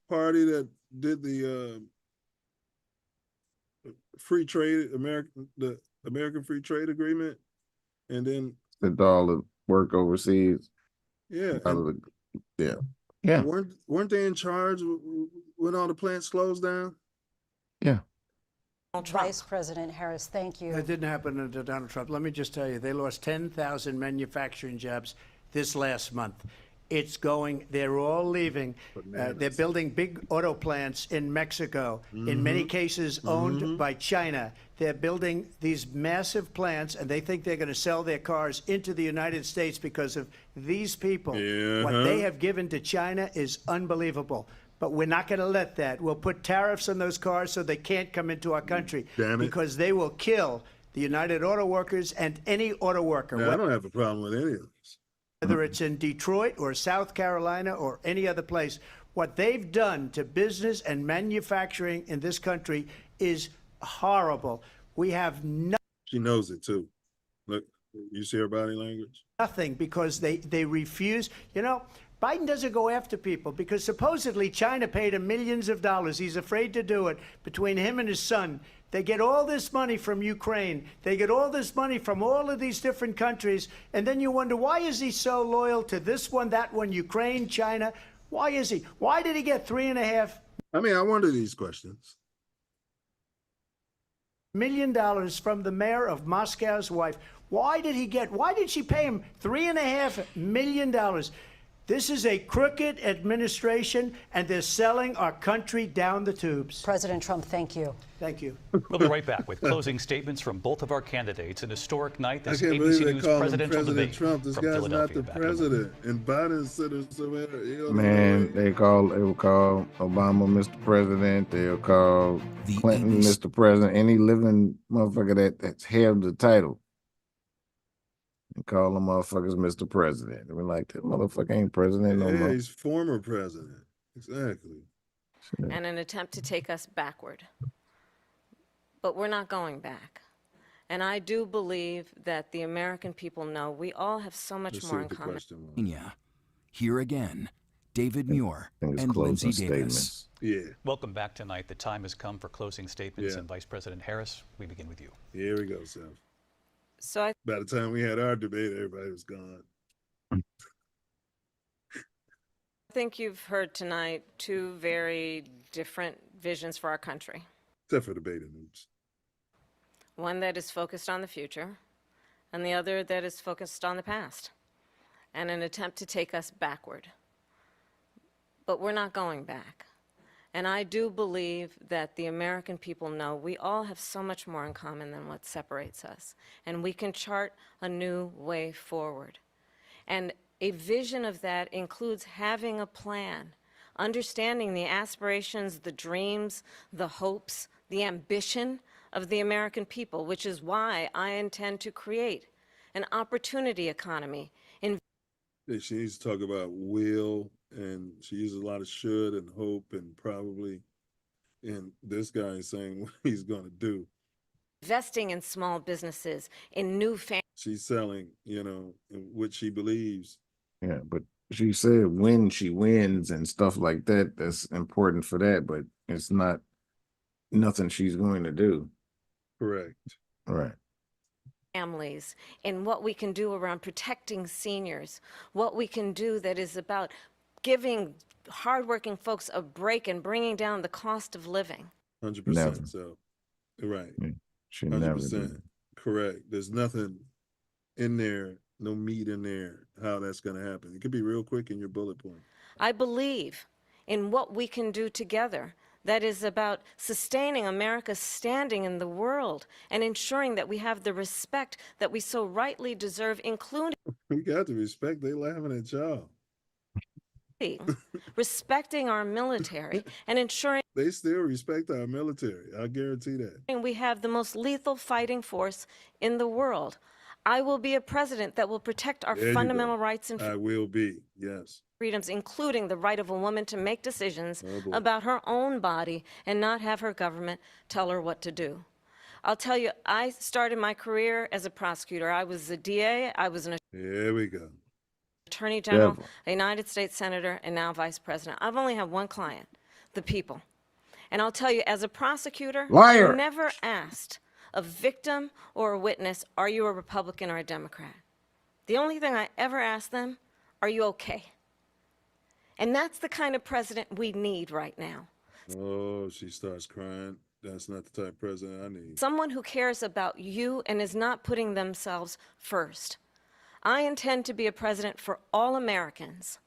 party that did the free trade the American Free Trade Agreement, and then Did all the work overseas. yeah, Out of and the, yeah. weren't they in charge when all the plants closed down? Yeah. Vice President Harris, thank you. That didn't happen under Donald Trump. Let me just tell you, they lost 10,000 manufacturing jobs this last month. It's going, they're all leaving. They're building big auto plants in Mexico, in many cases owned by China. They're building these massive plants, and they think they're going to sell their cars into the United States because of these people. What they have given to China is unbelievable. But we're not going to let that. We'll put tariffs on those cars so they can't come into our country. Damn it. Because they will kill the United Auto Workers, and any auto worker. Now, I don't have a problem with any of this. Whether it's in Detroit or South Carolina or any other place, what they've done to business and manufacturing in this country is horrible. We have She knows it too. Look, you see her body language? nothing because they refuse. You know, Biden doesn't go after people because supposedly China paid him millions of dollars. He's afraid to do it. Between him and his son, they get all this money from Ukraine. They get all this money from all of these different countries. And then you wonder, why is he so loyal to this one, that one, Ukraine, China? Why is he? Why did he get $3.5 I mean, I wonder these questions. million from the mayor of Moscow's wife? Why did she pay him $3.5 million? This is a crooked administration, and they're selling our country down the tubes. President Trump, thank you. Thank you. We'll be right back with closing statements from both of our candidates. An historic night. I This can't believe ABC they News call him presidential President debate Trump. This from guy's not Philadelphia. the Back in a moment. president. And Biden's sitting somewhere. Man, they will call Obama Mr. President. They'll call Clinton Mr. President. Any living motherfucker that's held the title. And call them motherfuckers Mr. President. And we're like, that motherfucker ain't president no Yeah, more. he's former president. Exactly. And an attempt to take us backward. But we're not going back. And I do believe that the American people know we all have so much Let's see more in what the common. question was. Yeah. Here again, David Muir I think it's and closing Lindsay Davis. statements. Yeah. Welcome back tonight. The time has come for closing statements. Yeah. And Vice President Harris, we begin with you. Here we go, Seth. So I By the time we had our debate, everybody was gone. think you've heard tonight two very different visions for our country. Except for the beta news. One that is focused on the future, and the other that is focused on the past, and an attempt to take us backward. But we're not going back. And I do believe that the American people know we all have so much more in common than what separates us, and we can chart a new way forward. And a vision of that includes having a plan, understanding the aspirations, the dreams, the hopes, the ambition of the American people, which is why I intend to create an opportunity economy. She needs to talk about will, and she uses a lot of should and hope and probably. And this guy is saying what he's going to do. Investing in small businesses, in new families. She's selling, in what she believes. Yeah, but she said when she wins and stuff like that, that's important for that, but it's not nothing she's going to do. Correct. Right. Families, in what we can do around protecting seniors, what we can do that is about giving hardworking folks a break and bringing down the cost of living. 100%. So, right. She never 100%. did. Correct. There's nothing in there, no meat in there, how that's going to happen. It could be real quick in your bullet point. I believe in what we can do together that is about sustaining America's standing in the world and ensuring that we have the respect that we so rightly deserve, including We got the respect. They laughing at y'all. respecting our military and ensuring They still respect our military. I guarantee that. we have the most lethal fighting force in the world. I will be a president that will protect our There you fundamental go. rights and I will be. Yes. freedoms, including the right of a woman to make decisions Oh, boy. about her own body and not have her government tell her what to do. I'll tell you, I started my career as a prosecutor. I was a DA, I was an Here we go. Attorney General, Devil. a United States Senator, and now Vice President. I've only had one client, the people. And I'll tell you, as a prosecutor, Liar. I never asked a victim or a witness, are you a Republican or a Democrat? The only thing I ever asked them, are you okay? And that's the kind of president we need right now. Oh, she starts crying. That's not the type of president I need. Someone who cares about you and is not putting themselves first. I intend to be a president for all Americans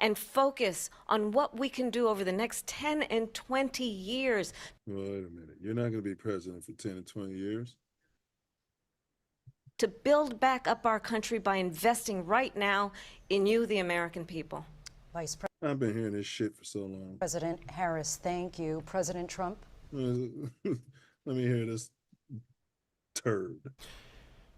and focus on what we can do over the next 10 and 20 years. Wait a minute. You're not going to be president for 10 and 20 years? To build back up our country by investing right now in you, the American people. Vice I've been hearing this shit for so long. President Harris, thank you. President Trump? Let me hear this turd.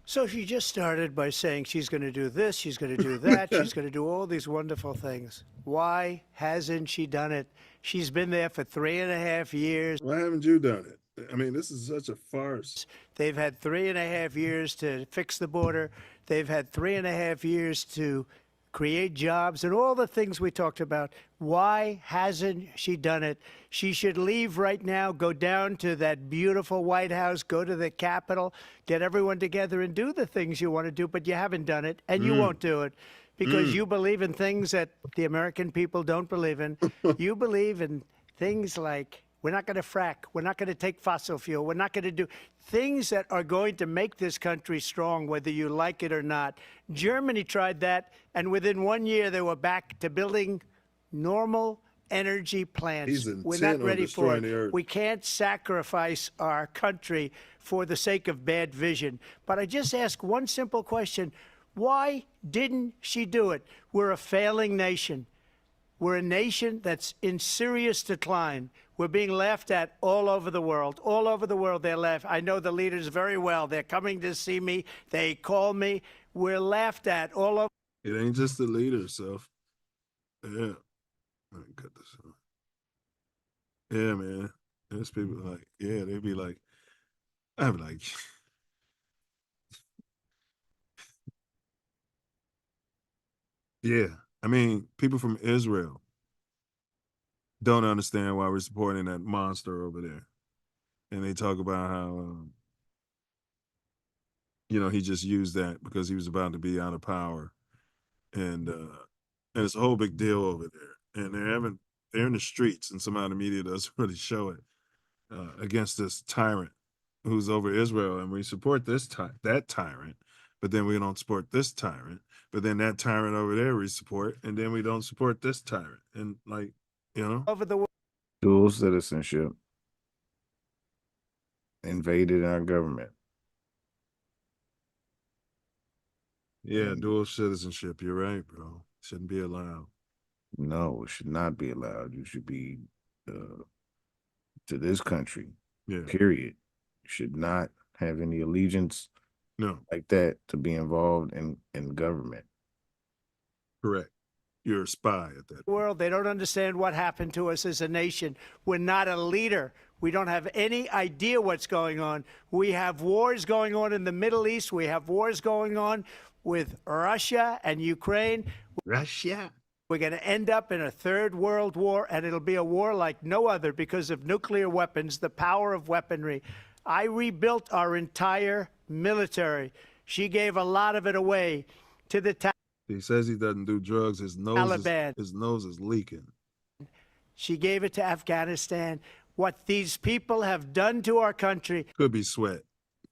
So she just started by saying she's going to do this, she's going to do that, she's going to do all these wonderful things. Why hasn't she done it? She's been there for 3.5 years. Why haven't you done it? I mean, this is such a farce. They've had 3.5 years to fix the border. They've had 3.5 years to create jobs and all the things we talked about. Why hasn't she done it? She should leave right now, go down to that beautiful White House, go to the Capitol, get everyone together and do the things you want to do, but you haven't done it, and you won't do it because you believe in things that the American people don't believe in. You believe in things like we're not going to frack, we're not going to take fossil fuel, we're not going to do things that are going to make this country strong, whether you like it or not. Germany tried that, and within 1 year, they were back to building normal energy plants. We're not ready for it. We can't sacrifice our country for the sake of bad vision. But I just ask one simple question. Why didn't she do it? We're a failing nation. We're a nation that's in serious decline. We're being laughed at all over the world. All over the world, they're laughed. I know the leaders very well. They're coming to see me. They call me. We're laughed at all over. It ain't just the leader, Self. Yeah. Let me cut this off. Yeah, man. There's people like, yeah, they'd be like, I'm like, yeah. I mean, people from Israel don't understand why we're supporting that monster over there. And they talk about how, he just used that because he was about to be out of power. And it's a whole big deal over there. And they're in the streets, and somehow the media doesn't really show it, against this tyrant who's over Israel. And we support that tyrant, but then we don't support this tyrant. But then that tyrant over there we support, and then we don't support this tyrant. And Over the world. Dual citizenship invaded our government. Yeah, dual citizenship. You're right, bro. Shouldn't be allowed. No, it should not be allowed. You should be to this country. Yeah. Period. You should not have any allegiance like that to be involved in government. Correct. You're a spy at that world. They don't understand what happened to us as a nation. We're not a leader. We don't have any idea what's going on. We have wars going on in the Middle East. We have wars going on with Russia and Ukraine. Russia. We're going to end up in a third world war, and it'll be a war like no other because of nuclear weapons, the power of weaponry. I rebuilt our entire military. She gave a lot of it away to the He says he doesn't do drugs. His nose is leaking. She gave it to Afghanistan. What these people have done to our country. Could be sweat,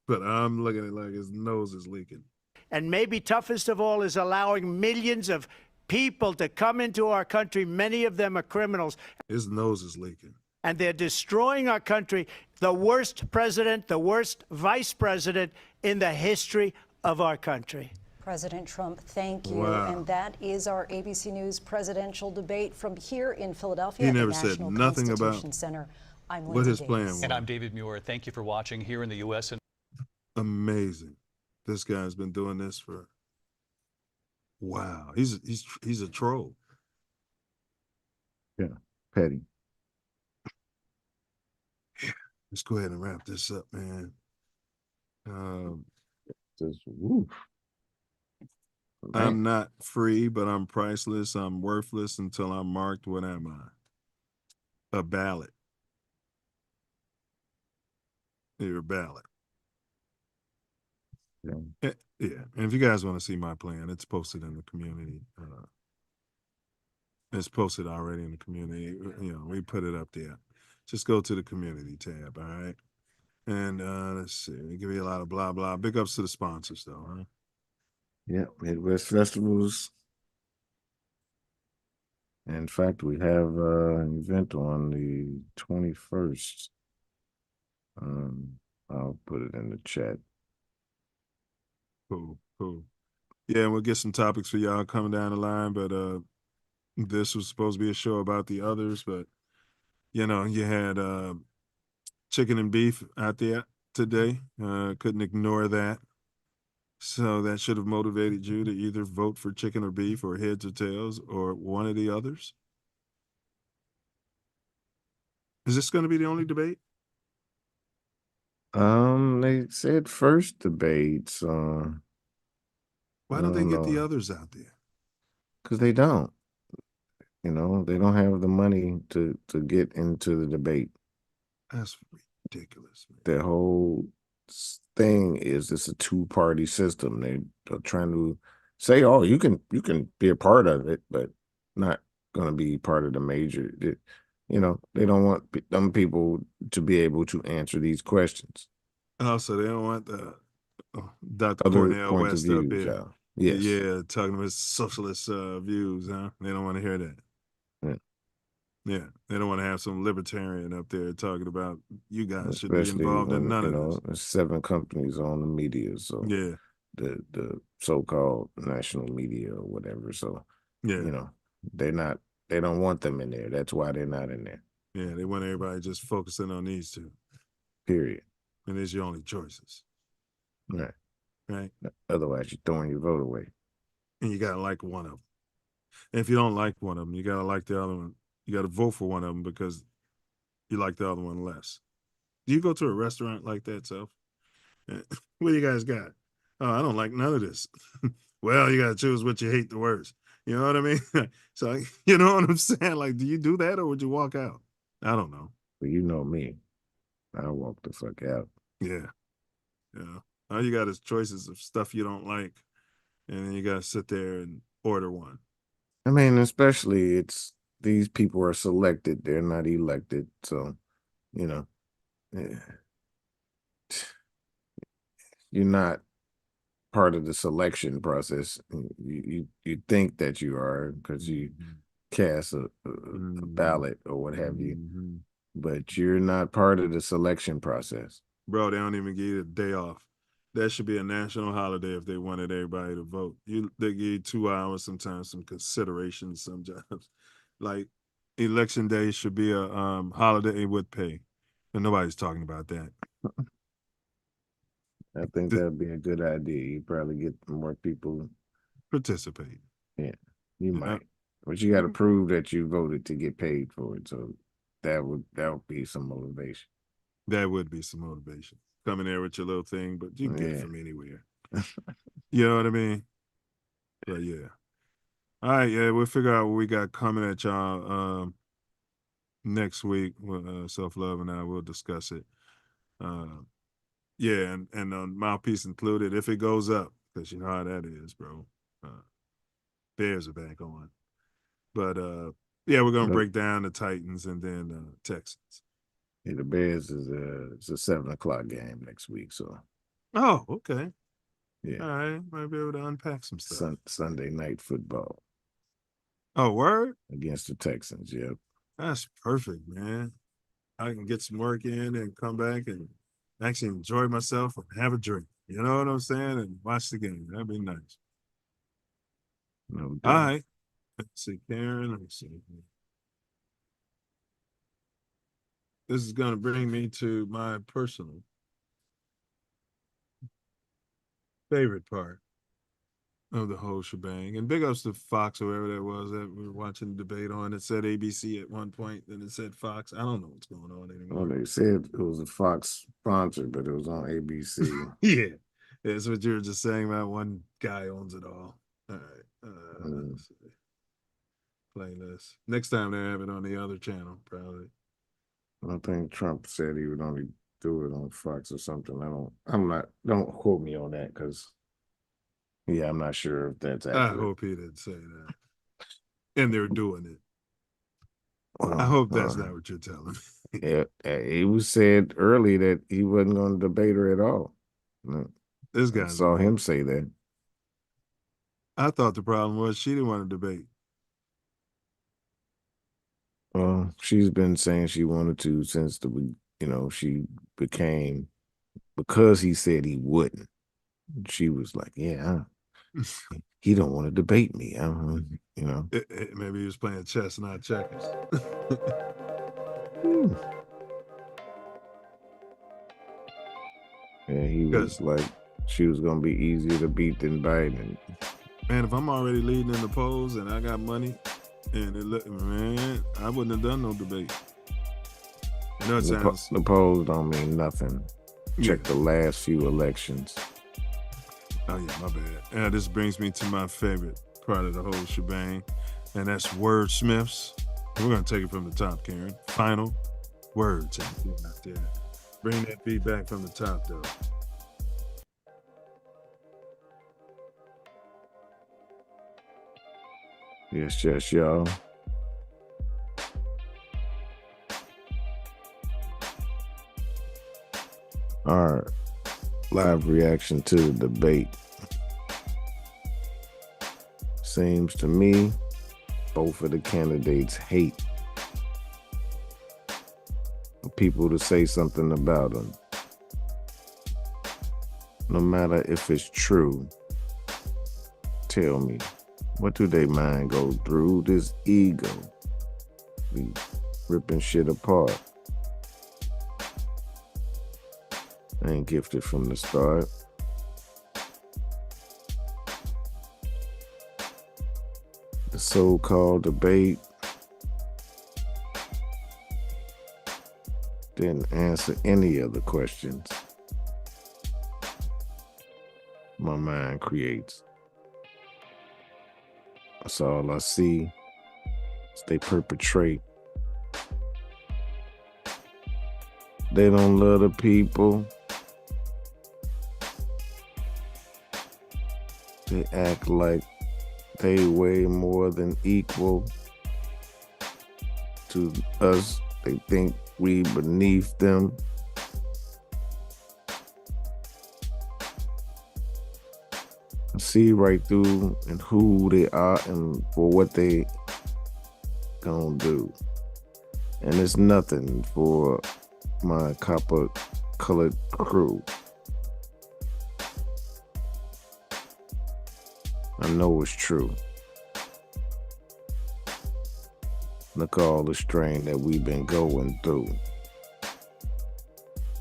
but I'm looking at it like his nose is leaking. And maybe toughest of all is allowing millions of people to come into our country. Many of them are criminals. His nose is leaking. And they're destroying our country. The worst president, the worst vice president in the history of our country. President Trump, thank you. Wow. And that is our ABC News presidential debate from here in Philadelphia. He never at said National nothing Constitution about Center. I'm what Lindsay his plan Davis. was. And I'm David Muir. Thank you for watching here in the U.S. and Amazing. This guy's been doing this for. Wow, he's a troll. Yeah, petty. Let's go ahead and wrap this up, man. Just woof. I'm not free, but I'm priceless. I'm worthless until I'm marked. What am I? A ballot. You're a ballot. Yeah. Yeah. And if you guys want to see my plan, it's posted in the community. It's posted already in the community. We put it up there. Just go to the community tab, all right? And let's see. We give you a lot of blah, blah. Big ups to the sponsors, though, huh? Yeah, Midwest Festivals. In fact, we have an event on the 21st. I'll put it in the chat. Cool. Yeah, and we'll get some topics for y'all coming down the line, but this was supposed to be a show about the others, but you had chicken and beef out there. today. Couldn't ignore that. So that should have motivated you to either vote for chicken or beef or heads or tails or one of the others. Is this going to be the only debate? They said first debate, so Why don't they get the others out there? Because they don't. You know, they don't have the money to get into the debate. That's ridiculous, man. The whole thing is it's a two-party system. They're trying to say, "Oh, you can be a part of it, but not going to be part of the major." You know, they don't want them people to be able to answer these questions. Oh, so they don't want the Dr. Other Cornel points of West up views, here. Yes. Yeah, talking about socialist views, huh? They don't want to hear that. Yeah. Yeah, they don't want to have some libertarian up there talking about you guys should be Especially involved in when, none you of know, this. there's 7 companies on the media, so Yeah, the so-called national media or whatever. So, yeah, you know, they don't want them in there. That's why they're not in there. yeah. They want everybody just focusing on these two, Period. and these are your only choices, Right. right? Otherwise, you're throwing your vote away. And you gotta like one of them. And if you don't like one of them, you gotta like the other one. You gotta vote for one of them because you like the other one less. Do you go to a restaurant like that, Self? What do you guys got? Oh, I don't like none of this. Well, you gotta choose what you hate the worst. You know what I mean? So you know what I'm saying? Like, do you do that or would you walk out? I don't know. But you know me. I'll walk the fuck out. Yeah. Yeah. All you got is choices of stuff you don't like. And then you gotta sit there and order one. I mean, especially these people are selected. They're not elected. So, you know, you're not part of the selection process. You think that you are because you cast a ballot or what have you, but you're not part of the selection process. Bro, they don't even give you a day off. That should be a national holiday if they wanted everybody to vote. They give you 2 hours, sometimes some consideration, some jobs. Like election day should be a holiday with pay. And nobody's talking about that. I think that'd be a good idea. You probably get more people participate. Yeah, you might, but you got to prove that you voted to get paid for it. So that would be some motivation. That would be some motivation. Coming there with your little thing, but you can get it from anywhere. Yeah. You know what I mean? But yeah. All right, yeah, we'll figure out what we got coming at y'all next week. Self Love and I will discuss it. Yeah, and mouthpiece included if it goes up, because you know how that is, bro. Bears are back on. But yeah, we're gonna break down the Titans and then Texans. Yeah, the Bears it's a 7:00 game next week. So. Oh, okay. Yeah. All right, might be able to unpack some stuff. Sunday night football. Oh, word? Against the Texans. Yep. That's perfect, man. I can get some work in and come back and actually enjoy myself and have a drink. You know what I'm saying? And watch the game. That'd be nice. No doubt. All right. Let's see, Karen. Let me see. This is going to bring me to my personal favorite part of the whole shebang. And big ups to Fox, or whoever that was that we were watching the debate on. It said ABC at one point, then it said Fox. I don't know what's going on anymore. Well, they said it was a Fox sponsor, but it was on ABC. Yeah. That's what you were just saying about one guy owns it all. All right. Let's see. Playlist. Next time they have it on the other channel, probably. I think Trump said he would only do it on Fox or something. Don't quote me on that because, yeah, I'm not sure if that's accurate. I hope he didn't say that. And they're doing it. Well, I hope that's not what you're telling me. Yeah, it was said early that he wasn't going to debate her at all. This guy I saw him say that. I thought the problem was she didn't want to debate. Well, she's been saying she wanted to since she became, because he said he wouldn't. She was like, yeah, he don't want to debate me. Maybe he was playing chess, not checkers. he was like, she was gonna be easier to beat than Biden. Man, if I'm already leading in the polls and I got money, and man, I wouldn't have done no debate. I know it sounds. The polls don't mean nothing. Check the last few elections. Oh yeah, my bad. Yeah, this brings me to my favorite part of the whole shebang, and that's wordsmiths. We're gonna take it from the top, Karen. Final words out there. Bring that beat back from the top, though. Yes, y'all. All right. Live reaction to the debate. Seems to me both of the candidates hate people to say something about them. No matter if it's true, tell me, what do they mind go through? This ego be ripping shit apart. I ain't gifted from the start. The so-called debate didn't answer any of the questions my mind creates. That's all I see is they perpetrate. They don't love the people. They act like they way more than equal to us. They think we beneath them. I see right through and who they are and for what they gonna do. And it's nothing for my copper colored crew. I know it's true. Look all the strain that we've been going through.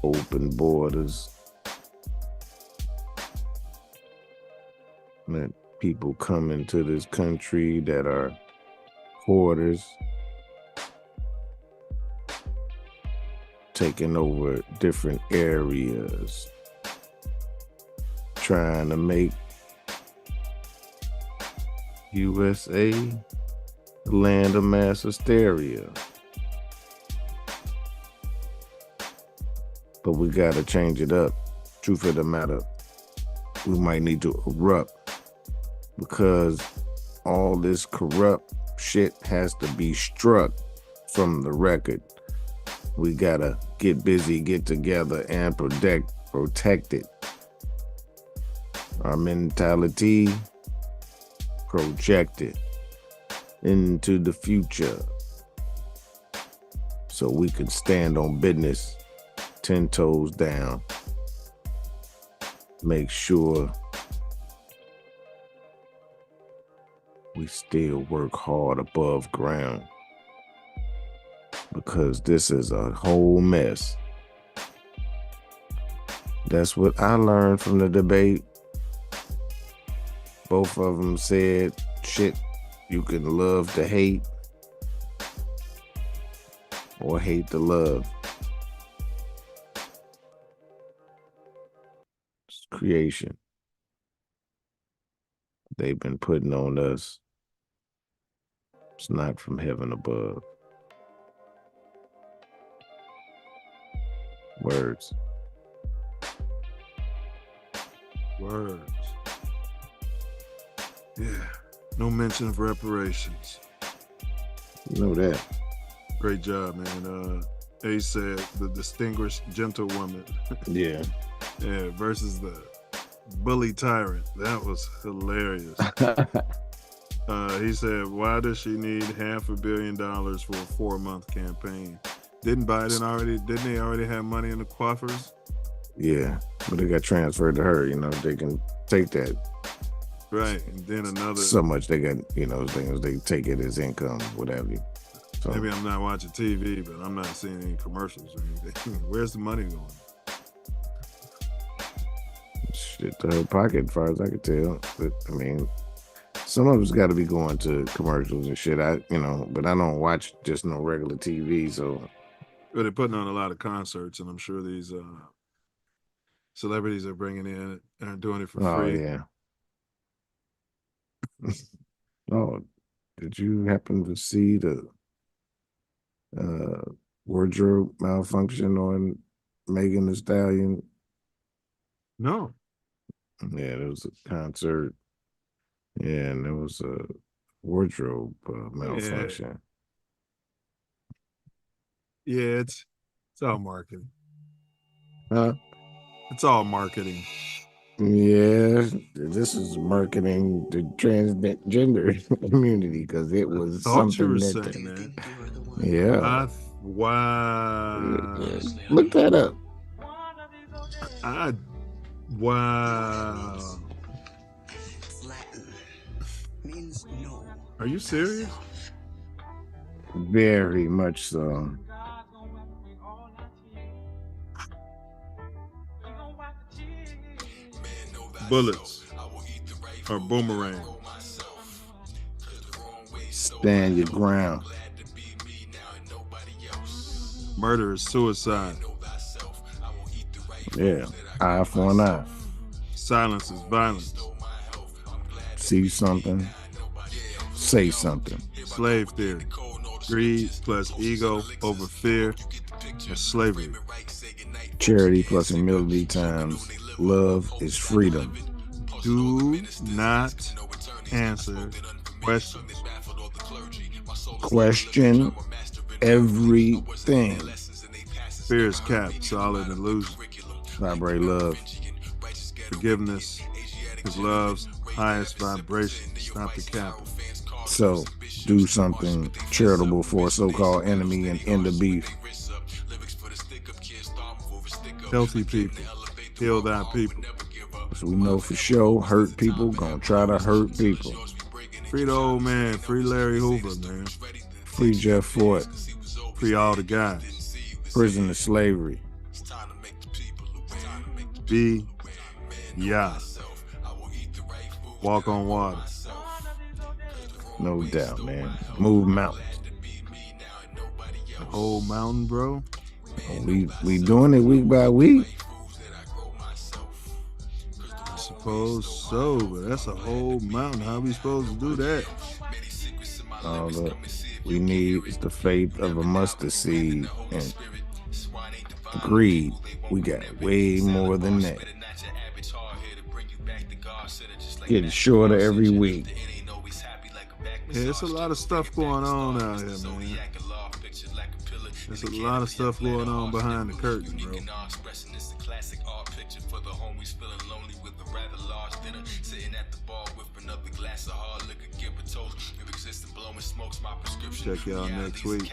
Open borders. Let people come into this country that are hoarders, taking over different areas, trying to make USA the land of mass hysteria. But we gotta change it up. Truth of the matter, we might need to erupt because all this corrupt shit has to be struck from the record. We gotta get busy, get together, and protect it. Our mentality projected into the future so we can stand on business 10 toes down. Make sure we still work hard above ground because this is a whole mess. That's what I learned from the debate. Both of them said, shit, you can love to hate or hate to love. It's creation. They've been putting on us. It's not from heaven above. Words. Words. Yeah. No mention of reparations. You know that. Great job, man. Ace said the distinguished gentlewoman. Yeah. Yeah, versus the bully tyrant. That was hilarious. He said, why does she need $500 million for a 4-month campaign? Didn't they already have money in the coffers? Yeah, but it got transferred to her, they can take that. Right, and then another. So much they got, things they take it as income, whatever. So, maybe I'm not watching TV, but I'm not seeing any commercials or anything. Where's the money going? shit to her pocket, as far as I could tell. But I mean, some of it's got to be going to commercials and shit. But I don't watch just no regular TV. So, But they're putting on a lot of concerts, and I'm sure these celebrities are bringing in and are doing it for free. yeah. Oh, did you happen to see the wardrobe malfunction on Megan Thee Stallion? No. Yeah, there was a concert. Yeah, and there was a wardrobe malfunction. Yeah, it's all marketing. Huh? It's all marketing. Yeah, this is marketing the transgender community because it was Thought you something were that. saying that. Yeah. Wow. Look that up. Wow. Are you serious? Very much so. Bullets or boomerang. Stand your ground. Murder is suicide. Yeah. Eye for an eye. Silence is violence. See something. Say something. Slave theory. Greed plus ego over fear is slavery. Charity plus humility times love is freedom. Do not answer questions. Question everything. Fear is cap, solid illusion. Vibrate love. Forgiveness is love's highest vibration. Stop the capping. So, do something charitable for a so-called enemy and end the beef. Healthy people. Heal thy people. So we know for sure, hurt people gonna try to hurt people. Free the old man. Free Larry Hoover, man. Free Jeff Fort. Free all the guys. Prison to slavery. Be ya. Walk on water. No doubt, man. Move mountains. The whole mountain, bro. We doing it week by week. I suppose so, but that's a whole mountain. How we supposed to do that? All that we need is the faith of a mustard seed and greed. We got way more than that. Getting shorter every week. Yeah, it's a lot of stuff going on out here, man. There's a lot of stuff going on behind the curtain, bro. Check y'all next week.